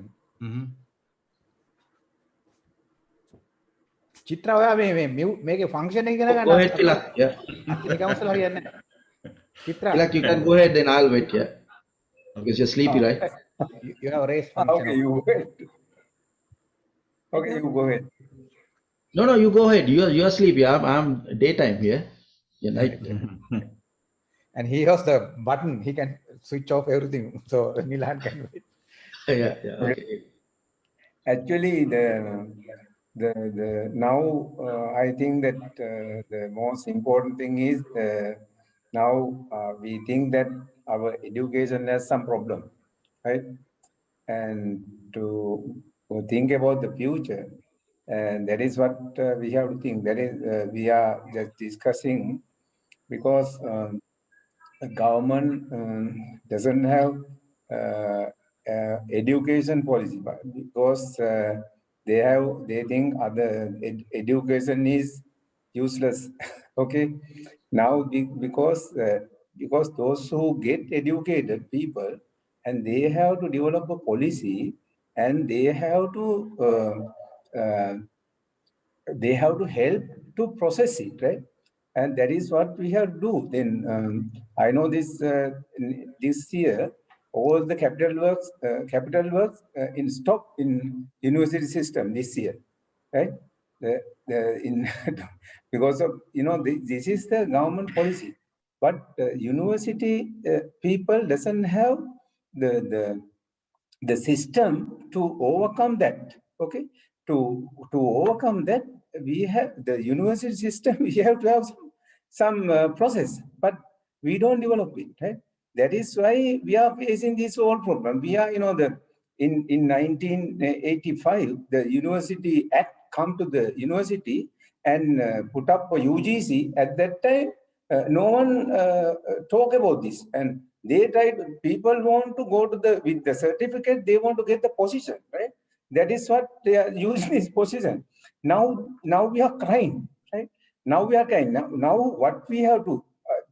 Chitra, make a function. Go ahead, Tilak. Yeah. Tilak, you can go ahead, then I'll wait. Yeah. Because you're sleepy, right? You have a raise function. Okay, you wait. Okay, you go ahead. No, you go ahead. You're sleepy. I'm daytime here. Yeah, night. And he has the button. He can switch off everything. So Nilan can wait. Yeah. Okay. Actually, the now I think that the most important thing is now we think that our education has some problem, right? And to think about the future, and that is what we have to think. That is we are just discussing, because the government doesn't have education policy, because they think other education is useless. Okay, now because those who get educated people, and they have to develop a policy, and they have to help to process it, right? And that is what we have to do. Then I know this year all the capital works in stop in university system this year, right? In because of this is the government policy, but university people doesn't have the system to overcome that. Okay, to overcome that, we have the university system. We have to have some process, but we don't develop it, right? That is why we are facing this whole problem. We are, in 1985, the University Act come to the university and put up a UGC. At that time, no one talk about this, and they people want to go to with the certificate, they want to get the position, right? That is what they are using this position. Now we are crying, right? Now we are crying. Now what we have to,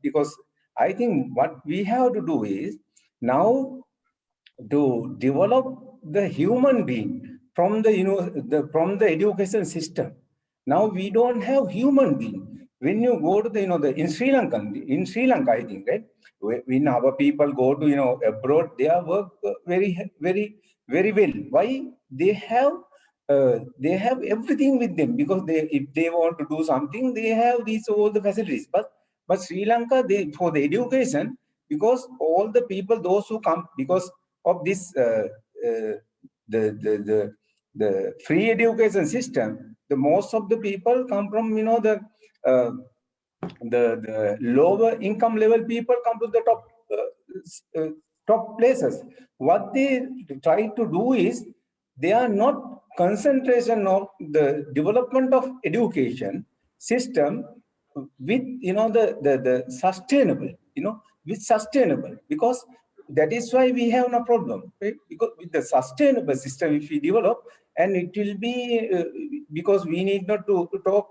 because I think what we have to do is now to develop the human being from from the education system. Now we don't have human being. When you go to in Sri Lanka, I think, right? When our people go to abroad, they are work very well. Why? They have everything with them, because if they want to do something, they have all the facilities. But Sri Lanka, for the education, because all the people, those who come because of this the free education system, the most of the people come from the lower income level people come to the top places. What they try to do is, they are not concentration of the development of education system with the sustainable, with sustainable, because that is why we have no problem, right? Because with the sustainable system, if we develop, and it will be because we need not to talk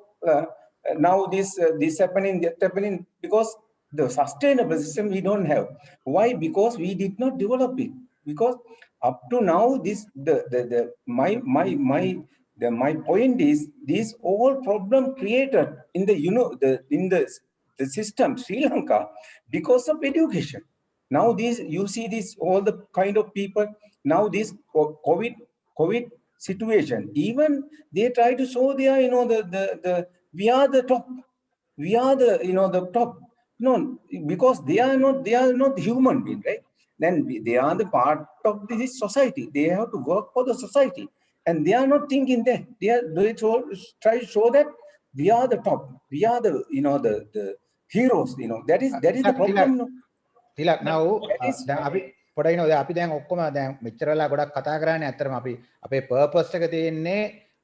now this happening, that happening, because the sustainable system we don't have. Why? Because we did not develop it. Because up to now, my point is, this all problem created in the system Sri Lanka because of education. Now you see this all the kind of people. Now this COVID situation, even they try to show they are we are the top, we are the top. No, because they are not human being, right? Then they are the part of this society. They have to work for the society, and they are not thinking that they try to show that we are the top, we are the heroes. That is the problem. Tilak now දැන් අපි පොඩ්ඩක් ඉනවා දැන් අපි දැන් ඔක්කොම දැන් මෙච්චර වෙලා ගොඩක් කතා කරානේ. ඇත්තටම අපි අපේ purpose එක තියෙන්නේ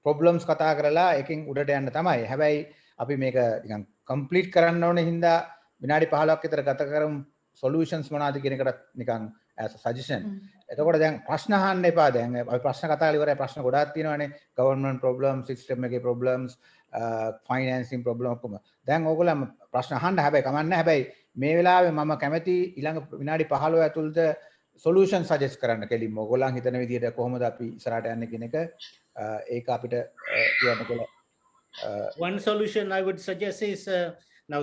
problems කතා කරලා එකකින් උඩට යන්න තමයි. හැබැයි අපි මේක නිකන් complete කරන්න ඕනේ හින්දා විනාඩි 15ක් විතර ගත කරමු. solutions මොනවාද කියන එකට නිකන් as a suggestion. එතකොට දැන් ප්‍රශ්න අහන්න එපා. දැන් අපි ප්‍රශ්න කතා කරලා ඉවරයි. ප්‍රශ්න ගොඩාක් තියෙනවානේ. government problems, system එකේ problems, financing problem ඔක්කොම. දැන් ඕගොල්ලෝ ප්‍රශ්න අහන්න හැබැයි කමක් නැහැ. හැබැයි මේ වෙලාවේ මම කැමති ඊළඟ විනාඩි 15 ඇතුළත solution suggest කරන්න කෙලින්ම ඕගොල්ලන් හිතන විදිහට කොහොමද අපි ඉස්සරහට යන්නේ කියන එක ඒක අපිට කියන්න කියලා. One solution I would suggest is now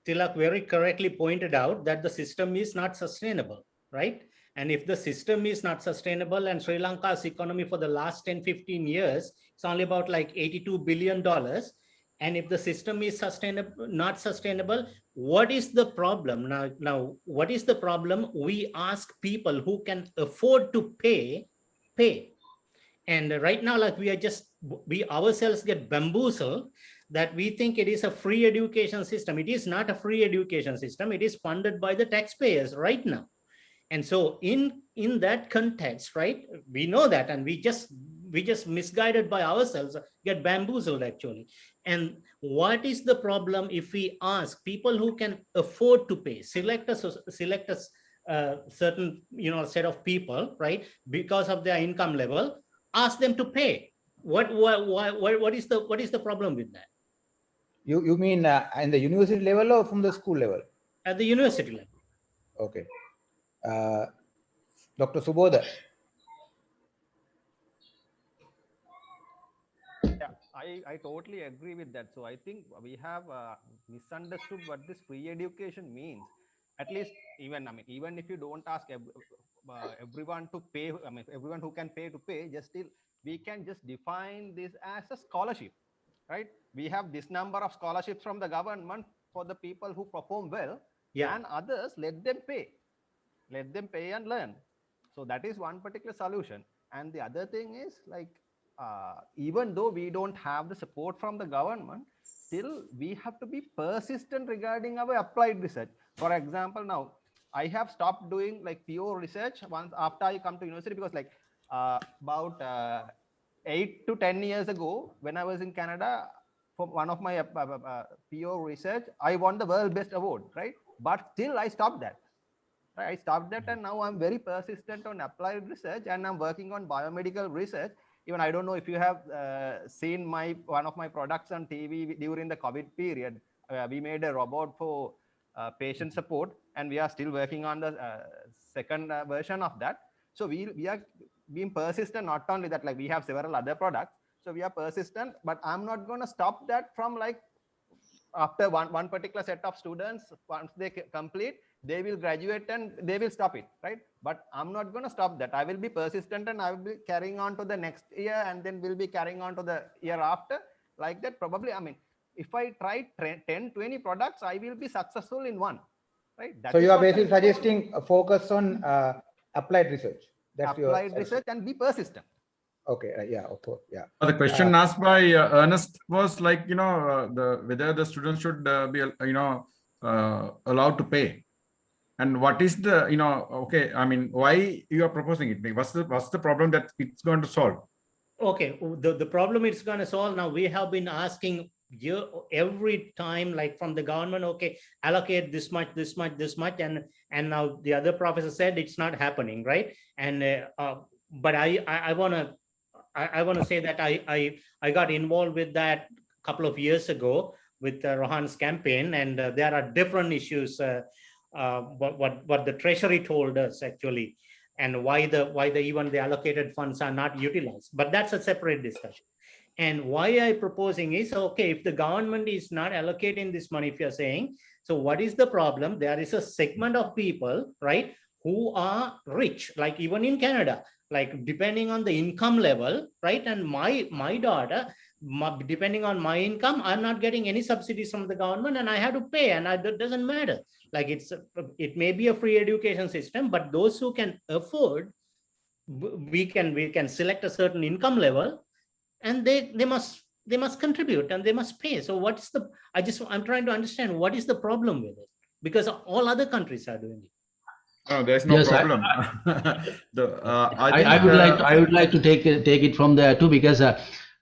Tilak very correctly pointed out that the system is not sustainable, right? And if the system is not sustainable, and Sri Lanka's economy for the last 10-15 years, it's only about like $82 billion. And if the system is not sustainable, what is the problem? Now, what is the problem? We ask people who can afford to pay. And right now, like we ourselves get bamboozled that we think it is a free education system. It is not a free education system. It is funded by the taxpayers right now. And so in that context, right, we know that, and we just misguided by ourselves, get bamboozled actually. And what is the problem if we ask people who can afford to pay, select a certain set of people, right, because of their income level, ask them to pay. what is the problem with that? You mean in the university level or from the school level? At the university level. Okay. Dr. Subodha. Yeah, I totally agree with that. So I think we have misunderstood what this free education means. At least even if you don't ask everyone to pay, everyone who can pay to pay, just still we can just define this as a scholarship, right? We have this number of scholarships from the government for the people who perform well, and others let them pay and learn. So that is one particular solution. And the other thing is like, even though we don't have the support from the government, still we have to be persistent regarding our applied research. For example, now I have stopped doing like pure research once after I come to university, because like about 8 to 10 years ago, when I was in Canada, for one of my pure research, I won the world best award, right? But still I stopped that. I stopped that, and now I'm very persistent on applied research, and I'm working on biomedical research. Even I don't know if you have seen one of my products on TV during the COVID period. We made a robot for patient support, and we are still working on the second version of that. So we are being persistent. Not only that, like we have several other products, so we are persistent. But I'm not going to stop that from like after one particular set of students. Once they complete, they will graduate and they will stop it, right? But I'm not going to stop that. I will be persistent, and I will be carrying on to the next year, and then we'll be carrying on to the year after, like that. Probably, if I try 10, 20 products, I will be successful in one, right? So you are basically suggesting a focus on applied research. That's applied research and be persistent. Okay. Yeah. Okay. Yeah. The question asked by Ernest was like, whether the students should be, allowed to pay. And what is the, why you are proposing it? What's the problem that it's going to solve? Okay, the problem it's going to solve now, we have been asking every time, like from the government, okay, allocate this much, and now the other professor said it's not happening, right? And but I want to say that I got involved with that a couple of years ago with Rohan's campaign, and there are different issues. What the treasury told us actually, and why even the allocated funds are not utilized, but that's a separate discussion. And why I'm proposing is, okay, if the government is not allocating this money, if you're saying, so what is the problem? There is a segment of people, right, who are rich, like even in Canada, like depending on the income level, right? And my daughter, depending on my income, I'm not getting any subsidies from the government, and I have to pay, and it doesn't matter. Like it may be a free education system, but those who can afford, we can select a certain income level, and they must contribute and they must pay. So what's the? I'm trying to understand what is the problem with it, because all other countries are doing it. No, there's no problem. I would like to take it from there too, because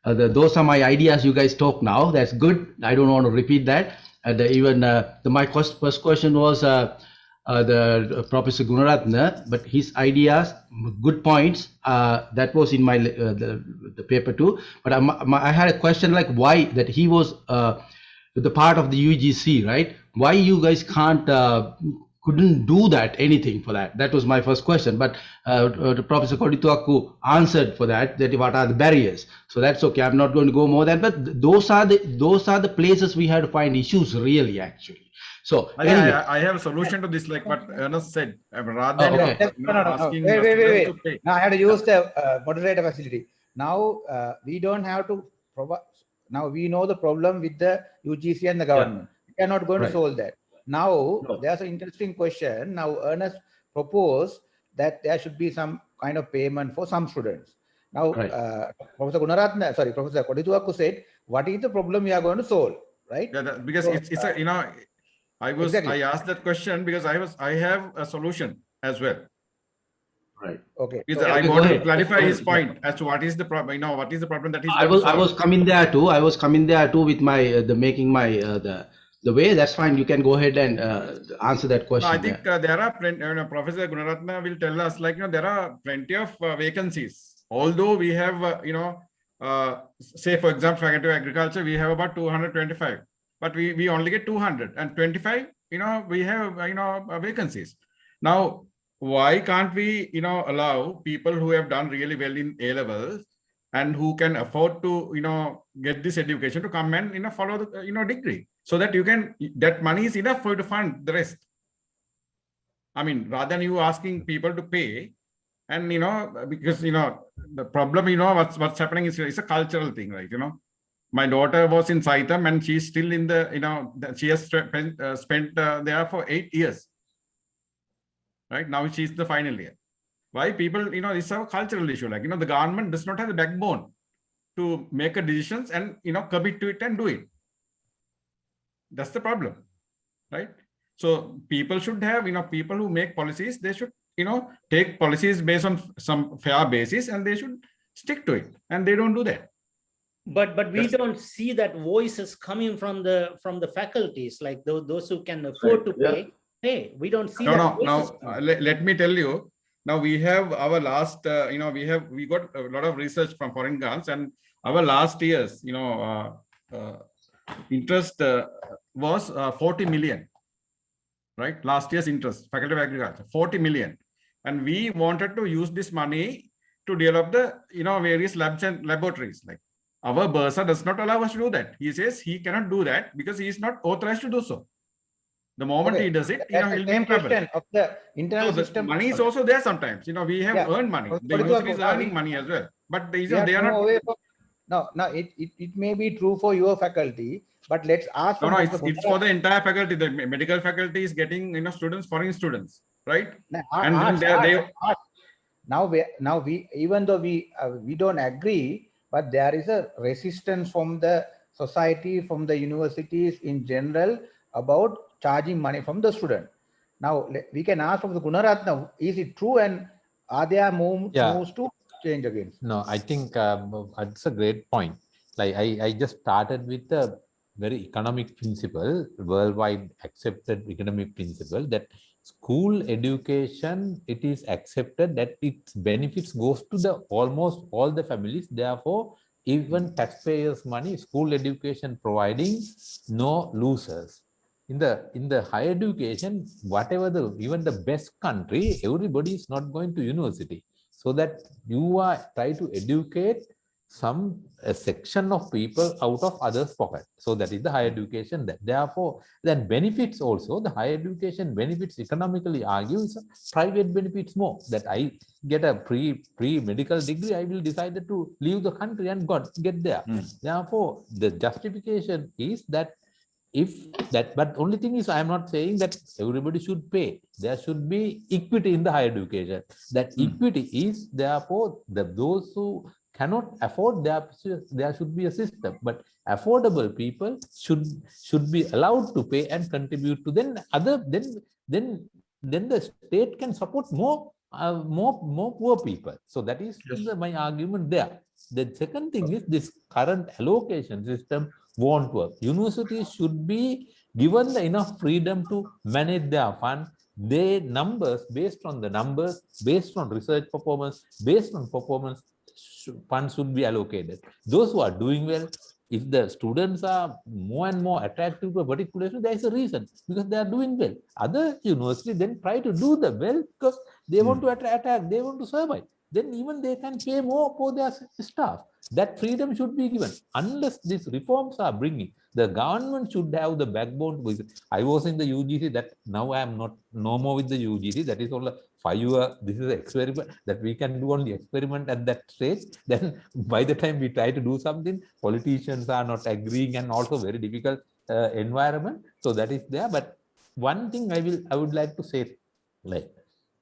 those are my ideas. You guys talk now. That's good. I don't want to repeat that. My first question was the Professor Gunaratna, but his ideas, good points. That was in my the paper too. But I had a question like why that he was the part of the UGC, right? Why you guys couldn't do anything for that? That was my first question. But Professor Kodituaku answered for that what are the barriers. So that's okay. I'm not going to go more than. But those are the places we have to find issues really actually. So anyway. I have a solution to this, like what Ernest said. Rather than asking wait. to pay. Now I have to use the moderator facility. Now we don't have to provide. Now we know the problem with the UGC and the government. We are not going to solve that. Now there's an interesting question. Now Ernest proposed that there should be some kind of payment for some students. Now Professor Kodituaku said, what is the problem we are going to solve, right? Yeah, because it's a I asked that question because I have a solution as well. Right. Okay. Because I want to clarify his point as to what is the problem. What is the problem that he's I was coming there too. I was coming there too with my the way. That's fine. You can go ahead and answer that question. No, I think there are plenty. Professor Gunaratna will tell us, like there are plenty of vacancies. Although we have say for example, faculty of agriculture, we have about 225, but we only get 225, we have, vacancies. Now, why can't we, allow people who have done really well in A levels and who can afford to, get this education to come and, follow the, degree, so that that money is enough for you to fund the rest. I mean, rather than you asking people to pay, and, because, the problem, what's happening is it's a cultural thing, right? My daughter was in Saitam and she's still in the, she has spent there for 8 years. Right now, she's the final year. Why people, it's a cultural issue. Like, the government does not have the backbone to make a decisions and, commit to it and do it. That's the problem, right? So people should have, people who make policies, they should, take policies based on some fair basis and they should stick to it. And they don't do that. But we don't see that voices coming from the faculties, like those who can afford to pay. Hey, we don't see that. No. Let me tell you. Now we have our last, we got a lot of research from foreign grants, and our last year's, interest was 40 million. Right, last year's interest, Faculty of Agriculture, 40 million, and we wanted to use this money to develop the, various labs and laboratories. Like, our bursar does not allow us to do that. He says he cannot do that because he is not authorized to do so. The moment he does it, he'll be in trouble. Of the internal system. Money is also there sometimes. We have earned money. The university is earning money as well, but they are not. No, it may be true for your faculty, but let's ask. No, it's for the entire faculty. The medical faculty is getting, students, foreign students, right? Now we even though we don't agree, but there is a resistance from the society, from the universities in general about charging money from the student. Now we can ask from the Gunaratna, is it true, and are there moves to change again? No, I think that's a great point. Like I just started with a very economic principle, worldwide accepted economic principle, that school education, it is accepted that its benefits goes to the almost all the families. Therefore, even taxpayers' money, school education providing, no losers. In the higher education, whatever even the best country, everybody is not going to university. So that you are trying to educate a section of people out of others' pocket. So that is the higher education. Therefore, then benefits also, the higher education benefits economically argues private benefits more. That I get a pre-medical degree, I will decide to leave the country and get there. Therefore, the justification is that but only thing is, I am not saying that everybody should pay. There should be equity in the higher education. That equity is, therefore, those who cannot afford, there should be a system, but affordable people should be allowed to pay and contribute to. Then the state can support more poor people. So that is my argument there. The second thing is, this current allocation system won't work. Universities should be given enough freedom to manage their fund. Their numbers, based on the numbers, based on research performance, based on performance, funds should be allocated. Those who are doing well, if the students are more and more attractive to a particular issue, there is a reason, because they are doing well. Other universities then try to do the well because they want to attack, they want to survive. Then even they can pay more for their staff. That freedom should be given. Unless these reforms are bringing, the government should have the backbone. I was in the UGC, that now I am not no more with the UGC. That is all a 5-year, this is an experiment that we can do only experiment at that stage. Then by the time we try to do something, politicians are not agreeing, and also very difficult environment. So that is there. But one thing I would like to say, like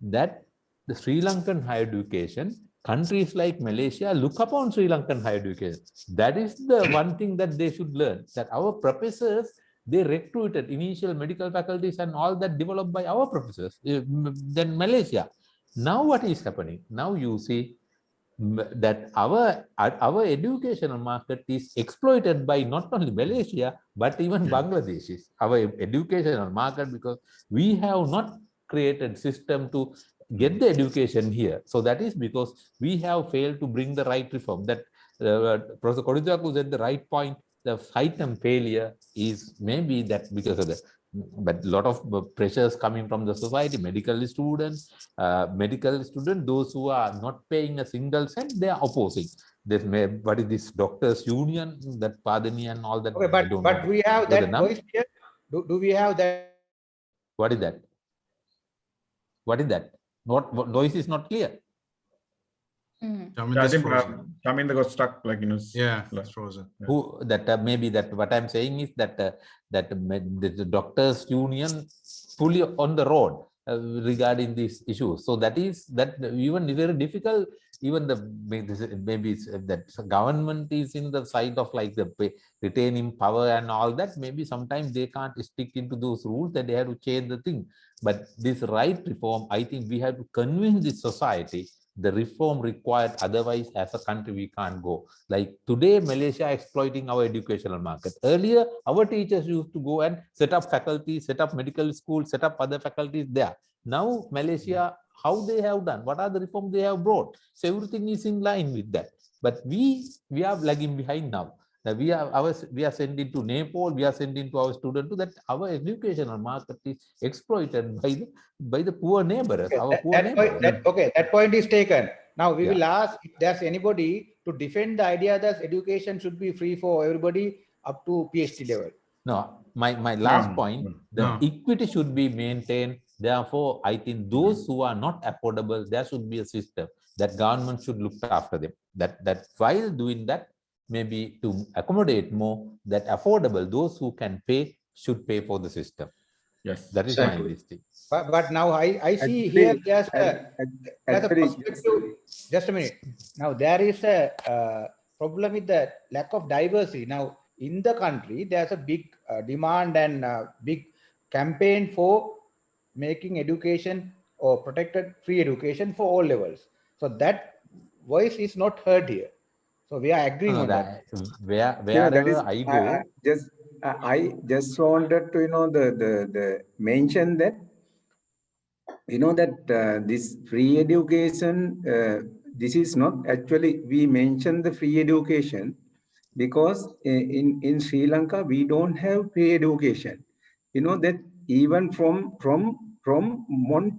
that the Sri Lankan higher education, countries like Malaysia look upon Sri Lankan higher education. That is the one thing that they should learn, that our professors, they recruited initial medical faculties and all that developed by our professors, then Malaysia. Now what is happening? Now you see that our educational market is exploited by not only Malaysia, but even Bangladesh. Our educational market, because we have not created system to get the education here. So that is because we have failed to bring the right reform. That Professor Kodijaku said the right point. The heightened failure is maybe that because of the, but a lot of pressures coming from the society, medical students, those who are not paying a single cent, they are opposing. This may, what is this doctors union, that Padani and all that? Okay, but we have that voice here. Do we have that? What is that? What is that? What voice is not clear? Chaminda got stuck, like, you know. Yeah, that's frozen. Yeah. Who that maybe that what I'm saying is that the doctors union fully on the road regarding these issues. So that is that even very difficult. Even the maybe that government is in the side of like the retaining power and all that. Maybe sometimes they can't stick into those rules, that they have to change the thing. But this right reform, I think we have to convince the society the reform required, otherwise as a country we can't go. Like today Malaysia exploiting our educational market. Earlier our teachers used to go and set up faculties, set up medical schools, set up other faculties there. Now Malaysia, how they have done, what are the reforms they have brought? So everything is in line with that. But we are lagging behind now. We are sending to Nepal, we are sending to our students to that our educational market is exploited by the poor neighbors. Okay, that point is taken. Now we will ask if there's anybody to defend the idea that education should be free for everybody up to PhD level. No, my last point, the equity should be maintained. Therefore, I think those who are not affordable, there should be a system that government should look after them. That while doing that, maybe to accommodate more, that affordable, those who can pay should pay for the system. Yes, that is my listing. But now I see here there's a perspective. Just a minute. Now there is a problem with the lack of diversity. Now in the country, there's a big demand and big campaign for making education or protected free education for all levels. So that voice is not heard here. So we are agreeing on that. Wherever I go, I just wanted to the mention that that this free education, this is not actually, we mentioned the free education because in Sri Lanka we don't have free education. That even from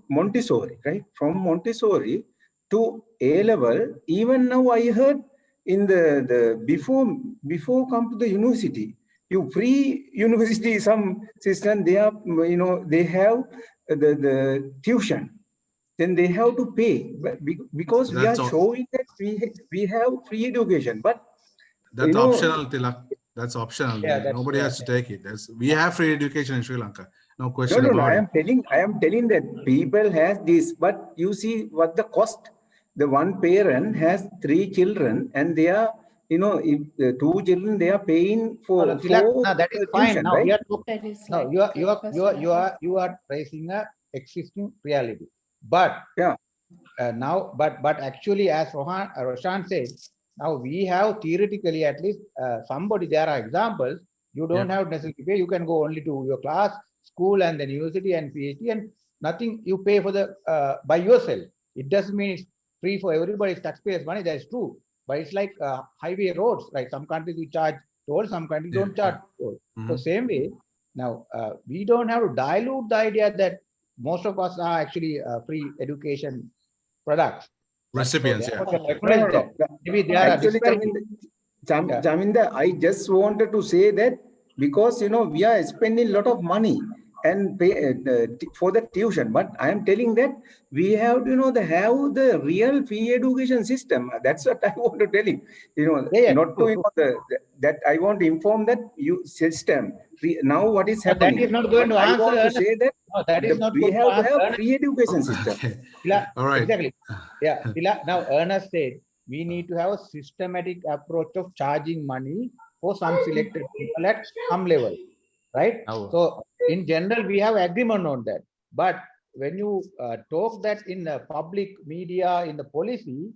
Montessori, right? From Montessori to A level, even now I heard in the before come to the university, you free university, some system they are they have the tuition, then they have to pay, but because we are showing that we have free education, but that's optional, Tilak. That's optional. Yeah, nobody has to take it. We have free education in Sri Lanka. No question about it. I am telling that people has this, but you see what the cost. The one parent has 3 children, and they are, if the 2 children they are paying for. No, that is fine. Now right? We are talking. No, you are raising a existing reality, but now, but actually, as Roshan said, now we have theoretically at least somebody. There are examples. You don't have necessarily pay. You can go only to your class, school, and then university and PhD, and nothing. You pay for the by yourself. It doesn't mean it's free for everybody's taxpayers' money. That's true, but it's like highway roads. Right? Some countries we charge toll, some countries don't charge toll. So same way, now we don't have to dilute the idea that most of us are actually free education products. Recipients, Maybe they are actually, Chaminda, I just wanted to say that because we are spending a lot of money and pay for the tuition, but I am telling that we have to have the real free education system. That's what I want to tell you. Not to that I want to inform that system now what is happening. That is not going to answer. I want to say that no, that is not we have to have free education system. All right. Exactly. Yeah. Now Ernest said we need to have a systematic approach of charging money for some selected people at some level, right? So in general, we have agreement on that. But when you talk that in the public media, in the policy,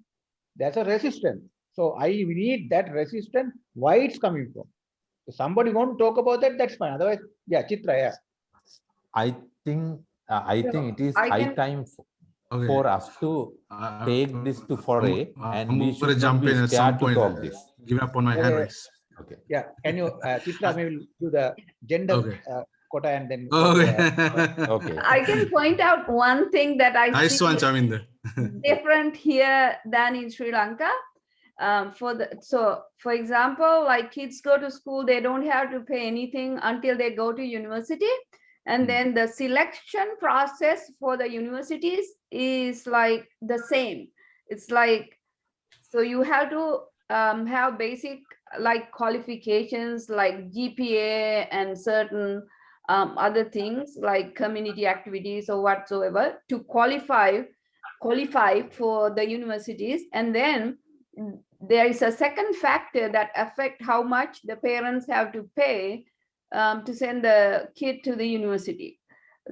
there's a resistance. So I need that resistance. Why it's coming from? If somebody want to talk about that, that's fine. Otherwise, yeah, Chitra, yeah. I think it is high time. for us to take this to foray, and we I'm should gonna not jump be in at some scared to point. talk this. Give up on my hand Okay. raise. Okay. Yeah. Can you, Chitra, maybe do the gender Okay. quota and then. Okay. I can point out one thing that I Nice see one, Chaminda. different here than in Sri Lanka. For example, like kids go to school, they don't have to pay anything until they go to university. And then the selection process for the universities is like the same. It's like, so you have to have basic like qualifications like GPA and certain other things like community activities or whatsoever to qualify for the universities. And then there is a second factor that affect how much the parents have to pay to send the kid to the university.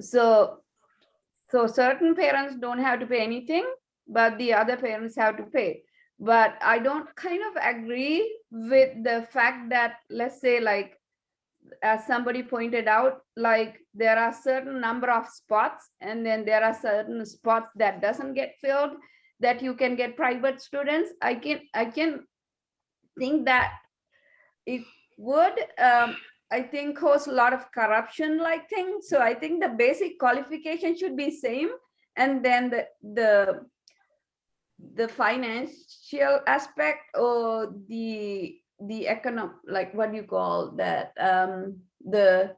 So certain parents don't have to pay anything, but the other parents have to pay. But I don't kind of agree with the fact that, let's say, like, as somebody pointed out, like there are certain number of spots, and then there are certain spots that doesn't get filled, that you can get private students. I can think that it would, I think, cause a lot of corruption like things. So I think the basic qualification should be same, and then the financial aspect or the economic, like what you call that, the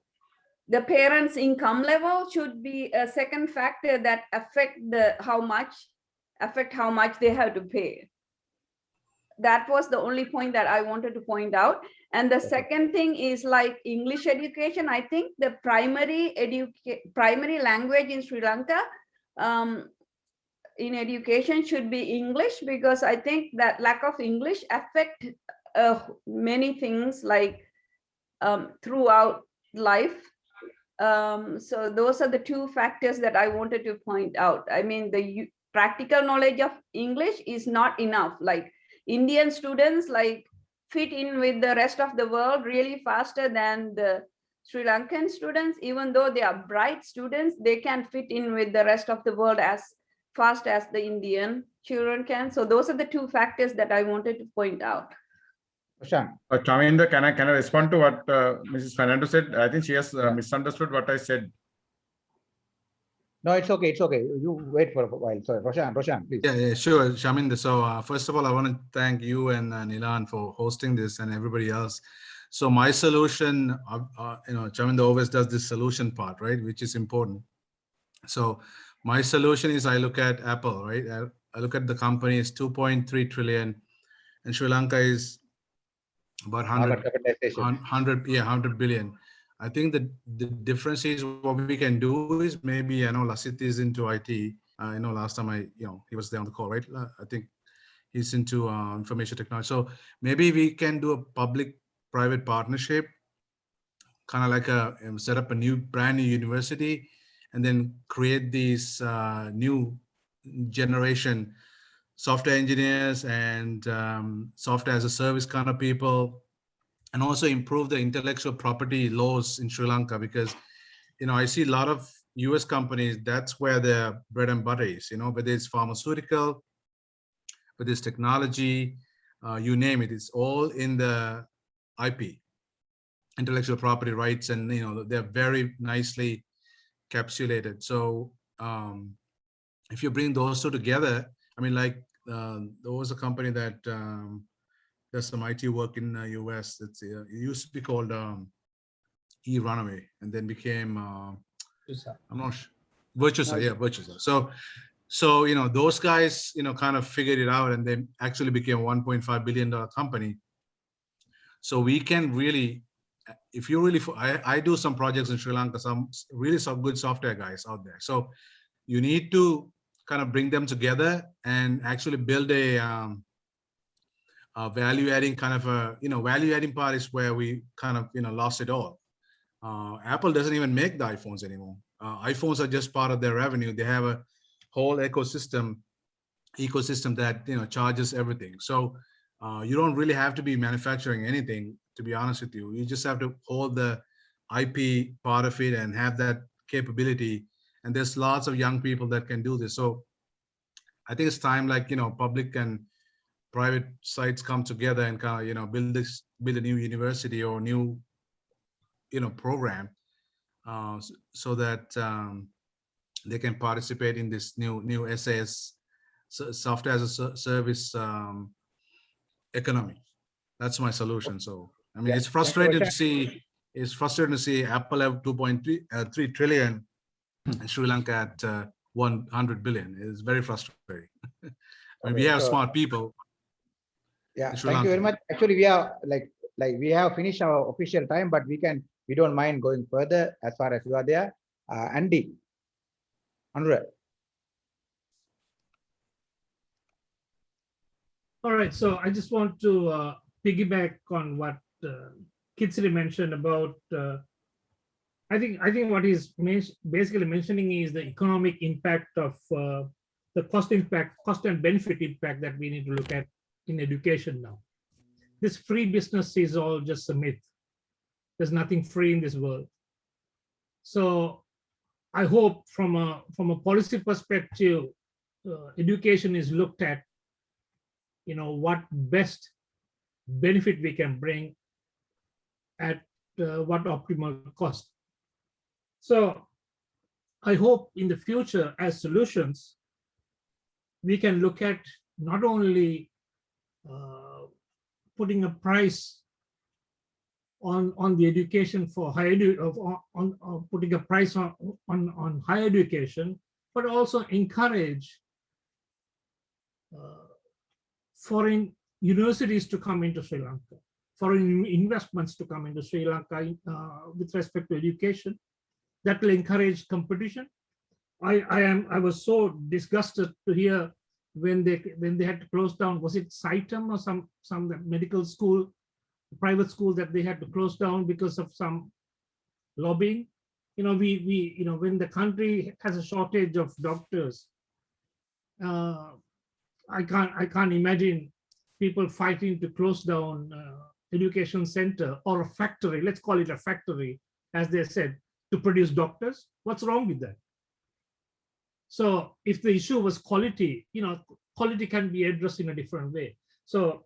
parents' income level should be a second factor that affect how much they have to pay. That was the only point that I wanted to point out. And the second thing is like English education. I think the primary language in Sri Lanka in education should be English, because I think that lack of English affect many things like throughout life. So those are the two factors that I wanted to point out. I mean, the practical knowledge of English is not enough. Like Indian students like fit in with the rest of the world really faster than the Sri Lankan students. Even though they are bright students, they can fit in with the rest of the world as fast as the Indian children can. So those are the two factors that I wanted to point out. Chaminda, can I respond to what Mrs. Fernando said? I think she has misunderstood what I said. No, it's okay. It's okay. You wait for a while. Sorry, Roshan, please. Yeah, sure, Chaminda. So first of all, I want to thank you and Nilan for hosting this, and everybody else. So my solution, Chaminda always does this solution part, right, which is important. So my solution is, I look at Apple, right? I look at the company is 2.3 trillion, and Sri Lanka is about 100 billion. I think that the difference is what we can do is, maybe I know Lasit is into IT. I know last time he was there on the call, right? I think he's into information technology. So maybe we can do a public-private partnership, kind of like set up a brand new university, and then create these new generation software engineers and software as a service kind of people, and also improve the intellectual property laws in Sri Lanka, because I see a lot of US companies, that's where their bread and butter is, whether it's pharmaceutical, whether it's technology, you name it, it's all in the IP, intellectual property rights, and they're very nicely encapsulated. So if you bring those two together, I mean, like there was a company that does some IT work in the US. It used to be called eRunaway, and then became I'm not sure, Virtusa, yeah, Virtusa. So those guys kind of figured it out, and they actually became a $1.5 billion company. So we can really, if you really, I do some projects in Sri Lanka, some good software guys out there. So you need to kind of bring them together and actually build a value adding kind of value adding part is where we kind of lost it all. Apple doesn't even make the iPhones anymore. iPhones are just part of their revenue. They have a whole ecosystem that charges everything. So you don't really have to be manufacturing anything, to be honest with you. You just have to hold the IP part of it and have that capability. And there's lots of young people that can do this. So I think it's time, like, public and private sites come together and kind of, build a new university or new, program, so that they can participate in this new SAS, software as a service economy. That's my solution. So, I mean, Yeah, it's frustrating to see. It's frustrating to see Apple have 2.3 trillion and Sri Lanka at 100 billion. It's very frustrating. I mean, we have so, smart people. Yeah, in Sri thank you very Lanka. much. Actually, we are like we have finished our official time, but we don't mind going further as far as you are there. Andy, Anurag. All right, so I just want to piggyback on what Kitsiri mentioned about. I think what he's basically mentioning is the economic impact of the cost and benefit impact that we need to look at in education now. This free business is all just a myth. There's nothing free in this world. So I hope from a policy perspective, education is looked at, what best benefit we can bring at what optimal cost. So I hope in the future, as solutions, we can look at not only putting a price on the education for higher putting a price on higher education, but also encourage foreign universities to come into Sri Lanka, foreign investments to come into Sri Lanka with respect to education. That will encourage competition. I was so disgusted to hear when they had to close down. Was it Saitam or some medical school, private school, that they had to close down because of some lobbying? When the country has a shortage of doctors, I can't imagine people fighting to close down education center or a factory. Let's call it a factory, as they said, to produce doctors. What's wrong with that? So if the issue was quality, quality can be addressed in a different way. So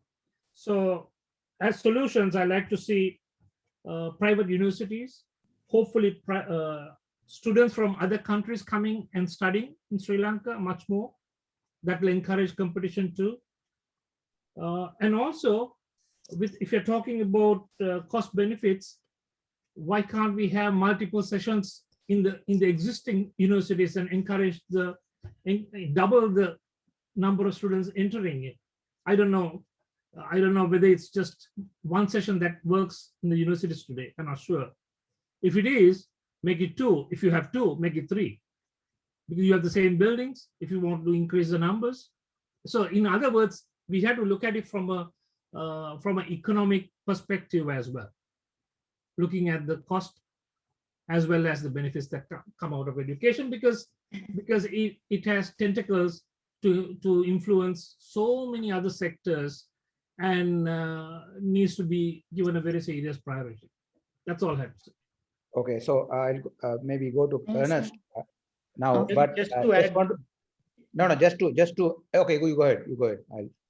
as solutions, I like to see private universities, hopefully students from other countries coming and studying in Sri Lanka much more. That will encourage competition too. And also, if you're talking about cost benefits, why can't we have multiple sessions in the existing universities and encourage double the number of students entering it? I don't know whether it's just one session that works in the universities today. I'm not sure. If it is, make it 2. If you have 2, make it 3. Because you have the same buildings, if you want to increase the numbers. So in other words, we have to look at it from an economic perspective as well, looking at the cost as well as the benefits that come out of education, because it has tentacles to influence so many other sectors and needs to be given a very serious priority. That's all I have to say. Okay, so I'll maybe go to Ernest now, Okay. but Just to add, just to okay, you go ahead.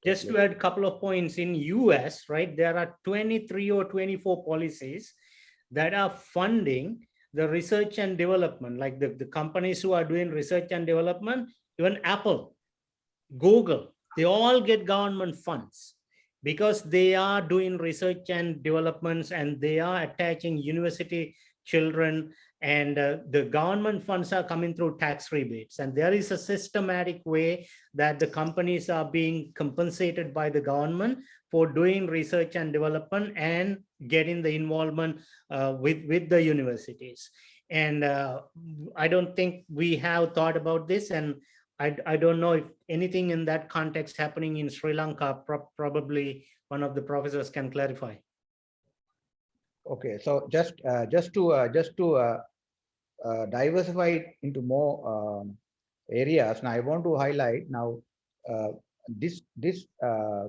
Just to add a couple of points, in US, right, there are 23 or 24 policies that are funding the research and development, like the companies who are doing research and development, even Apple, Google, they all get government funds because they are doing research and developments and they are attaching university children, and the government funds are coming through tax rebates. And there is a systematic way that the companies are being compensated by the government for doing research and development and getting the involvement with the universities. And I don't think we have thought about this, and I don't know if anything in that context happening in Sri Lanka. Probably one of the professors can clarify. Okay, so just to diversify it into more areas. Now I want to highlight now this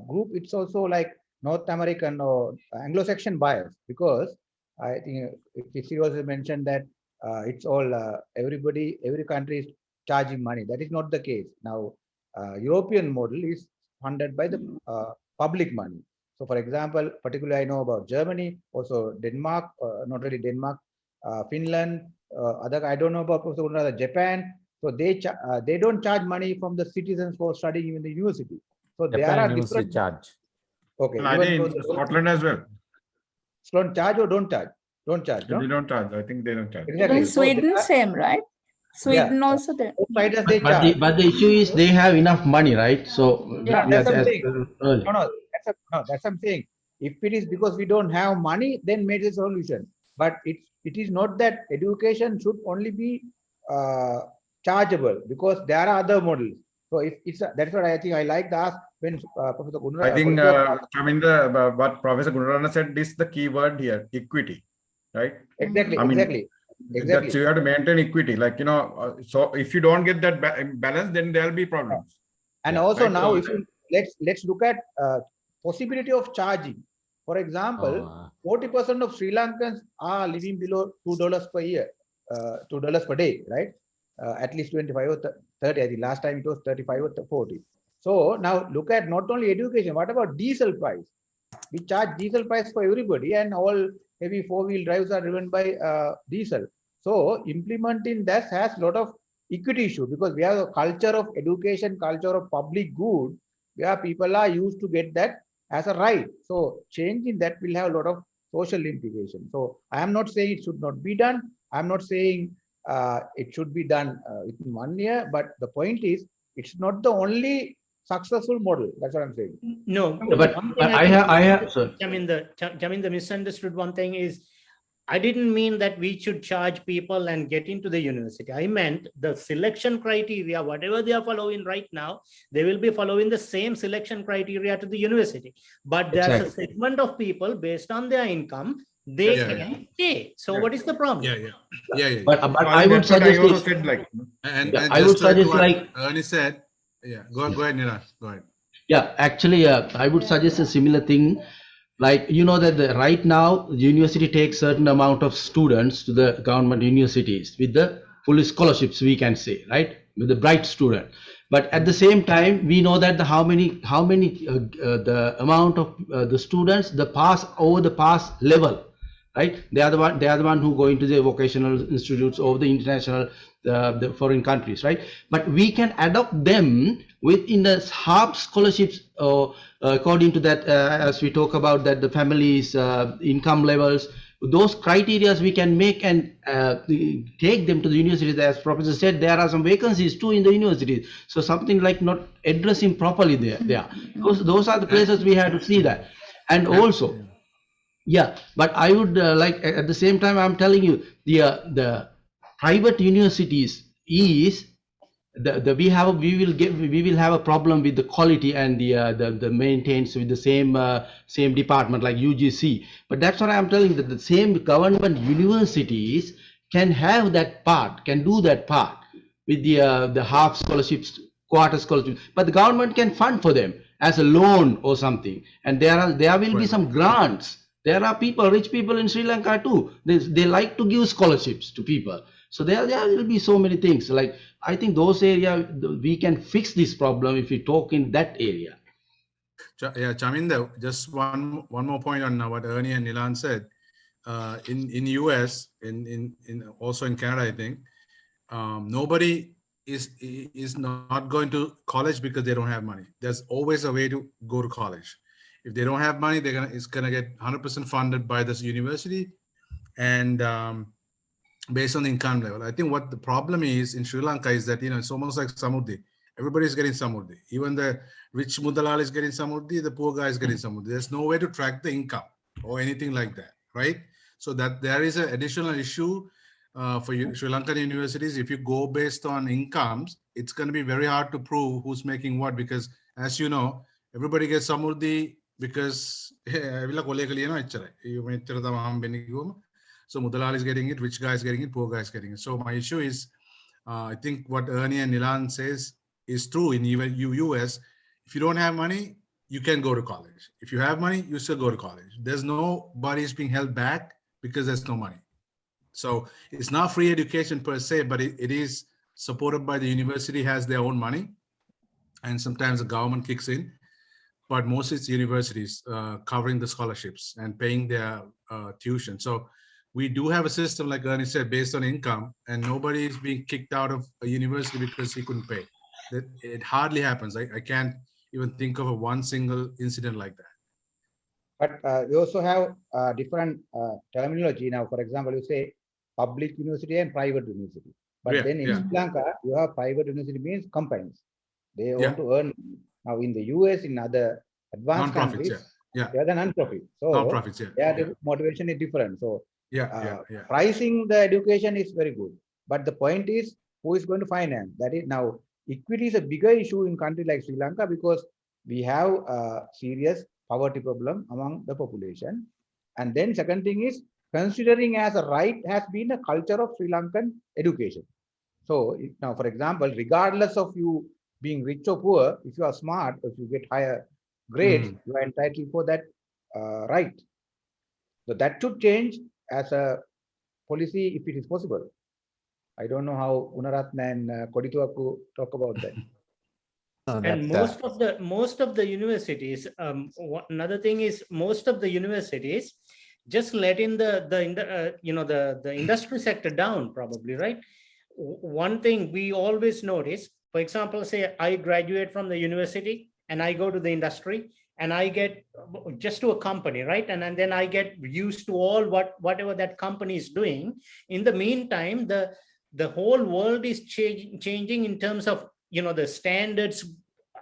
group. It's also like North American or Anglo-Saxon bias, because I think Kitsiri also mentioned that it's all every country is charging money. That is not the case. Now European model is funded by the public money. So for example, particularly I know about Germany, also Denmark, not really Denmark, Finland, other I don't know about Japan. So they don't charge money from the citizens for studying in the university. So there Japan are university different charge. Okay. And I think in Scotland as well. Scotland charge or don't charge? Don't charge. No? They don't charge. I think they don't charge. Exactly. Even Sweden, same, right? Sweden also there. Outsiders they But charge. the issue is they have enough money, right? So Yeah, yes, that's what I'm as saying. earlier. No, that's what I'm saying. If it is because we don't have money, then make a solution. But it is not that education should only be chargeable, because there are other models. So if that's what I think I like to ask when Professor Gunnar. I think what Professor Gunnar said is the key word here: equity, right? Exactly. I mean, exactly. That you have to maintain equity. Like so if you don't get that balance, then there will be problems. And also now, if you let's look at possibility of charging. For example, 40% of Sri Lankans are living below $2 per year, $2 per day, right? At least 25 or 30. I think last time it was 35 or 40. So now look at not only education. What about diesel price? We charge diesel price for everybody, and all heavy four-wheel drives are driven by diesel. So implementing that has a lot of equity issue, because we have a culture of education, culture of public good, where people are used to get that as a right. So changing that will have a lot of social implications. So I am not saying it should not be done. I'm not saying it should be done within 1 year, but the point is it's not the only successful model. That's what I'm saying. No, but I have sorry. Chaminda misunderstood one thing is, I didn't mean that we should charge people and get into the university. I meant the selection criteria, whatever they are following right now, they will be following the same selection criteria to the university. But there's a segment of people based on their income, they can pay. So what is the problem? Yeah. But I would suggest I would suggest like Ernie said. Yeah, go ahead, Nila. Go ahead. Yeah, actually, I would suggest a similar thing. Like, you know that right now the university takes certain amount of students to the government universities with the full scholarships, we can say, right, with the bright student. But at the same time, we know that the amount of the students the pass level, right? They are the one who go into the vocational institutes or the international the foreign countries, right? But we can adopt them within the half scholarships according to that, as we talk about that the families income levels, those criteria we can make and take them to the universities. As Professor said, there are some vacancies too in the universities, so something like not addressing properly there. Those are the places we have to see that. And also, yeah, but I would like at the same time I'm telling you the private universities is we will have a problem with the quality and the maintains with the same department like UGC. But that's what I'm telling you, that the same government universities can have that part, can do that part with the half scholarships, quarter scholarships, but the government can fund for them as a loan or something, and there will be some grants. There are rich people in Sri Lanka too. They like to give scholarships to people. So there will be so many things. Like, I think those areas we can fix this problem if we talk in that area. Yeah, Chaminda, just one more point on what Ernie and Nilan said. In US, in also in Canada, I think nobody is not going to college because they don't have money. There's always a way to go to college. If they don't have money, it's gonna get 100% funded by this university, and based on the income level. I think what the problem is in Sri Lanka is that, it's almost like Samurdhi. Everybody's getting Samurdhi. Even the rich Mudalal is getting Samurdhi, the poor guy is getting Samurdhi. There's no way to track the income or anything like that, right? So that there is an additional issue for Sri Lankan universities. If you go based on incomes, it's going to be very hard to prove who's making what, because as you know, everybody gets Samurdhi because so Mudalal is getting it, rich guy is getting it, poor guy is getting it. So my issue is, I think what Ernie and Nilan says is true in even US. If you don't have money, you can go to college. If you have money, you still go to college. There's nobody is being held back because there's no money. So it's not free education per se, but it is supported by the university, has their own money. and sometimes the government kicks in, but mostly it's universities covering the scholarships and paying their tuition. So we do have a system, like Ernie said, based on income, and nobody is being kicked out of a university because he couldn't pay. That it hardly happens. I can't even think of one single incident like that. But we also have different terminology now. For example, you say public university and private university. But then in Sri Lanka, you have private university means companies. They want to earn. Now in the US, in other advanced countries, they are the non-profit. So non-profits, their motivation is different. So pricing the education is very good. But the point is, who is going to finance? That is now, equity is a bigger issue in country like Sri Lanka because we have a serious poverty problem among the population. And then second thing is, considering as a right has been a culture of Sri Lankan education. So now, for example, regardless of you being rich or poor, if you are smart, if you get higher grades, you are entitled for that right. So that should change as a policy if it is possible. I don't know how Unaratna and Kodituaku talk about that. And most of the universities, another thing is most of the universities just letting the industry sector down, probably, right? One thing we always notice, for example, say I graduate from the university and I go to the industry and I get just to a company, right? And then I get used to all whatever that company is doing. In the meantime, the whole world is changing in terms of, the standards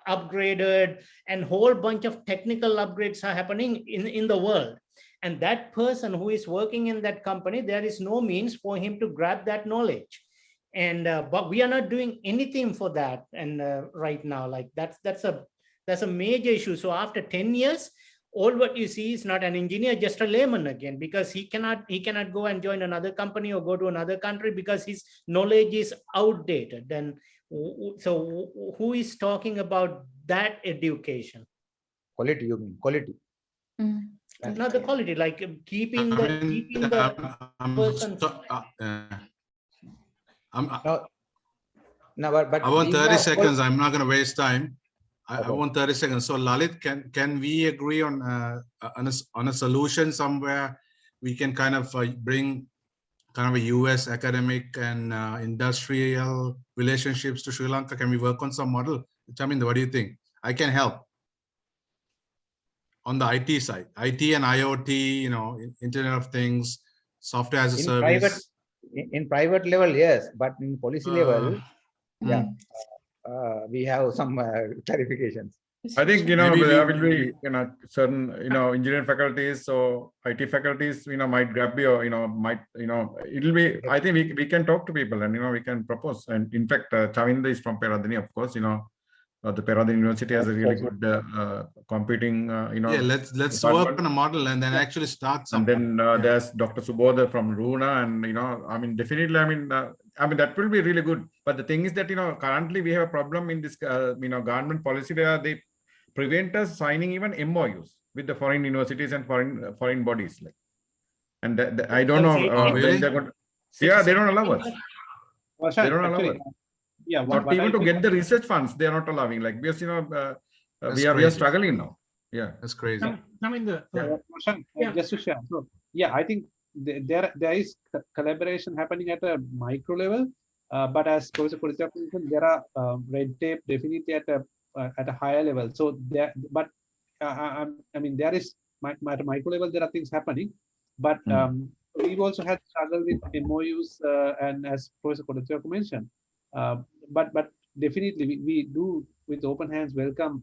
upgraded and whole bunch of technical upgrades are happening in the world. And that person who is working in that company, there is no means for him to grab that knowledge. And but we are not doing anything for that. And right now, like that's a major issue. So after 10 years, all what you see is not an engineer, just a layman again, because he cannot go and join another company or go to another country because his knowledge is outdated. Then so who is talking about that education? Quality, you mean quality? Not the quality, like keeping the person. I want 30 seconds. I'm not going to waste time. I want 30 seconds. So Lalit, can we agree on a solution somewhere? We can kind of bring kind of a US academic and industrial relationships to Sri Lanka. Can we work on some model? Chaminda, what do you think? I can help on the IT side, IT and IoT, Internet of Things, software as a service. In private level, yes, but in policy level, we have some clarifications. I think there will be certain engineering faculties or IT faculties might grab you it'll be, I think we can talk to people and we can propose. And in fact, Chaminda is from Peradeniya, of course. The Peradeniya University has a really good computing let's work on a model and then actually start something. And then there's Dr. Subodha from Runa, and definitely that will be really good. But the thing is that currently we have a problem in this government policy where they prevent us signing even MOUs with the foreign universities and foreign bodies, like, and I don't know when they're going to, they don't allow us. They don't allow us. Not even to get the research funds, they are not allowing, like, because we are struggling now. That's crazy. Just to share. So I think there is collaboration happening at a micro level, but as Professor Kodituaku mentioned, there are red tape definitely at a higher level. So there, but there is at a micro level there are things happening, but we've also had struggle with MOUs and as Professor Kodituaku mentioned. But definitely we do with open hands welcome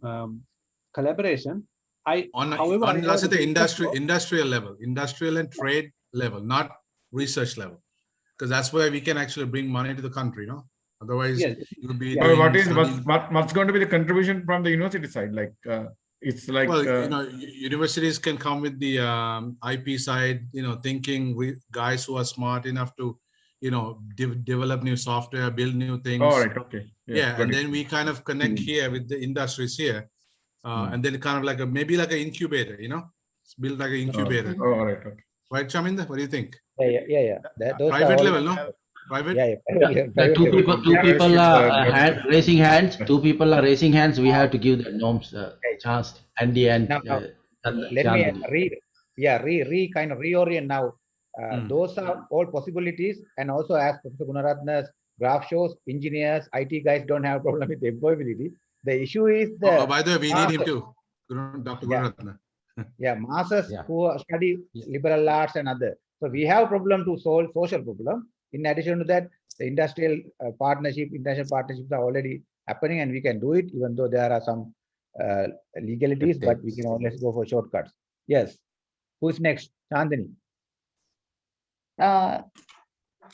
collaboration. However, industrial level, industrial and trade level, not research level, because that's where we can actually bring money to the country, Otherwise, you'll be. What's going to be the contribution from the university side? Like it's like universities can come with the IP side, thinking guys who are smart enough to develop new software, build new things. All right, okay. And then we kind of connect here with the industries here, and then kind of like maybe like an incubator, build like an incubator. All right, okay. Right, Chaminda, what do you think? Yeah. Those private level, no? Private? Yeah, yeah. Two people are raising hands. Yeah. Two people are raising hands. We have to give the norms chance. Andy and Now, let me kind of reorient now. Those are all possibilities, and also as Professor Gunaratna's graph shows, engineers, IT guys don't have a problem with employability. The issue is the by the way, we need him masses. too, Dr. Gunaratna. Yeah, masses who study liberal arts and other. So we have problem to solve social problem. In addition to that, the industrial international partnerships are already happening, and we can do it, even though there are some legalities, but we can always go for shortcuts. Yes. Who's next? Chandani.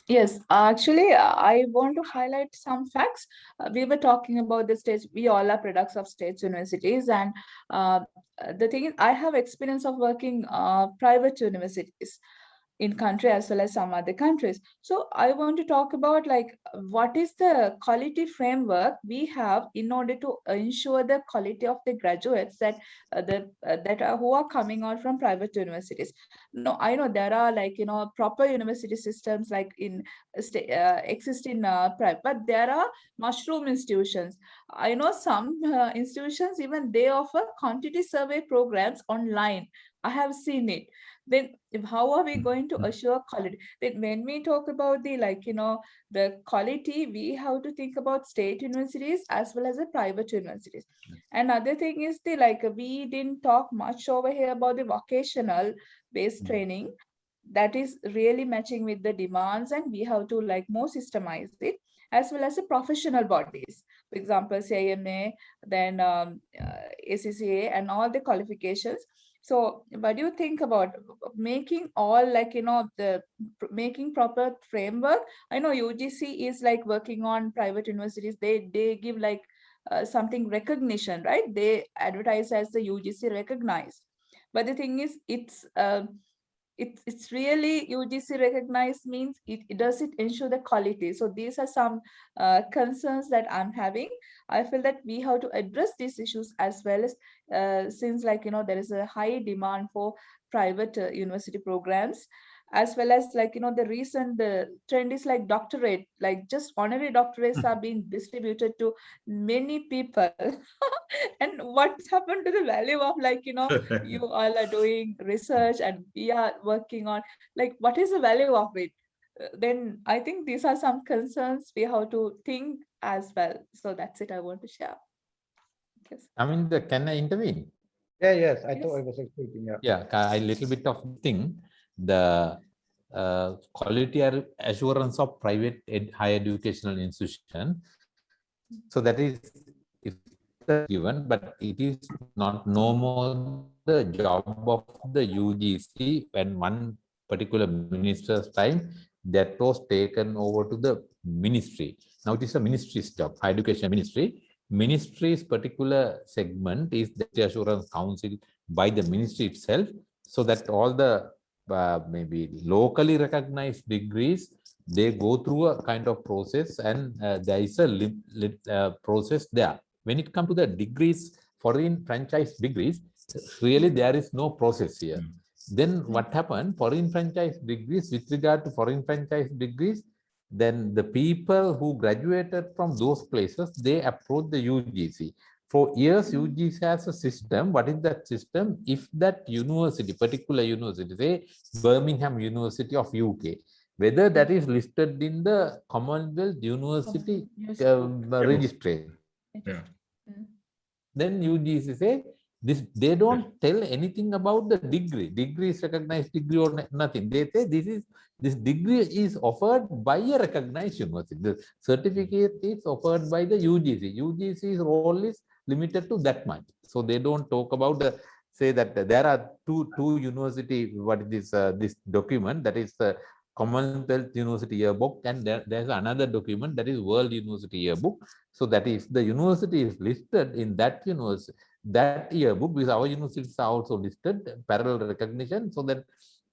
Yes, actually, I want to highlight some facts. We were talking about the states. We all are products of states universities, and the thing is, I have experience of working private universities in country as well as some other countries. So I want to talk about like what is the quality framework we have in order to ensure the quality of the graduates that who are coming out from private universities. No, I know there are like proper university systems like in exist in private, but there are mushroom institutions. I know some institutions even they offer quantity survey programs online. I have seen it. Then how are we going to assure quality? Then when we talk about the the quality, we have to think about state universities as well as the private universities. Another thing is we didn't talk much over here about the vocational based training that is really matching with the demands, and we have to more systemize it, as well as the professional bodies, for example CIMA, then ACCA and all the qualifications. So what do you think about making all making proper framework? I know UGC is working on private universities. They give something recognition, right? They advertise as the UGC recognized. But the thing is, it's really UGC recognized means it does it ensure the quality. So these are some concerns that I'm having. I feel that we have to address these issues as well as since there is a high demand for private university programs, as well as the recent trend is doctorate, just honorary doctorates are being distributed to many people. And what's happened to the value of you all are doing research and we are working on what is the value of it? Then I think these are some concerns we have to think as well. So that's it I want to share. Yes. I mean, can I intervene? Yeah, yes. I thought I was expecting. Yeah, a little bit of thing. The quality assurance of private higher educational institution. So that is given, but it is not no more the job of the UGC when one particular minister's time that was taken over to the ministry. Now it is a ministry's job, higher education ministry. Ministry's particular segment is the assurance council by the ministry itself, so that all the maybe locally recognized degrees, they go through a kind of process, and there is a process there. When it comes to the degrees, foreign franchise degrees, really there is no process here. Then what happened? Foreign franchise degrees, with regard to foreign franchise degrees, then the people who graduated from those places, they approach the UGC. For years, UGC has a system. What is that system? If that university, particular university, say Birmingham University of UK, whether that is listed in the Commonwealth University registration, then UGC say this. They don't tell anything about the degree. Degree is recognized degree or nothing. They say this degree is offered by a recognized university. The certificate is offered by the UGC. UGC's role is limited to that much. So they don't talk about the say that there are two university. What is this document? That is the Commonwealth University Yearbook, and there's another document that is World University Yearbook. So that is the university is listed in that university, that yearbook, because our universities are also listed, parallel recognition, so that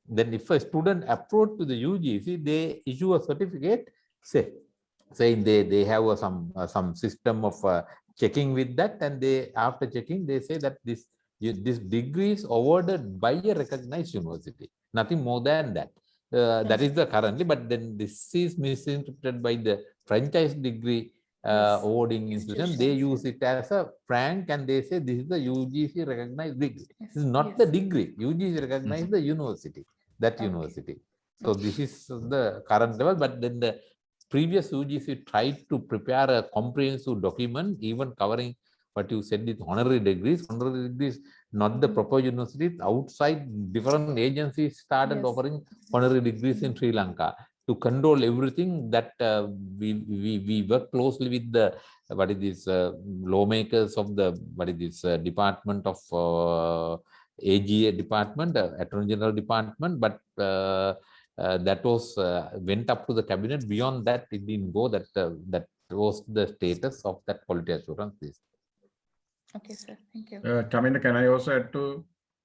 then if a student approach to the UGC, they issue a certificate saying they have some system of checking with that, and they after checking they say that this degree is awarded by a recognized university, nothing more than that. That is the currently, but then this is misinterpreted by the franchise degree awarding institution. They use it as a frank and they say this is the UGC recognized degree. This is not the degree. UGC recognized the university, that university. So this is the current level, but then the previous UGC tried to prepare a comprehensive document, even covering what you said is honorary degrees. Honorary degrees, not the proper universities, outside different agencies started offering honorary degrees in Sri Lanka. To control everything, that we work closely with the lawmakers of the Department of AGA department, Attorney General department, but that was went up to the cabinet. Beyond that, it didn't go. That was the status of that quality assurance list. Okay, sir. Thank you. Chaminda, can I also add to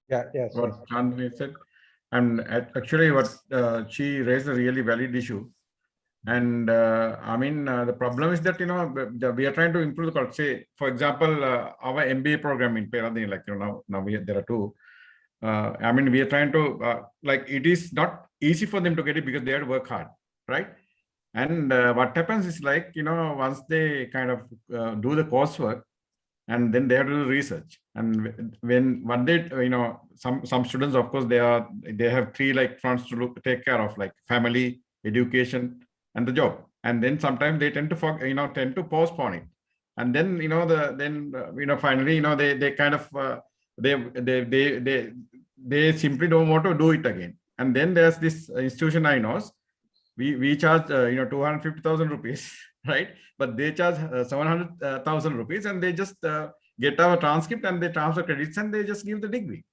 what Chandni said? And actually, what she raised a really valid issue. And I mean, the problem is that, we are trying to improve the culture. Say, for example, our MBA program in Peradine, like, now there are two. I mean, we are trying to, like, it is not easy for them to get it because they have to work hard, right? And what happens is, like, once they kind of do the coursework, and then they have to do research. And when one day, some students, of course, they have three like fronts to take care of, like family, education, and the job. And then sometimes they tend to postpone it. And then finally they kind of they simply don't want to do it again. And then there's this institution I know. We charge 250,000 rupees, right? But they charge 700,000 rupees, and they just get our transcript and they transfer credits and they just give the degree,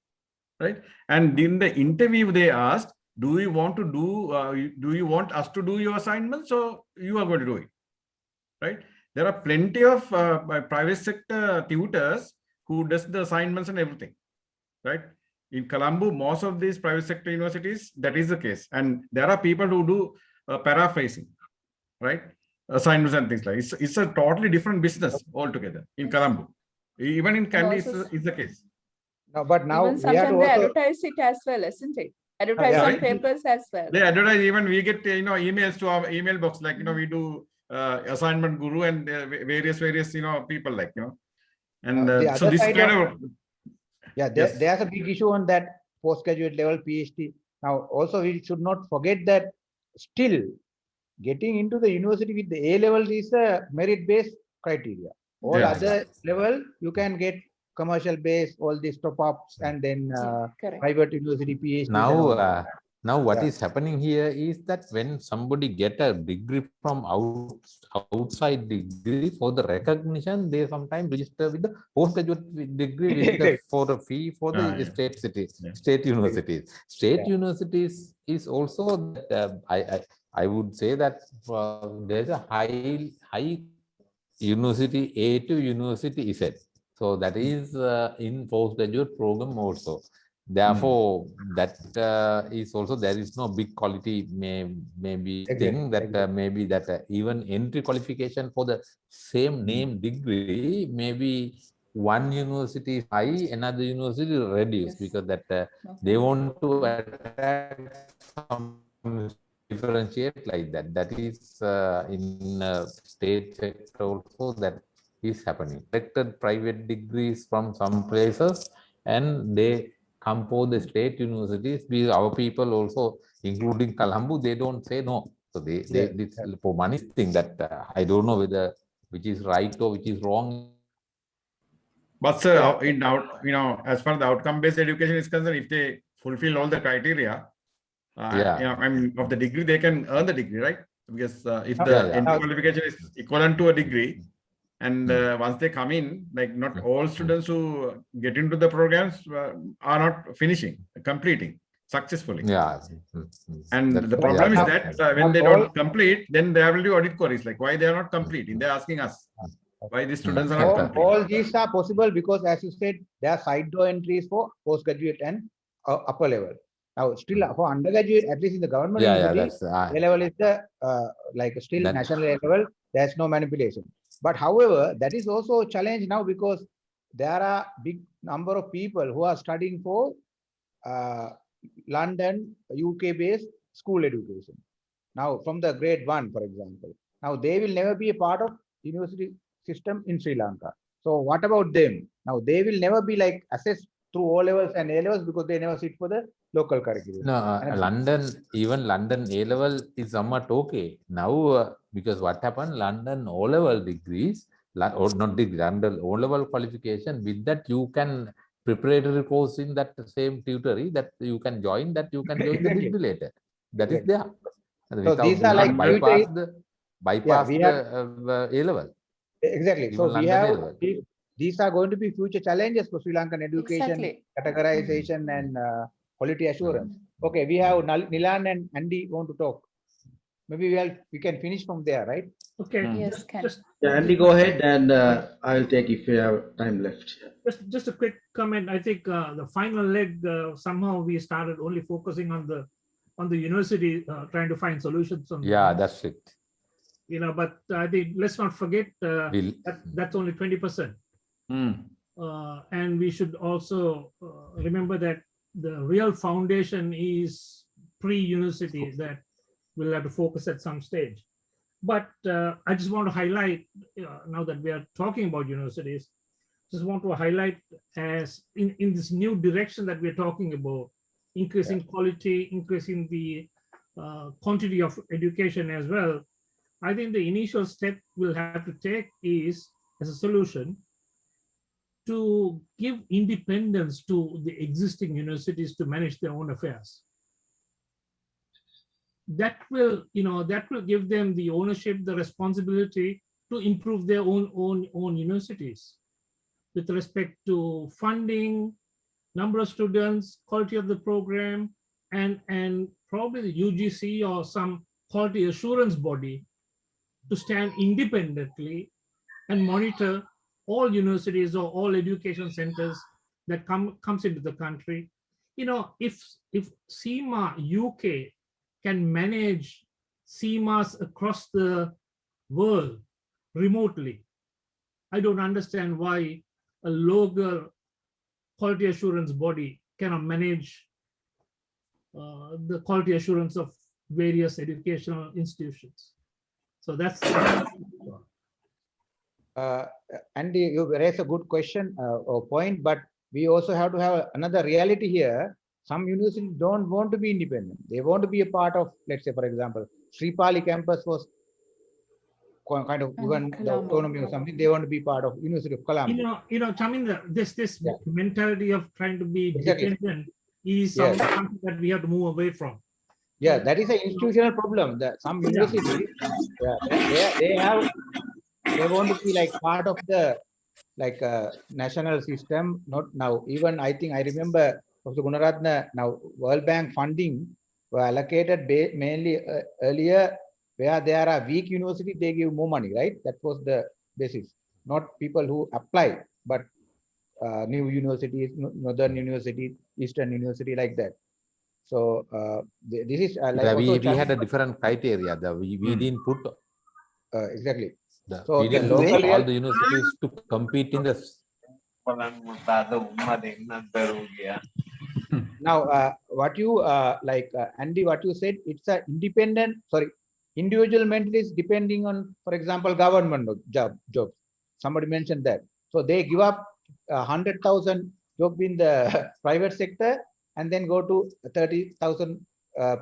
right? And in the interview they asked, do you want us to do your assignments, or you are going to do it, right? There are plenty of private sector tutors who does the assignments and everything, right? In Colombo, most of these private sector universities, that is the case. And there are people who do paraphrasing, right? Assignments and things like it. It's a totally different business altogether in Colombo. Even in Kandy, it's the case. No, but now even sometimes they advertise it as well, isn't it? Advertise on papers as well. They advertise, even we get emails to our email box, like we do assignment guru and various people, like and so this kind of there's a big issue on that postgraduate level PhD. Now also we should not forget that still getting into the university with the A level is a merit-based criteria. All other level you can get commercial based, all these top-ups, and then private university PhD. Now what is happening here is that when somebody get a degree from outside degree, for the recognition, they sometimes register with the postgraduate degree with for a fee for the state universities. State universities is also that I would say that there's a high university A to university Z. So that is in postgraduate program also. Therefore, that is also, there is no big quality maybe thing that maybe that even entry qualification for the same name degree, maybe one university is high, another university is reduced, because that they want to attract some differentiate like that. That is in state sector also that is happening. Selected private degrees from some places and they come for the state universities. Our people also, including Colombo, they don't say no. So they for money thing that I don't know whether which is right or which is wrong. But sir, as far as the outcome-based education is concerned, if they fulfill all the criteria, I mean, of the degree, they can earn the degree, right? Because if the entry qualification is equivalent to a degree, and once they come in, like not all students who get into the programs are not completing successfully. And the problem is that when they don't complete, then they will do audit queries, like why they are not completing. They're asking us why these students are not completing. All these are possible because, as you said, there are side door entries for postgraduate and upper level. Now, still for undergraduate, at least in the government university, A level is the like still national A level. There's no manipulation. But however, that is also a challenge now because there are big number of people who are studying for London, UK based school education. Now, from the grade 1, for example, now they will never be a part of university system in Sri Lanka. So what about them? Now they will never be like assessed through O levels and A levels because they never sit for the local curriculum. No, even London A level is somewhat okay now because what happened? London O level degrees, or not degree, London O level qualification. With that, you can preparatory course in that same tutory that you can join. That you can join the degree later. That is there. So these are like bypass future, the A level. Exactly. Even So we London have A-level. these are going to be future challenges for Sri Lankan education, categorization, and quality assurance. Okay, we have Nilan and Andy want to talk. Maybe we can finish from there, right? Okay. Yes, Yeah, Andy, go ahead, and I'll take if we have time left. Just a quick comment. I think the final leg somehow we started only focusing on the university, trying to find solutions. That's it. But I think let's not forget that's only 20%. And we should also remember that the real foundation is pre-university that we'll have to focus at some stage. But I just want to highlight, now that we are talking about universities, just want to highlight as in this new direction that we're talking about, increasing quality, increasing the quantity of education as well. I think the initial step we'll have to take is, as a solution, to give independence to the existing universities to manage their own affairs. That will give them the ownership, the responsibility to improve their own universities with respect to funding, number of students, quality of the program, and probably the UGC or some quality assurance body to stand independently and monitor all universities or all education centers that comes into the country. If CIMA UK can manage CIMAs across the world remotely, I don't understand why a local quality assurance body cannot manage the quality assurance of various educational institutions. So that's Andy, you raise a good question or point, but we also have to have another reality here. Some universities don't want to be independent. They want to be a part of, let's say, for example, Sri Pali campus was kind of given the autonomy or something. They want to be part of University of Colombo. Chaminda, this mentality of trying to be dependent is something that we have to move away from. Yeah, that is an institutional problem. That some universities, they want to be like part of the national system. Not now. Even I think I remember Professor Gunaratna. Now World Bank funding were allocated mainly earlier where there are weak universities. They give more money, right? That was the basis. Not people who apply, but new universities, Northern University, Eastern University, like that. So this is like we had a different criteria. We didn't put exactly. So we didn't put all the universities to compete in this. Now, what you Andy, what you said, it's a individual mental is depending on, for example, government jobs. Somebody mentioned that. So they give up 100,000 job in the private sector and then go to 30,000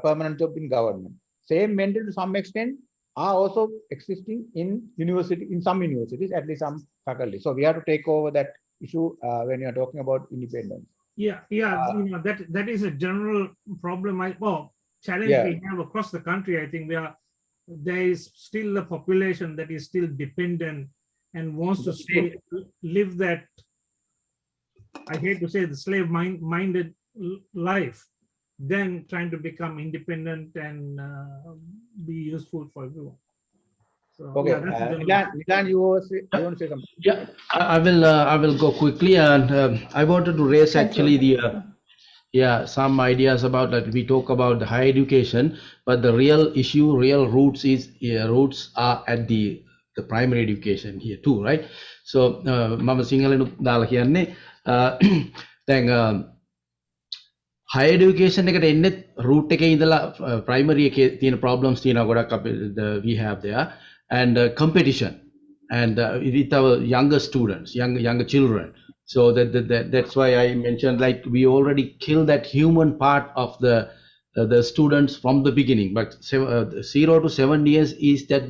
permanent job in government. Same mental to some extent are also existing in some universities, at least some faculty. So we have to take over that issue when you are talking about independence. That is a general problem. Challenge we have across the country. I think there is still a population that is still dependent and wants to live that, I hate to say, the slave-minded life, then trying to become independent and be useful for everyone. So, okay, Nilan, you want to say something? Yeah, I will go quickly, and I wanted to raise actually some ideas about that. We talk about the higher education, but the real issue, real roots are at the primary education here too, right? So mama singalenu dala kiyanne then higher education එකට එන්නේ root එකේ ඉඳලා primary එකේ තියෙන problems තියෙනවා ගොඩක් අපි we have there, and competition, and with our younger students, younger children. So that's why I mentioned, like, we already kill that human part of the students from the beginning. But 0 to 7 years is that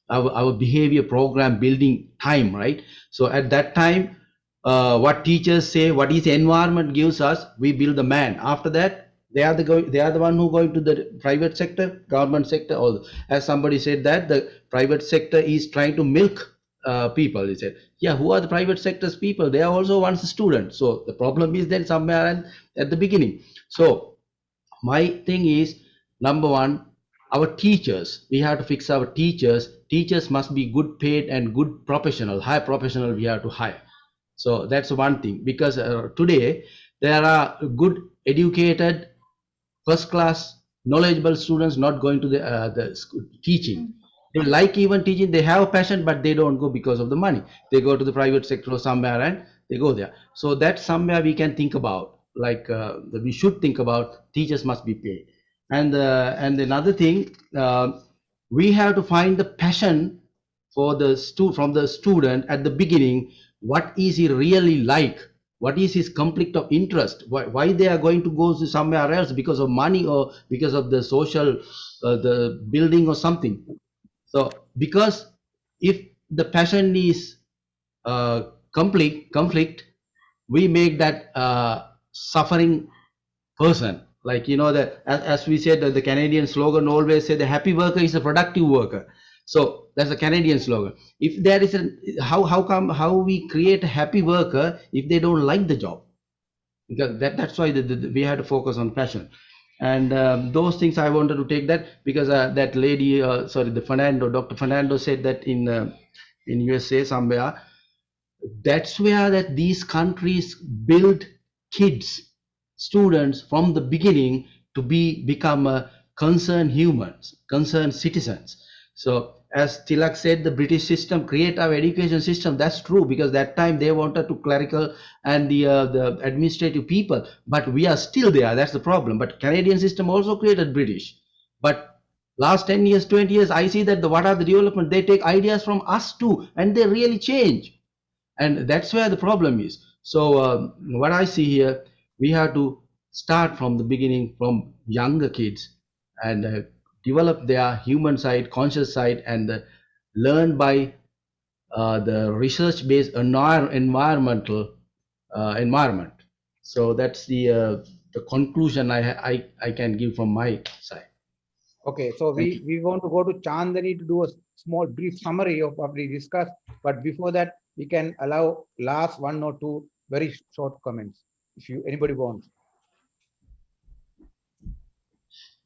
our behavior program building time, right? So at that time, what teachers say, what is the environment gives us, we build the man. After that, they are the one who going to the private sector, government sector. All, as somebody said that the private sector is trying to milk people. He said, yeah, who are the private sector's people? They are also once a student. So the problem is then somewhere at the beginning. So my thing is, number one, our teachers, we have to fix our teachers. Teachers must be good paid and good professional, high professional we have to hire. So that's one thing, because today there are good educated, first class, knowledgeable students not going to the school teaching. They like even teaching, they have a passion, but they don't go because of the money. They go to the private sector or somewhere and they go there. So that's somewhere we can think about, like we should think about, teachers must be paid. And another thing, we have to find the passion for from the student at the beginning. What is he really like? What is his conflict of interest? Why they are going to go to somewhere else? Because of money or because of the social, the building or something? So because if the passion is conflict, we make that suffering person. Like, you know, that as we said, the Canadian slogan always say the happy worker is a productive worker. So that's a Canadian slogan. If there is how we create a happy worker if they don't like the job? Because that's why we had to focus on passion. And those things I wanted to take that, because that lady, Dr. Fernando said that in USA somewhere, that's where that these countries build kids, students from the beginning to become concerned humans, concerned citizens. So as Tilak said, the British system create our education system. That's true, because that time they wanted to clerical and the administrative people, but we are still there. That's the problem. But Canadian system also created British. But last 10 years, 20 years, I see that what are the development? They take ideas from us too, and they really change. And that's where the problem is. So what I see here, we have to start from the beginning, from younger kids, and develop their human side, conscious side, and learn by the research-based environment. So that's the conclusion I can give from my side. Okay, so we want to go to Chandani to do a small brief summary of what we discussed. But before that, we can allow last 1 or 2 very short comments, if anybody wants.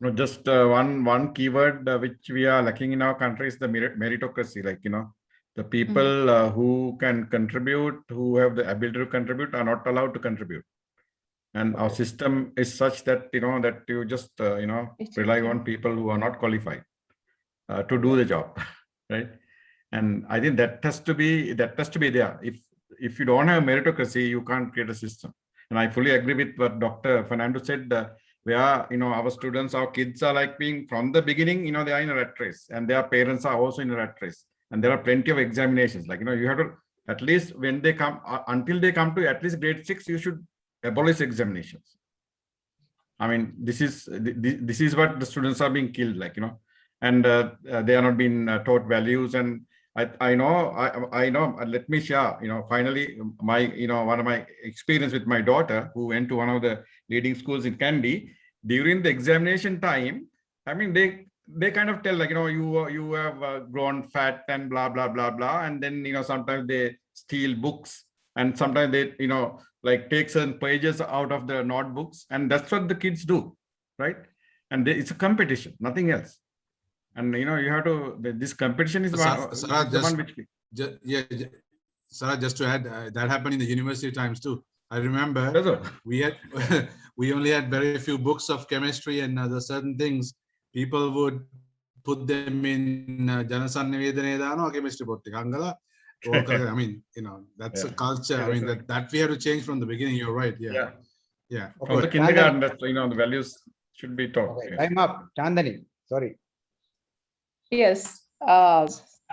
No, just one keyword which we are lacking in our country is the meritocracy. Like, you know, the people who can contribute, who have the ability to contribute, are not allowed to contribute. And our system is such that, you know, that you just, rely on people who are not qualified to do the job, right? And I think that has to be there. If you don't have meritocracy, you can't create a system. And I fully agree with what Dr. Fernando said, where, you know, our students, our kids are like being from the beginning, you know, they are in a rat race, and their parents are also in a rat race. And there are plenty of examinations. Like, you know, you have to, at least when they come, until they come to at least grade 6, you should abolish examinations. I mean, this is what the students are being killed, like, you know, and they are not being taught values. And I know, let me share, you know, finally, my, you know, one of my experience with my daughter, who went to one of the leading schools in Kandy. During the examination time, I mean, they kind of tell, like, you know, you have grown fat and blah, blah, blah, blah. And then, you know, sometimes they steal books, and sometimes they, you know, like take certain pages out of the notebooks. And that's what the kids do, right? And it's a competition, nothing else. And, you know, you have to, this competition is one which... Sarah, just to add, that happened in the university times too. I remember we only had very few books of chemistry and other certain things. People would put them in Janasannivedana chemistry book. I mean, you know, that's a culture. I mean, that we have to change from the beginning. You're right. Yeah. Yeah. From the kindergarten, that's, you know, the values should be taught. Okay, Yes. time up. Chandani, sorry. Yes.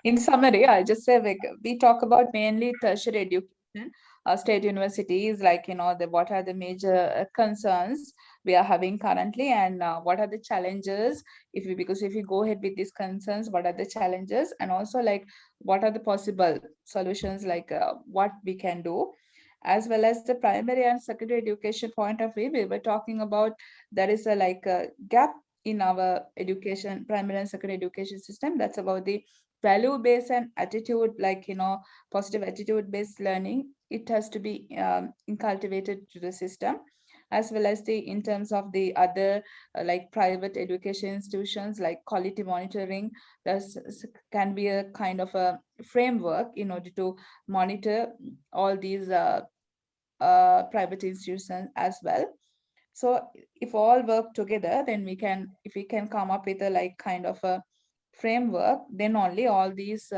In summary, I'll just say like we talk about mainly tertiary education, state universities, like, you know, what are the major concerns we are having currently, and what are the challenges because if we go ahead with these concerns, what are the challenges, and also like what are the possible solutions, like what we can do, as well as the primary and secondary education point of view. We were talking about there is a gap in our education, primary and secondary education system. That's about the value-based and attitude, like, you know, positive attitude-based learning. It has to be inculcated to the system, as well as in terms of the other like private education institutions, like quality monitoring. There's can be a kind of a framework in order to monitor all these private institutions as well. So if all work together, then if we can come up with a like kind of a framework, then only all these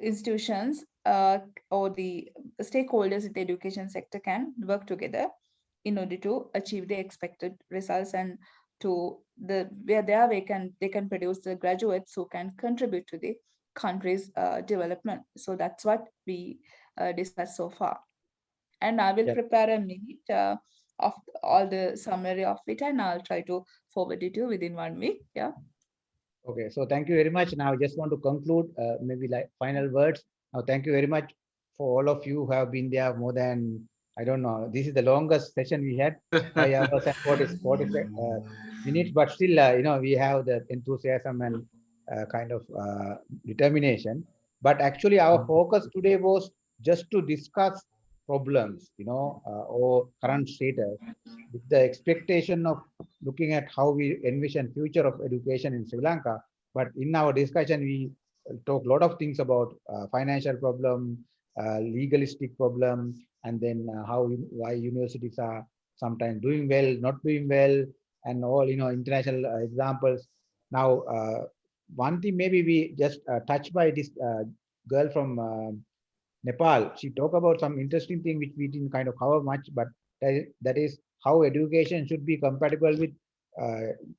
institutions or the stakeholders in the education sector can work together in order to achieve the expected results, and to where they can produce the graduates who can contribute to the country's development. So that's what we discussed so far. And I will prepare a minute of all the summary of it, and I'll try to forward it to you within 1 week. Yeah. Okay, so thank you very much. Now I just want to conclude, maybe like final words. Now, thank you very much for all of you who have been there more than, I don't know, this is the longest session we had, 5 hours and 40 minutes, but still, you know, we have the enthusiasm and kind of determination. But actually our focus today was just to discuss problems, you know, or current status, with the expectation of looking at how we envision future of education in Sri Lanka. But in our discussion, we talk a lot of things about financial problem, legalistic problem, and then why universities are sometimes doing well, not doing well, and all, you know, international examples. Now, one thing maybe we just touched by this girl from Nepal. She talked about some interesting thing which we didn't kind of cover much, but that is how education should be compatible with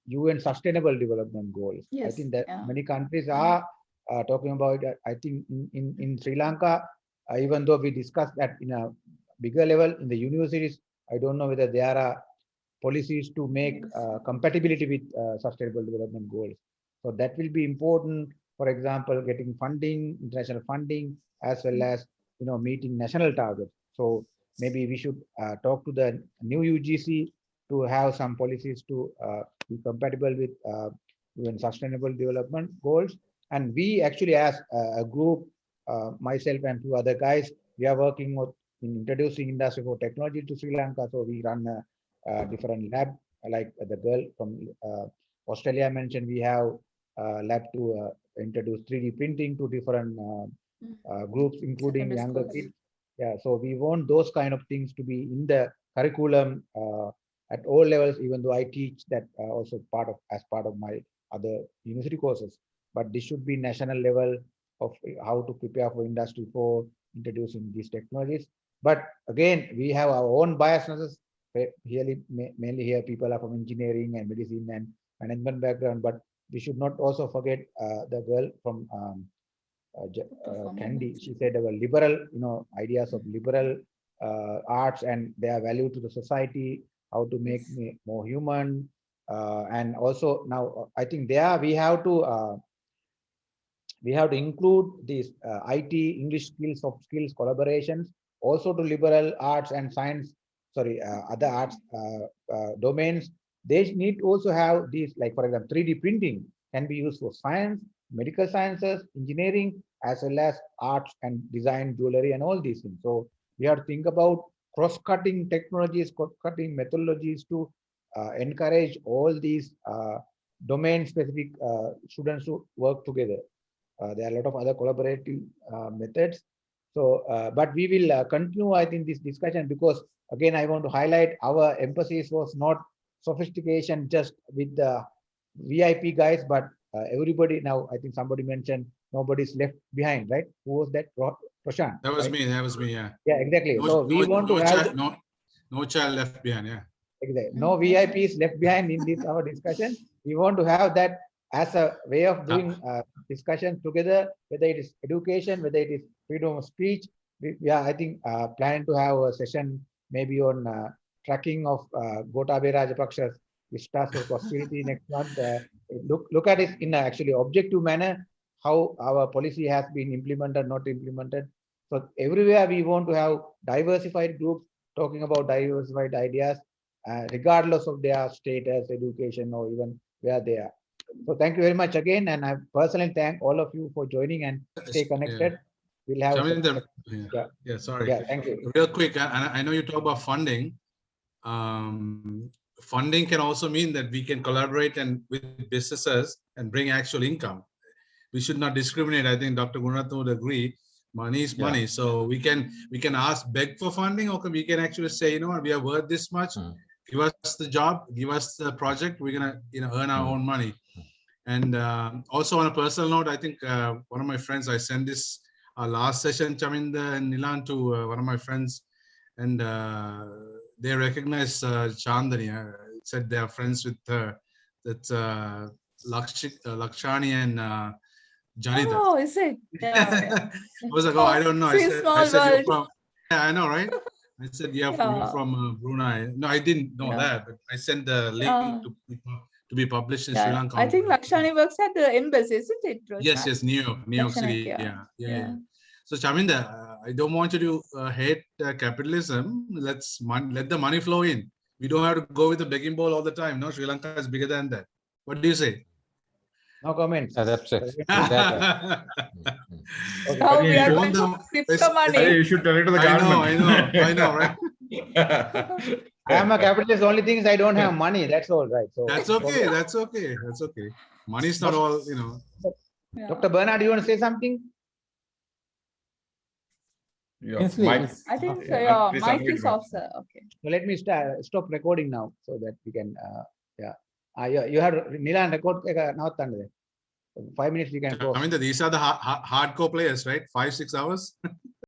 UN Sustainable Development Goals. Yes, I think that many countries are talking about it. I think in Sri Lanka, even though we discussed that in a bigger level in the universities, I don't know whether there are policies to make compatibility with Sustainable Development Goals. So that will be important. For example, getting funding, international funding, as well as, you know, meeting national targets. So maybe we should talk to the new UGC to have some policies to be compatible with UN Sustainable Development Goals. And we actually, as a group, myself and 2 other guys, we are working in introducing Industry 4 technology to Sri Lanka. So we run a different lab, like the girl from Australia mentioned. We have a lab to introduce 3D printing to different groups, including younger kids. Yeah, so we want those kind of things to be in the curriculum at all levels, even though I teach that also as part of my other university courses. But this should be national level of how to prepare for Industry 4, introducing these technologies. But again, we have our own biasnesses. Mainly here, people are from engineering and medicine and management background, but we should not also forget the girl from Candy. She said our liberal, you know, ideas of liberal arts and their value to the society, how to make me more human, and also now I think there we have to include these IT, English skills, soft skills, collaborations, also to liberal arts and science, other arts domains. They need also have these, like for example, 3D printing can be used for science, medical sciences, engineering, as well as arts and design, jewelry, and all these things. So we have to think about cross-cutting technologies, cross-cutting methodologies to encourage all these domain-specific students to work together. There are a lot of other collaborative methods. So, but we will continue, I think, this discussion, because again, I want to highlight our emphasis was not sophistication just with the VIP guys, but everybody. Now, I think somebody mentioned nobody's left behind, right? Who was that? Prashant. That was right? me. That was me. Yeah. Yeah, exactly. No, So we want to have no No child left behind. Yeah. Exactly. No VIPs left behind in this our discussion. We want to have that as a way of doing discussion together, whether it is education, whether it is freedom of speech. I think planning to have a session maybe on tracking of Gotabaya Rajapaksa's vistas for prosperity next month. Look at it in a actually objective manner, how our policy has been implemented, not implemented. So everywhere we want to have diversified groups talking about diversified ideas, regardless of their status, education, or even where they are. So thank you very much again, and I personally thank all of you for joining and stay connected. Yeah. We'll have. Sorry. Yeah, thank you. Real quick, I know you talk about funding. Funding can also mean that we can collaborate and with businesses and bring actual income. We should not discriminate. I think Dr. Gunarathan would agree. Money is money, so we can beg for funding, or we can actually say, you know what, we are worth this much. Give us the job, give us the project. We're gonna earn our own money. And also on a personal note, I think one of my friends, I sent this last session, Chaminda and Nilan, to one of my friends, and they recognize Chandani. It said they are friends with that's Lakshani and Janita. Oh, is it? Yeah. I was like, oh, I don't know. I said world. You're from, yeah, I know, right? I said, you're from Brunei. No, I didn't know that, but I sent the link to be published in Sri Lanka. I think Lakshani works at the embassy, isn't it, Roshan? Yes, New York City. Yeah. So Chaminda, I don't want you to hate capitalism. Let the money flow in. We don't have to go with the begging bowl all the time. No, Sri Lanka is bigger than that. What do you say? No comments. That's it. Now we are going to money. You should tell it to the government. I know, right? I am a capitalist. The only thing is I don't have money. That's all right. So that's okay. Money is not all, Dr. Bernard, you want to say something? I think so. Mic is off, sir. Okay. So let me stop recording now so that we can. You have Nilan record now. 5 minutes we can go. I mean, these are the hardcore players, right? 5-6 hours.